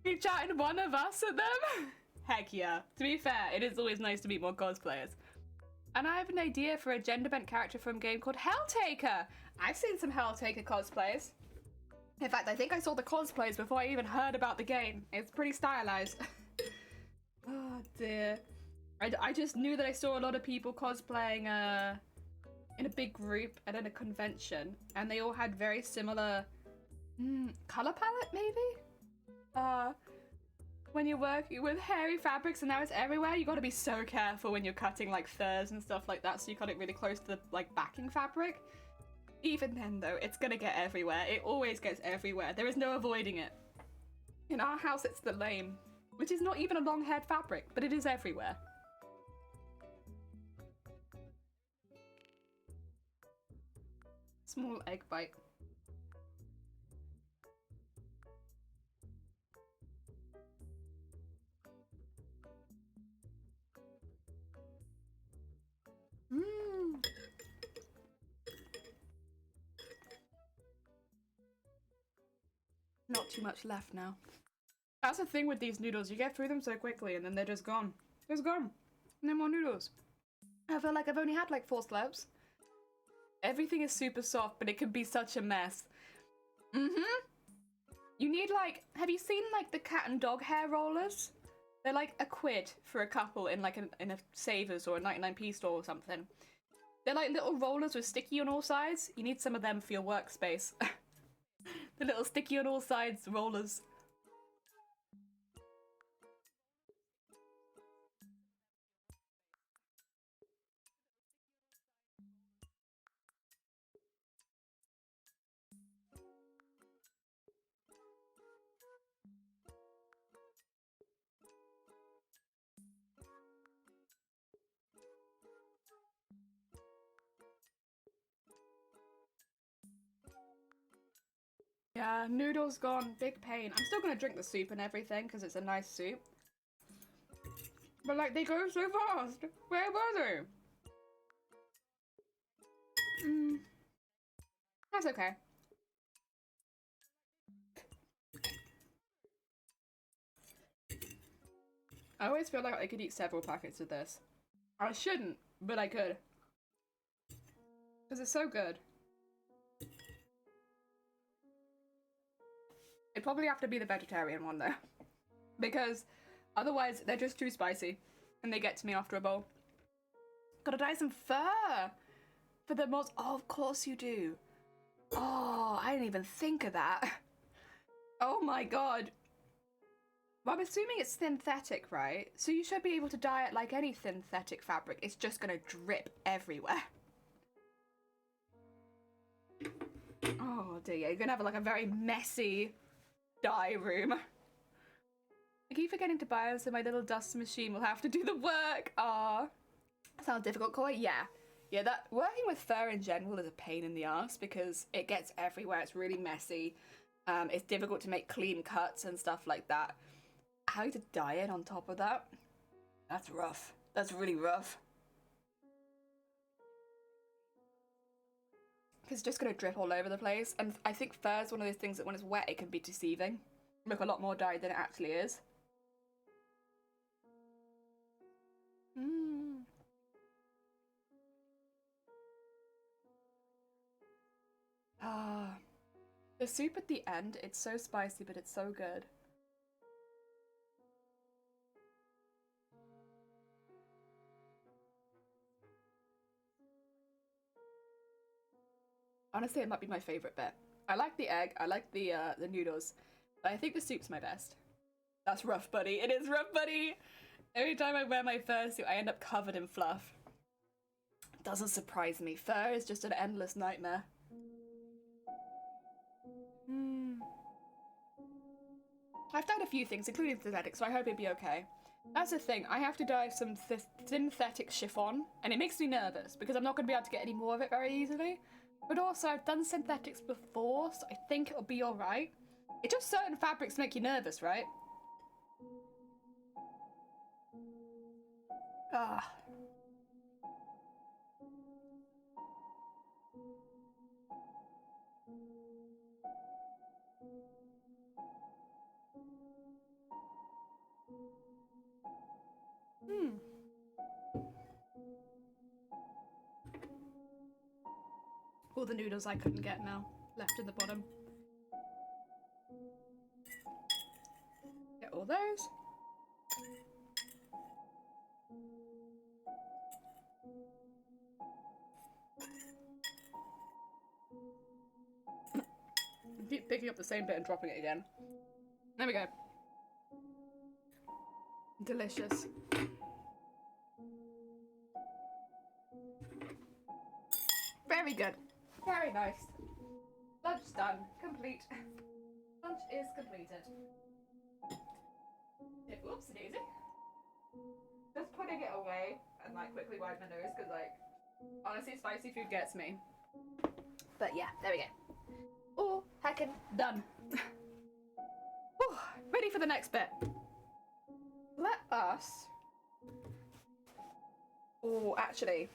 You chatting one of us at them? Heck yeah. To be fair, it is always nice to meet more cosplayers. And I have an idea for a gender-bent character from a game called Helltaker. I've seen some Helltaker cosplays. In fact, I think I saw the cosplays before I even heard about the game. It's pretty stylized. Oh dear. I just knew that I saw a lot of people cosplaying in a big group and at a convention, and they all had very similar color palette, maybe? When you're working with hairy fabrics and now it's everywhere, you gotta be so careful when you're cutting like furs and stuff like that, so you cut it really close to the like backing fabric. Even then though, it's gonna get everywhere. It always gets everywhere. There is no avoiding it. In our house it's the lame, which is not even a long-haired fabric, but it is everywhere. Small egg bite. too much left now. That's the thing with these noodles. You get through them so quickly and then they're just gone. Just gone. No more noodles. I feel like I've only had like 4 slurps. Everything is super soft, but it can be such a mess. You need like, have you seen like the cat and dog hair rollers? They're like £1 for a couple in like in a Savers or a 99p store or something. They're like little rollers with sticky on all sides. You need some of them for your workspace. The little sticky on all sides rollers. Yeah, noodles gone, big pain. I'm still gonna drink the soup and everything because it's a nice soup. But like, they go so fast. Where were they? That's okay. I always feel like I could eat several packets of this. I shouldn't, but I could. Because it's so good. It'd probably have to be the vegetarian one though. Because otherwise they're just too spicy. And they get to me after a bowl. Gotta dye some fur! For the mods. Oh, of course you do. Oh, I didn't even think of that. Oh my god. Well, I'm assuming it's synthetic, right? So you should be able to dye it like any synthetic fabric. It's just gonna drip everywhere. Oh dear, you're gonna have like a very messy dye room. I keep forgetting to buy them, so my little dust machine will have to do the work. Ah, sounds difficult, Koi? Yeah. Yeah, that working with fur in general is a pain in the ass because it gets everywhere. It's really messy. It's difficult to make clean cuts and stuff like that. How to dye it on top of that? That's rough. That's really rough. It's just gonna drip all over the place, and I think fur is one of those things that when it's wet it can be deceiving. Look a lot more dyed than it actually is. Ah, the soup at the end, it's so spicy but it's so good. Honestly, it might be my favourite bit. I like the egg, I like the noodles, but I think the soup's my best. That's rough, buddy. It is rough, buddy! Every time I wear my fur suit, I end up covered in fluff. Doesn't surprise me. Fur is just an endless nightmare. I've dyed a few things, including synthetic, so I hope it'll be okay. That's the thing, I have to dye some synthetic chiffon, and it makes me nervous, because I'm not going to be able to get any more of it very easily. But also, I've done synthetics before, so I think it'll be alright. It's just certain fabrics make you nervous, right? Ah. All the noodles I couldn't get now, left in the bottom. Get all those. Keep picking up the same bit and dropping it again. There we go. Delicious. Very good. Very nice. Lunch done. Complete. Lunch is completed. Oops, daisy. Just putting it away and like quickly wipe my nose because like honestly spicy food gets me. But yeah, there we go. Oh, heckin' done. Whew, ready for the next bit. Let us... Oh, actually,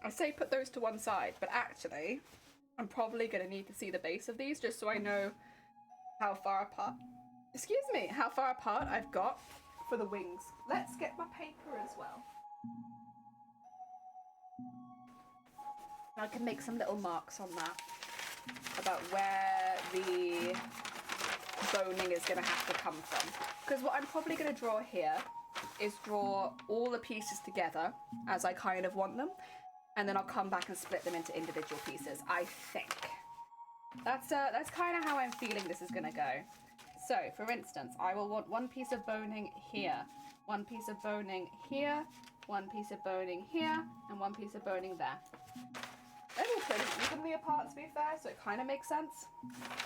I say put those to one side, but actually, I'm probably going to need to see the base of these just so I know how far apart, excuse me, how far apart I've got for the wings. Let's get my paper as well. I can make some little marks on that about where the boning is going to have to come from. Because what I'm probably going to draw here is draw all the pieces together as I kind of want them, and then I'll come back and split them into individual pieces, I think. That's kind of how I'm feeling this is going to go. So, for instance, I will want one piece of boning here, one piece of boning here, one piece of boning here, and one piece of boning there. They're all pretty evenly apart, to be fair, so it kind of makes sense.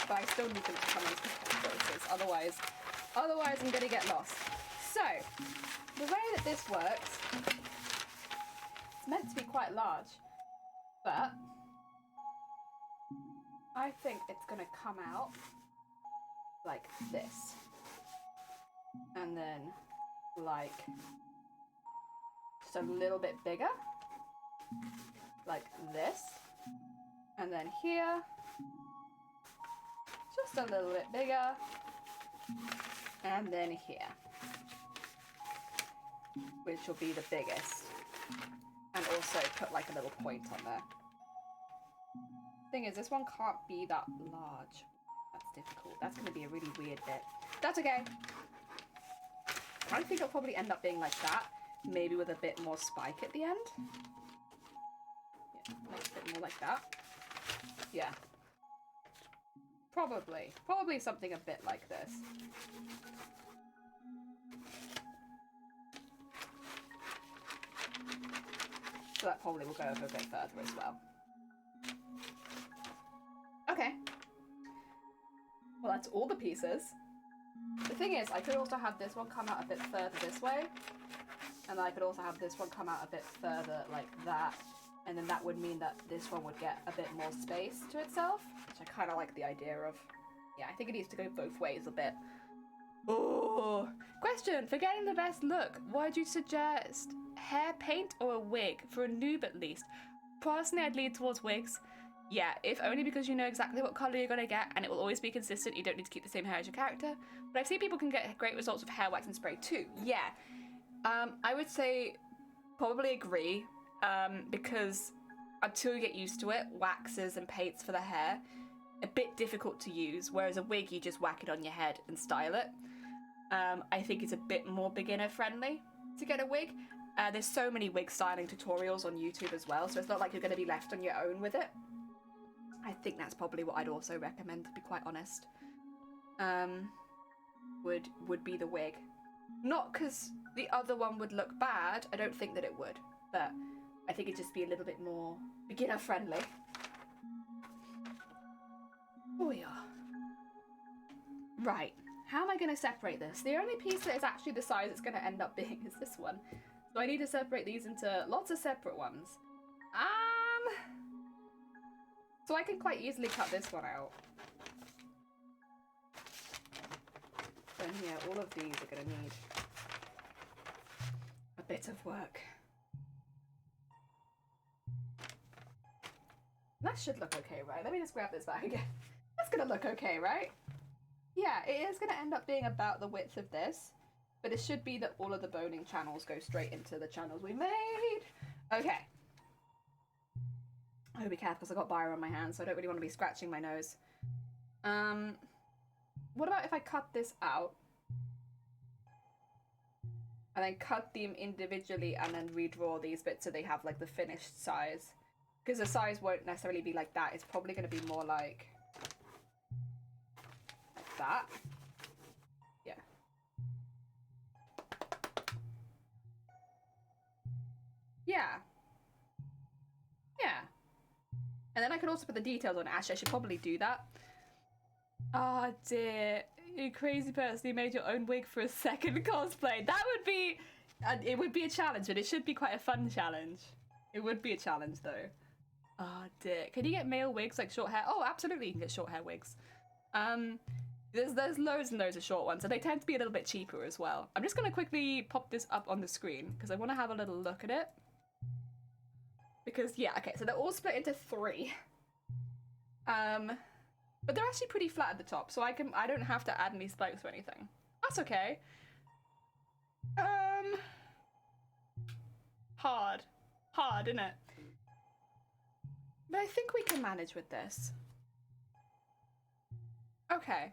But I still need them to come into places, otherwise I'm going to get lost. So, the way that this works, it's meant to be quite large, but I think it's going to come out like this. And then, like, just a little bit bigger, like this. And then here, just a little bit bigger, and then here, which will be the biggest, and also put like a little point on there. Thing is, this one can't be that large. That's difficult. That's going to be a really weird bit. That's okay. I think it'll probably end up being like that, maybe with a bit more spike at the end. Yeah, like a bit more like that. Yeah. Probably something a bit like this. So that probably will go over a bit further as well. Okay. Well, that's all the pieces. The thing is, I could also have this one come out a bit further this way, and I could also have this one come out a bit further like that, and then that would mean that this one would get a bit more space to itself, which I kind of like the idea of. Yeah, I think it needs to go both ways a bit. Oh, question, for getting the best look, what would you suggest? Hair paint or a wig? For a noob at least. Personally, I'd lean towards wigs. Yeah, if only because you know exactly what colour you're going to get, and it will always be consistent. You don't need to keep the same hair as your character. But I've seen people can get great results with hair wax and spray too. Yeah. I would say probably agree, because until you get used to it, waxes and paints for the hair, a bit difficult to use, whereas a wig, you just whack it on your head and style it. I think it's a bit more beginner friendly to get a wig. There's so many wig styling tutorials on YouTube as well, so it's not like you're going to be left on your own with it. I think that's probably what I'd also recommend, to be quite honest. Would be the wig. Not because the other one would look bad, I don't think that it would, but I think it'd just be a little bit more beginner friendly. Oh yeah. Right, how am I going to separate this? The only piece that is actually the size it's going to end up being is this one. So I need to separate these into lots of separate ones. So I can quite easily cut this one out. Then yeah, all of these are going to need a bit of work. That should look okay, right? Let me just grab this back again. That's going to look okay, right? Yeah, it is going to end up being about the width of this, but it should be that all of the boning channels go straight into the channels we made. Okay. I hope be careful because I got biro on my hands, so I don't really want to be scratching my nose. What about if I cut this out and then cut them individually and then redraw these bits so they have like the finished size? Because the size won't necessarily be like that. It's probably going to be more like that. Yeah. Yeah. Yeah. And then I could also put the details on. Actually, I should probably do that. Oh dear. You crazy person who made your own wig for a second cosplay. That would be... it would be a challenge, but it should be quite a fun challenge. It would be a challenge, though. Oh dear. Can you get male wigs, like short hair? Oh, absolutely you can get short hair wigs. There's loads and loads of short ones, and they tend to be a little bit cheaper as well. I'm just going to quickly pop this up on the screen, because I want to have a little look at it. Because, yeah, okay, so they're all split into 3. But they're actually pretty flat at the top, so I don't have to add any spikes or anything. That's okay. Hard, isn't it? But I think we can manage with this. Okay.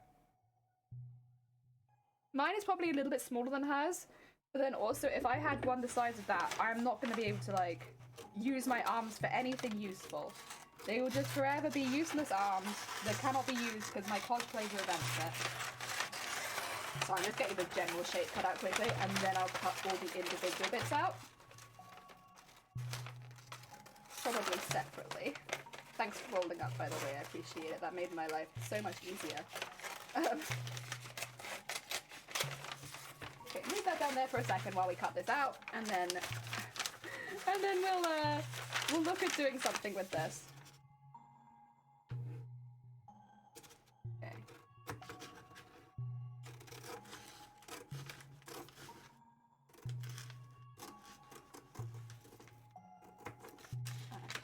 Mine is probably a little bit smaller than hers, but then also if I had one the size of that, I'm not going to be able to like use my arms for anything useful. They will just forever be useless arms that cannot be used because my cosplay prevents it. So I'm just getting the general shape cut out quickly, and then I'll cut all the individual bits out. Probably separately. Thanks for rolling up, by the way, I appreciate it. That made my life so much easier. Okay, leave that down there for a second while we cut this out, and then we'll look at doing something with this. Okay.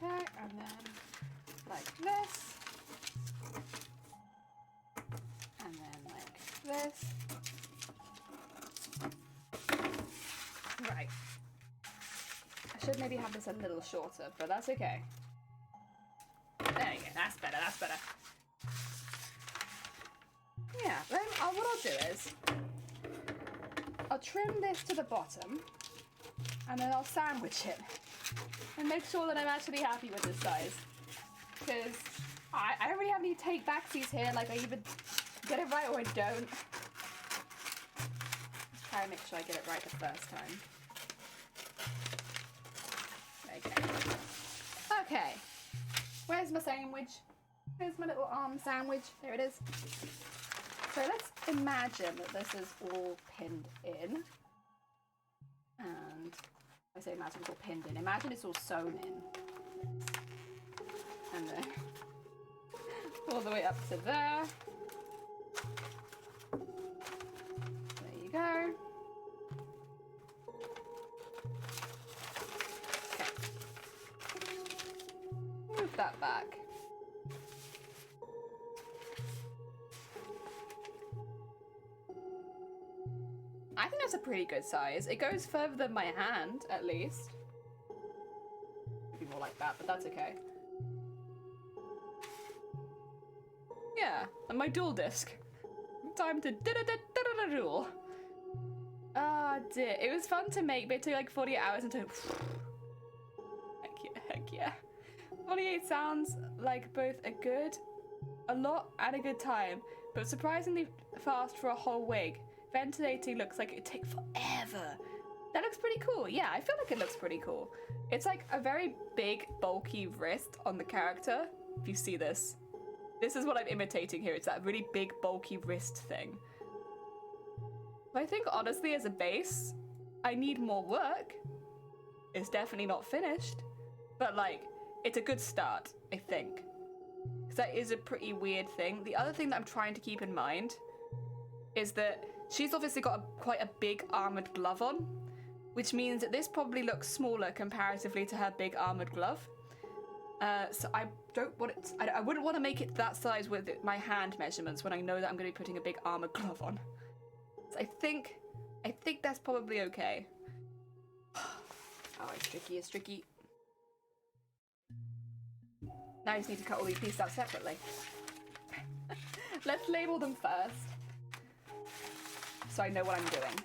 Okay, and then like this, and then like this. Right. I should maybe have this a little shorter, but that's okay. There you go, that's better, that's better. Yeah, then what I'll do is, I'll trim this to the bottom, and then I'll sandwich it, and make sure that I'm actually happy with this size. Because I don't really have any take-backsies here, like I either get it right or I don't. Let's try and make sure I get it right the first time. Okay. Where's my sandwich? Here's my little arm sandwich. There it is. So let's imagine that this is all pinned in. And I say imagine it's all pinned in. Imagine it's all sewn in. And then all the way up to there. There you go. Move that back. I think that's a pretty good size. It goes further than my hand, at least. Maybe more like that, but that's okay. Yeah, and my dual disc. Time to dual. Ah, dear. It was fun to make, but it took like 48 hours until. Heck yeah. 48 sounds like both a lot and a good time, but surprisingly fast for a whole wig. Ventilating looks like it'd take forever. That looks pretty cool. Yeah, I feel like it looks pretty cool. It's like a very big, bulky wrist on the character. If you see this. This is what I'm imitating here. It's that really big, bulky wrist thing. But I think, honestly, as a base, I need more work. It's definitely not finished. But, like, it's a good start, I think. Because that is a pretty weird thing. The other thing that I'm trying to keep in mind is that she's obviously got quite a big armored glove on, which means that this probably looks smaller comparatively to her big armored glove. So I don't want it. I wouldn't want to make it that size with my hand measurements when I know that I'm going to be putting a big armored glove on. So I think that's probably okay. Oh, it's tricky. It's tricky. Now I just need to cut all these pieces out separately. Let's label them first, so I know what I'm doing.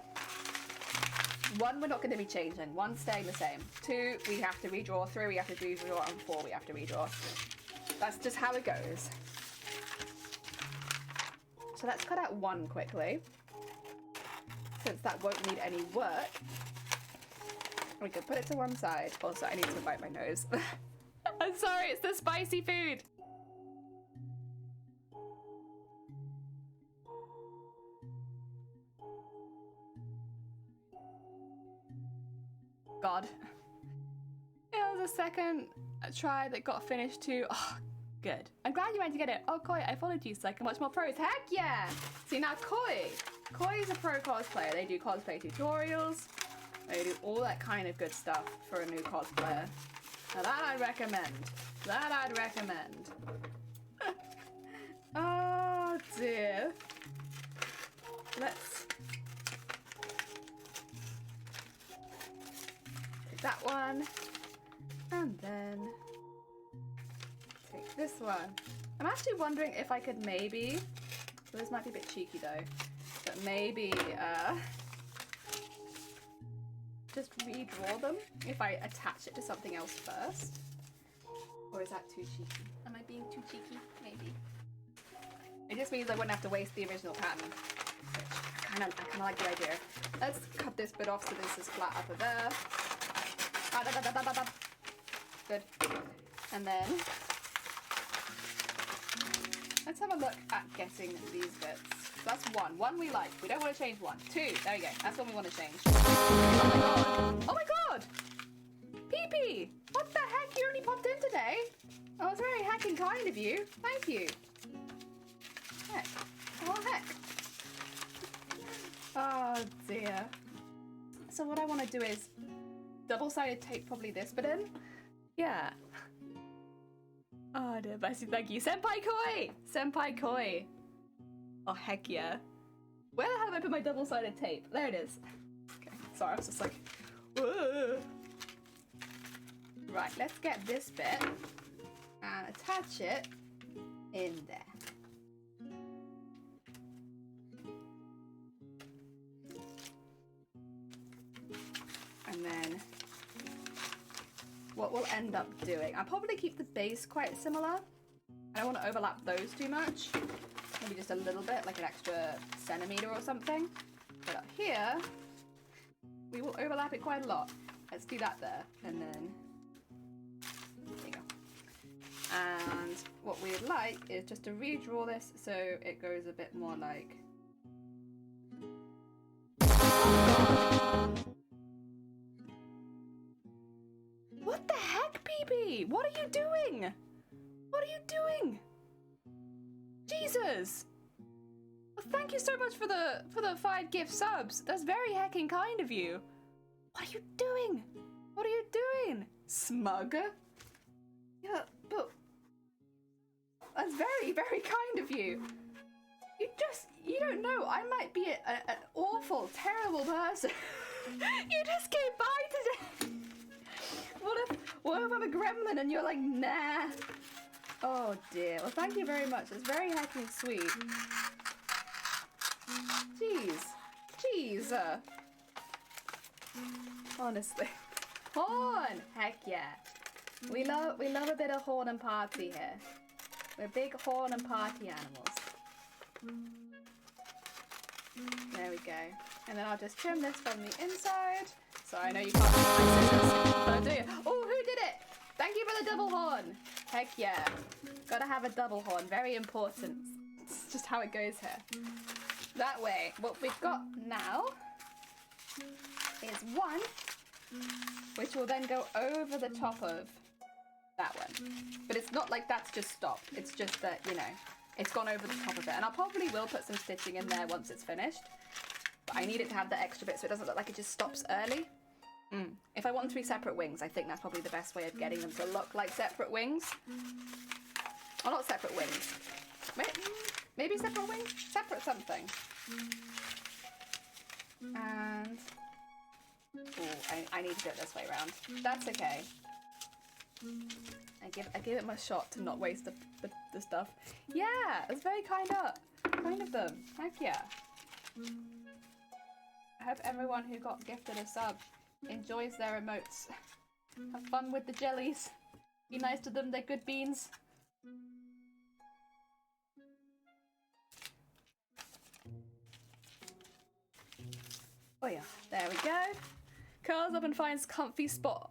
1, we're not going to be changing. 1, staying the same. 2, we have to redraw. 3, we have to redraw. And 4, we have to redraw. That's just how it goes. So let's cut out 1 quickly. Since that won't need any work. We can put it to one side. Also, I need to bite my nose. I'm sorry, it's the spicy food. God. It was a second try that got finished too. Oh, good. I'm glad you managed to get it. Oh, Koi, I followed you so I can watch more pros. Heck yeah! See, now Koi is a pro cosplayer. They do cosplay tutorials. They do all that kind of good stuff for a new cosplayer. Now that I'd recommend. That I'd recommend. Oh dear. Let's take that one. And then take this one. I'm actually wondering if I could maybe, well, this might be a bit cheeky though, but maybe just redraw them if I attach it to something else first. Or is that too cheeky? Am I being too cheeky? Maybe. It just means I wouldn't have to waste the original pattern, which I kind of like the idea. Let's cut this bit off so this is flat up there. Good. And then let's have a look at getting these bits. So that's one. One we like. We don't want to change one. Two. There we go. That's one we want to change. Oh my god! Pee-pee! What the heck? You only popped in today? Oh, it's very heckin' kind of you. Thank you. Heck. Oh, heck. Oh, dear. So what I want to do is double-sided tape probably this bit in. Yeah. Oh, dear. Bessie, thank you. Senpai Koi! Senpai Koi. Oh, heck yeah. Where the hell have I put my double-sided tape? There it is. Okay. Sorry, I was just like, whoa. Right, let's get this bit and attach it in there. And then what we'll end up doing, I'll probably keep the base quite similar. I don't want to overlap those too much. Maybe just a little bit, like an extra centimeter or something. But up here, we will overlap it quite a lot. Let's do that there. And then, there you go. And what we'd like is just to redraw this so it goes a bit more like... What the heck, BB? What are you doing? What are you doing? Jesus! Well, thank you so much for the 5 gift subs. That's very heckin' kind of you. What are you doing? What are you doing? Smug? Yeah, but that's very, very kind of you. You don't know. I might be an awful, terrible person. You just came by today. What if I'm a gremlin and you're like, nah? Oh dear. Well, thank you very much. It's very heckin' sweet. Jeez. Honestly. Horn! Heck yeah. We love a bit of horn and party here. We're big horn and party animals. There we go. And then I'll just trim this from the inside. So I know you can't see my scissors, but I do. Oh, who did it? Thank you for the double horn. Heck yeah. Gotta have a double horn. Very important. It's just how it goes here. That way, what we've got now is one, which will then go over the top of that one. But it's not like that's just stopped. It's just that, you know, it's gone over the top of it. And I probably will put some stitching in there once it's finished. But I need it to have the extra bit so it doesn't look like it just stops early. If I want them to be separate wings, I think that's probably the best way of getting them to look like separate wings. Or not separate wings. Maybe separate wings? Separate something. And... oh, I need to do it this way around. That's okay. I give it my shot to not waste the stuff. Yeah, it's very kind of them. Heck yeah. I hope everyone who got gifted a sub enjoys their emotes. Have fun with the jellies. Be nice to them, they're good beans. Oh yeah, there we go. Curls up and finds comfy spot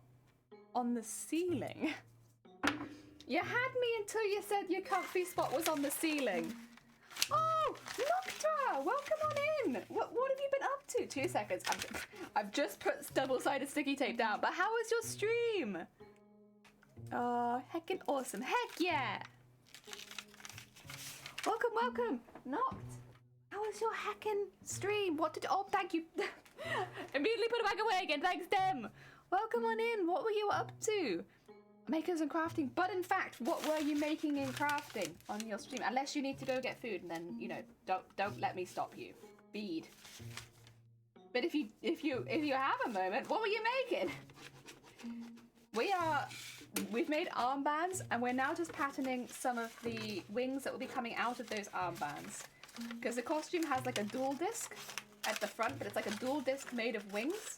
on the ceiling. You had me until you said your comfy spot was on the ceiling. Oh, Nocta, welcome on in. What have you been up to? 2 seconds. I've just put double-sided sticky tape down, but how was your stream? Oh, heckin' awesome. Heck yeah. Welcome. Noct. How was your heckin' stream? Oh, thank you. Immediately put it back away again. Thanks, Dem. Welcome on in. What were you up to? Makers and crafting. But in fact, what were you making in crafting on your stream? Unless you need to go get food, and then, you know, don't let me stop you. Feed. But if you have a moment, what were you making? We've made armbands, and we're now just patterning some of the wings that will be coming out of those armbands. Because the costume has like a dual disc at the front, but it's like a dual disc made of wings.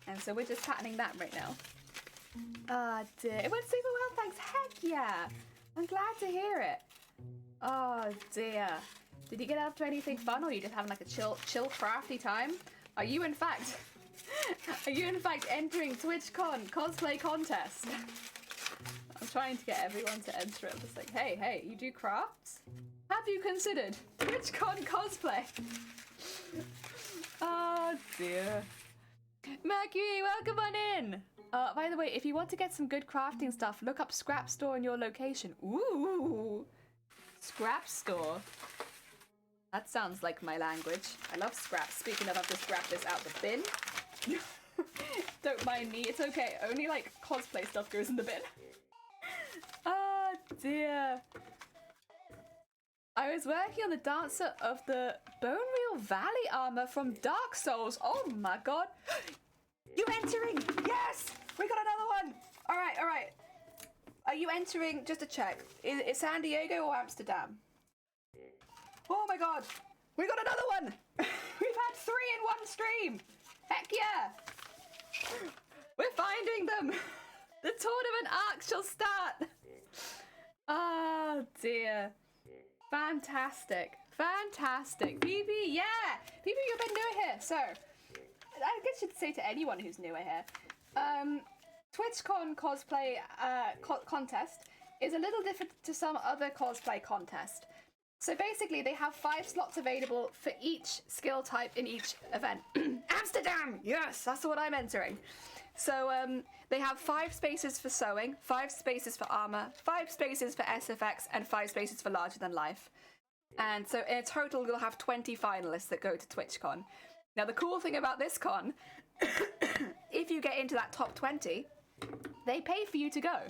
And so we're just patterning that right now. Ah, dear. It went super well, thanks. Heck yeah. I'm glad to hear it. Oh, dear. Did you get up to anything fun, or are you just having like a chill crafty time? Are you in fact entering TwitchCon cosplay contest? I'm trying to get everyone to enter it. I'm just like, hey, you do crafts? Have you considered TwitchCon cosplay? Oh, dear. Mercury, welcome on in! By the way, if you want to get some good crafting stuff, look up Scrap Store in your location. Ooh! Scrap Store. That sounds like my language. I love scraps. Speaking of, I've just grabbed this out the bin. Don't mind me, it's okay. Only like cosplay stuff goes in the bin. Oh dear. I was working on the dancer of the Bone Real Valley armor from Dark Souls. Oh my god. You entering? Yes! We got another one! Alright. Are you entering? Just to check. Is it San Diego or Amsterdam? Oh my god! We got another one! We've had 3 in one stream! Heck yeah! We're finding them! The tournament arc shall start! Oh dear. Fantastic. PB, yeah! PB, you've been new here, so I guess you'd say to anyone who's newer here. TwitchCon cosplay contest is a little different to some other cosplay contest. So basically, they have 5 slots available for each skill type in each event. Amsterdam! Yes, that's what I'm entering. So they have 5 spaces for sewing, 5 spaces for armor, 5 spaces for SFX, and 5 spaces for larger than life. And so in total, you'll have 20 finalists that go to TwitchCon. Now, the cool thing about this con, if you get into that top 20, they pay for you to go.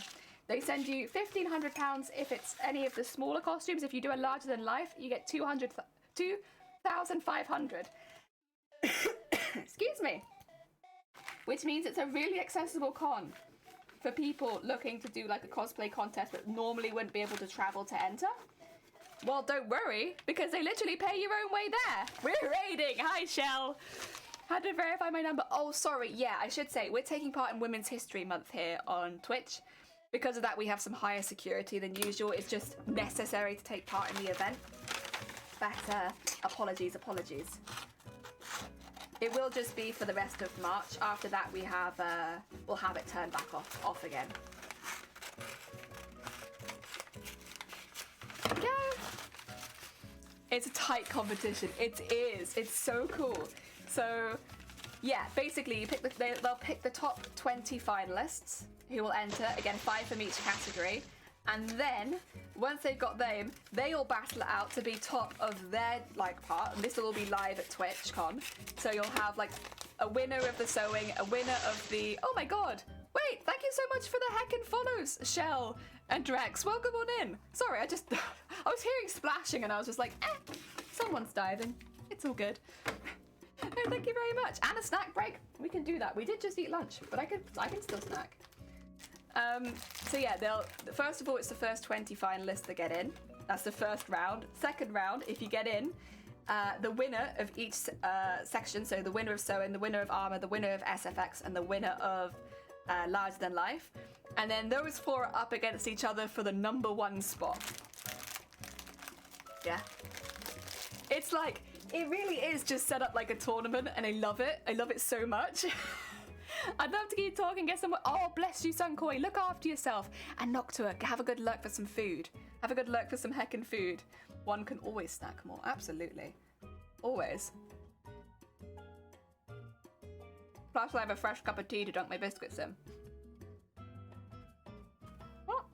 They send you £1,500 if it's any of the smaller costumes. If you do a larger than life, you get 2,500. Excuse me. Which means it's a really accessible con for people looking to do like a cosplay contest but normally wouldn't be able to travel to enter. Well, don't worry, because they literally pay your own way there. We're raiding. Hi, Shell. Had to verify my number. Oh, sorry. Yeah, I should say, we're taking part in Women's History Month here on Twitch. Because of that, we have some higher security than usual. It's just necessary to take part in the event. But, apologies. It will just be for the rest of March. After that, we'll have it turned back off again. Go! It's a tight competition. It is. It's so cool. So, yeah, basically, they'll pick the top 20 finalists who will enter, again, 5 from each category, and then once they've got them, they'll battle it out to be top of their part, and this will all be live at TwitchCon. So you'll have like a winner of the sewing, a winner of the, oh my god, wait, thank you so much for the heckin' follows, Shell and Drex, welcome on in. Sorry, I was hearing splashing and I was just like, someone's diving, it's all good. No, thank you very much. And a snack break, we can do that. We did just eat lunch, but I can still snack. So yeah, first of all, it's the first 20 finalists that get in. That's the first round. Second round, if you get in, the winner of each section, so the winner of sewing, the winner of armor, the winner of SFX, and the winner of larger than life, and then those 4 are up against each other for the number 1 spot. Yeah. It's like, it really is just set up like a tournament, and I love it. I love it so much. I'd love to keep talking, get some. Oh, bless you, Sunkoi. Look after yourself. And Noctua, have a good luck for some food. Have a good luck for some heckin' food. One can always snack more. Absolutely. Always. Plus, I have a fresh cup of tea to dunk my biscuits in. What?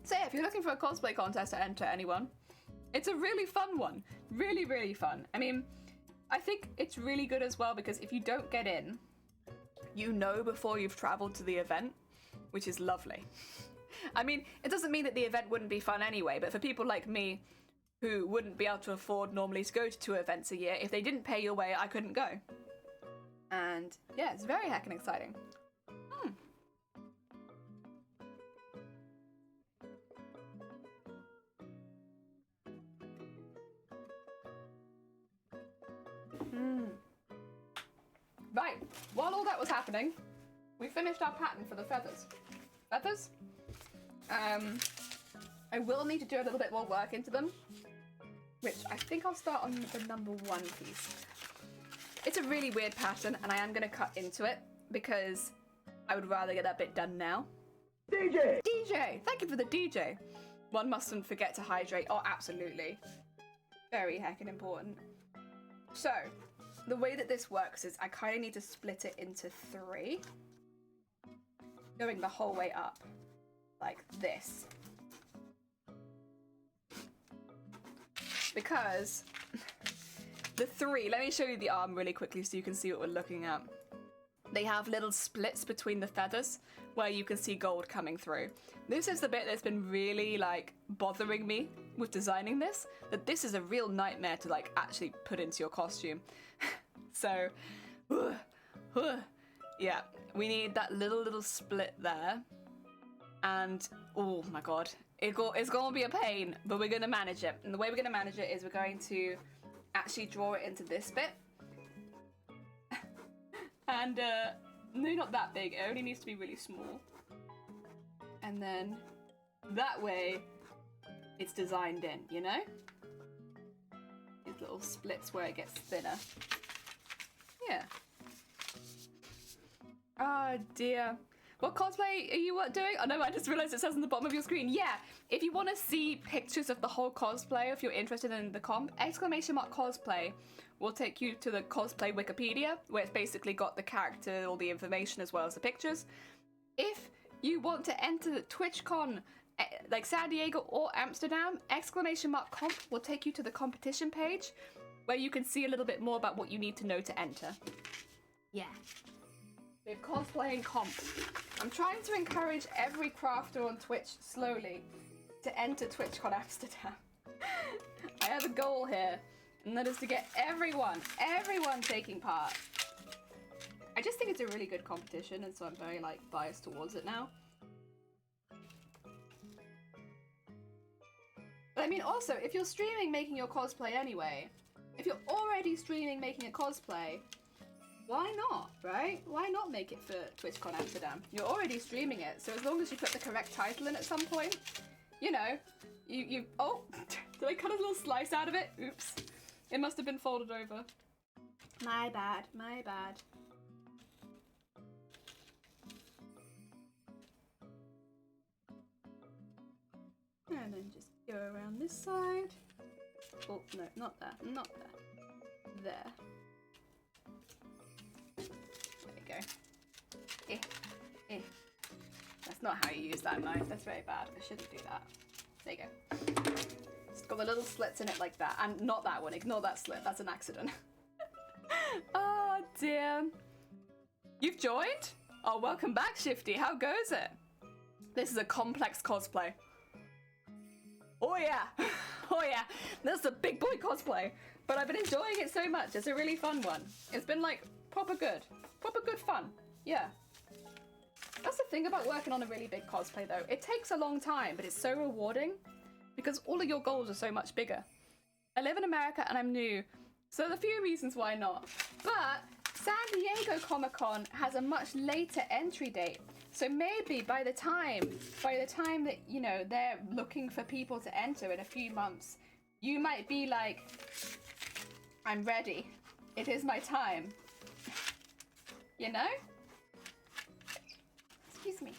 So, yeah, if you're looking for a cosplay contest to enter anyone, it's a really fun one. Really, really fun. I mean, I think it's really good as well because if you don't get in, you know before you've traveled to the event, which is lovely. I mean, it doesn't mean that the event wouldn't be fun anyway, but for people like me who wouldn't be able to afford normally to go to 2 events a year, if they didn't pay your way, I couldn't go. And yeah, it's very heckin' exciting. Right, while all that was happening, we finished our pattern for the feathers. Feathers? I will need to do a little bit more work into them, which I think I'll start on the number 1 piece. It's a really weird pattern, and I am going to cut into it because I would rather get that bit done now. DJ! DJ! Thank you for the DJ! One mustn't forget to hydrate. Oh, absolutely. Very heckin' important. So, the way that this works is I kind of need to split it into 3, going the whole way up, like this. Because the 3, let me show you the arm really quickly so you can see what we're looking at. They have little splits between the feathers where you can see gold coming through. This is the bit that's been really like bothering me with designing this, that this is a real nightmare to like actually put into your costume. So, yeah, we need that little split there. And, oh my god, it's gonna be a pain, but we're gonna manage it. And the way we're gonna manage it is we're going to actually draw it into this bit. And, no, not that big, it only needs to be really small. And then, that way, it's designed in, you know? These little splits where it gets thinner. Yeah. Oh dear. What cosplay are you doing? Oh no, I just realised it says on the bottom of your screen. Yeah, if you want to see pictures of the whole cosplay, if you're interested in the comp, !cosplay will take you to the cosplay Wikipedia, where it's basically got the character, all the information as well as the pictures. If you want to enter the TwitchCon, like San Diego or Amsterdam, !comp will take you to the competition page, where you can see a little bit more about what you need to know to enter. Yeah. We're cosplaying comp. I'm trying to encourage every crafter on Twitch slowly to enter TwitchCon Amsterdam. I have a goal here, and that is to get everyone taking part. I just think it's a really good competition, and so I'm very like biased towards it now. But I mean, also, if you're streaming making your cosplay anyway, if you're already streaming making a cosplay, why not, right? Why not make it for TwitchCon Amsterdam? You're already streaming it, so as long as you put the correct title in at some point, you know, you oh, did I cut a little slice out of it? Oops. It must have been folded over. My bad, my bad. And then just go around this side. Oh, no, not there, not there. There. There we go. That's not how you use that knife, that's very bad. I shouldn't do that. There you go. It's got the little slits in it like that. And not that one, ignore that slit, that's an accident. Oh dear. You've joined? Oh, welcome back, Shifty. How goes it? This is a complex cosplay. Oh yeah, oh yeah, that's a big boy cosplay. But I've been enjoying it so much, it's a really fun one. It's been like proper good fun, yeah. That's the thing about working on a really big cosplay though. It takes a long time, but it's so rewarding because all of your goals are so much bigger. I live in America and I'm new, so there are a few reasons why not. But San Diego Comic-Con has a much later entry date. So maybe by the time that, you know, they're looking for people to enter in a few months, you might be like, I'm ready. It is my time. You know? Excuse me.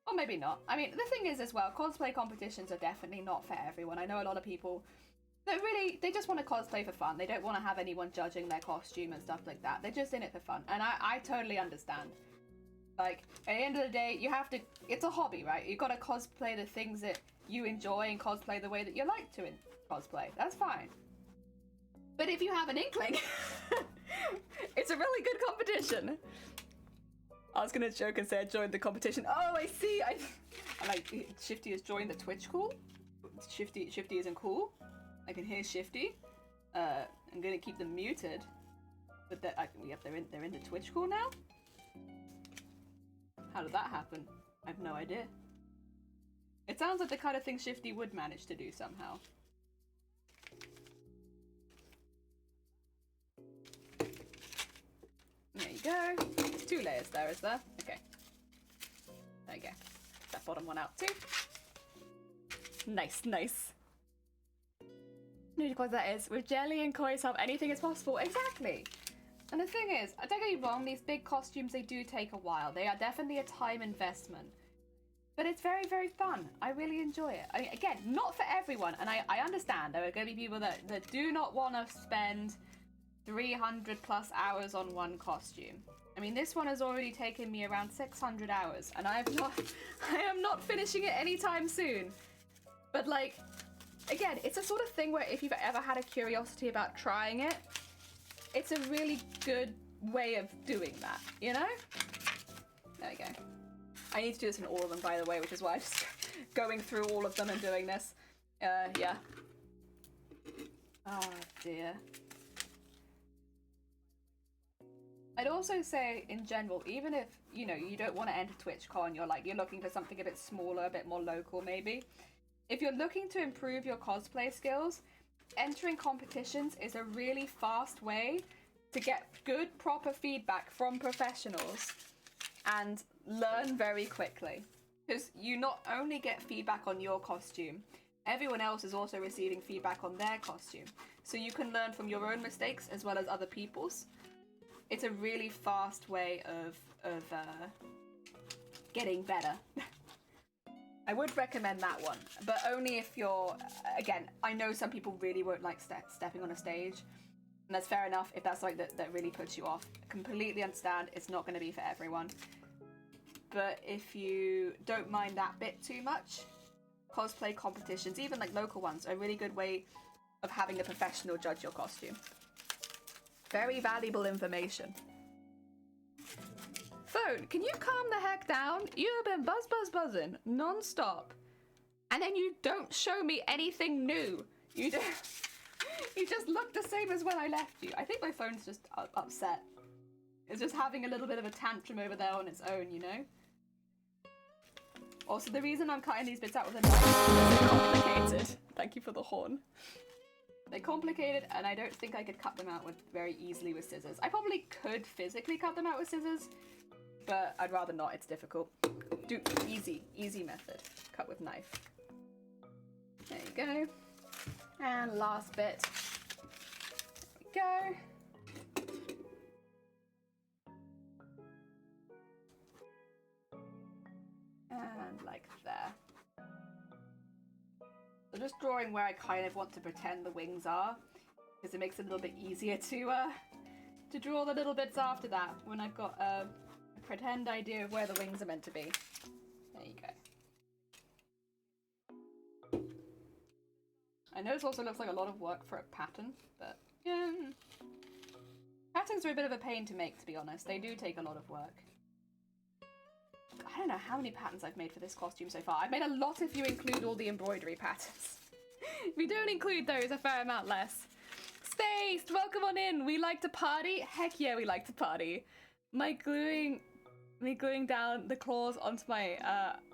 Or maybe not. I mean, the thing is as well, cosplay competitions are definitely not for everyone. I know a lot of people that really, they just want to cosplay for fun. They don't want to have anyone judging their costume and stuff like that. They're just in it for fun. And I totally understand. Like, at the end of the day, you have to, it's a hobby, right? You've got to cosplay the things that you enjoy and cosplay the way that you like to cosplay. That's fine. But if you have an inkling, it's a really good competition. I was gonna joke and say I joined the competition. Oh, I see. I like Shifty has joined the Twitch call. Shifty isn't cool. I can hear Shifty. I'm gonna keep them muted. But they're in the Twitch call now. How did that happen? I have no idea. It sounds like the kind of thing Shifty would manage to do somehow. There you go. There's 2 layers there, is there? Okay. There you go. That bottom one out too. Nice, nice. Nudicon that is. With jelly and koi help, anything is possible. Exactly. And the thing is, don't get me wrong, these big costumes, they do take a while. They are definitely a time investment. But it's very, very fun. I really enjoy it. I mean, again, not for everyone. And I understand there are going to be people that do not want to spend 300 plus hours on one costume. I mean, this one has already taken me around 600 hours. And I am not finishing it anytime soon. But like, again, it's a sort of thing where if you've ever had a curiosity about trying it, it's a really good way of doing that, you know? There we go. I need to do this in all of them, by the way, which is why I'm just going through all of them and doing this. Yeah. Oh, dear. I'd also say, in general, even if, you know, you don't want to enter TwitchCon, you're looking for something a bit smaller, a bit more local, maybe. If you're looking to improve your cosplay skills, entering competitions is a really fast way to get good, proper feedback from professionals and learn very quickly. Because you not only get feedback on your costume, everyone else is also receiving feedback on their costume. So you can learn from your own mistakes as well as other people's. It's a really fast way of getting better. I would recommend that one, but only if you're, again, I know some people really won't like stepping on a stage, and that's fair enough if that's like that really puts you off. I completely understand, it's not going to be for everyone. But if you don't mind that bit too much, cosplay competitions, even like local ones, are a really good way of having a professional judge your costume. Very valuable information. Phone, can you calm the heck down? You have been buzzing non-stop. And then you don't show me anything new. You just look the same as when I left you. I think my phone's just upset. It's just having a little bit of a tantrum over there on its own, you know? Also, the reason I'm cutting these bits out with a knife is they're complicated. Thank you for the horn. They're complicated, and I don't think I could cut them out very easily with scissors. I probably could physically cut them out with scissors, but I'd rather not. It's difficult. Do easy method. Cut with knife. There you go. And last bit. There we go. And like there. So just drawing where I kind of want to pretend the wings are, because it makes it a little bit easier to draw the little bits after that when I've got a pretend idea of where the wings are meant to be. There you go. I know this also looks like a lot of work for a pattern, but yeah. Patterns are a bit of a pain to make, to be honest. They do take a lot of work. I don't know how many patterns I've made for this costume so far. I've made a lot if you include all the embroidery patterns. If you don't include those, a fair amount less. Spaced, welcome on in. We like to party? Heck yeah, we like to party. Me gluing down the claws onto my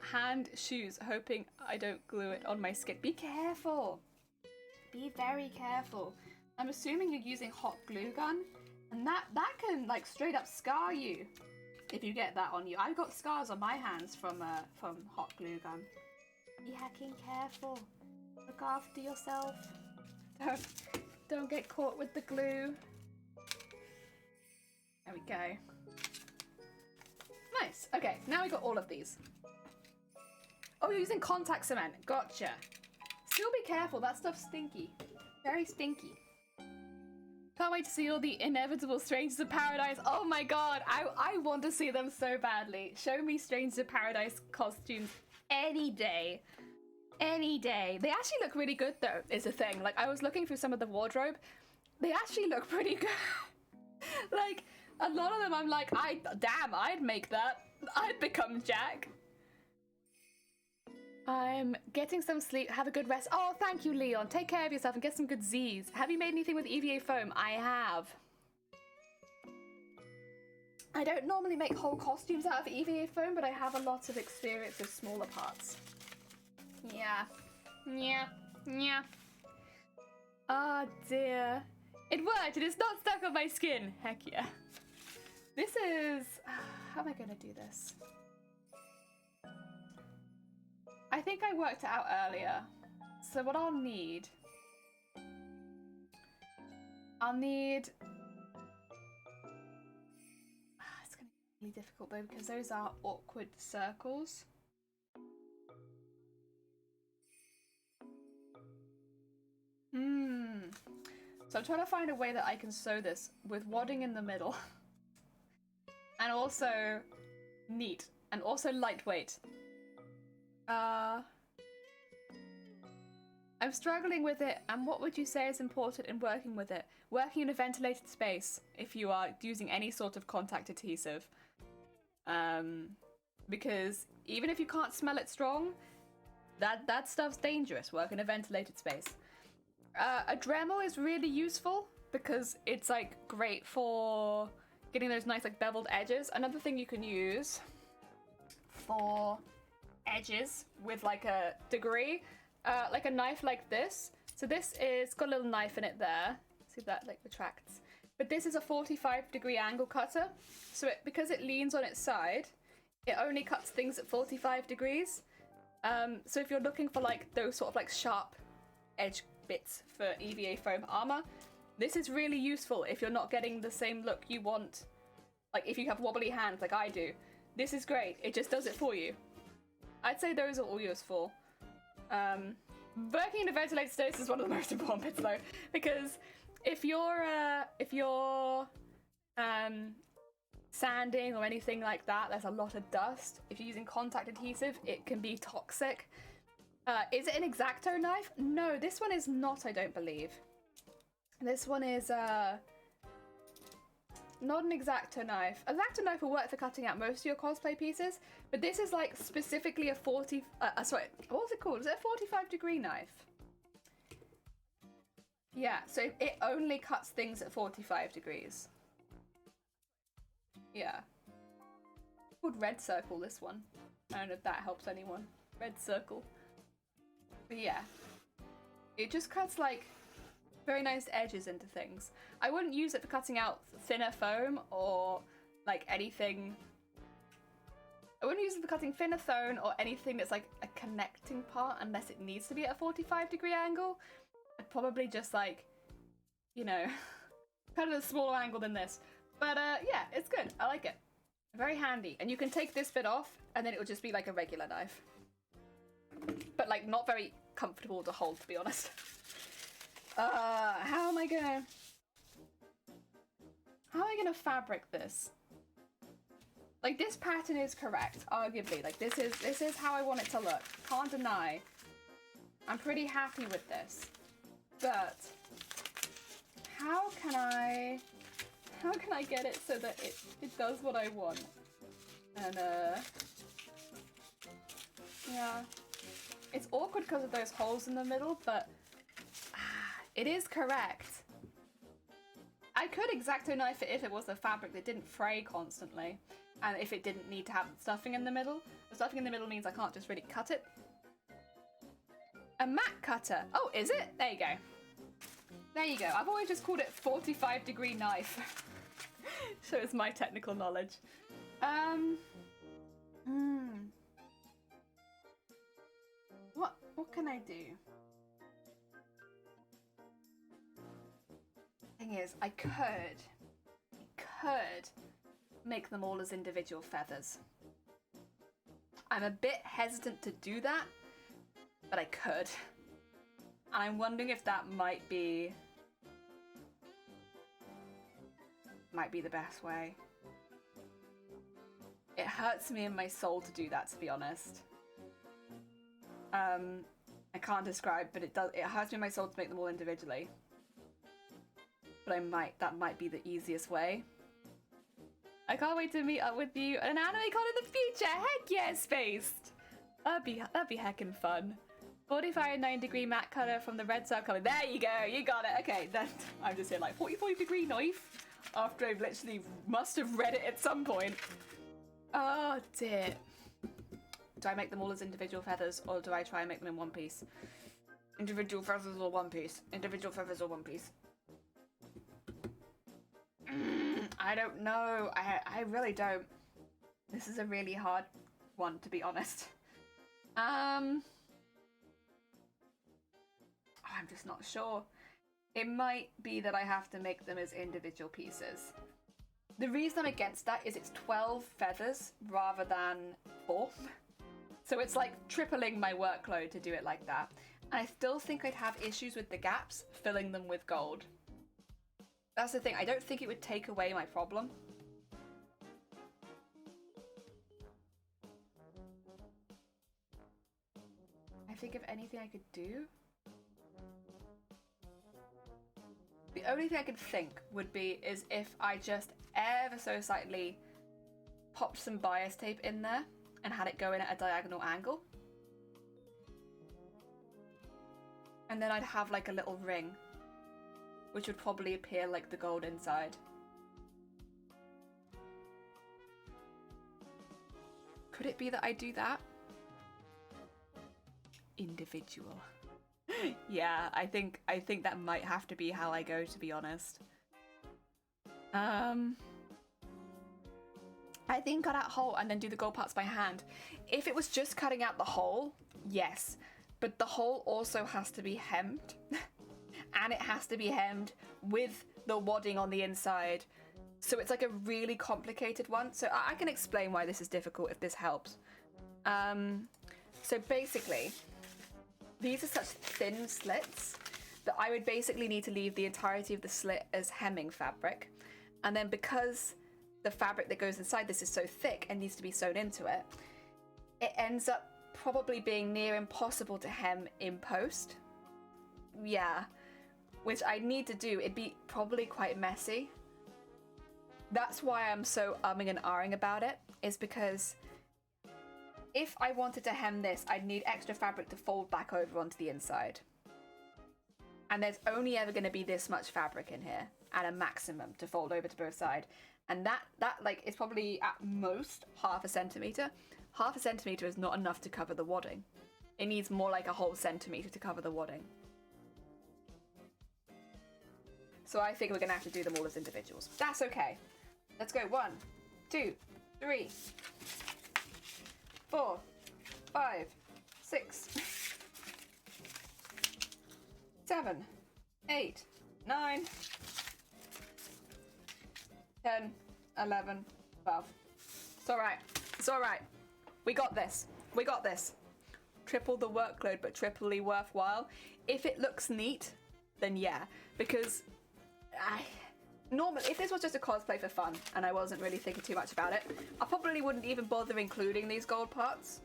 hand shoes, hoping I don't glue it on my skin. Be careful. Be very careful. I'm assuming you're using hot glue gun, and that can like straight up scar you. If you get that on you. I've got scars on my hands from hot glue gun. Be hecking careful. Look after yourself. Don't get caught with the glue. There we go. Nice. Okay, now we got all of these. Oh, you're using contact cement. Gotcha. Still be careful. That stuff's stinky. Very stinky. Can't wait to see all the inevitable Strangers of Paradise. Oh my god, I want to see them so badly. Show me Strangers of Paradise costumes any day. Any day. They actually look really good though, is the thing. Like, I was looking through some of the wardrobe. They actually look pretty good. Like, a lot of them I'm like, damn, I'd make that. I'd become Jack. I'm getting some sleep. Have a good rest. Oh, thank you, Leon. Take care of yourself and get some good Z's. Have you made anything with EVA foam? I have. I don't normally make whole costumes out of EVA foam, but I have a lot of experience with smaller parts. Yeah. Oh dear. It worked and it's not stuck on my skin. Heck yeah. This is... How am I gonna do this? I think I worked it out earlier. So what I'll need... It's gonna be really difficult though because those are awkward circles. So I'm trying to find a way that I can sew this with wadding in the middle. And also neat. And also lightweight. I'm struggling with it, and what would you say is important in working with it? Working in a ventilated space, if you are using any sort of contact adhesive. Because even if you can't smell it strong, that stuff's dangerous. Work in a ventilated space. A Dremel is really useful because it's like great for getting those nice like beveled edges. Another thing you can use for edges with like a degree, like a knife like this. So this is got a little knife in it there. See if that like retracts. But this is a 45-degree angle cutter. So because it leans on its side, it only cuts things at 45 degrees. So if you're looking for like those sort of like sharp edge bits for EVA foam armor, this is really useful if you're not getting the same look you want. Like if you have wobbly hands like I do, this is great. It just does it for you. I'd say those are all useful. Working in a ventilated space is one of the most important bits though, because if you're sanding or anything like that, there's a lot of dust. If you're using contact adhesive, it can be toxic. Is it an X-Acto knife? No, this one is not, I don't believe. This one is not an X-Acto knife. An X-Acto knife will work for cutting out most of your cosplay pieces, but this is like specifically a what was it called? Is it a 45-degree knife? Yeah, so it only cuts things at 45 degrees. Yeah. It's called Red Circle, this one. I don't know if that helps anyone. Red Circle. But yeah. It just cuts like very nice edges into things. I wouldn't use it for cutting out thinner foam or like anything. I wouldn't use it for cutting thinner foam or anything that's like a connecting part unless it needs to be at a 45-degree angle. I'd probably just like, you know, kind of a smaller angle than this. But yeah, it's good. I like it. Very handy. And you can take this bit off and then it will just be like a regular knife. But like not very comfortable to hold, to be honest. How am I gonna fabric this? Like this pattern is correct, arguably. Like this is how I want it to look. Can't deny. I'm pretty happy with this. But how can I get it so that it does what I want? And yeah. It's awkward because of those holes in the middle, but it is correct. I could X-Acto knife it if it was a fabric that didn't fray constantly, and if it didn't need to have stuffing in the middle. The stuffing in the middle means I can't just really cut it. A mat cutter. Oh, is it? There you go. There you go. I've always just called it 45-degree knife. Shows my technical knowledge. What can I do? Thing is, I could make them all as individual feathers. I'm a bit hesitant to do that, but I could. And I'm wondering if that might be the best way. It hurts me in my soul to do that, to be honest. can't describe, but it hurts me in my soul to make them all individually. But that might be the easiest way. I can't wait to meet up with you at an anime con in the future. Heck yeah, Spaced. That'd be heckin' fun. 45-9-degree matte color from the red cell color. There you go, you got it. Okay, then I'm just here like 45-degree knife after I've literally must have read it at some point. Oh dear. Do I make them all as individual feathers, or do I try and make them in one piece? Individual feathers or one piece? Individual feathers or one piece? I don't know. I really don't. This is a really hard one, to be honest. I'm just not sure. It might be that I have to make them as individual pieces. The reason I'm against that is it's 12 feathers rather than 4. So it's like tripling my workload to do it like that. And I still think I'd have issues with the gaps, filling them with gold. That's the thing, I don't think it would take away my problem. I think of anything I could do. The only thing I could think would be is if I just ever so slightly popped some bias tape in there and had it go in at a diagonal angle. And then I'd have like a little ring, which would probably appear like the gold inside. Could it be that I do that? Individual. Yeah, I think that might have to be how I go, to be honest. I think cut out hole and then do the gold parts by hand. If it was just cutting out the hole, yes. But the hole also has to be hemmed. And it has to be hemmed with the wadding on the inside. So it's like a really complicated one. So I can explain why this is difficult if this helps. So basically, these are such thin slits that I would basically need to leave the entirety of the slit as hemming fabric. And then because the fabric that goes inside this is so thick and needs to be sewn into it, it ends up probably being near impossible to hem in post. Yeah, which I need to do. It'd be probably quite messy. That's why I'm so umming and ahhing about it, is because if I wanted to hem this, I'd need extra fabric to fold back over onto the inside. And there's only ever going to be this much fabric in here, at a maximum, to fold over to both sides. And that like is probably at most ½ centimeter. ½ centimeter is not enough to cover the wadding. It needs more like a whole centimeter to cover the wadding. So I think we're gonna have to do them all as individuals. That's okay. Let's go 1, 2, 3, 4, 5, 6, 7, 8, 9, 10, 11, 12. It's alright. It's alright. We got this. We got this. Triple the workload, but triply worthwhile. If it looks neat, then yeah. Because normally, if this was just a cosplay for fun and I wasn't really thinking too much about it, I probably wouldn't even bother including these gold parts.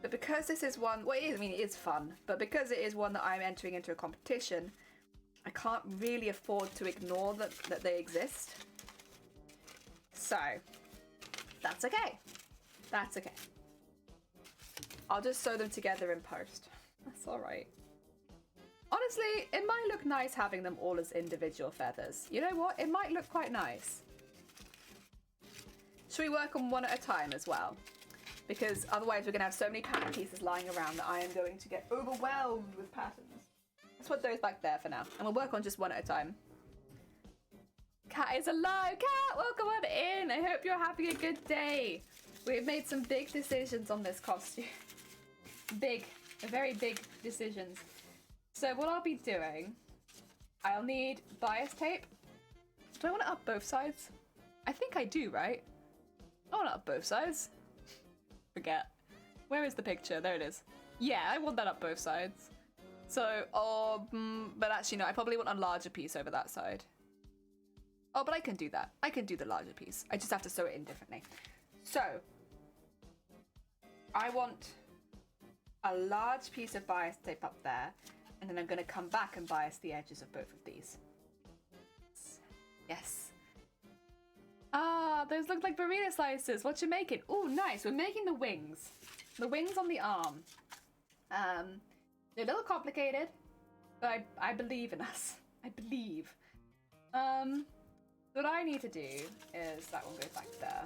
But because this is one, well, it is fun, but because it is one that I'm entering into a competition, I can't really afford to ignore that they exist. So, that's okay. That's okay. I'll just sew them together in post. That's alright. Honestly, it might look nice having them all as individual feathers. You know what? It might look quite nice. Should we work on one at a time as well? Because otherwise we're going to have so many pattern pieces lying around that I am going to get overwhelmed with patterns. Let's put those back there for now. And we'll work on just one at a time. Cat is alive! Cat, welcome on in! I hope you're having a good day. We've made some big decisions on this costume. Very big decisions. So what I'll be doing, I'll need bias tape. Do I want it up both sides? I think I do, right? I want it up both sides. Forget. Where is the picture? There it is. Yeah, I want that up both sides. So, but actually no, I probably want a larger piece over that side. Oh, but I can do that. I can do the larger piece. I just have to sew it in differently. So, I want a large piece of bias tape up there, and then I'm going to come back and bias the edges of both of these. Yes. Ah, those look like burrito slices. What you making? Oh, nice. We're making the wings. The wings on the arm. They're a little complicated, but I believe in us. I believe. What I need to do is, that one goes back there,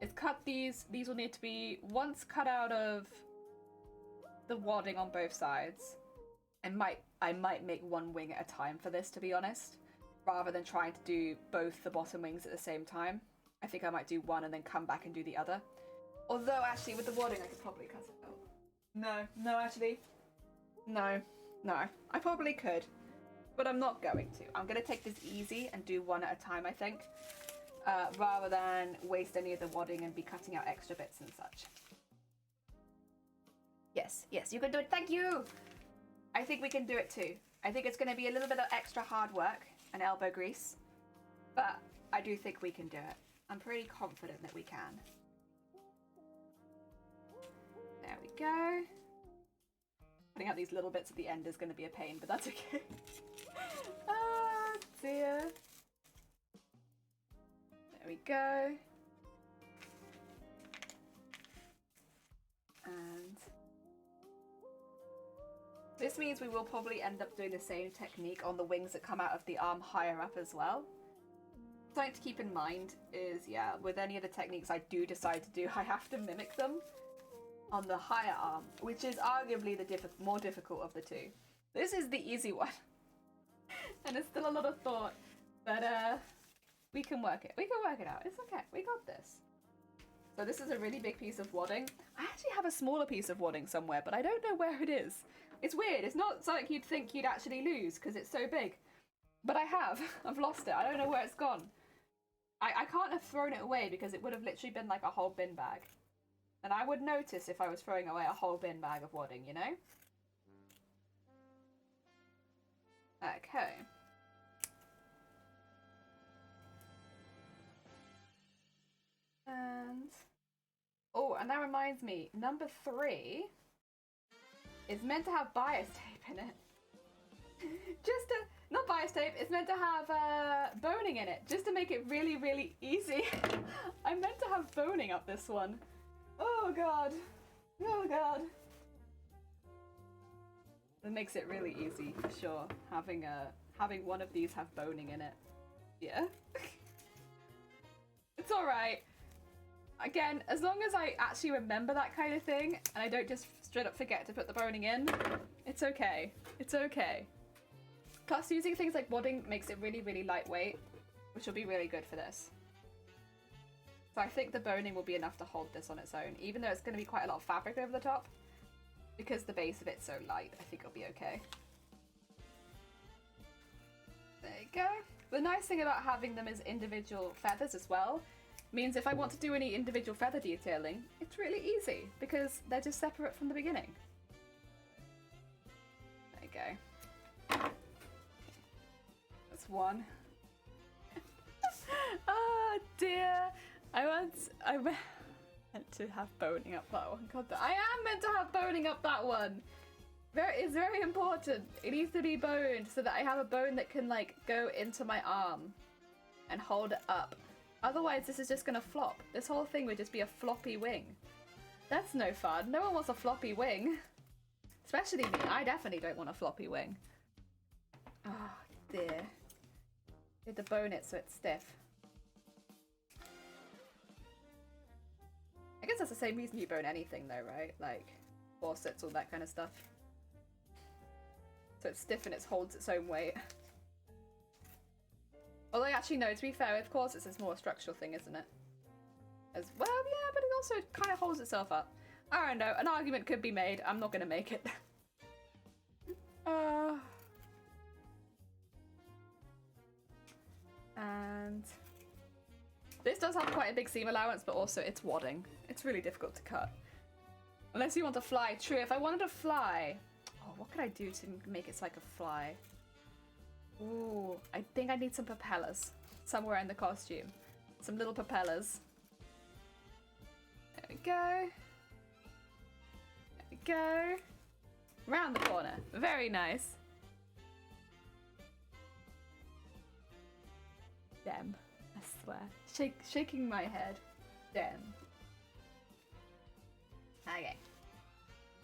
is cut these. These will need to be once cut out of the wadding on both sides. I might make one wing at a time for this, to be honest, rather than trying to do both the bottom wings at the same time. I think I might do one and then come back and do the other. Although, actually, with the wadding, I could probably cut it out. No, actually. No. I probably could, but I'm not going to. I'm going to take this easy and do one at a time, I think, rather than waste any of the wadding and be cutting out extra bits and such. Yes, you can do it. Thank you! I think we can do it too. I think it's going to be a little bit of extra hard work and elbow grease, but I do think we can do it. I'm pretty confident that we can. There we go. Putting out these little bits at the end is going to be a pain, but that's okay. Oh dear. There we go. And this means we will probably end up doing the same technique on the wings that come out of the arm higher up as well. Something to keep in mind is, yeah, with any of the techniques I do decide to do, I have to mimic them on the higher arm, which is arguably the more difficult of the two. This is the easy one. And it's still a lot of thought, but we can work it. We can work it out. It's okay. We got this. So this is a really big piece of wadding. I actually have a smaller piece of wadding somewhere, but I don't know where it is. It's weird. It's not something you'd think you'd actually lose because it's so big. But I have. I've lost it. I don't know where it's gone. I can't have thrown it away because it would have literally been like a whole bin bag. And I would notice if I was throwing away a whole bin bag of wadding, you know? Okay. And... oh, and that reminds me, number 3 is meant to have bias tape in it. Just to... not bias tape, it's meant to have boning in it, just to make it really, really easy. I meant to have boning up this one. Oh god. Oh god. It makes it really easy, for sure, having one of these have boning in it. Yeah. It's alright. Again, as long as I actually remember that kind of thing, and I don't just straight up forget to put the boning in, it's okay. It's okay. Plus, using things like wadding makes it really, really lightweight, which will be really good for this. So I think the boning will be enough to hold this on its own, even though it's going to be quite a lot of fabric over the top. Because the base of it's so light, I think it'll be okay. There you go. The nice thing about having them as individual feathers as well means if I want to do any individual feather detailing, it's really easy because they're just separate from the beginning. There you go. That's one. Oh dear. I meant to have boning up that one. God, I am meant to have boning up that one. It's very important. It needs to be boned so that I have a bone that can like go into my arm and hold it up. Otherwise, this is just gonna flop. This whole thing would just be a floppy wing. That's no fun. No one wants a floppy wing. Especially me. I definitely don't want a floppy wing. Oh dear. You have to bone it so it's stiff. I guess that's the same reason you bone anything though, right? Like corsets, all that kind of stuff. So it's stiff and it holds its own weight. Although actually no, to be fair, with corsets it's more a structural thing, isn't it? As well, yeah, but it also kind of holds itself up. I don't know, an argument could be made. I'm not gonna make it. And this does have quite a big seam allowance, but also it's wadding. It's really difficult to cut. Unless you want to fly. True, if I wanted to fly... oh, what could I do to make it so I could fly? Ooh, I think I need some propellers somewhere in the costume. Some little propellers. There we go. There we go. Round the corner. Very nice. Damn. I swear. Shaking my head. Damn. Okay.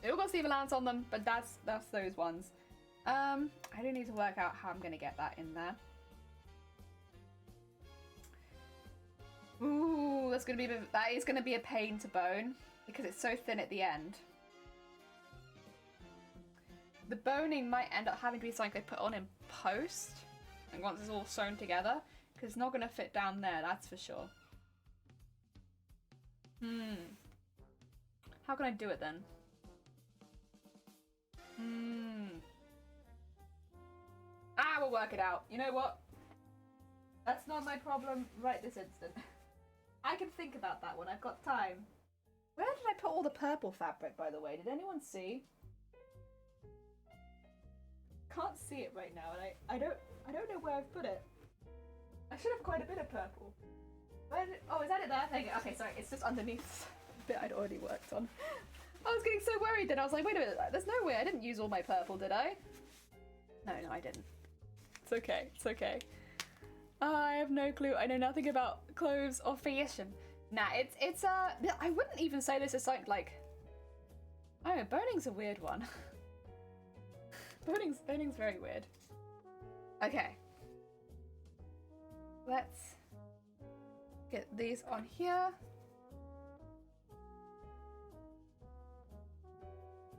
We've got Steve Lance on them, but that's those ones. I do need to work out how I'm gonna get that in there. Ooh, that is gonna be a pain to bone because it's so thin at the end. The boning might end up having to be something I put on in post, and once it's all sewn together, because it's not gonna fit down there. That's for sure. How can I do it then? We'll work it out. You know what? That's not my problem right this instant. I can think about that one. I've got time. Where did I put all the purple fabric, by the way? Did anyone see? Can't see it right now, and I don't know where I've put it. I should have quite a bit of purple. Oh, is that it there? There you go. Okay, sorry. It's just underneath the bit I'd already worked on. I was getting so worried then. I was like, wait a minute. There's no way I didn't use all my purple, did I? No, I didn't. It's okay. It's okay. I have no clue. I know nothing about clothes or fashion. Nah, it's I wouldn't even say this is something like. I don't know. Boning's a weird one. Boning's very weird. Okay. Let's get these on here.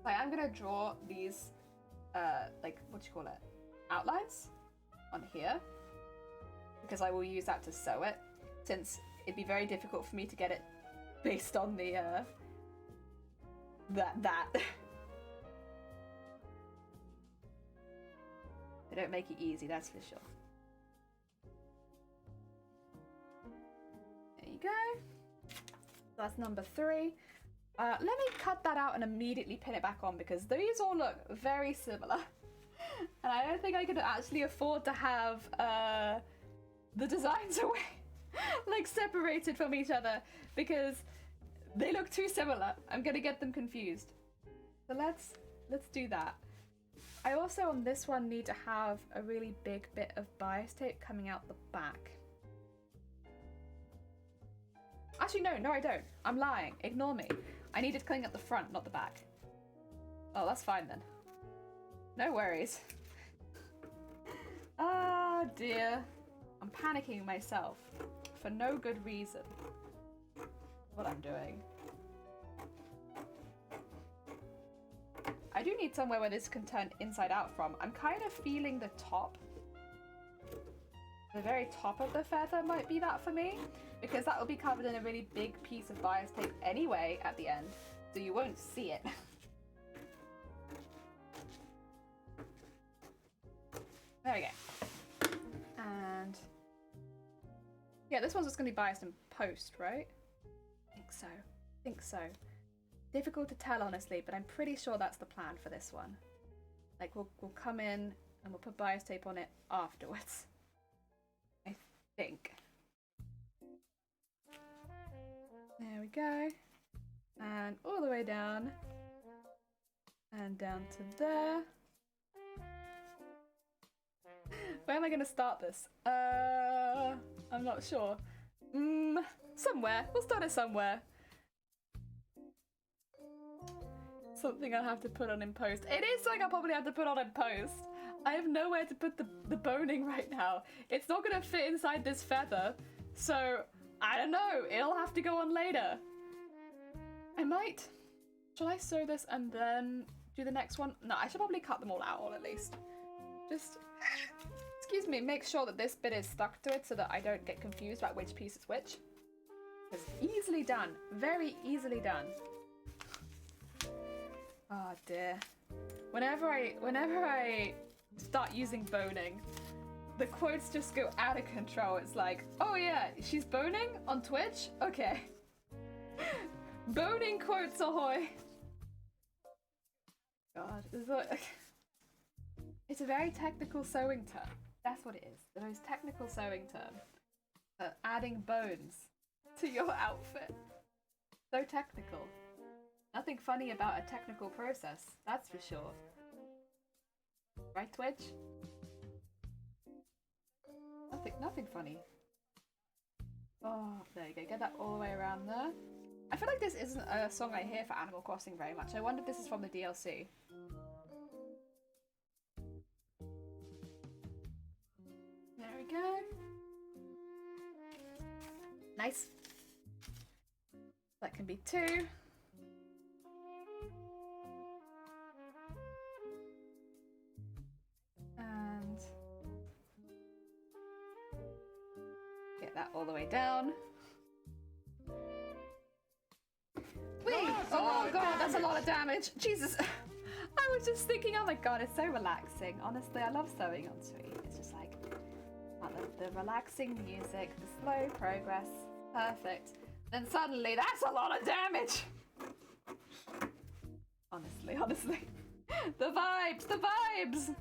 I'm gonna draw these, like, what do you call it? Outlines on here. Because I will use that to sew it, since it'd be very difficult for me to get it based on the, that. They don't make it easy, that's for sure. There you go. That's number 3. Let me cut that out and immediately pin it back on because these all look very similar. And I don't think I could actually afford to have the designs away, like separated from each other because they look too similar. I'm gonna get them confused. So let's do that. I also on this one need to have a really big bit of bias tape coming out the back. Actually, no, I don't. I'm lying. Ignore me. I need it coming up the front, not the back. Oh, that's fine then. No worries. Ah, dear. I'm panicking myself for no good reason. What I'm doing. I do need somewhere where this can turn inside out from. I'm kind of feeling the top. The very top of the feather might be that for me, because that will be covered in a really big piece of bias tape anyway at the end, so you won't see it. There we go. And yeah, this one's just going to be biased in post, right? I think so. Difficult to tell, honestly, but I'm pretty sure that's the plan for this one. Like, we'll come in and we'll put bias tape on it afterwards. I think. There we go. And all the way down. And down to there. Where am I going to start this? I'm not sure. Somewhere. We'll start it somewhere. Something I'll have to put on in post. It is something I'll probably have to put on in post. I have nowhere to put the boning right now. It's not going to fit inside this feather. So, I don't know. It'll have to go on later. I might. Shall I sew this and then do the next one? No, I should probably cut them all out, or at least. Just, excuse me, make sure that this bit is stuck to it so that I don't get confused about which piece is which. It's easily done. Very easily done. Oh dear. Whenever I start using boning, the quotes just go out of control. It's like, oh yeah, she's boning on Twitch? Okay. Boning quotes ahoy. God, it's a very technical sewing term. That's what it is. The most technical sewing term. Adding bones to your outfit. So technical. Nothing funny about a technical process, that's for sure. Right, Twitch? Nothing funny. Oh, there you go. Get that all the way around there. I feel like this isn't a song I hear for Animal Crossing very much. I wonder if this is from the DLC. There we go. Nice. That can be 2. And get that all the way down. Wait! Oh god, that's a lot of damage. Jesus. I was just thinking, oh my god, it's so relaxing. Honestly, I love sewing on stream. It's just like the relaxing music, the slow progress. Perfect. Then suddenly, that's a lot of damage! Honestly. The vibes!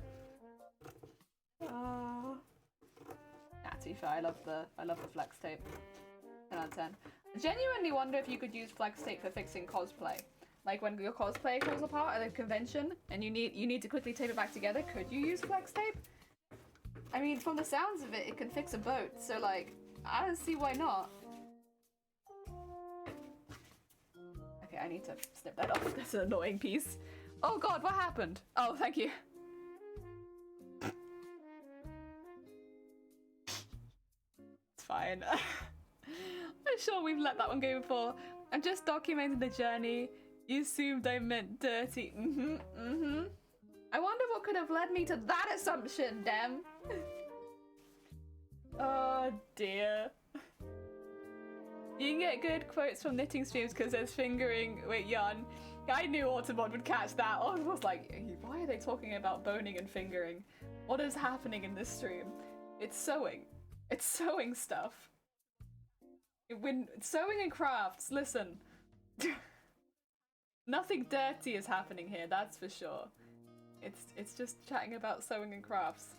Oh. Nah, to be fair, I love the flex tape. 10 out of 10. I genuinely wonder if you could use flex tape for fixing cosplay. Like when your cosplay falls apart at a convention and you need to quickly tape it back together, could you use flex tape? I mean, from the sounds of it, it can fix a boat, so like, I don't see why not. Okay, I need to snip that off. That's an annoying piece. Oh god, what happened? Oh, thank you. It's fine. I'm sure we've let that one go before. I'm just documenting the journey. You assumed I meant dirty. I wonder what could have led me to that assumption, damn. Oh dear. You can get good quotes from knitting streams because there's fingering with yarn. I knew Automod would catch that. I was like, why are they talking about boning and fingering? What is happening in this stream? It's sewing. It's sewing stuff. When sewing and crafts, listen. Nothing dirty is happening here, that's for sure. It's just chatting about sewing and crafts.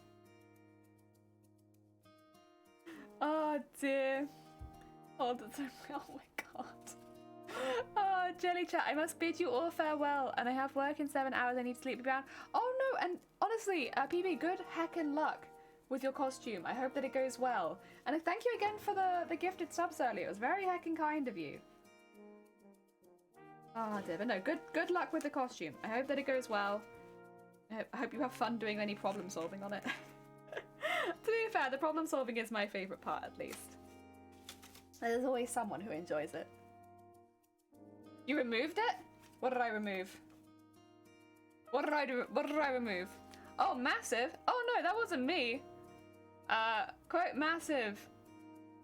Oh dear. Oh my god. Oh, Jelly Chat, I must bid you all farewell, and I have work in 7 hours. I need to sleep around. Oh no, and honestly, PB, good heckin' luck with your costume. I hope that it goes well. And thank you again for the gifted subs earlier. It was very heckin' kind of you. Oh dear, but no, good luck with the costume. I hope that it goes well. I hope you have fun doing any problem solving on it. To be fair, the problem solving is my favourite part, at least. There's always someone who enjoys it. You removed it? What did I remove? What did I do? What did I remove? Oh, massive. Oh no, that wasn't me. Quote massive.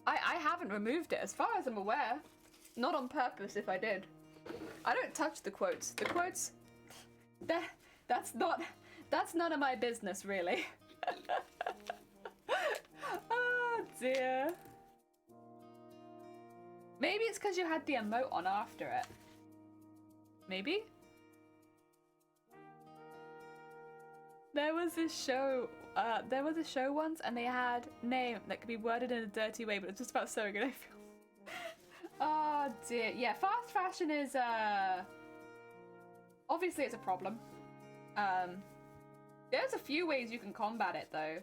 I haven't removed it as far as I'm aware. Not on purpose if I did. I don't touch the quotes. The quotes, that's none of my business really. Oh dear. Maybe it's because you had the emote on after it. Maybe? There was a show once and they had name that could be worded in a dirty way, but it's just about sewing and I feel... Oh dear. Yeah, fast fashion is, obviously it's a problem. There's a few ways you can combat it though.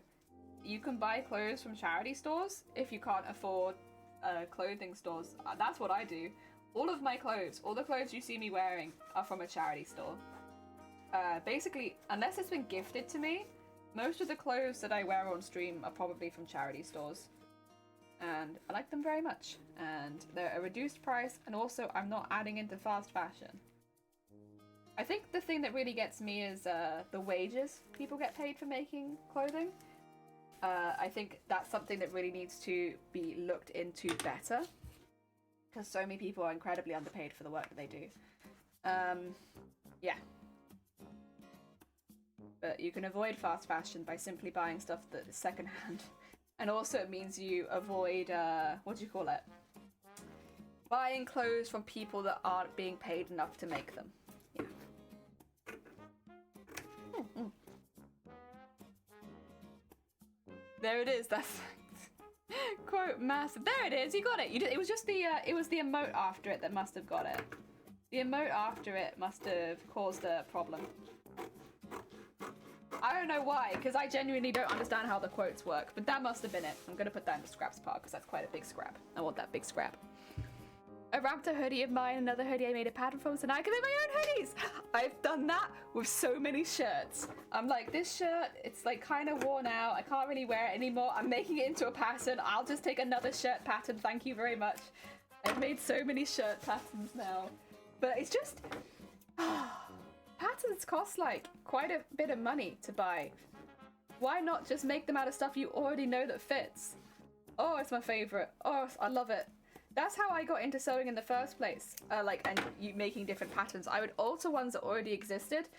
You can buy clothes from charity stores if you can't afford clothing stores. That's what I do. All of my clothes, all the clothes you see me wearing are from a charity store. Basically, unless it's been gifted to me, most of the clothes that I wear on stream are probably from charity stores. And I like them very much. And they're a reduced price, and also I'm not adding into fast fashion. I think the thing that really gets me is the wages people get paid for making clothing. I think that's something that really needs to be looked into better. Because so many people are incredibly underpaid for the work that they do. Yeah. But you can avoid fast fashion by simply buying stuff that is secondhand. And also it means you avoid, what do you call it? Buying clothes from people that aren't being paid enough to make them. Yeah. There it is, that's... Quote massive. There it is, you got it. It was just the, it was the emote after it that must have got it. The emote after it must have caused a problem. I don't know why, because I genuinely don't understand how the quotes work, but that must have been it. I'm going to put that in the scraps part, because that's quite a big scrap. I want that big scrap. A Raptor hoodie of mine, another hoodie I made a pattern from, so now I can make my own hoodies! I've done that with so many shirts. I'm like, this shirt, it's like kind of worn out, I can't really wear it anymore, I'm making it into a pattern, I'll just take another shirt pattern, thank you very much. I've made so many shirt patterns now. But it's just... patterns cost like quite a bit of money to buy. Why not just make them out of stuff you already know that fits? Oh, it's my favorite. Oh, I love it. That's how I got into sewing in the first place. And you making different patterns. I would alter ones that already existed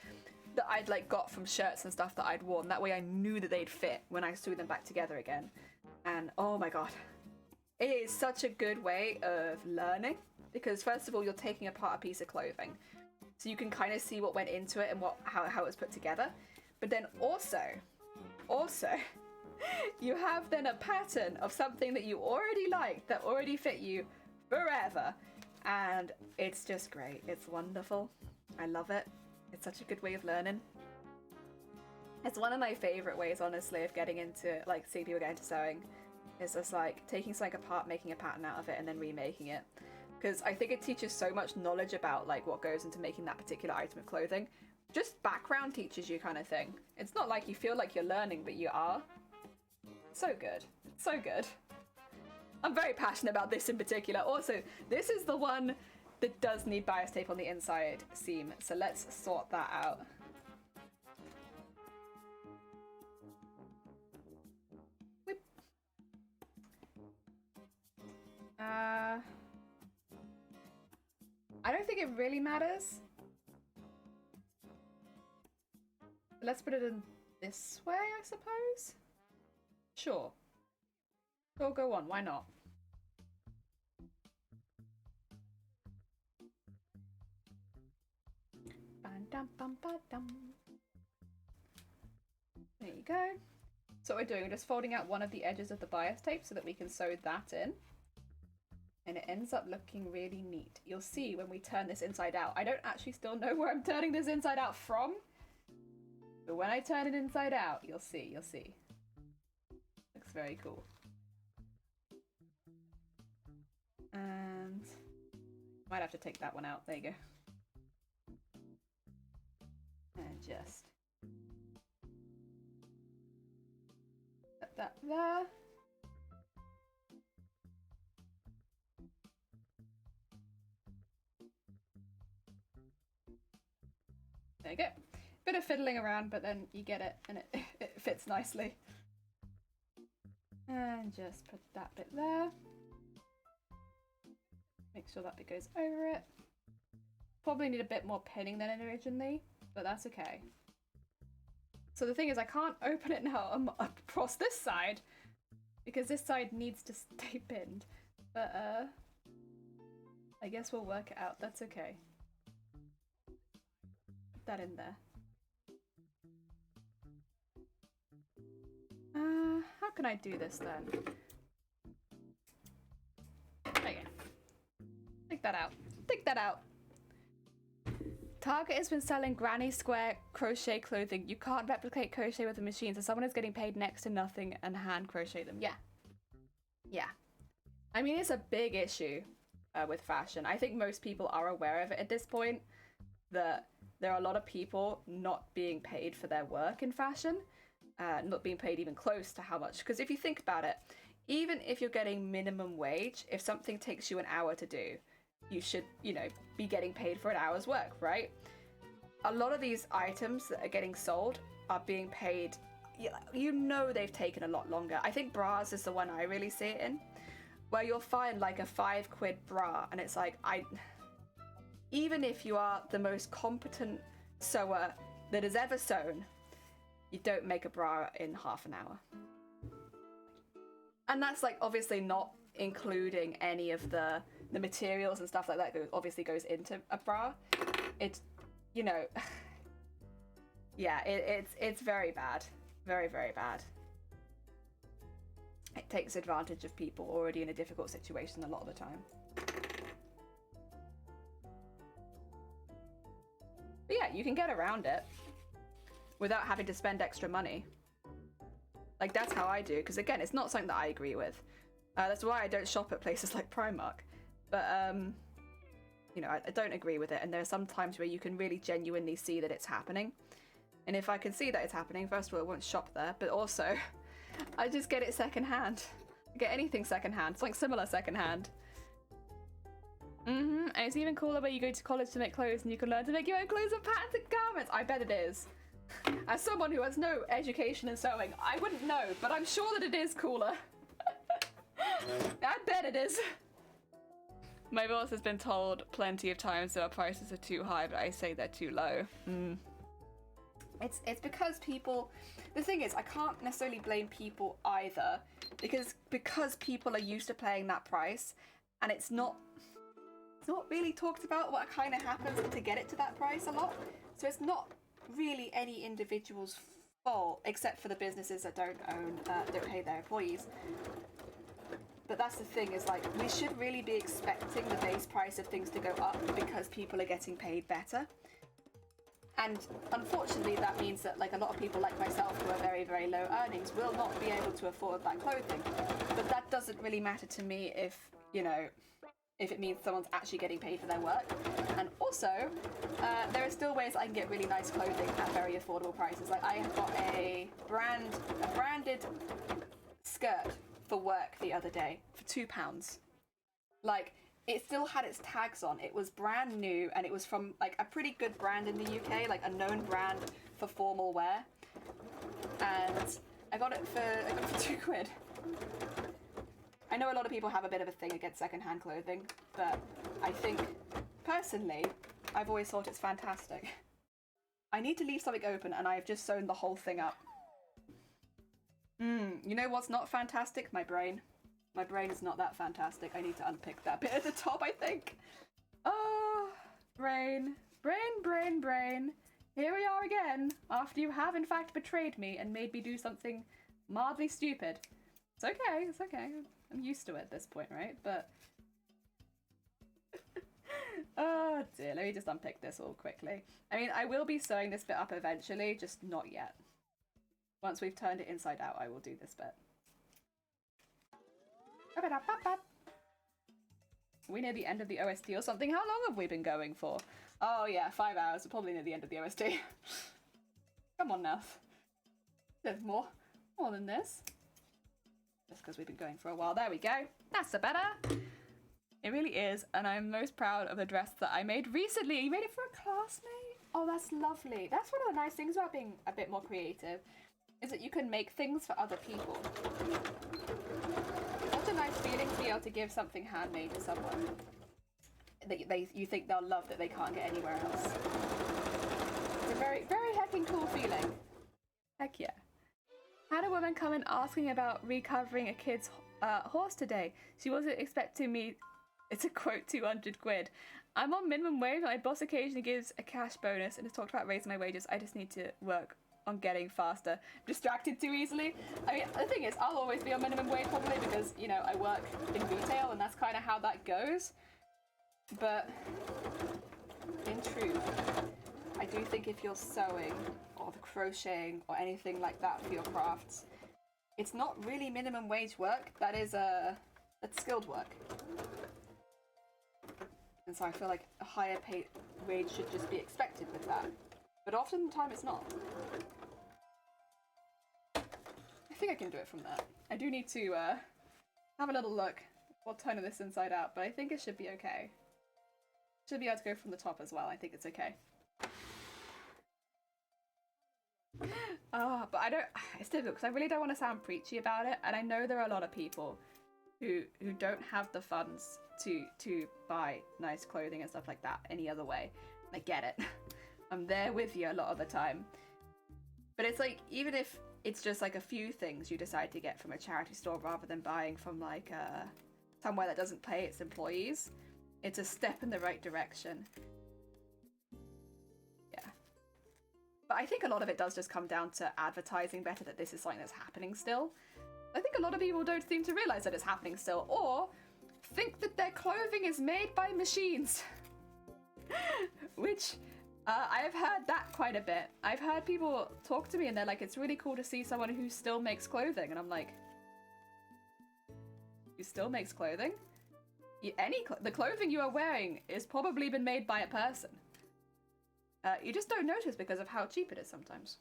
that I'd like got from shirts and stuff that I'd worn. That way I knew that they'd fit when I sew them back together again. And oh my god. It is such a good way of learning because first of all, you're taking apart a piece of clothing. So you can kind of see what went into it and how it was put together. But then also, you have then a pattern of something that you already liked, that already fit you forever. And it's just great. It's wonderful. I love it. It's such a good way of learning. It's one of my favorite ways, honestly, of getting into, like, seeing people get into sewing. It's just like taking something apart, making a pattern out of it, and then remaking it. Because I think it teaches so much knowledge about like what goes into making that particular item of clothing. Just background teaches you kind of thing. It's not like you feel like you're learning, but you are. So good. So good. I'm very passionate about this in particular. Also, this is the one that does need bias tape on the inside seam. So let's sort that out. Whip. I don't think it really matters. Let's put it in this way, I suppose? Sure. Go on, why not? There you go. So what we're doing, we're just folding out one of the edges of the bias tape so that we can sew that in. And it ends up looking really neat. You'll see when we turn this inside out. I don't actually still know where I'm turning this inside out from. But when I turn it inside out, you'll see, Looks very cool. And might have to take that one out. There you go. And just put that there. There you go. Bit of fiddling around, but then you get it and it fits nicely. And just put that bit there. Make sure that bit goes over it. Probably need a bit more pinning than originally, but that's okay. So the thing is, I can't open it now across this side because this side needs to stay pinned. But I guess we'll work it out. That's okay. Put that in there. How can I do this then? Okay. Take that out. Take that out. Target has been selling granny square crochet clothing. You can't replicate crochet with a machine, so someone is getting paid next to nothing and hand crochet them. Yeah. Yeah. I mean, it's a big issue with fashion. I think most people are aware of it at this point, that there are a lot of people not being paid for their work in fashion. Not being paid even close to how much. Because if you think about it, even if you're getting minimum wage, if something takes you an hour to do, you should, you know, be getting paid for an hour's work, right? A lot of these items that are getting sold are being paid, you know, they've taken a lot longer. I think bras is the one I really see it in, where you'll find like a £5 bra and it's like, even if you are the most competent sewer that has ever sewn, you don't make a bra in half an hour. And that's like obviously not including any of the materials and stuff like that obviously goes into a bra. It's, you know, yeah, it's very bad. Very, very bad. It takes advantage of people already in a difficult situation a lot of the time. But yeah, you can get around it without having to spend extra money. Like, that's how I do, because again, it's not something that I agree with. That's why I don't shop at places like Primark. But, you know, I don't agree with it, and there are some times where you can really genuinely see that it's happening. And if I can see that it's happening, first of all, I won't shop there, but also, I just get it secondhand. I get anything secondhand, something similar secondhand. And it's even cooler where you go to college to make clothes and you can learn to make your own clothes and patented garments. I bet it is. As someone who has no education in sewing, I wouldn't know, but I'm sure that it is cooler. I bet it is. My boss has been told plenty of times that our prices are too high, but I say they're too low. It's because people... The thing is, I can't necessarily blame people either, because people are used to paying that price, and it's not really talked about what kind of happens to get it to that price a lot. So it's not really any individual's fault, except for the businesses that don't pay their employees. But that's the thing, is like, we should really be expecting the base price of things to go up because people are getting paid better. And unfortunately, that means that like a lot of people like myself who are very, very low earnings will not be able to afford that clothing. But that doesn't really matter to me if, you know, if it means someone's actually getting paid for their work. And also, there are still ways I can get really nice clothing at very affordable prices. Like, I have got a branded skirt for work the other day for £2. Like, it still had its tags on. It was brand new, and it was from like a pretty good brand in the UK, like a known brand for formal wear. And I got it for £2. I know a lot of people have a bit of a thing against secondhand clothing, but I think, personally, I've always thought it's fantastic. I need to leave something open, and I have just sewn the whole thing up. You know what's not fantastic? My brain. My brain is not that fantastic. I need to unpick that bit at the top, I think. Oh, brain. Brain. Here we are again, after you have in fact betrayed me and made me do something mildly stupid. It's okay. I'm used to it at this point, right? But... oh dear, let me just unpick this all quickly. I mean, I will be sewing this bit up eventually, just not yet. Once we've turned it inside out, I will do this bit. Are we near the end of the OST or something? How long have we been going for? Oh yeah, 5 hours. We're probably near the end of the OST. Come on now. There's more than this. Just because we've been going for a while. There we go. That's a better. It really is, and I'm most proud of the dress that I made recently. You made it for a classmate? Oh, that's lovely. That's one of the nice things about being a bit more creative, is that you can make things for other people. It's such a nice feeling to be able to give something handmade to someone that you think they'll love that they can't get anywhere else. It's a very, very heckin' cool feeling. Heck yeah. Had a woman come in asking about recovering a kid's horse today. She wasn't expecting me to quote 200 quid. I'm on minimum wage, my boss occasionally gives a cash bonus and has talked about raising my wages. I just need to work on getting faster. Distracted too easily. I mean, the thing is, I'll always be on minimum wage probably because, you know, I work in retail and that's kind of how that goes. But in truth, I do think if you're sewing or the crocheting or anything like that for your crafts, it's not really minimum wage work. That's skilled work. And so I feel like a higher paid wage should just be expected with that. But often the time it's not. I think I can do it from there. I do need to have a little look. We'll turn this inside out, but I think it should be okay. Should be able to go from the top as well. I think it's okay. But it's difficult because I really don't want to sound preachy about it, and I know there are a lot of people who don't have the funds to buy nice clothing and stuff like that any other way. I get it. I'm there with you a lot of the time. But it's like, even if it's just like a few things you decide to get from a charity store rather than buying from like somewhere that doesn't pay its employees, it's a step in the right direction. Yeah. But I think a lot of it does just come down to advertising better that this is something that's happening still. I think a lot of people don't seem to realise that it's happening still, or think that their clothing is made by machines. Which I've heard that quite a bit. I've heard people talk to me and they're like, it's really cool to see someone who still makes clothing. And I'm like, who still makes clothing? The clothing you are wearing is probably been made by a person. You just don't notice because of how cheap it is sometimes.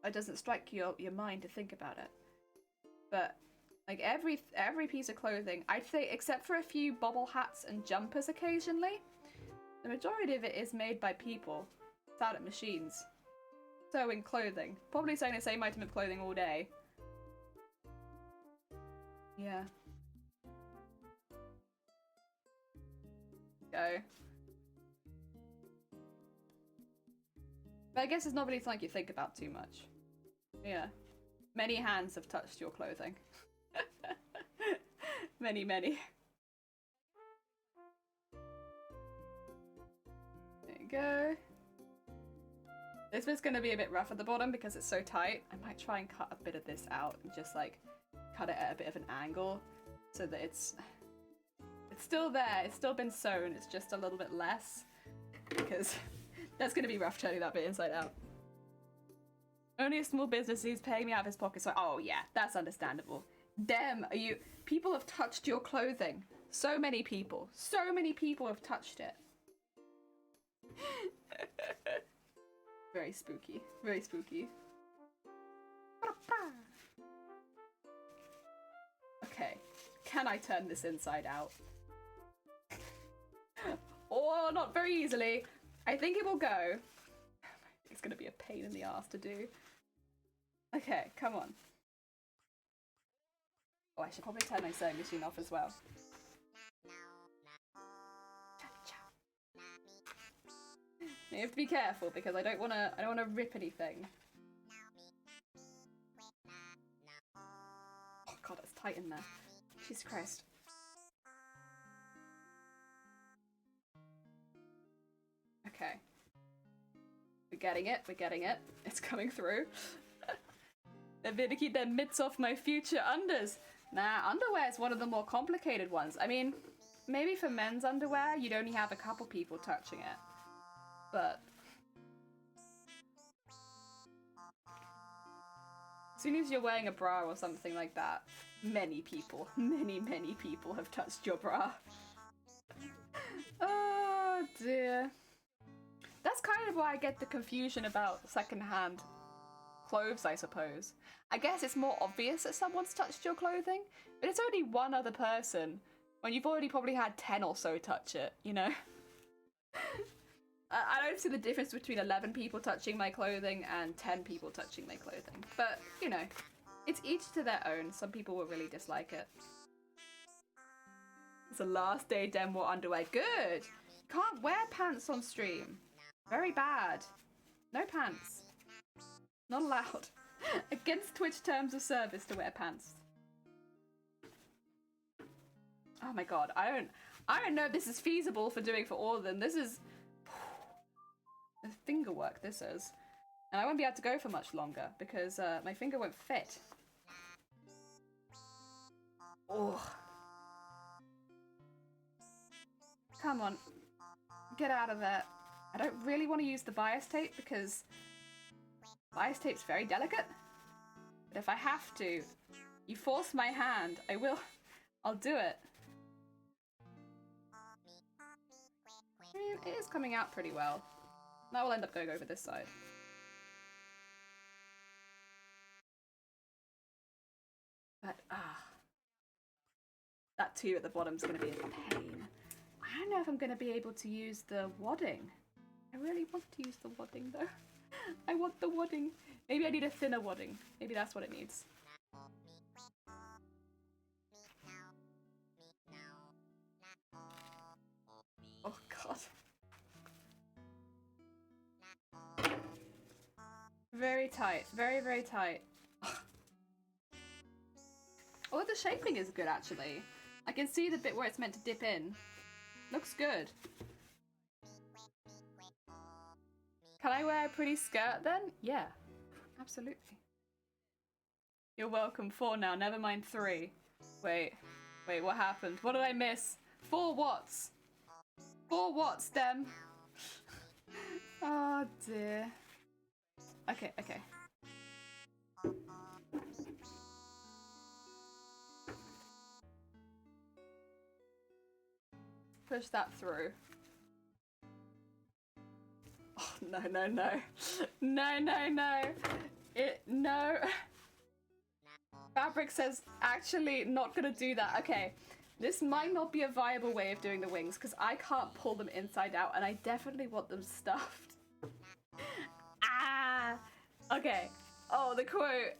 It doesn't strike your mind to think about it. But like every piece of clothing, I'd say except for a few bobble hats and jumpers occasionally, the majority of it is made by people. It's out at machines. Sewing clothing. Probably sewing the same item of clothing all day. Yeah. Go. But I guess it's not really something you think about too much. Yeah. Many hands have touched your clothing. Many, many. There you go. This bit's gonna be a bit rough at the bottom because it's so tight. I might try and cut a bit of this out and just like cut it at a bit of an angle so that it's still there. It's still been sewn. It's just a little bit less because that's gonna be rough turning that bit inside out. Only a small business is paying me out of his pocket, so oh yeah, that's understandable. Damn, people have touched your clothing. So many people have touched it. Very spooky, very spooky. Okay, can I turn this inside out? Or not very easily. I think it will go. It's gonna be a pain in the ass to do. Okay, come on. Oh, I should probably turn my sewing machine off as well. You have to be careful because I don't wanna rip anything. Oh god, it's tight in there. Jesus Christ. Okay. We're getting it. It's coming through. They're going to keep their mitts off my future unders. Nah, underwear is one of the more complicated ones. I mean, maybe for men's underwear, you'd only have a couple people touching it. But as soon as you're wearing a bra or something like that, many people have touched your bra. Oh dear. That's kind of why I get the confusion about secondhand clothes, I suppose. I guess it's more obvious that someone's touched your clothing, but it's only one other person when you've already probably had 10 or so touch it, you know? I don't see the difference between 11 people touching my clothing and 10 people touching my clothing. But, you know, it's each to their own. Some people will really dislike it. It's the last day Den wore underwear. Good! Can't wear pants on stream. Very bad. No pants. Not allowed. Against Twitch terms of service to wear pants. Oh my god, I don't know if this is feasible for doing for all of them. This is finger work, this is. And I won't be able to go for much longer because my finger won't fit. Oh. Come on. Get out of there. I don't really want to use the bias tape because bias tape's very delicate. But if I have to, you force my hand, I'll do it. I mean, it is coming out pretty well. That will end up going over this side. But, that 2 at the bottom is going to be a pain. I don't know if I'm going to be able to use the wadding. I really want to use the wadding, though. I want the wadding. Maybe I need a thinner wadding. Maybe that's what it needs. Oh, God. Very tight. Very, very tight. Oh, the shaping is good, actually. I can see the bit where it's meant to dip in. Looks good. Can I wear a pretty skirt then? Yeah, absolutely. You're welcome. 4 now, never mind 3. Wait, what happened? What did I miss? 4 watts. 4 watts, Dem. Oh dear. Okay, okay. Push that through. Oh, no, no, no. No, no, no. No. Fabric says, actually, not gonna do that. Okay, this might not be a viable way of doing the wings because I can't pull them inside out and I definitely want them stuffed. Ah! Okay. Oh, the quote.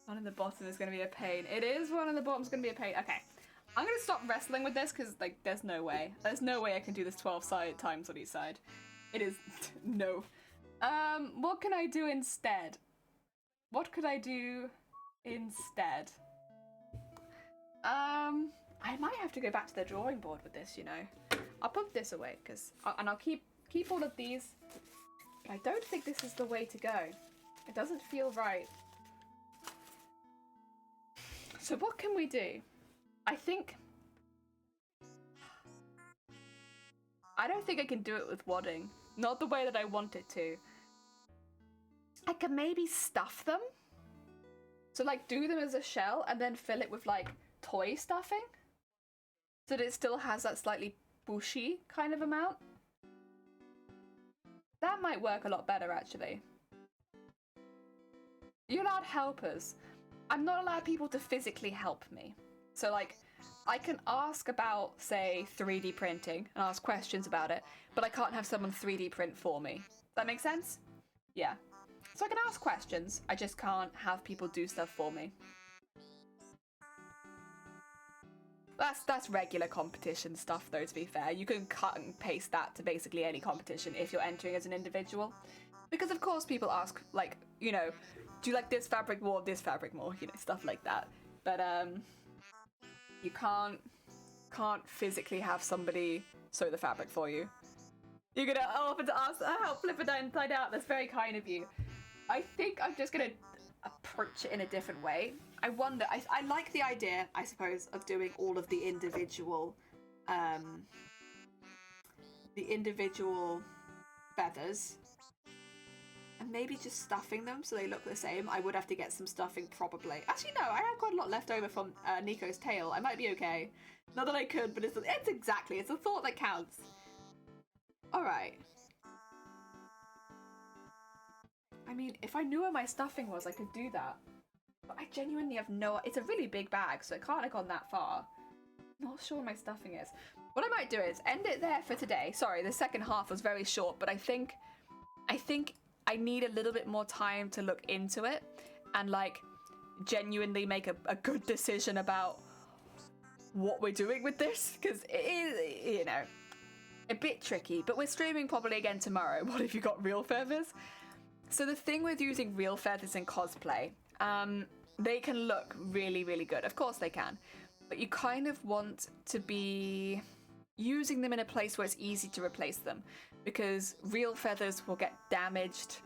One in the bottom is gonna be a pain. It is one in the bottom's gonna be a pain. Okay. I'm gonna stop wrestling with this because, like, there's no way. There's no way I can do this 12 times on each side. It is... no. What can I do instead? What could I do instead? I might have to go back to the drawing board with this, you know. I'll put this away, because... and I'll keep all of these. But I don't think this is the way to go. It doesn't feel right. So what can we do? I don't think I can do it with wadding. Not the way that I want it to. I can maybe stuff them. So like do them as a shell and then fill it with like toy stuffing. So that it still has that slightly bushy kind of amount. That might work a lot better actually. You're allowed helpers. I'm not allowed people to physically help me. So like, I can ask about, say, 3D printing and ask questions about it, but I can't have someone 3D print for me. That make sense? Yeah. So I can ask questions, I just can't have people do stuff for me. That's regular competition stuff though, to be fair. You can cut and paste that to basically any competition if you're entering as an individual. Because of course people ask, like, you know, do you like this fabric more, this fabric more, you know, stuff like that. But you can't physically have somebody sew the fabric for you. You're gonna offer to ask help flip it inside out. That's very kind of you. I think I'm just gonna approach it in a different way. I wonder, I like the idea, I suppose, of doing all of the individual feathers. And maybe just stuffing them so they look the same. I would have to get some stuffing probably. Actually, no, I have quite a lot left over from Nico's tail. I might be okay. Not that I could, but it's a thought that counts. All right. I mean, if I knew where my stuffing was, I could do that. But I genuinely have no... It's a really big bag, so it can't have gone that far. Not sure where my stuffing is. What I might do is end it there for today. Sorry, the second half was very short, but I think I need a little bit more time to look into it and like genuinely make a good decision about what we're doing with this, because it is, you know, a bit tricky. But we're streaming probably again tomorrow. What if you got real feathers? So the thing with using real feathers in cosplay, they can look really, really good. Of course they can. But you kind of want to be using them in a place where it's easy to replace them, because real feathers will get damaged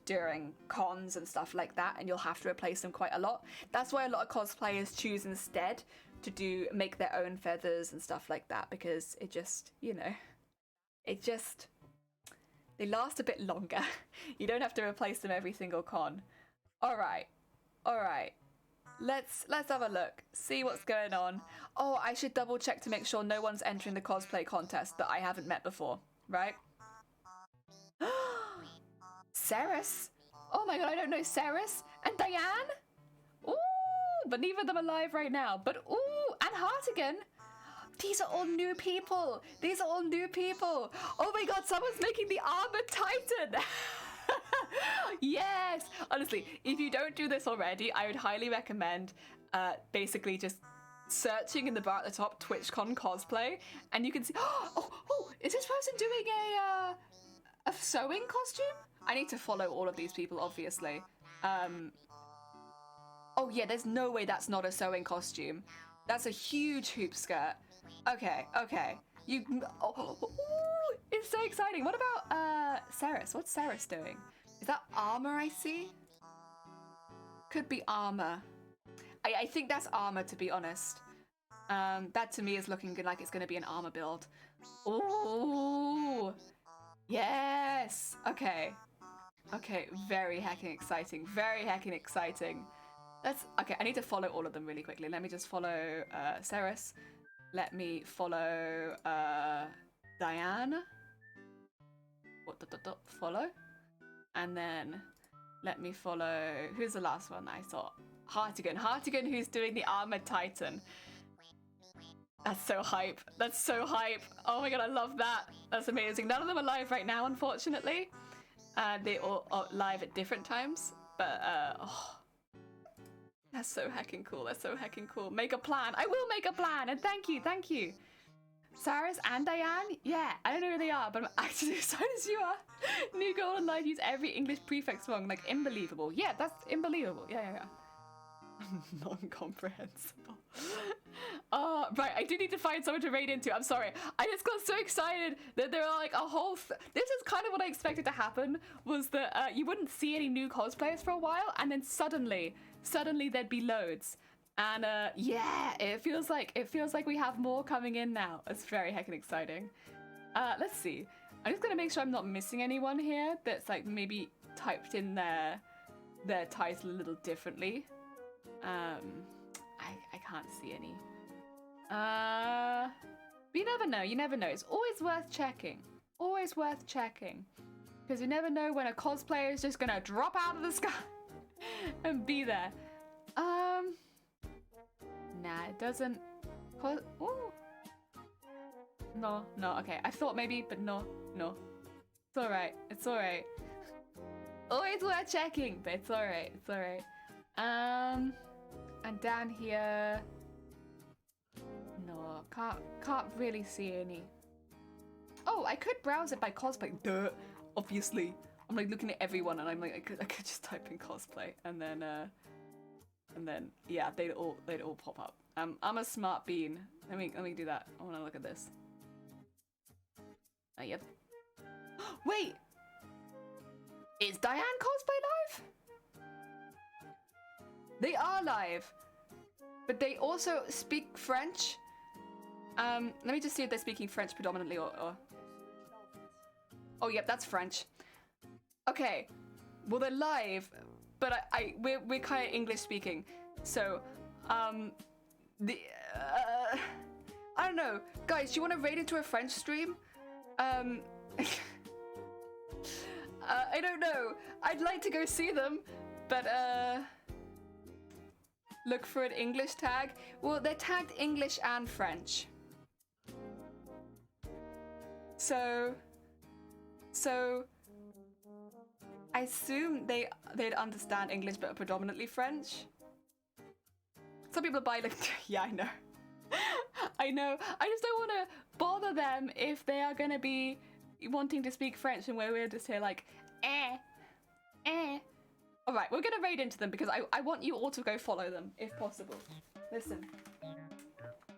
during cons and stuff like that, and you'll have to replace them quite a lot. That's why a lot of cosplayers choose instead to make their own feathers and stuff like that, because it just, you know, they last a bit longer. You don't have to replace them every single con. All right. Let's have a look, see what's going on. Oh, I should double check to make sure no one's entering the cosplay contest that I haven't met before, right? Ceres? Oh my god, I don't know Ceres and Diane? Ooh, but neither of them are alive right now. But ooh, and Hartigan. These are all new people. Oh my god, someone's making the Armored Titan. Yes! Honestly, if you don't do this already, I would highly recommend basically just searching in the bar at the top TwitchCon cosplay, and you can see, oh, is this person doing a sewing costume? I need to follow all of these people, obviously. Oh yeah, there's no way that's not a sewing costume. That's a huge hoop skirt. Okay. It's so exciting. What about Ceres? What's Ceres doing? Is that armor I see? Could be armor. I think that's armor, to be honest. That to me is looking good, like it's going to be an armor build. Ooh, yes. Okay. Okay, very heckin' exciting. Very heckin' exciting. Okay, I need to follow all of them really quickly. Let me just follow Ceres. Let me follow Diane. Follow. And then let me follow, who's the last one I saw? Hartigan. Hartigan, who's doing the Armored Titan. That's so hype. That's so hype. Oh my god, I love that. That's amazing. None of them are live right now, unfortunately. They all are live at different times. But, oh, that's so heckin' cool. That's so heckin' cool. Make a plan. I will make a plan. And thank you. Thank you. Cyrus and Diane? Yeah, I don't know who they are, but I'm actually as excited as you are. New Goal and Live use every English prefix wrong. Like, unbelievable. Yeah, that's unbelievable. Yeah. Non-comprehensible. Oh, right, I do need to find someone to raid into. I'm sorry. I just got so excited that there are like a whole... This is kind of what I expected to happen, was that you wouldn't see any new cosplayers for a while, and then suddenly there'd be loads. And yeah, it feels like we have more coming in now. It's very heckin' exciting. Let's see. I'm just gonna make sure I'm not missing anyone here that's like maybe typed in their title a little differently. I can't see any. But you never know. You never know. It's always worth checking. Always worth checking, because you never know when a cosplayer is just gonna drop out of the sky and be there. Nah, it doesn't. Ooh. No. Okay, I thought maybe, but no. It's alright. It's alright. Always worth checking, but it's alright. It's alright. And down here, no, can't really see any. Oh, I could browse it by cosplay. Duh, obviously. I'm like looking at everyone, and I'm like, I could just type in cosplay, and then yeah, they'd all pop up. I'm a smart bean. Let me do that. I want to look at this. Yep. Wait, is Diane cosplay live? They are live, but they also speak French. Let me just see if they're speaking French predominantly or... Oh, yep, that's French. Okay, well they're live, but we're kind of English speaking, so I don't know, guys. Do you want to raid into a French stream? I don't know. I'd like to go see them, but look for an English tag. Well, they're tagged English and French. So I assume they'd understand English but are predominantly French. Some people are bilingual. Yeah, I know. I know. I just don't want to bother them if they are going to be wanting to speak French and we're just here like, All right, we're going to raid into them because I want you all to go follow them if possible. Listen.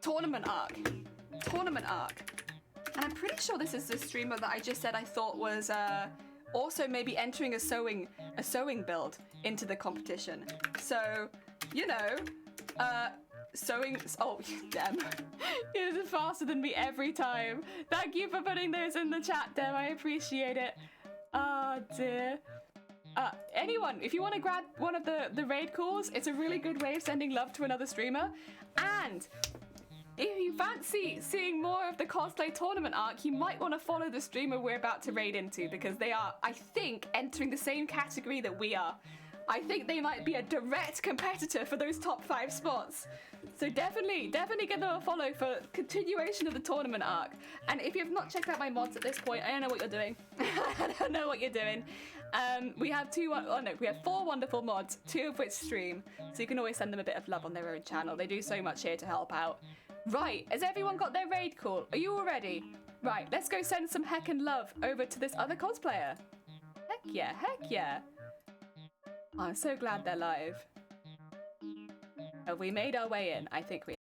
Tournament arc. And I'm pretty sure this is the streamer that I just said I thought was also maybe entering a sewing build into the competition. So, you know, sewing. Oh, damn. You're faster than me every time. Thank you for putting those in the chat, Dem. I appreciate it. Oh, dear. Anyone, if you want to grab one of the raid calls, it's a really good way of sending love to another streamer. And if you fancy seeing more of the cosplay tournament arc, you might want to follow the streamer we're about to raid into, because they are, I think, entering the same category that we are. I think they might be a direct competitor for those top 5 spots. So definitely give them a follow for continuation of the tournament arc. And if you have not checked out my mods at this point, I don't know what you're doing. I don't know what you're doing. We have 4 wonderful mods, 2 of which stream, so you can always send them a bit of love on their own channel. They do so much here to help out. Right, has everyone got their raid call? Are you all ready? Right, let's go send some heckin' love over to this other cosplayer. Heck yeah. Oh, I'm so glad they're live. Have we made our way in? I think we